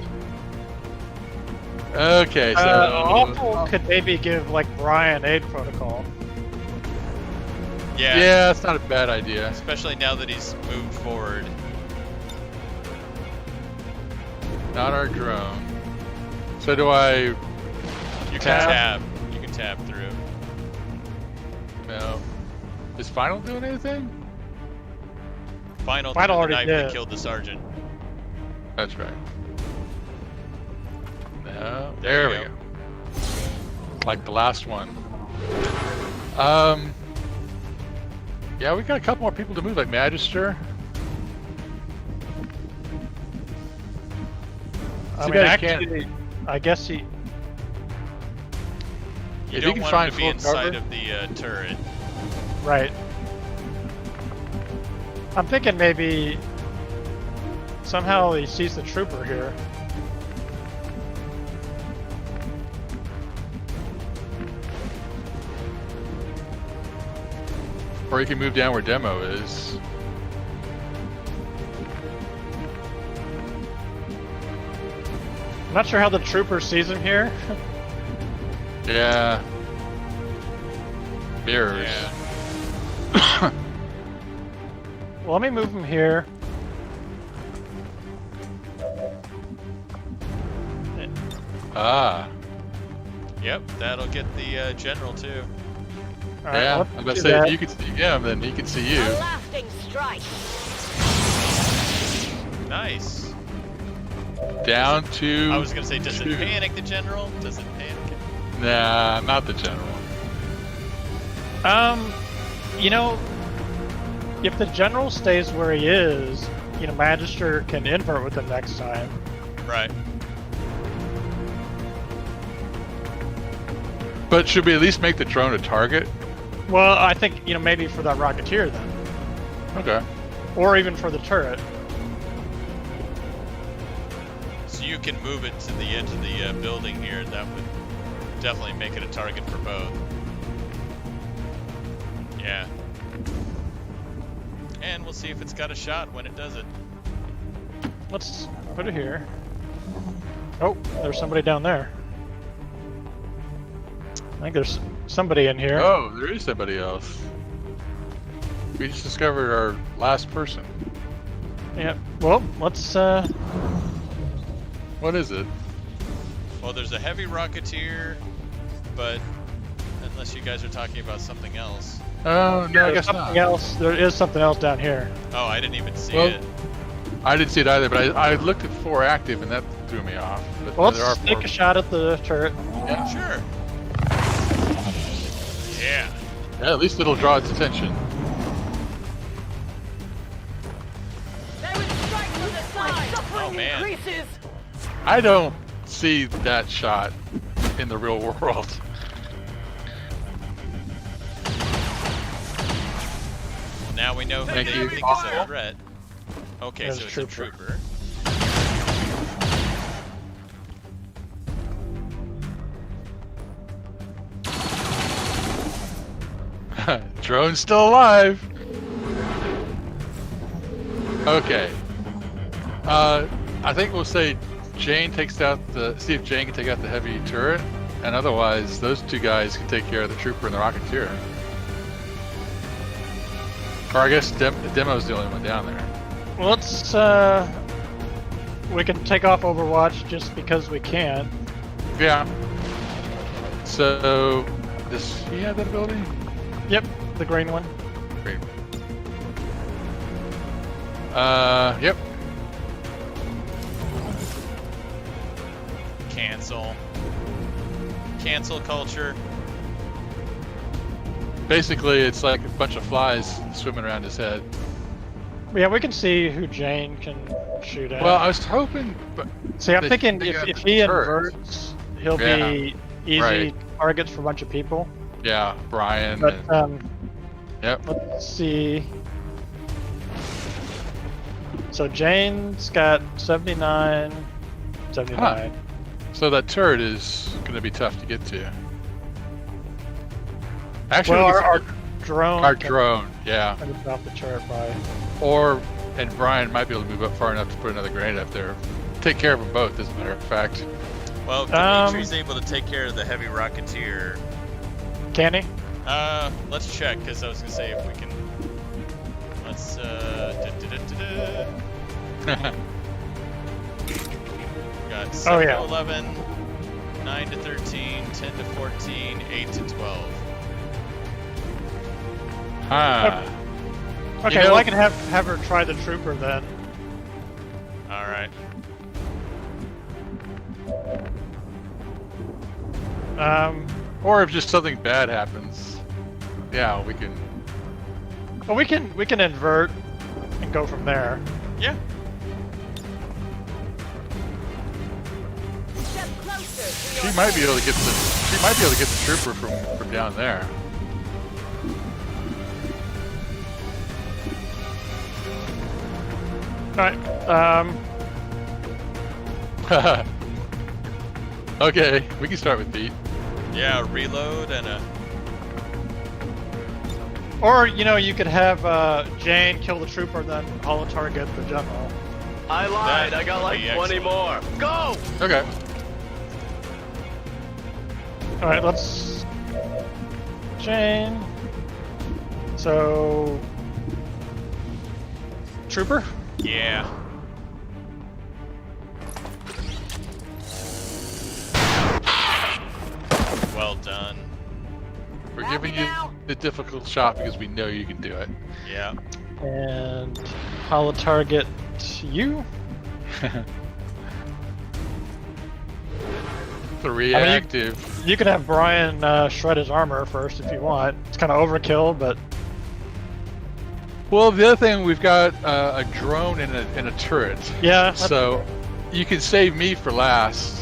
okay. So Awful could maybe give like Brian aid protocol. Yeah. yeah, it's not a bad idea. Especially now that he's moved forward. Not our drone. So do I? You can Tab? tab. You can tab through. No. Is Final doing anything? Final Final threw the already knife did. that killed the sergeant. That's right. No. There There you we go. Like the last one. Yeah, we got a couple more people to move, like Magister. I Too mean, bad you can't- actually, I guess he. You If you don't can want find him to be full inside cover. of the turret. Right. I'm thinking maybe somehow he sees the trooper here. Or you can move down where demo is. I'm not sure how the trooper sees him here. Yeah. Mirrors. Yeah. Well, let me move him here. Ah. Yep, that'll get the general too. All right, Yeah, let's I'm about do to say, that. if you can see him, then he can see A you. lasting strike. Nice. Down to... I was gonna say, does it two. panic the general? Does it panic it? Nah, not the general. You know, if the general stays where he is, you know, Magister can invert with him next time. Right. But should we at least make the drone a target? Well, I think, you know, maybe for that Rocketeer then. Okay. Or even for the turret. So you can move it to the edge of the building here. That would definitely make it a target for both. Yeah. And we'll see if it's got a shot when it does it. Let's put it here. Oh, there's somebody down there. I think there's somebody in here. Oh, there is somebody else. We just discovered our last person. Yeah. Well, let's What is it? Well, there's a heavy Rocketeer, but unless you guys are talking about something else. Oh, no, I there's guess something not. else. There is something else down here. Oh, I didn't even see Well, it. I didn't see it either, but I looked at 4 active and that threw me off. But Well, there are let's 4. take a shot at the turret. Yeah. Sure. Yeah. Yeah, at least it'll draw its attention. They would strike from the side. Oh man. Increases. I don't see that shot in the real world. Well, now we know who Thank they you. think is a threat. Okay, There's so a it's trooper. a trooper. Drone's still alive. Okay. I think we'll say Jane takes out see if Jane can take out the heavy turret, and otherwise those 2 guys can take care of the trooper and the Rocketeer. Or I guess Demo's the only one down there. Well, let's we can take off Overwatch just because we can. Yeah. So, does he have that ability? Yep, the green one. Great. Yep. Cancel. Cancel culture. Basically, it's like a bunch of flies swimming around his head. Yeah, we can see who Jane can shoot at. Well, I was hoping, but see, I'm they thinking take out if the he turret. inverts, he'll Yeah, be easy right. targets for a bunch of people. yeah, Brian. But and, yep. let's see. So Jane's got 79, 79. So that turret is going to be tough to get to. Actually, Well, we can- our drone. our can drone, yeah. finish off the turret by. And Brian might be able to move up far enough to put another grenade up there. Take care of them both, as a matter of fact. Well, if Dimitri's able to take care of the heavy Rocketeer. Can he? Let's check, because I was gonna say if we can. Let's got 7 Oh, yeah. to 11, 9 to 13, 10 to 14, 8 to 12. Ah. Okay, You know- well I can have her try the trooper then. All right. Or if just something bad happens, yeah, we can. Well, we can invert and go from there. Yeah. Step closer to She your might be able to get the trooper from down there. All right. Okay, we can start with Pete. Yeah, reload and a. Or you could have Jane kill the trooper, then holo target the general. I lied. That I got would like be 20 excellent. more. Go! Okay. All right, let's Jane. So trooper. Yeah. Well done. We're giving you the difficult shot because we know you can do it. Yeah. And hollow target you. The reactive. You can have Brian shred his armor first if you want. It's kind of overkill, but Well, the other thing, we've got a drone and a turret. yeah. So you can save me for last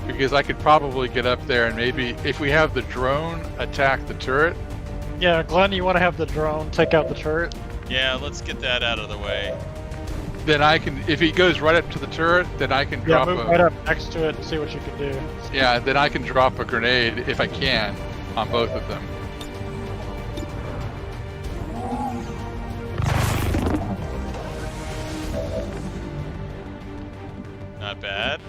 because I could probably get up there and maybe if we have the drone attack the turret. Yeah, Glenn, you want to have the drone take out the turret? Yeah, let's get that out of the way. Then I can, if he goes right up to the turret, then I can Yeah, drop move right up next to it and see what you can do. Yeah, then I can drop a grenade if I can on both of them. Not bad.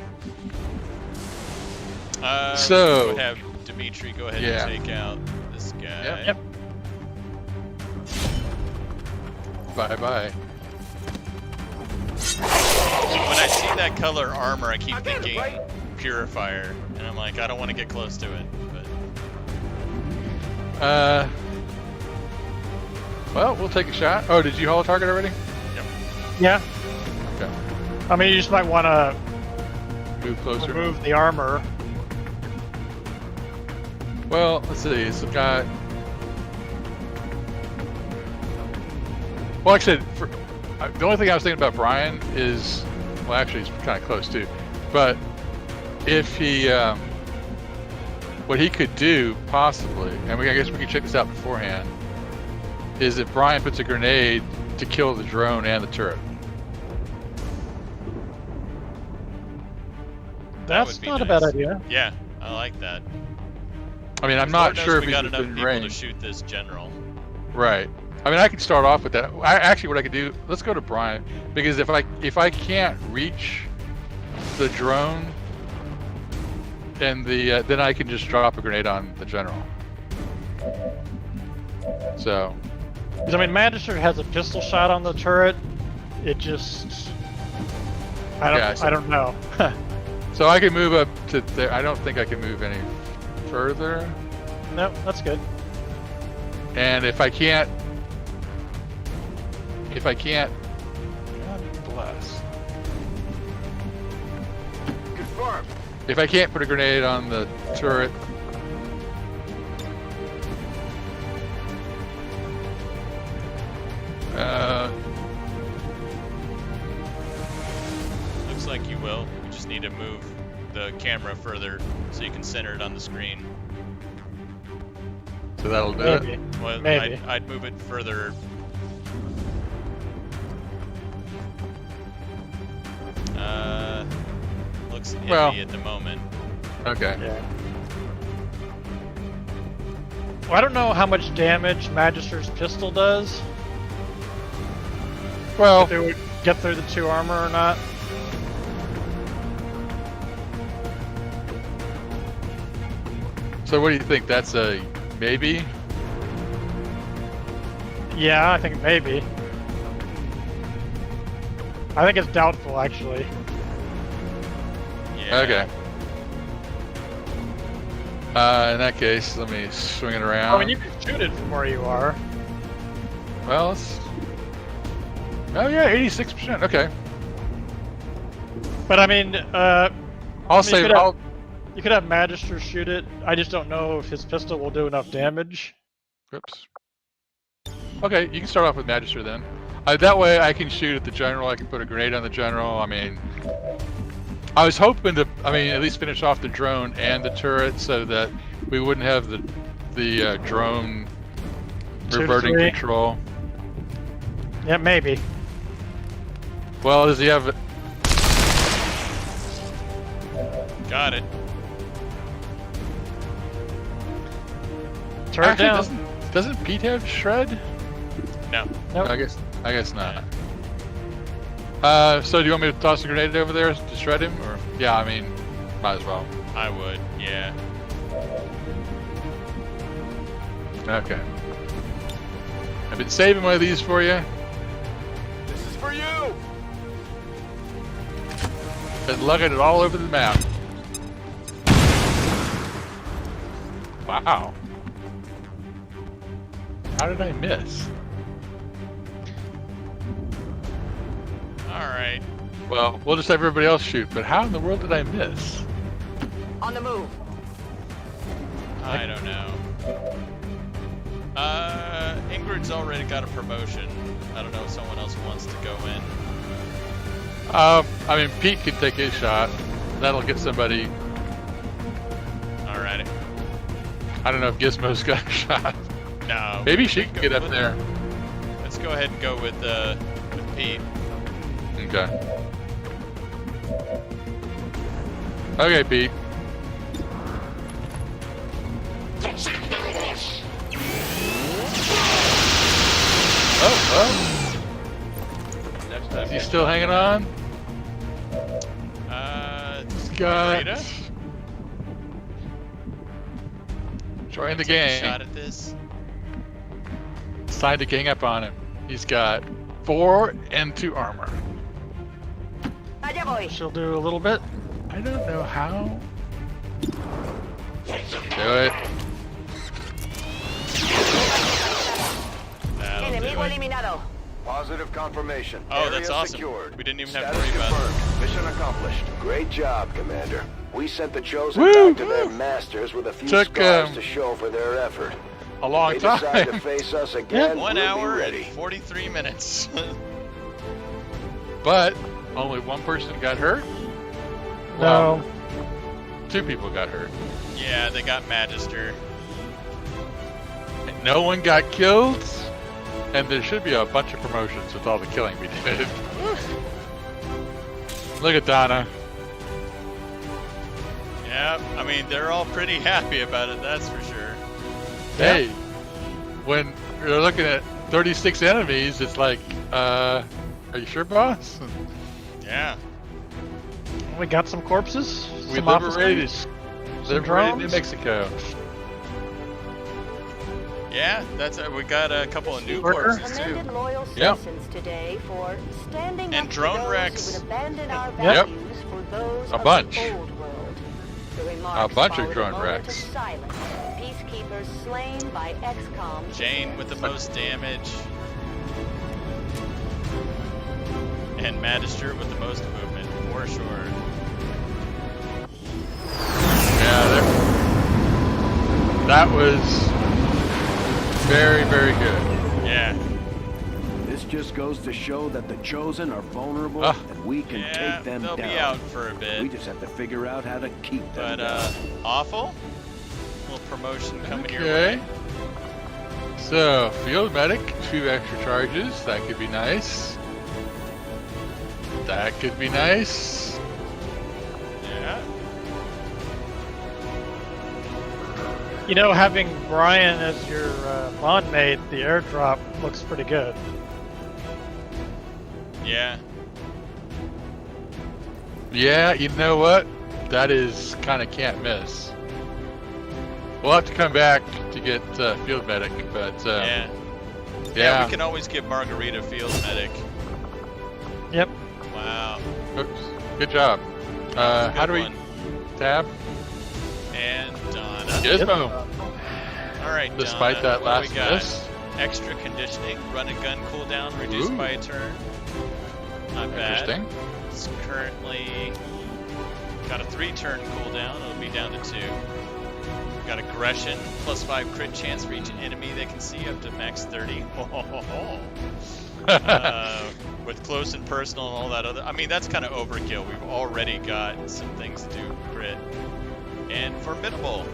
So- we would have Dimitri go ahead Yeah. and take out this guy. Yep. Bye-bye. When I see that color armor, I keep thinking Purifier, and I'm like, I don't want to get close to it. But Well, we'll take a shot. Oh, did you haul a target already? Yeah. Okay. I mean, you just might want to Move closer. remove the armor. Well, let's see. So got. Well, like I said, the only thing I was thinking about Brian is, well, actually, he's kind of close too. But if he, what he could do possibly, and I guess we can check this out beforehand, is if Brian puts a grenade to kill the drone and the turret. That's would be not a nice. bad idea. yeah, I like that. I mean, I'm Lord not knows sure if we he's got enough within people to range. shoot this general. Right. I mean, I can start off with that. Actually, what I could do, let's go to Brian, because if I can't reach the drone, and then I can just drop a grenade on the general. So. 'Cause, I mean, Magister has a pistol shot on the turret. It just, I don't know. So I can move up to there. I don't think I can move any further. No, that's good. And if I can't, God bless. Confirmed. If I can't put a grenade on the turret, Looks like you will. You just need to move the camera further so you can center it on the screen. so that'll do Maybe. it. Well, Maybe. I'd move it further. Looks iffy Well. at the moment. Okay. Yeah. Well, I don't know how much damage Magister's pistol does. Well, If it would get through the 2 armor or not. so what do you think? That's a maybe? Yeah, I think maybe. I think it's doubtful, actually. Yeah. Okay. In that case, let me swing it around. I mean, you can shoot it from where you are. Well, it's... Oh yeah, 86%. Okay. But I mean, I'll say could have- I'll. you could have Magister shoot it. I just don't know if his pistol will do enough damage. Whoops. Okay, you can start off with Magister then. That way I can shoot at the general. I can put a grenade on the general. I mean, I was hoping to, at least finish off the drone and the turret so that we wouldn't have the drone 2 to reverting 3. control. Yeah, maybe. Well, does he have? Got it. Turret Actually, down. doesn't Pete have shred? No. Nope. I guess not. So do you want me to toss a grenade over there to shred him, or? Yeah, I mean, might as well. I would, yeah. Okay. I've been saving one of these for you. This is for you. Been lugging it all over the map. Wow. How did I miss? All right. Well, we'll just have everybody else shoot, but how in the world did I miss? On the move. I don't know. Ingrid's already got a promotion. I don't know if someone else wants to go in. I mean, Pete could take his shot. That'll get somebody. Alrighty. I don't know if Gizmo's got a shot. No. Maybe she can get up there. Let's go ahead and go with Pete. Okay. Okay, Pete. Oh, Next well. time. Is he still hanging on? Got. Margarita? Join the Take a gang. shot at this. It's time to gang up on him. He's got 4 and 2 armor. Allá voy. She'll do a little bit. I don't know how. Do it. That'll do Enemigo it. eliminado. Positive confirmation. Oh, Area that's awesome. Secured. We didn't even have to Status worry about it. confirmed. Mission accomplished. Great job, Commander. We sent the Chosen Woo! back to their masters with a few Took, scars to show for their effort. A long They decide to time. face us again. 1 we'll hour be and ready. 43 minutes. But only one person got hurt. No. 2 people got hurt. Yeah, they got Magister. And no one got killed. And there should be a bunch of promotions with all the killing we did. Look at Donna. Yeah, I mean, they're all pretty happy about it, that's for sure. Hey, when you're looking at 36 enemies, it's like, are you sure, boss? Yeah. We got some corpses. We some liberated, officers, some liberated New drones. Mexico. Yeah, that's we got a couple of new Worker? corpses too. Commended loyal Yep. citizens today for standing And up drone to those wrecks. who would abandon our Yep. values for those A of bunch. the old world. The remarks bunch of followed drone moment wrecks. of silence. Peacekeepers slain by XCOM. Jane with the most damage. And Magister with the most movement, for sure. Yeah, that was very, very good. Yeah. This just goes to show that the Chosen are vulnerable Ah. and we can Yeah, take them they'll down. be out for a We bit. just have to figure out how to keep them But down. awful. Little promotion coming your Okay. way. So, field medic, 2 extra charges. That could be nice. That could be nice. Yeah. You know, having Brian as your bond mate, the airdrop looks pretty good. Yeah. Yeah, you know what? That is kind of can't miss. We'll have to come back to get field medic, but Yeah. yeah. We can always give Margarita field medic. Yep. Wow. Oops. Good job. That's a How good do we one. tab? And Donna. Gizmo. All right, Despite Donna, that what do last we got? miss. Extra conditioning, run and gun cooldown reduced Ooh. by a turn. Not bad. Interesting. It's currently got a 3-turn cooldown. It'll be down to 2. Got aggression, plus 5 crit chance for each enemy they can see, up to max 30. With close and personal and all that other. I mean, that's kind of overkill. We've already got some things to do with crit. And formidable.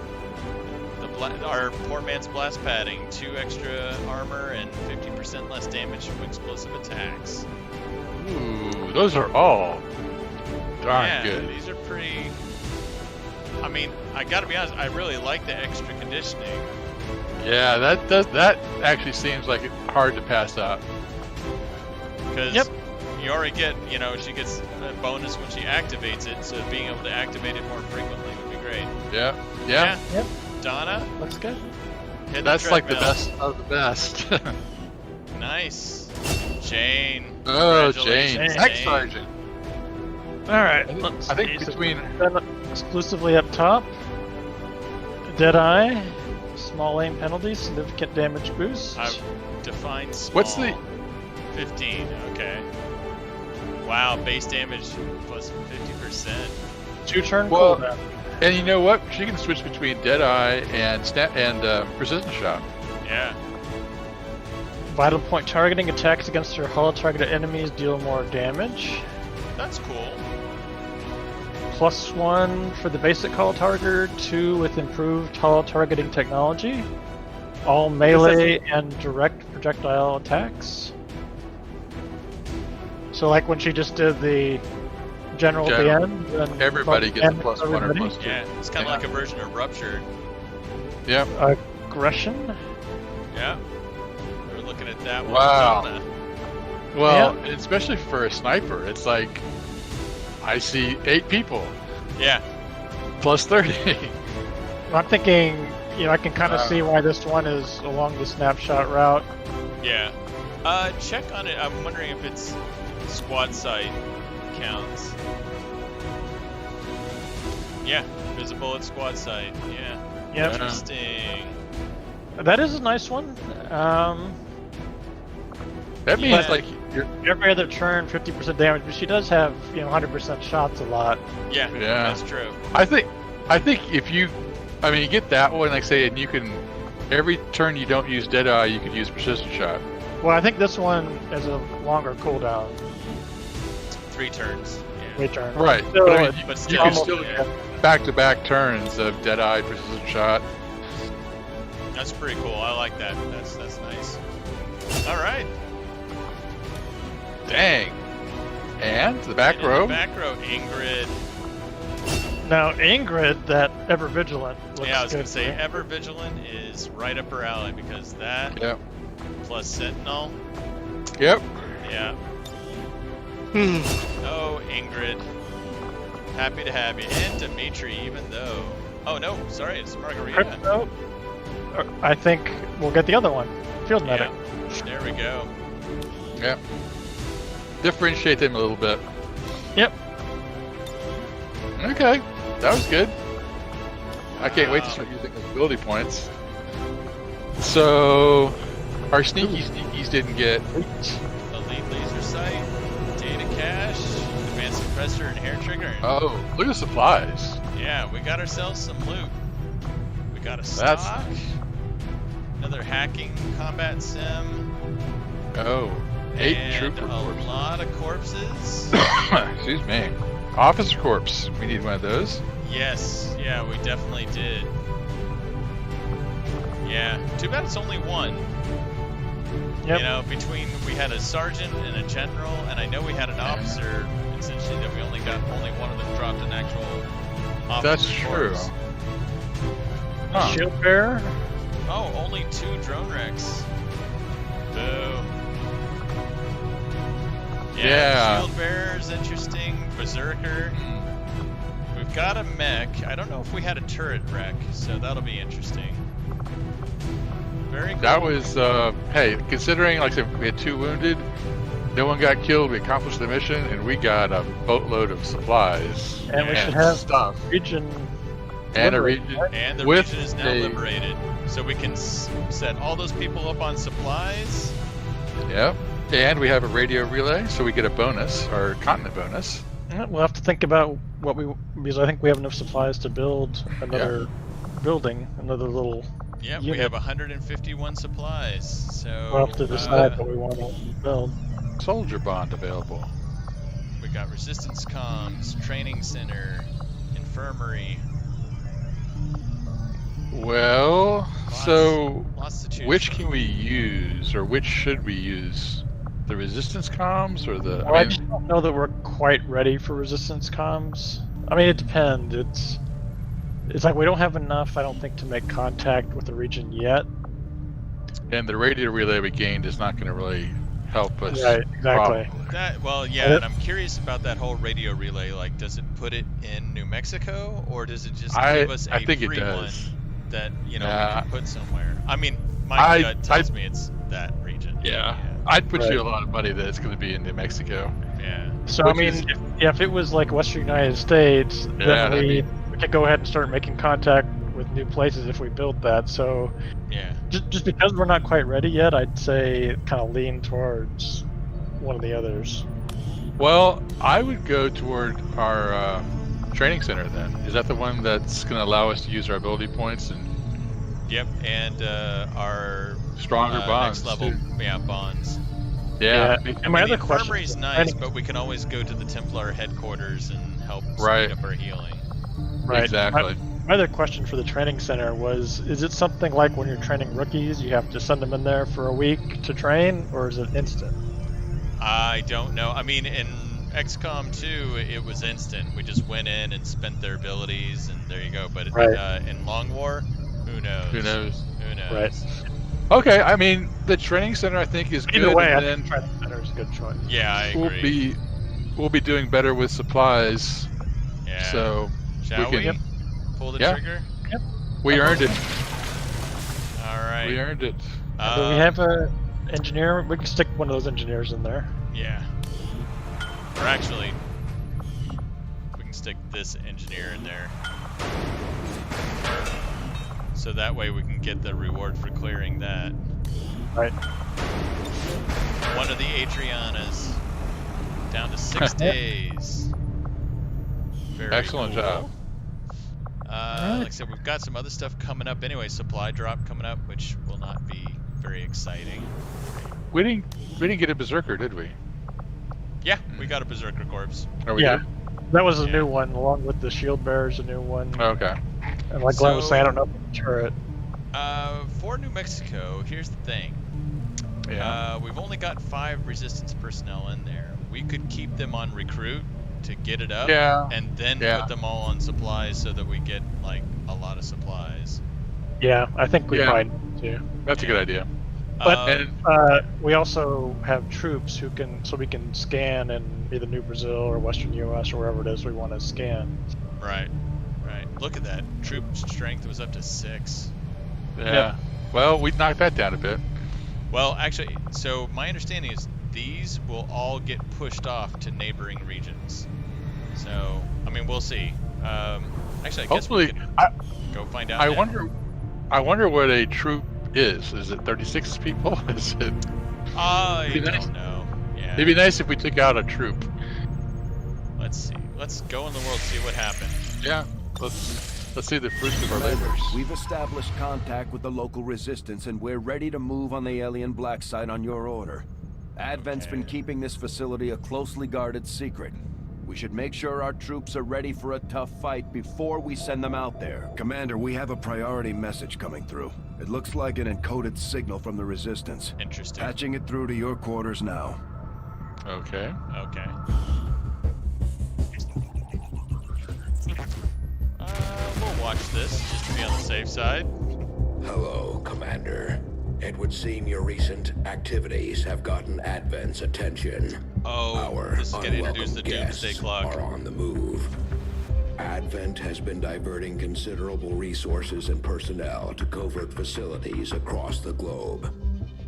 Our poor man's blast padding, 2 extra armor and 50% less damage from explosive attacks. Ooh, those are all darn Yeah, good. these are pretty. I mean, I gotta be honest, I really like the extra conditioning. Yeah, that actually seems like it's hard to pass up. Because Yep. you already get, she gets a bonus when she activates it, so being able to activate it more frequently would be great. Yeah, yeah. Yep. Donna, Looks good. hit That's like the treadmill. best of the best. Nice. Jane. Oh, Congratulations, Jane, ex-sergeant. All right. I think between Then exclusively up top, Deadeye, Small aim penalty, significant damage boost. I've defined small. What's the- 15, okay. Wow, base damage plus 50%. 2-turn Well- cooldown. And you know what? She can switch between Deadeye and Precision Shot. Yeah. Vital point targeting attacks against your hollow targeted enemies deal more damage. That's cool. +1 for the basic hollow targeter, 2 with improved hollow targeting technology. All melee and direct projectile attacks. So like when she just did the general at the General. end, then Everybody gets a damage +1 or everybody. +2. Yeah, it's kind of like a version of Rupture. Yep. Aggression. Yeah. We were looking at that one. Wow. Zona. Well, especially for a sniper, it's like I see 8 people Yeah. plus 30. I'm thinking, I can kind of see why this one is along the snapshot route. Yeah. Check on it. I'm wondering if it's squad sight counts. Yeah, visible at squad sight. Yeah. Yep. Interesting. That is a nice one. That means Yeah. like you're. Every other turn, 50% damage, but she does have 100% shots a lot. Yeah, Yeah. that's true. I think if you get that one, like say, and you can every turn you don't use Deadeye, you could use Precision Shot. Well, I think this one is a longer cooldown. 3 turns. Yeah. Return. Right. Still, but I mean, it's you But can still, still yeah. get back-to-back turns of Deadeye, Precision Shot. That's pretty cool. I like that. That's nice. All right. Dang. And the back And in row. the back row, Ingrid. Now, Ingrid, that ever vigilant. Looks Yeah, I was good gonna say to me. Ever Vigilant is right up her alley because that Yep. plus Sentinel. Yep. Yeah. Oh, Ingrid. Happy to have you. And Dimitri, even though. Oh no, sorry, it's Margarita. Crypto. I think we'll get the other one. Field medic. Yeah. There we go. Yep. Differentiate them a little bit. Yep. Okay. That was good. I can't wait to Wow. start using those ability points. So, our sneakies didn't get. Elite laser sight, data cache, advanced suppressor, and hair trigger. And Oh, look at the supplies. yeah, we got ourselves some loot. We got a That's stock. Another hacking combat sim. Oh, 8 and trooper a corpses. lot of corpses. Excuse me. Officer corpse. We need one of those. Yes, yeah, we definitely did. Yeah, too bad it's only one. Yep. You know, between we had a sergeant and a general, and I know we had an officer. It's interesting that only one of them dropped an actual officer. That's true. corpse. Huh. Shield bearer. Oh, only 2 drone wrecks. Boo. Yeah. Shield bearer's interesting. Berserker. We've got a mech. I don't know if we had a turret wreck, so that'll be interesting. Very cool. That was, hey, considering, like I said, we had 2 wounded, no one got killed, we accomplished the mission, and we got a boatload of supplies. And we should have stuff. region. And a liberated, region. right? And the with region is now a- liberated. So we can set all those people up on supplies. Yep. And we have a radio relay, so we get a bonus, or continent bonus. Yeah, we'll have to think about because I think we have enough supplies to build another building, another little. Yep, we unit. have 151 supplies. So We'll have to decide what we want to build. Soldier bond available. we got resistance comms, training center, infirmary. Well, so Lots to choose which from. can we use, or which should we use? The resistance comms or the? Well, I just don't know that we're quite ready for resistance comms. I mean, it depends. It's like we don't have enough, I don't think, to make contact with the region yet. And the radio relay we gained is not going to really help us. Right, exactly. That, well, yeah, and I'm curious about that whole radio relay. Like, does it put it in New Mexico, or does it just give us a I think free it one does. that we Yeah. can put somewhere? I mean, my gut tells me it's that region. Yeah. I'd put Right. you a lot of money that it's going to be in New Mexico. Yeah. So, Which I mean, is- if it was like Western United States, Yeah, then that'd we could go ahead and start making contact with new places if we build that. So Yeah. just because we're not quite ready yet, I'd say kind of lean towards one of the others. Well, I would go toward our training center then. Is that the one that's going to allow us to use our ability points and Yep, and our stronger bonds? next level, too? bonds. Yeah. And my other question. Infirmary's nice, but we can always go to the Templar headquarters and help Right. speed up our healing. Right. Exactly. My other question for the training center was: is it something like when you're training rookies, you have to send them in there for a week to train, or is it instant? I don't know. I mean, in XCOM 2, it was instant. We just went in and spent their abilities, and there you go. But in Long War, who knows? Who knows? Who knows? Right. Okay, I mean, the training center I think is Either good. way, I and think training center is a good choice. Yeah, I agree. we'll be doing better with supplies. Yeah. So Shall we we? can- Pull the Yeah. trigger? we earned it. All right. We earned it. Do we have a engineer? We can stick one of those engineers in there. Yeah. Or actually, we can stick this engineer in there. So that way we can get the reward for clearing that. Right. One of the Adrianas. Down to 6 days. Very Excellent cool. job. Like I said, we've got some other stuff coming up anyway. Supply drop coming up, which will not be very exciting. We didn't get a berserker, did we? Yeah, we got a Berserker Corpse. Or we Yeah. did? That was a Yeah. new one, along with the shield bearer's a new one. Okay. And like Glenn was So- saying, I don't know if it's turret. For New Mexico, here's the thing. Yeah. We've only got 5 resistance personnel in there. We could keep them on recruit to get it up, Yeah. and then Yeah. put them all on supplies so that we get like a lot of supplies. Yeah, I think we Yeah. might need to. That's a good idea. But And we also have troops who can, so we can scan in either New Brazil or Western U.S. or wherever it is we want to scan. Right. Look at that. Troop strength was up to 6. yeah. Yep. Well, we knocked that down a bit. Well, actually, so my understanding is these will all get pushed off to neighboring regions. So, I mean, we'll see. Actually, I guess we Hopefully, could go find out. I now. wonder what a troop is. Is it 36 people? Is it? I It'd be nice. don't know. Yeah. It'd be nice if we took out a troop. Let's see. Let's go in the world, see what happens. Yeah. Let's see the fruits of our labors. We've established contact with the local resistance, and we're ready to move on the alien black site on your order. Advent's been keeping this facility a closely guarded secret. We should make sure our troops are ready for a tough fight before we send them out there. Commander, we have a priority message coming through. It looks like an encoded signal from the Resistance. Interesting. Patching it through to your quarters now. Okay. Okay. We'll watch this just to be on the safe side. Hello, Commander. It would seem your recent activities have gotten Advent's attention. Oh, Our this is going to introduce unwelcome the Doomsday guests Clock. are on the move. Advent has been diverting considerable resources and personnel to covert facilities across the globe.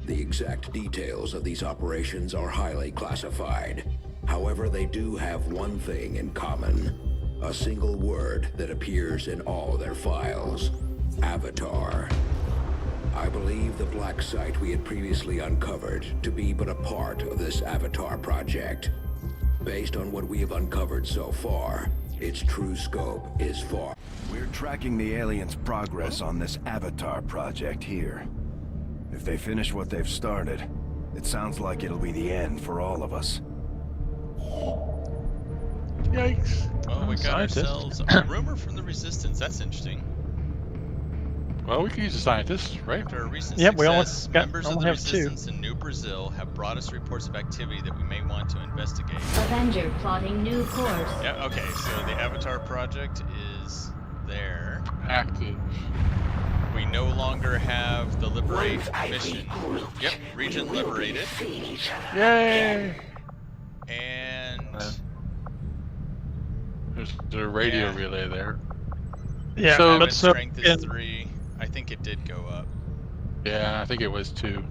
The exact details of these operations are highly classified. However, they do have one thing in common. A single word that appears in all their files. Avatar. I believe the black site we had previously uncovered to be but a part of this Avatar project. Based on what we have uncovered so far, its true scope is far. We're tracking the aliens' progress on this Avatar project here. If they finish what they've started, it sounds like it'll be the end for all of us. Yikes. Well, we got Scientist. ourselves a rumor from the Resistance. That's interesting. Well, we could use a scientist, right? After a recent Yep, we success, only members of the have two. Resistance in New Brazil have brought us reports of activity that we may want to investigate. Avenger plotting new course. Yeah, okay, so the Avatar project is there. Active. We no longer have the Liberate Once I've mission. regrouped, Yep, region we will liberated. defeat each other. Yay! And There's a radio Yeah. relay there. Yeah, So- but Advent so strength is in, 3. I think it did go up. Yeah, I think it was 2.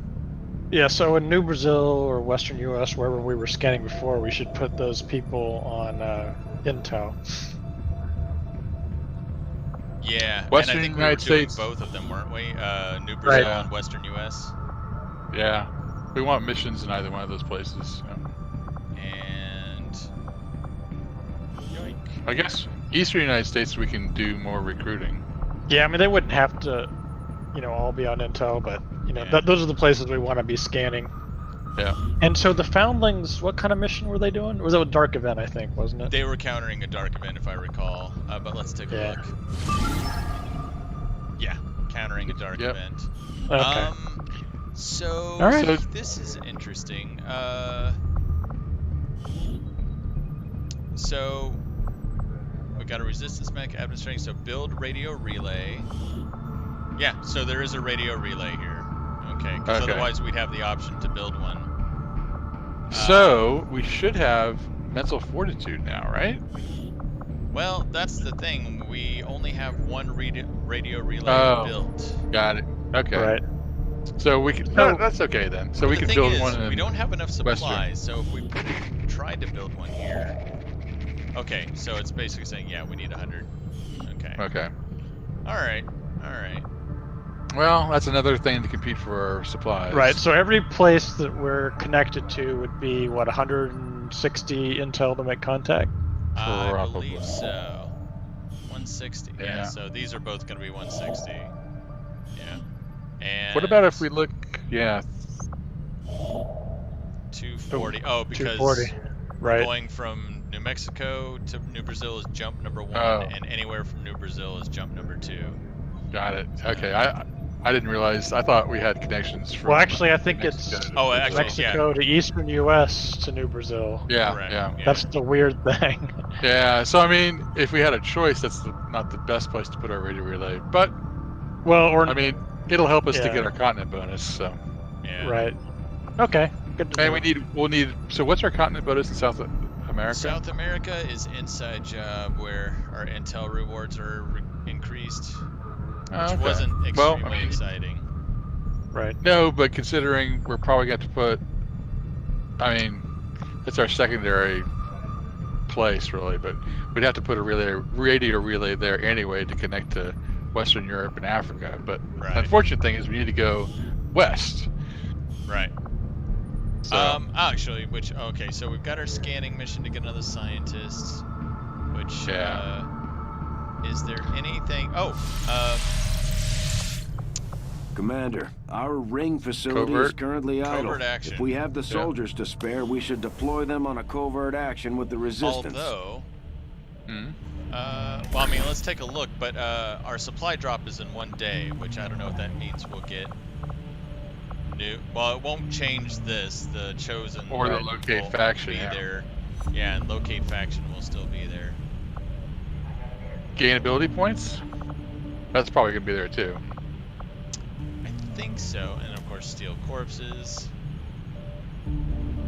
yeah, so in New Brazil or Western U.S., wherever we were scanning before, we should put those people on intel. Yeah, Western and I think United we were doing States. both of them, weren't we? New Brazil Right. and Western U.S. Yeah, we want missions in either one of those places. So. And yoink. I guess Eastern United States we can do more recruiting. Yeah, I mean they wouldn't have to, all be on intel, but Yeah. those are the places we want to be scanning. Yeah. And so the Foundlings, what kind of mission were they doing? Was it a dark event? I think, wasn't it? They were countering a dark event, if I recall. But let's take a Yeah. look. Yeah, countering a dark Yep. event. Okay. So All right. So- this is interesting. So we got a resistance mech administrating. So build radio relay. Yeah, so there is a radio relay here. Okay, because Okay. otherwise we'd have the option to build one. So we should have mental fortitude now, right? Well, that's the thing. We only have one radio relay Oh. built. Got it. Okay. Right. So we can. No, that's okay then. So we the can thing build is, one. we don't have enough Western. supplies, so if we tried to build one here. Okay, so it's basically saying, yeah, we need 100. Okay. Okay. All right. All right. Well, that's another thing to compete for our supplies. Right. So every place that we're connected to would be 160 intel to make contact. I Probably. believe so. 160. Yeah. Yeah. So these are both going to be 160. Yeah. And What about if we look? Yeah. 240? Oh, because 240. Right. going from New Mexico to New Brazil is jump number 1, Oh. and anywhere from New Brazil is jump number 2. Got it. Okay. I didn't realize. I thought we had connections from. Well, actually, I think Mexico it's to- Oh, actually, Mexico to eastern U.S. to New Brazil. Yeah. Correct. Yeah. That's the weird thing. Yeah. So I mean, if we had a choice, that's not the best place to put our radio relay. But Well, or I mean, it'll help us to Yeah. get our continent bonus. So. Yeah. right. Okay. Good to And know. we'll need. So what's our continent bonus in South America? South America is inside job where our intel rewards are increased, which Oh, okay. wasn't Well, I extremely mean- exciting. Right. No, but considering we're probably going to put, I mean, it's our secondary place really, but we'd have to put a radio relay there anyway to connect to Western Europe and Africa. But Right. the unfortunate thing is we need to go west. Right. So Actually, okay, so we've got our scanning mission to get another scientist, which, Yeah. is there anything, Commander, our ring facility is Covert? currently idle. Covert action. If we have the soldiers to spare, we should deploy them on a covert action with the resistance. although, hmm? well, I mean, let's take a look, but, our supply drop is in 1 day, which I don't know what that means we'll get new, well, it won't change this, the chosen Or the will locate faction, be yeah. there. Yeah, and locate faction will still be there. Gain ability points? That's probably going to be there too. I think so, and of course steel corpses.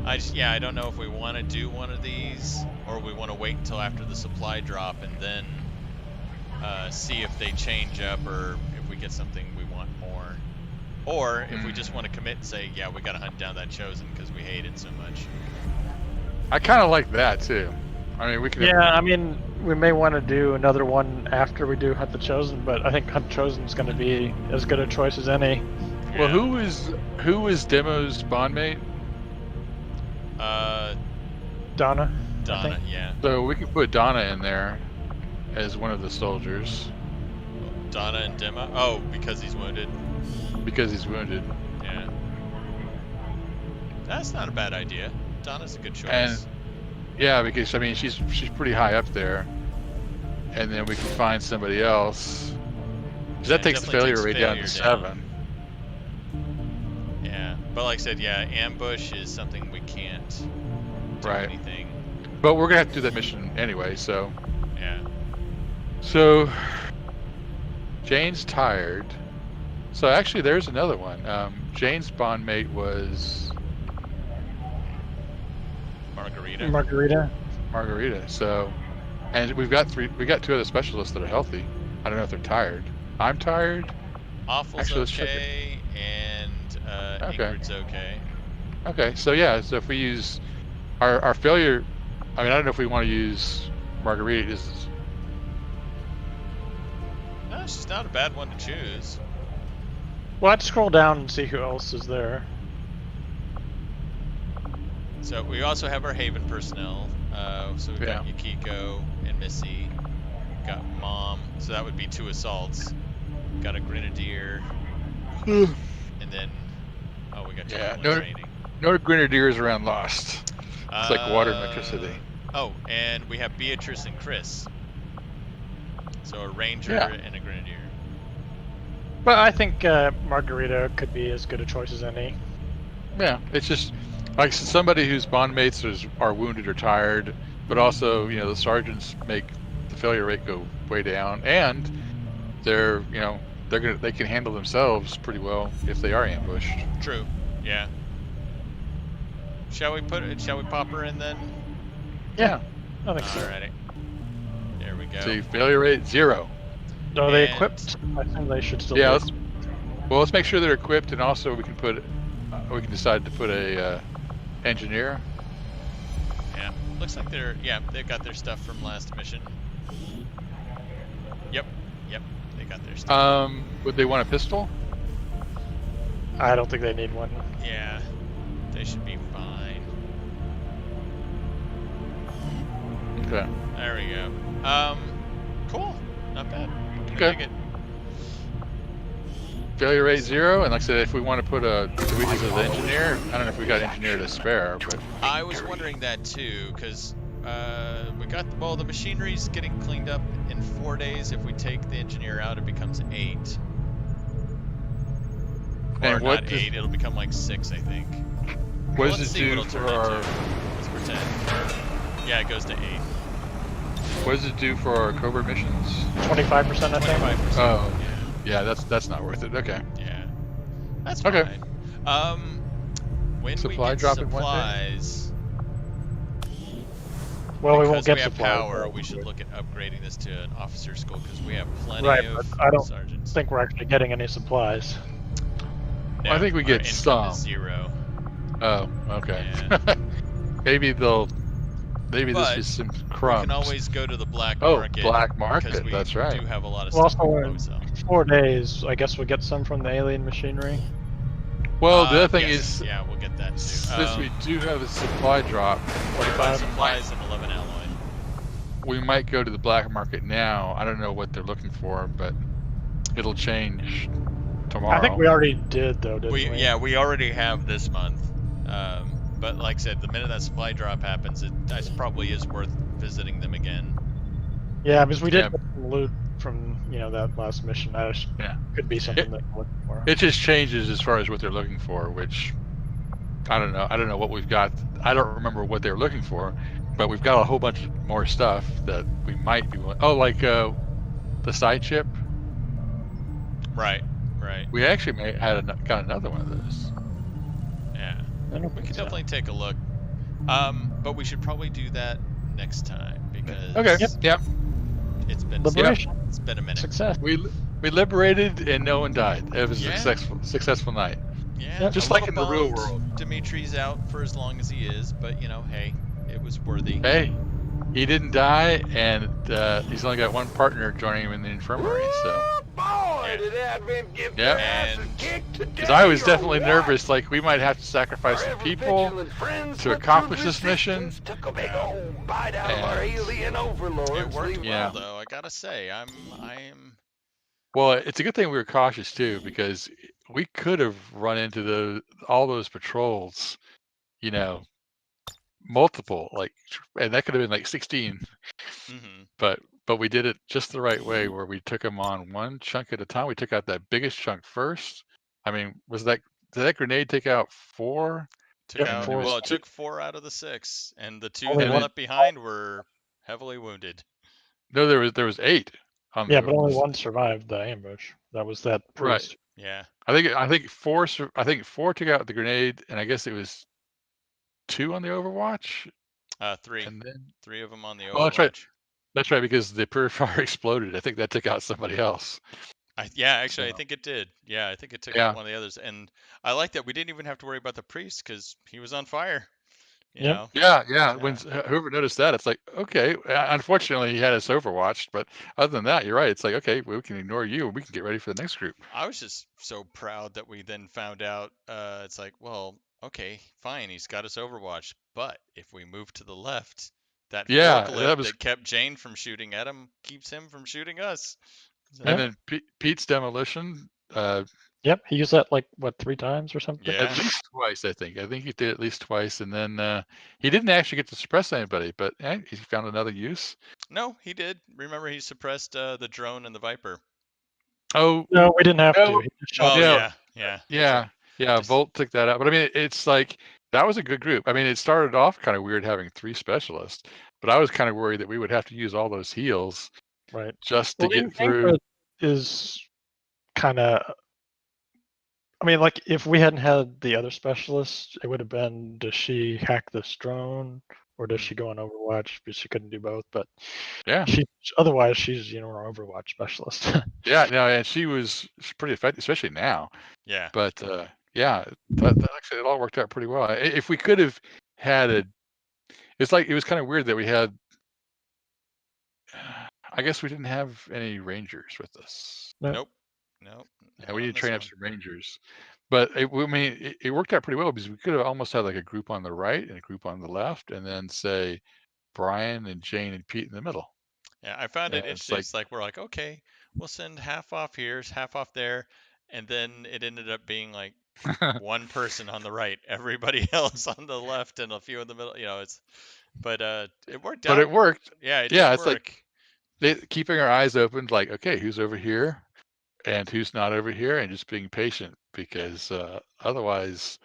I don't know if we want to do one of these, or we want to wait until after the supply drop and then see if they change up, or if we get something we want more. Or if we just want to commit and say, yeah, we got to hunt down that chosen because we hate it so much. I kind of like that too. I mean, we can. Yeah, I mean, we may want to do another one after we do Hunt the Chosen, but I think Hunt the Chosen is going to be as good a choice as any. Well, Yeah. who is Demo's bondmate? Donna. I Donna, think. yeah. So we can put Donna in there as one of the soldiers Donna and Dema. Oh, because he's wounded. because he's wounded. Yeah. That's not a bad idea. Donna's a good choice. And yeah, because I mean she's pretty high up there, and then we can find somebody else. 'Cause that Yeah, takes the definitely failure takes rate down to failure down. 7. Yeah, but like I said, yeah, ambush is something we can't do Right. anything. But we're gonna have to do that mission anyway. So Yeah. Jane's tired. So actually, there's another one. Jane's bondmate was Margarita. Margarita. So, and we got 2 other specialists that are healthy. I don't know if they're tired. I'm tired. Awful's Actually, let's check okay, and Okay. Ingrid's okay. Okay, so yeah, so if we use our failure, I mean, I don't know if we want to use Margarita. she's not a bad one to choose. Well, I'd scroll down and see who else is there. So we also have our Haven personnel. So we've got Yukiko and Missy. Got Mom. So that would be 2 assaults. Got a Grenadier. And then, we got 2 training. No Grenadiers around Lost. It's like water in Metro City. Oh, and we have Beatrice and Chris. So a Ranger and a Grenadier. But I think Margarita could be as good a choice as any. Yeah, it's just like somebody whose bond mates are wounded or tired, but also the sergeants make the failure rate go way down, and they're they can handle themselves pretty well if they are ambushed. True. Yeah. Shall we pop her in then? Yeah. I think so. Alrighty. There we go. See, failure rate 0. Are they equipped? I think they should still. Yeah. Let's make sure they're equipped, and also we can decide to put a engineer. Yeah. Looks like they've got their stuff from last mission. Yep. They got their stuff. Would they want a pistol? I don't think they need one. Yeah. They should be fine. Okay. There we go. Cool. Not bad. Okay. Failure rate 0, and like I said, if we want to put do we use an engineer? I don't know if we got engineer to spare, but I was wondering that too, because we got the machinery's getting cleaned up in 4 days. If we take the engineer out, it becomes 8. Or not 8, it'll become like 6, I think. What does it do for our... Let's pretend. Yeah, it goes to 8. What does it do for our covert missions? 25%, I think. 25%. Oh, yeah, that's not worth it. Okay. Yeah, that's fine. Okay. When Supply we get drop in 1 day? supplies, well, we won't get we have supplies, power, we should look at upgrading this to an officer school because we have plenty of but I don't sergeants. think we're actually getting any supplies. No, I think we get some. 0. Oh, okay. Yeah. Maybe this is some crumbs. We can always go to the black Oh, market. black market, Because we that's right. do have a lot of Well, stuff also we sell. 4 days, I guess we'll get some from the alien machinery. Well, the other thing yes, is, yeah, we'll get that too. since we do have a supply drop, 25 supplies and 11 alloy. we might go to the black market now. I don't know what they're looking for, but it'll change tomorrow. I think we already did, though, didn't we? Yeah, we already have this month. But like I said, the minute that supply drop happens, it probably is worth visiting them again. Yeah, because we did get some loot from that last mission. Could be something that we're looking for. It just changes as far as what they're looking for, which I don't know. I don't know what we've got. I don't remember what they're looking for, but we've got a whole bunch more stuff that we might be. Oh, like the side chip. Right. We actually got another one of those. Yeah. We can definitely take a look. But we should probably do that next time because Yep. It's been Liberation. It's been a minute. Success. We liberated and no one died. It was a successful night. Yeah, just like in the real world. Dimitri's out for as long as he is, but hey, it was worthy. Hey, he didn't die, and he's only got one partner joining him in the infirmary. So. Did Advent give Yep. ass a kick today? Because I was or definitely what? nervous, like we might have to sacrifice some people to accomplish this mission. Took a big old bite out of our alien overlords. It worked Yeah. well, though. I gotta say, I am. Well, it's a good thing we were cautious too, because we could have run into all those patrols, multiple, and that could have been like 16. Mm-hmm. But we did it just the right way, where we took them on one chunk at a time. We took out that biggest chunk first. I mean, did that grenade take out 4? It took 4 out of the 6, and the 2 Only that one. left behind were heavily wounded. No, there was 8. Yeah, but only one survived the ambush. That was that priest. Right. Yeah. I think 4 took out the grenade, and I guess it was 2 on the Overwatch. 3. And then 3 of them on the Overwatch. Oh, that's right. That's right, because the purifier exploded. I think that took out somebody else. I think it did. Yeah, I think it took out one of the others. And I like that we didn't even have to worry about the priest because he was on fire. You Yep. know? Yeah. When whoever noticed that, it's like, okay. Unfortunately, he had us overwatched, but other than that, you're right. It's like, okay, we can ignore you, and we can get ready for the next group. I was just so proud that we then found out. It's like, well, okay, fine, he's got us overwatched, but if we move to the left, that Yeah, forklift that was. that kept Jane from shooting at him keeps him from shooting us. So, And then Pete's demolition. Yep. He used that like what 3 times or something. Yeah. At least twice, I think. I think he did at least twice, and then he didn't actually get to suppress anybody, but he found another use. No, he did. Remember, he suppressed the drone and the Viper. Oh No, we didn't have no, to. He just shot Well, no, yeah. yeah. Just- Volt took that out, but I mean, it's like that was a good group. I mean, it started off kind of weird having 3 specialists, but I was kind of worried that we would have to use all those heals right. just to Well, get through. Ingrid is kind of. I mean, like if we hadn't had the other specialists, it would have been: does she hack this drone, or does she go on Overwatch? But she couldn't do both. But Yeah, otherwise she's an Overwatch specialist. yeah, no, and she's pretty effective, especially now. Yeah. But yeah, that actually it all worked out pretty well. If we could have had it's like it was kind of weird that we had. I guess we didn't have any rangers with us. Nope. Yeah, we need to train up some rangers, but I mean, it worked out pretty well because we could have almost had like a group on the right and a group on the left, and then say Brian and Jane and Pete in the middle. Yeah, I found it And it's interesting. It's like we're like, okay, we'll send half off here, half off there, and then it ended up being like one person on the right, everybody else on the left, and a few in the middle. But it worked out. But it worked. Yeah, it Yeah, did it's work. like keeping our eyes open, like, okay, who's over here and who's not over here, and just being patient because otherwise,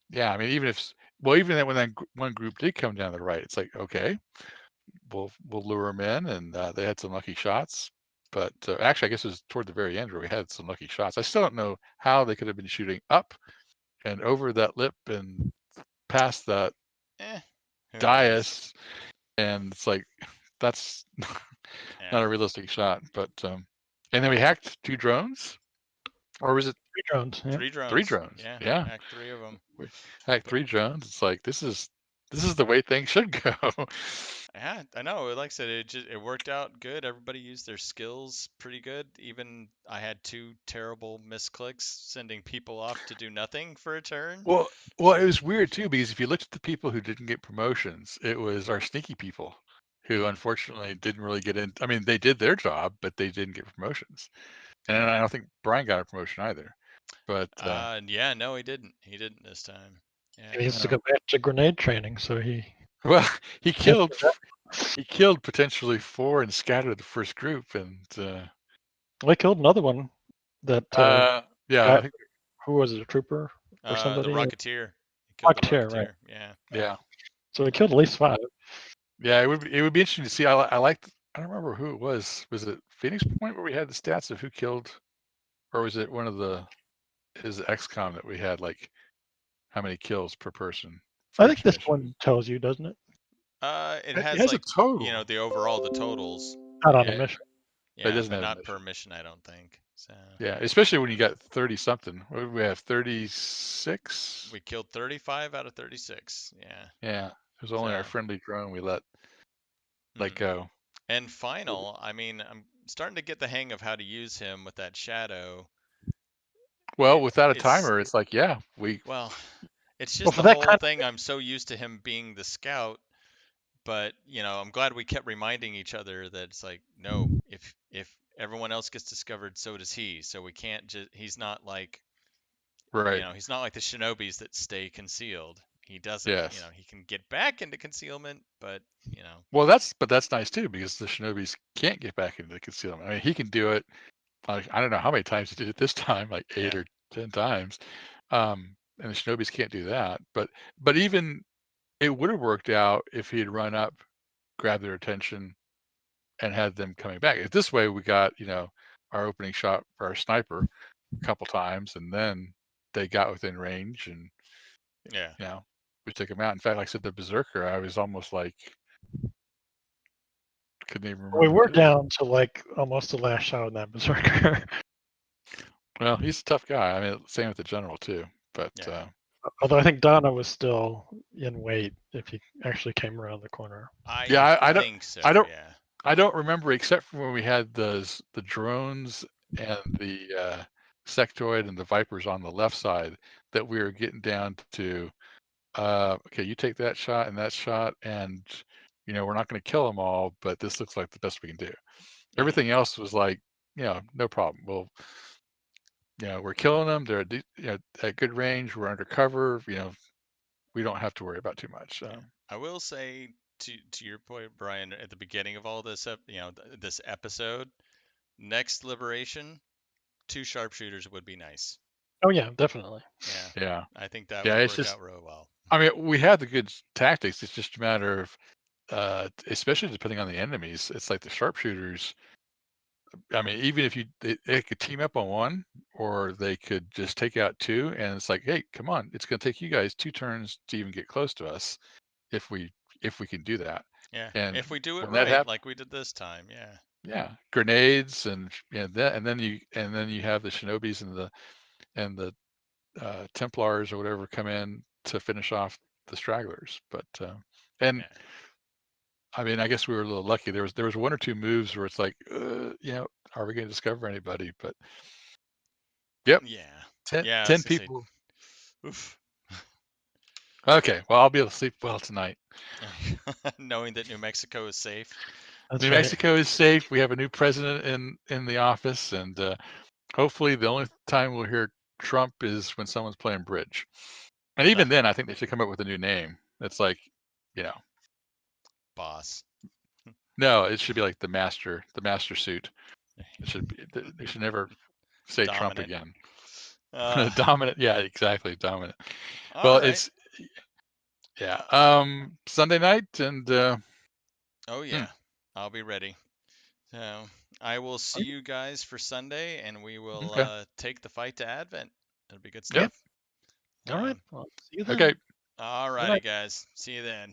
yeah, I mean, even when that one group did come down the right, it's like, okay, we'll lure them in, and they had some lucky shots. But actually, I guess it was toward the very end where we had some lucky shots. I still don't know how they could have been shooting up and over that lip and past that Who knows? dais, and it's like that's not a realistic shot. But and then we hacked 2 drones, or was it 3 drones. Yeah. 3 drones. 3 drones? Yeah. Hacked 3 of them. We hacked 3 drones. It's like this is the way things should go. Yeah, I know. Like I said, it worked out good. Everybody used their skills pretty good. Even I had 2 terrible misclicks sending people off to do nothing for a turn. Well, it was weird too because if you looked at the people who didn't get promotions, it was our sneaky people who unfortunately didn't really get in. I mean, they did their job, but they didn't get promotions. And I don't think Brian got a promotion either. But yeah, no, he didn't. He didn't this time. Yeah. He needs to go back to grenade training, so he. Well, he killed potentially 4 and scattered the first group, and Well, he killed another one. That yeah, I think, who was it, a trooper or somebody? The Rocketeer. He killed the Rocketeer, right? Yeah. So he killed at least 5. Yeah, it would be interesting to see. I liked. I don't remember who it was. Was it Phoenix Point where we had the stats of who killed, or was it one of the XCOM that we had like how many kills per person? I think this one tells you, doesn't it? It has a like total. the totals. Not on a mission. Yeah, it doesn't but have not per mission, I don't think. So. Yeah, especially when you got 30 something. What did we have? 36. We killed 35 out of 36. Yeah. Yeah, it was only our friendly drone we let go. And final, I mean, I'm starting to get the hang of how to use him with that shadow. Well, without a timer, it's like, yeah, Well, it's just the whole thing. I'm so used to him being the scout, but I'm glad we kept reminding each other that it's like, no, if everyone else gets discovered, so does he. So we can't just. He's not like. Right. He's not like the shinobis that stay concealed. He doesn't. Yes. He can get back into concealment, but Well, that's nice too because the shinobis can't get back into the concealment. I mean, he can do it. Like, I don't know how many times he did it this time, like 8 or 10 times. And the shinobis can't do that. But even it would have worked out if he had run up, grabbed their attention, and had them coming back. This way, we got our opening shot for our sniper a couple times, and then they got within range, and we took him out. In fact, like I said, the berserker, I was almost like couldn't even remember. We were down to like almost the last shot on that berserker. Well, he's a tough guy. I mean, same with the general too. But Although I think Donna was still in wait if he actually came around the corner. I I don't think so. I don't Yeah. I don't remember except for when we had the drones and the sectoid and the Vipers on the left side that we were getting down to. Okay, you take that shot and that shot, and we're not going to kill them all, but this looks like the best we can do. Everything else was like, no problem. Well, we're killing them. They're at good range. We're under cover. We don't have to worry about too much. I will say to your point, Brian, at the beginning of all this, this episode, next Liberation, 2 sharpshooters would be nice. Oh yeah, definitely. Yeah. I think that Yeah, would it's work just, out real well. I mean, we have the good tactics. It's just a matter of, especially depending on the enemies. It's like the sharpshooters. I mean, even if they could team up on one, or they could just take out 2, and it's like, hey, come on, it's going to take you guys 2 turns to even get close to us, if we can do that. Yeah, And if we do it when that right, like we did this time, yeah. Yeah, grenades and and then you have the shinobis and the Templars or whatever come in to finish off the stragglers. But and Yeah. I mean, I guess we were a little lucky. There was 1 or 2 moves where it's like, are we going to discover anybody? But yep, Yeah. 10, Yeah, I was 10 gonna say, people. oof. Okay, well, I'll be able to sleep well tonight. Knowing that New Mexico is safe. That's New right. Mexico is safe. We have a new president in the office, and hopefully the only time we'll hear Trump is when someone's playing bridge. And even then, I think they should come up with a new name. It's like, Boss. no, it should be like the master suit. It should be. They should never say Trump Dominant. again. Dominant. Yeah, exactly. Dominant. All Well, right. it's Sunday night, and Oh yeah, I'll be ready. So I will see you guys for Sunday, and we will Okay. take the fight to Advent. It'll be good Yep. stuff. All right. Well, see you then. Okay. All righty, guys. See you then.